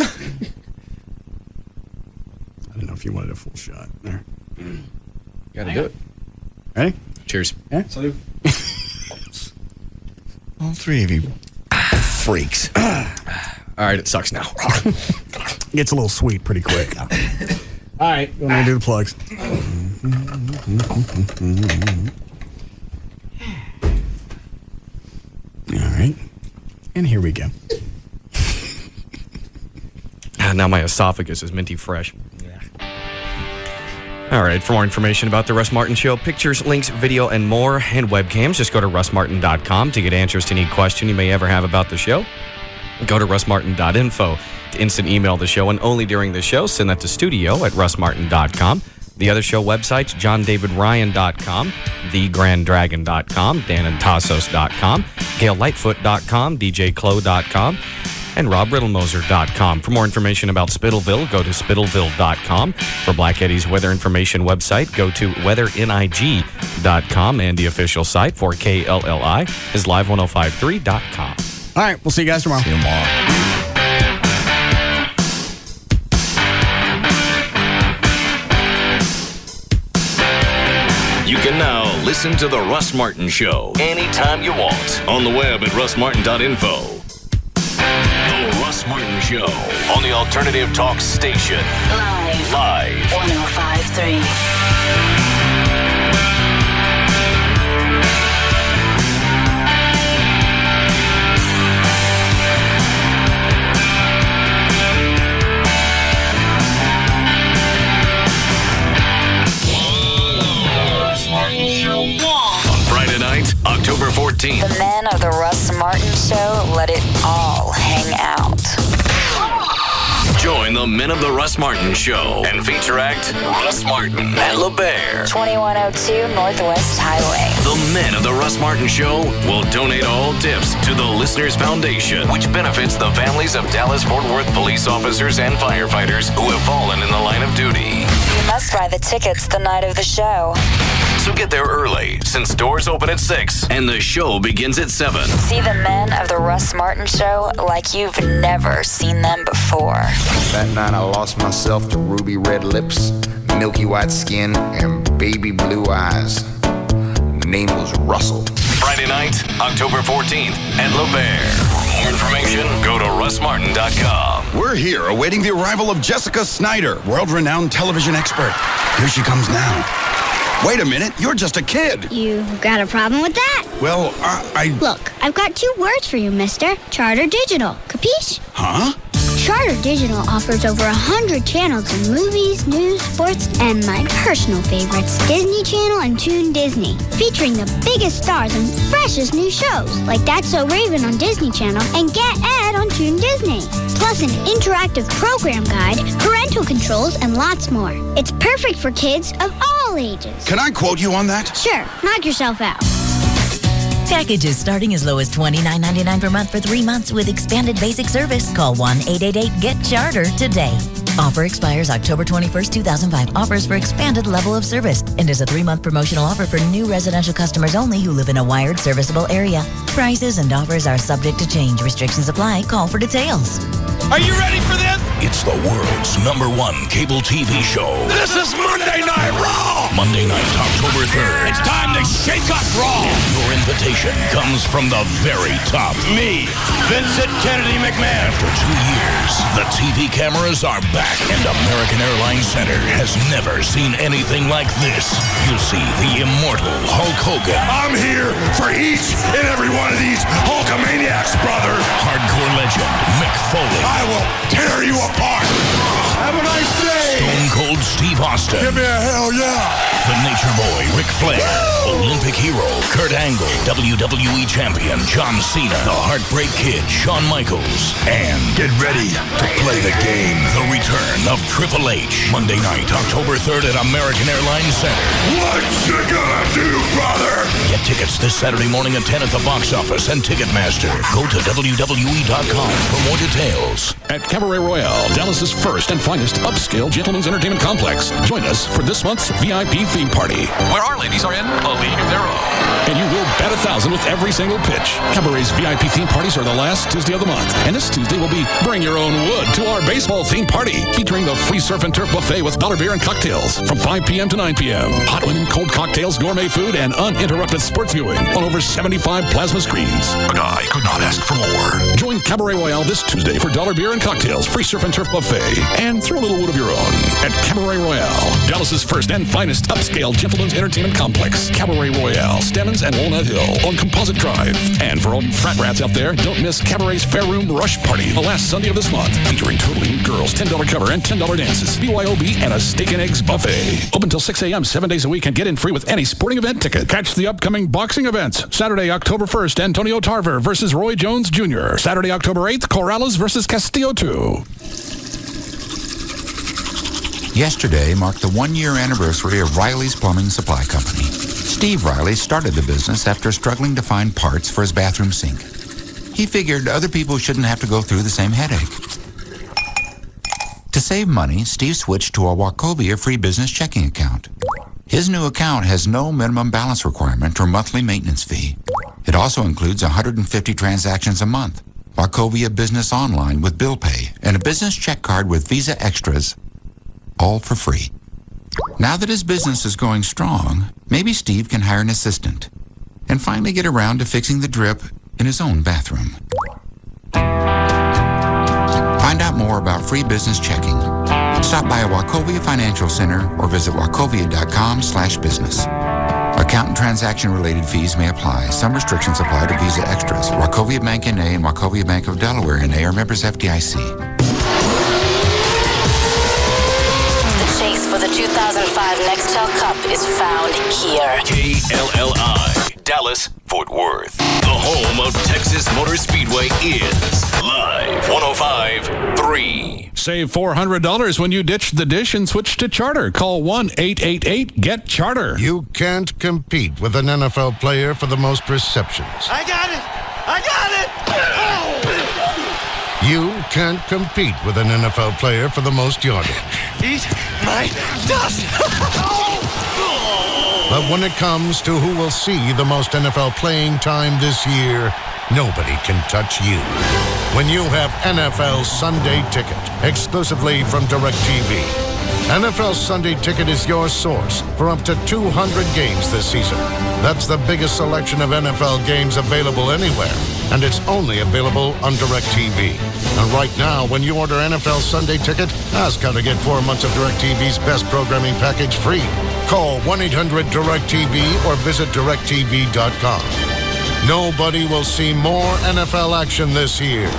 didn't know if you wanted a full shot. There. Got to do it. Ready? Cheers. Yeah. Salute. All three of you freaks. All right, it sucks now. Gets a little sweet pretty quick. All right, you want me to do the plugs? All right. And here we go. Now my esophagus is minty fresh. All right, for more information about The Russ Martin Show, pictures, links, video, and more, and webcams, just go to russmartin.com to get answers to any question you may ever have about the show. Go to russmartin.info to instant email the show, and only during the show, send that to studio at russmartin.com. The other show websites, johndavidryan.com, thegrandragon.com, danandtassos.com, gaillightfoot.com, djclo.com, and robriddlemoser.com. For more information about Spittleville, go to spittleville.com. For Black Eddie's weather information website, go to weathering.com, and the official site for KLLI is live1053.com. All right, we'll see you guys tomorrow. See you tomorrow. You can now listen to The Russ Martin Show anytime you want on the web at russmartin.info. The Russ Martin Show on the Alternative Talk Station. Live. 105.3. Friday night, October 14th. The men of the Russ Martin Show let it all hang out. Join the Men of the Russ Martin Show and feature act Russ Martin at LeBaire. 2102 Northwest Highway. The Men of the Russ Martin Show will donate all tips to the Listeners Foundation, which benefits the families of Dallas-Fort Worth police officers and firefighters who have fallen in the line of duty. You must buy the tickets the night of the show. So get there early, since doors open at 6 and the show begins at 7. See the men of the Russ Martin Show like you've never seen them before. That night I lost myself to ruby red lips, milky white skin, and baby blue eyes. The name was Russell. Friday night, October 14th at LeBaire. For more information, go to russmartin.com. We're here awaiting the arrival of Jessica Snyder, world-renowned television expert. Here she comes now. Wait a minute, you're just a kid. You've got a problem with that? Well, Look, I've got 2 words for you, mister. Charter Digital. Capiche? Huh? Charter Digital offers over 100 channels in movies, news, sports, and my personal favorites, Disney Channel and Toon Disney, featuring the biggest stars and freshest new shows, like That's So Raven on Disney Channel and Get Ed on Toon Disney. Plus an interactive program guide, parental controls, and lots more. It's perfect for kids of all ages. Can I quote you on that? Sure, knock yourself out. Packages starting as low as $29.99 per month for 3 months with expanded basic service. Call 1-888-GET-CHARTER today. Offer expires October 21st, 2005. Offers for expanded level of service and is a 3-month promotional offer for new residential customers only who live in a wired serviceable area. Prices and offers are subject to change. Restrictions apply. Call for details. Are you ready for this? It's the world's #1 cable TV show. This is Monday Night Raw! Monday night, October 3rd. It's time to shake up Raw! Your invitation comes from the very top. Me, Vincent Kennedy McMahon. After 2 years, the TV cameras are back, and American Airlines Center has never seen anything like this. You'll see the immortal Hulk Hogan. I'm here for each and every one of these Hulkamaniacs, brother. Hardcore legend Mick Foley. I will tear you apart. Have a nice day. Stone Cold Steve Austin. Give me a hell yeah. The Nature Boy Ric Flair. Olympic hero Kurt Angle. WWE champion John Cena. The Heartbreak Kid Shawn Michaels. And get ready to play the game. The return of Triple H. Monday night, October 3rd at American Airlines Center. What you gonna do, brother? Get tickets this Saturday morning at 10 at the box office and Ticketmaster. Go to WWE.com for more details. At Cabaret Royale, Dallas's first and finest upscale gentlemen's entertainment complex. Join us for this month's VIP theme party, where our ladies are in a league of their own. And you will bet 1,000 with every single pitch. Cabaret's VIP theme parties are the last Tuesday of the month. And this Tuesday will be Bring Your Own Wood to our baseball theme party, featuring the free surf and turf buffet with dollar beer and cocktails from 5 p.m. to 9 p.m. Hot linen, cold cocktails, gourmet food, and uninterrupted sports viewing on over 75 plasma screens. But I could not ask for more. Join Cabaret Royale this Tuesday for dollar beer and cocktails, free surf and turf buffet, and throw a little wood of your own at Cabaret Royale, Dallas's first and finest upscale gentlemen's entertainment complex. Cabaret Royale, Stemmons and Walnut Hill on Composite Drive. And for all you frat rats out there, don't miss Cabaret's Fair Room Rush Party the last Sunday of this month, featuring totally new girls, $10 cover and $10 dances, BYOB, and a steak and eggs buffet. Open till 6 a.m. 7 days a week and get in free with any sporting event ticket. Catch the upcoming boxing events. Saturday, October 1st, Antonio Tarver versus Roy Jones Jr. Saturday, October 8th, Corrales versus Castillo 2. Yesterday marked the 1-year anniversary of Riley's Plumbing Supply Company. Steve Riley started the business after struggling to find parts for his bathroom sink. He figured other people shouldn't have to go through the same headache. To save money, Steve switched to a Wachovia free business checking account. His new account has no minimum balance requirement or monthly maintenance fee. It also includes 150 transactions a month, Wachovia Business Online with bill pay, and a business check card with Visa Extras, all for free. Now that his business is going strong, maybe Steve can hire an assistant and finally get around to fixing the drip in his own bathroom. Find out more about free business checking. Stop by a Wachovia Financial Center or visit wachovia.com/business. Account and transaction-related fees may apply. Some restrictions apply to Visa Extras. Wachovia Bank N.A. and Wachovia Bank of Delaware N.A. are members FDIC. The chase for the 2005 Nextel Cup is found here. KLLI, Dallas, Fort Worth. The home of Texas Motor Speedway is Live 105.3. Save $400 when you ditch the dish and switch to Charter. Call 1-888-GET-CHARTER. You can't compete with an NFL player for the most receptions. I got it! I got it! Oh! You can't compete with an NFL player for the most yardage. He's my dust. But when it comes to who will see the most NFL playing time this year, nobody can touch you. When you have NFL Sunday Ticket, exclusively from DirecTV. NFL Sunday Ticket is your source for up to 200 games this season. That's the biggest selection of NFL games available anywhere, and it's only available on DirecTV. And right now, when you order NFL Sunday Ticket, ask how to get 4 months of DirecTV's best programming package free. Call 1-800-DirecTV or visit DirecTV.com. Nobody will see more NFL action this year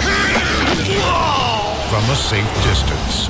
from a safe distance.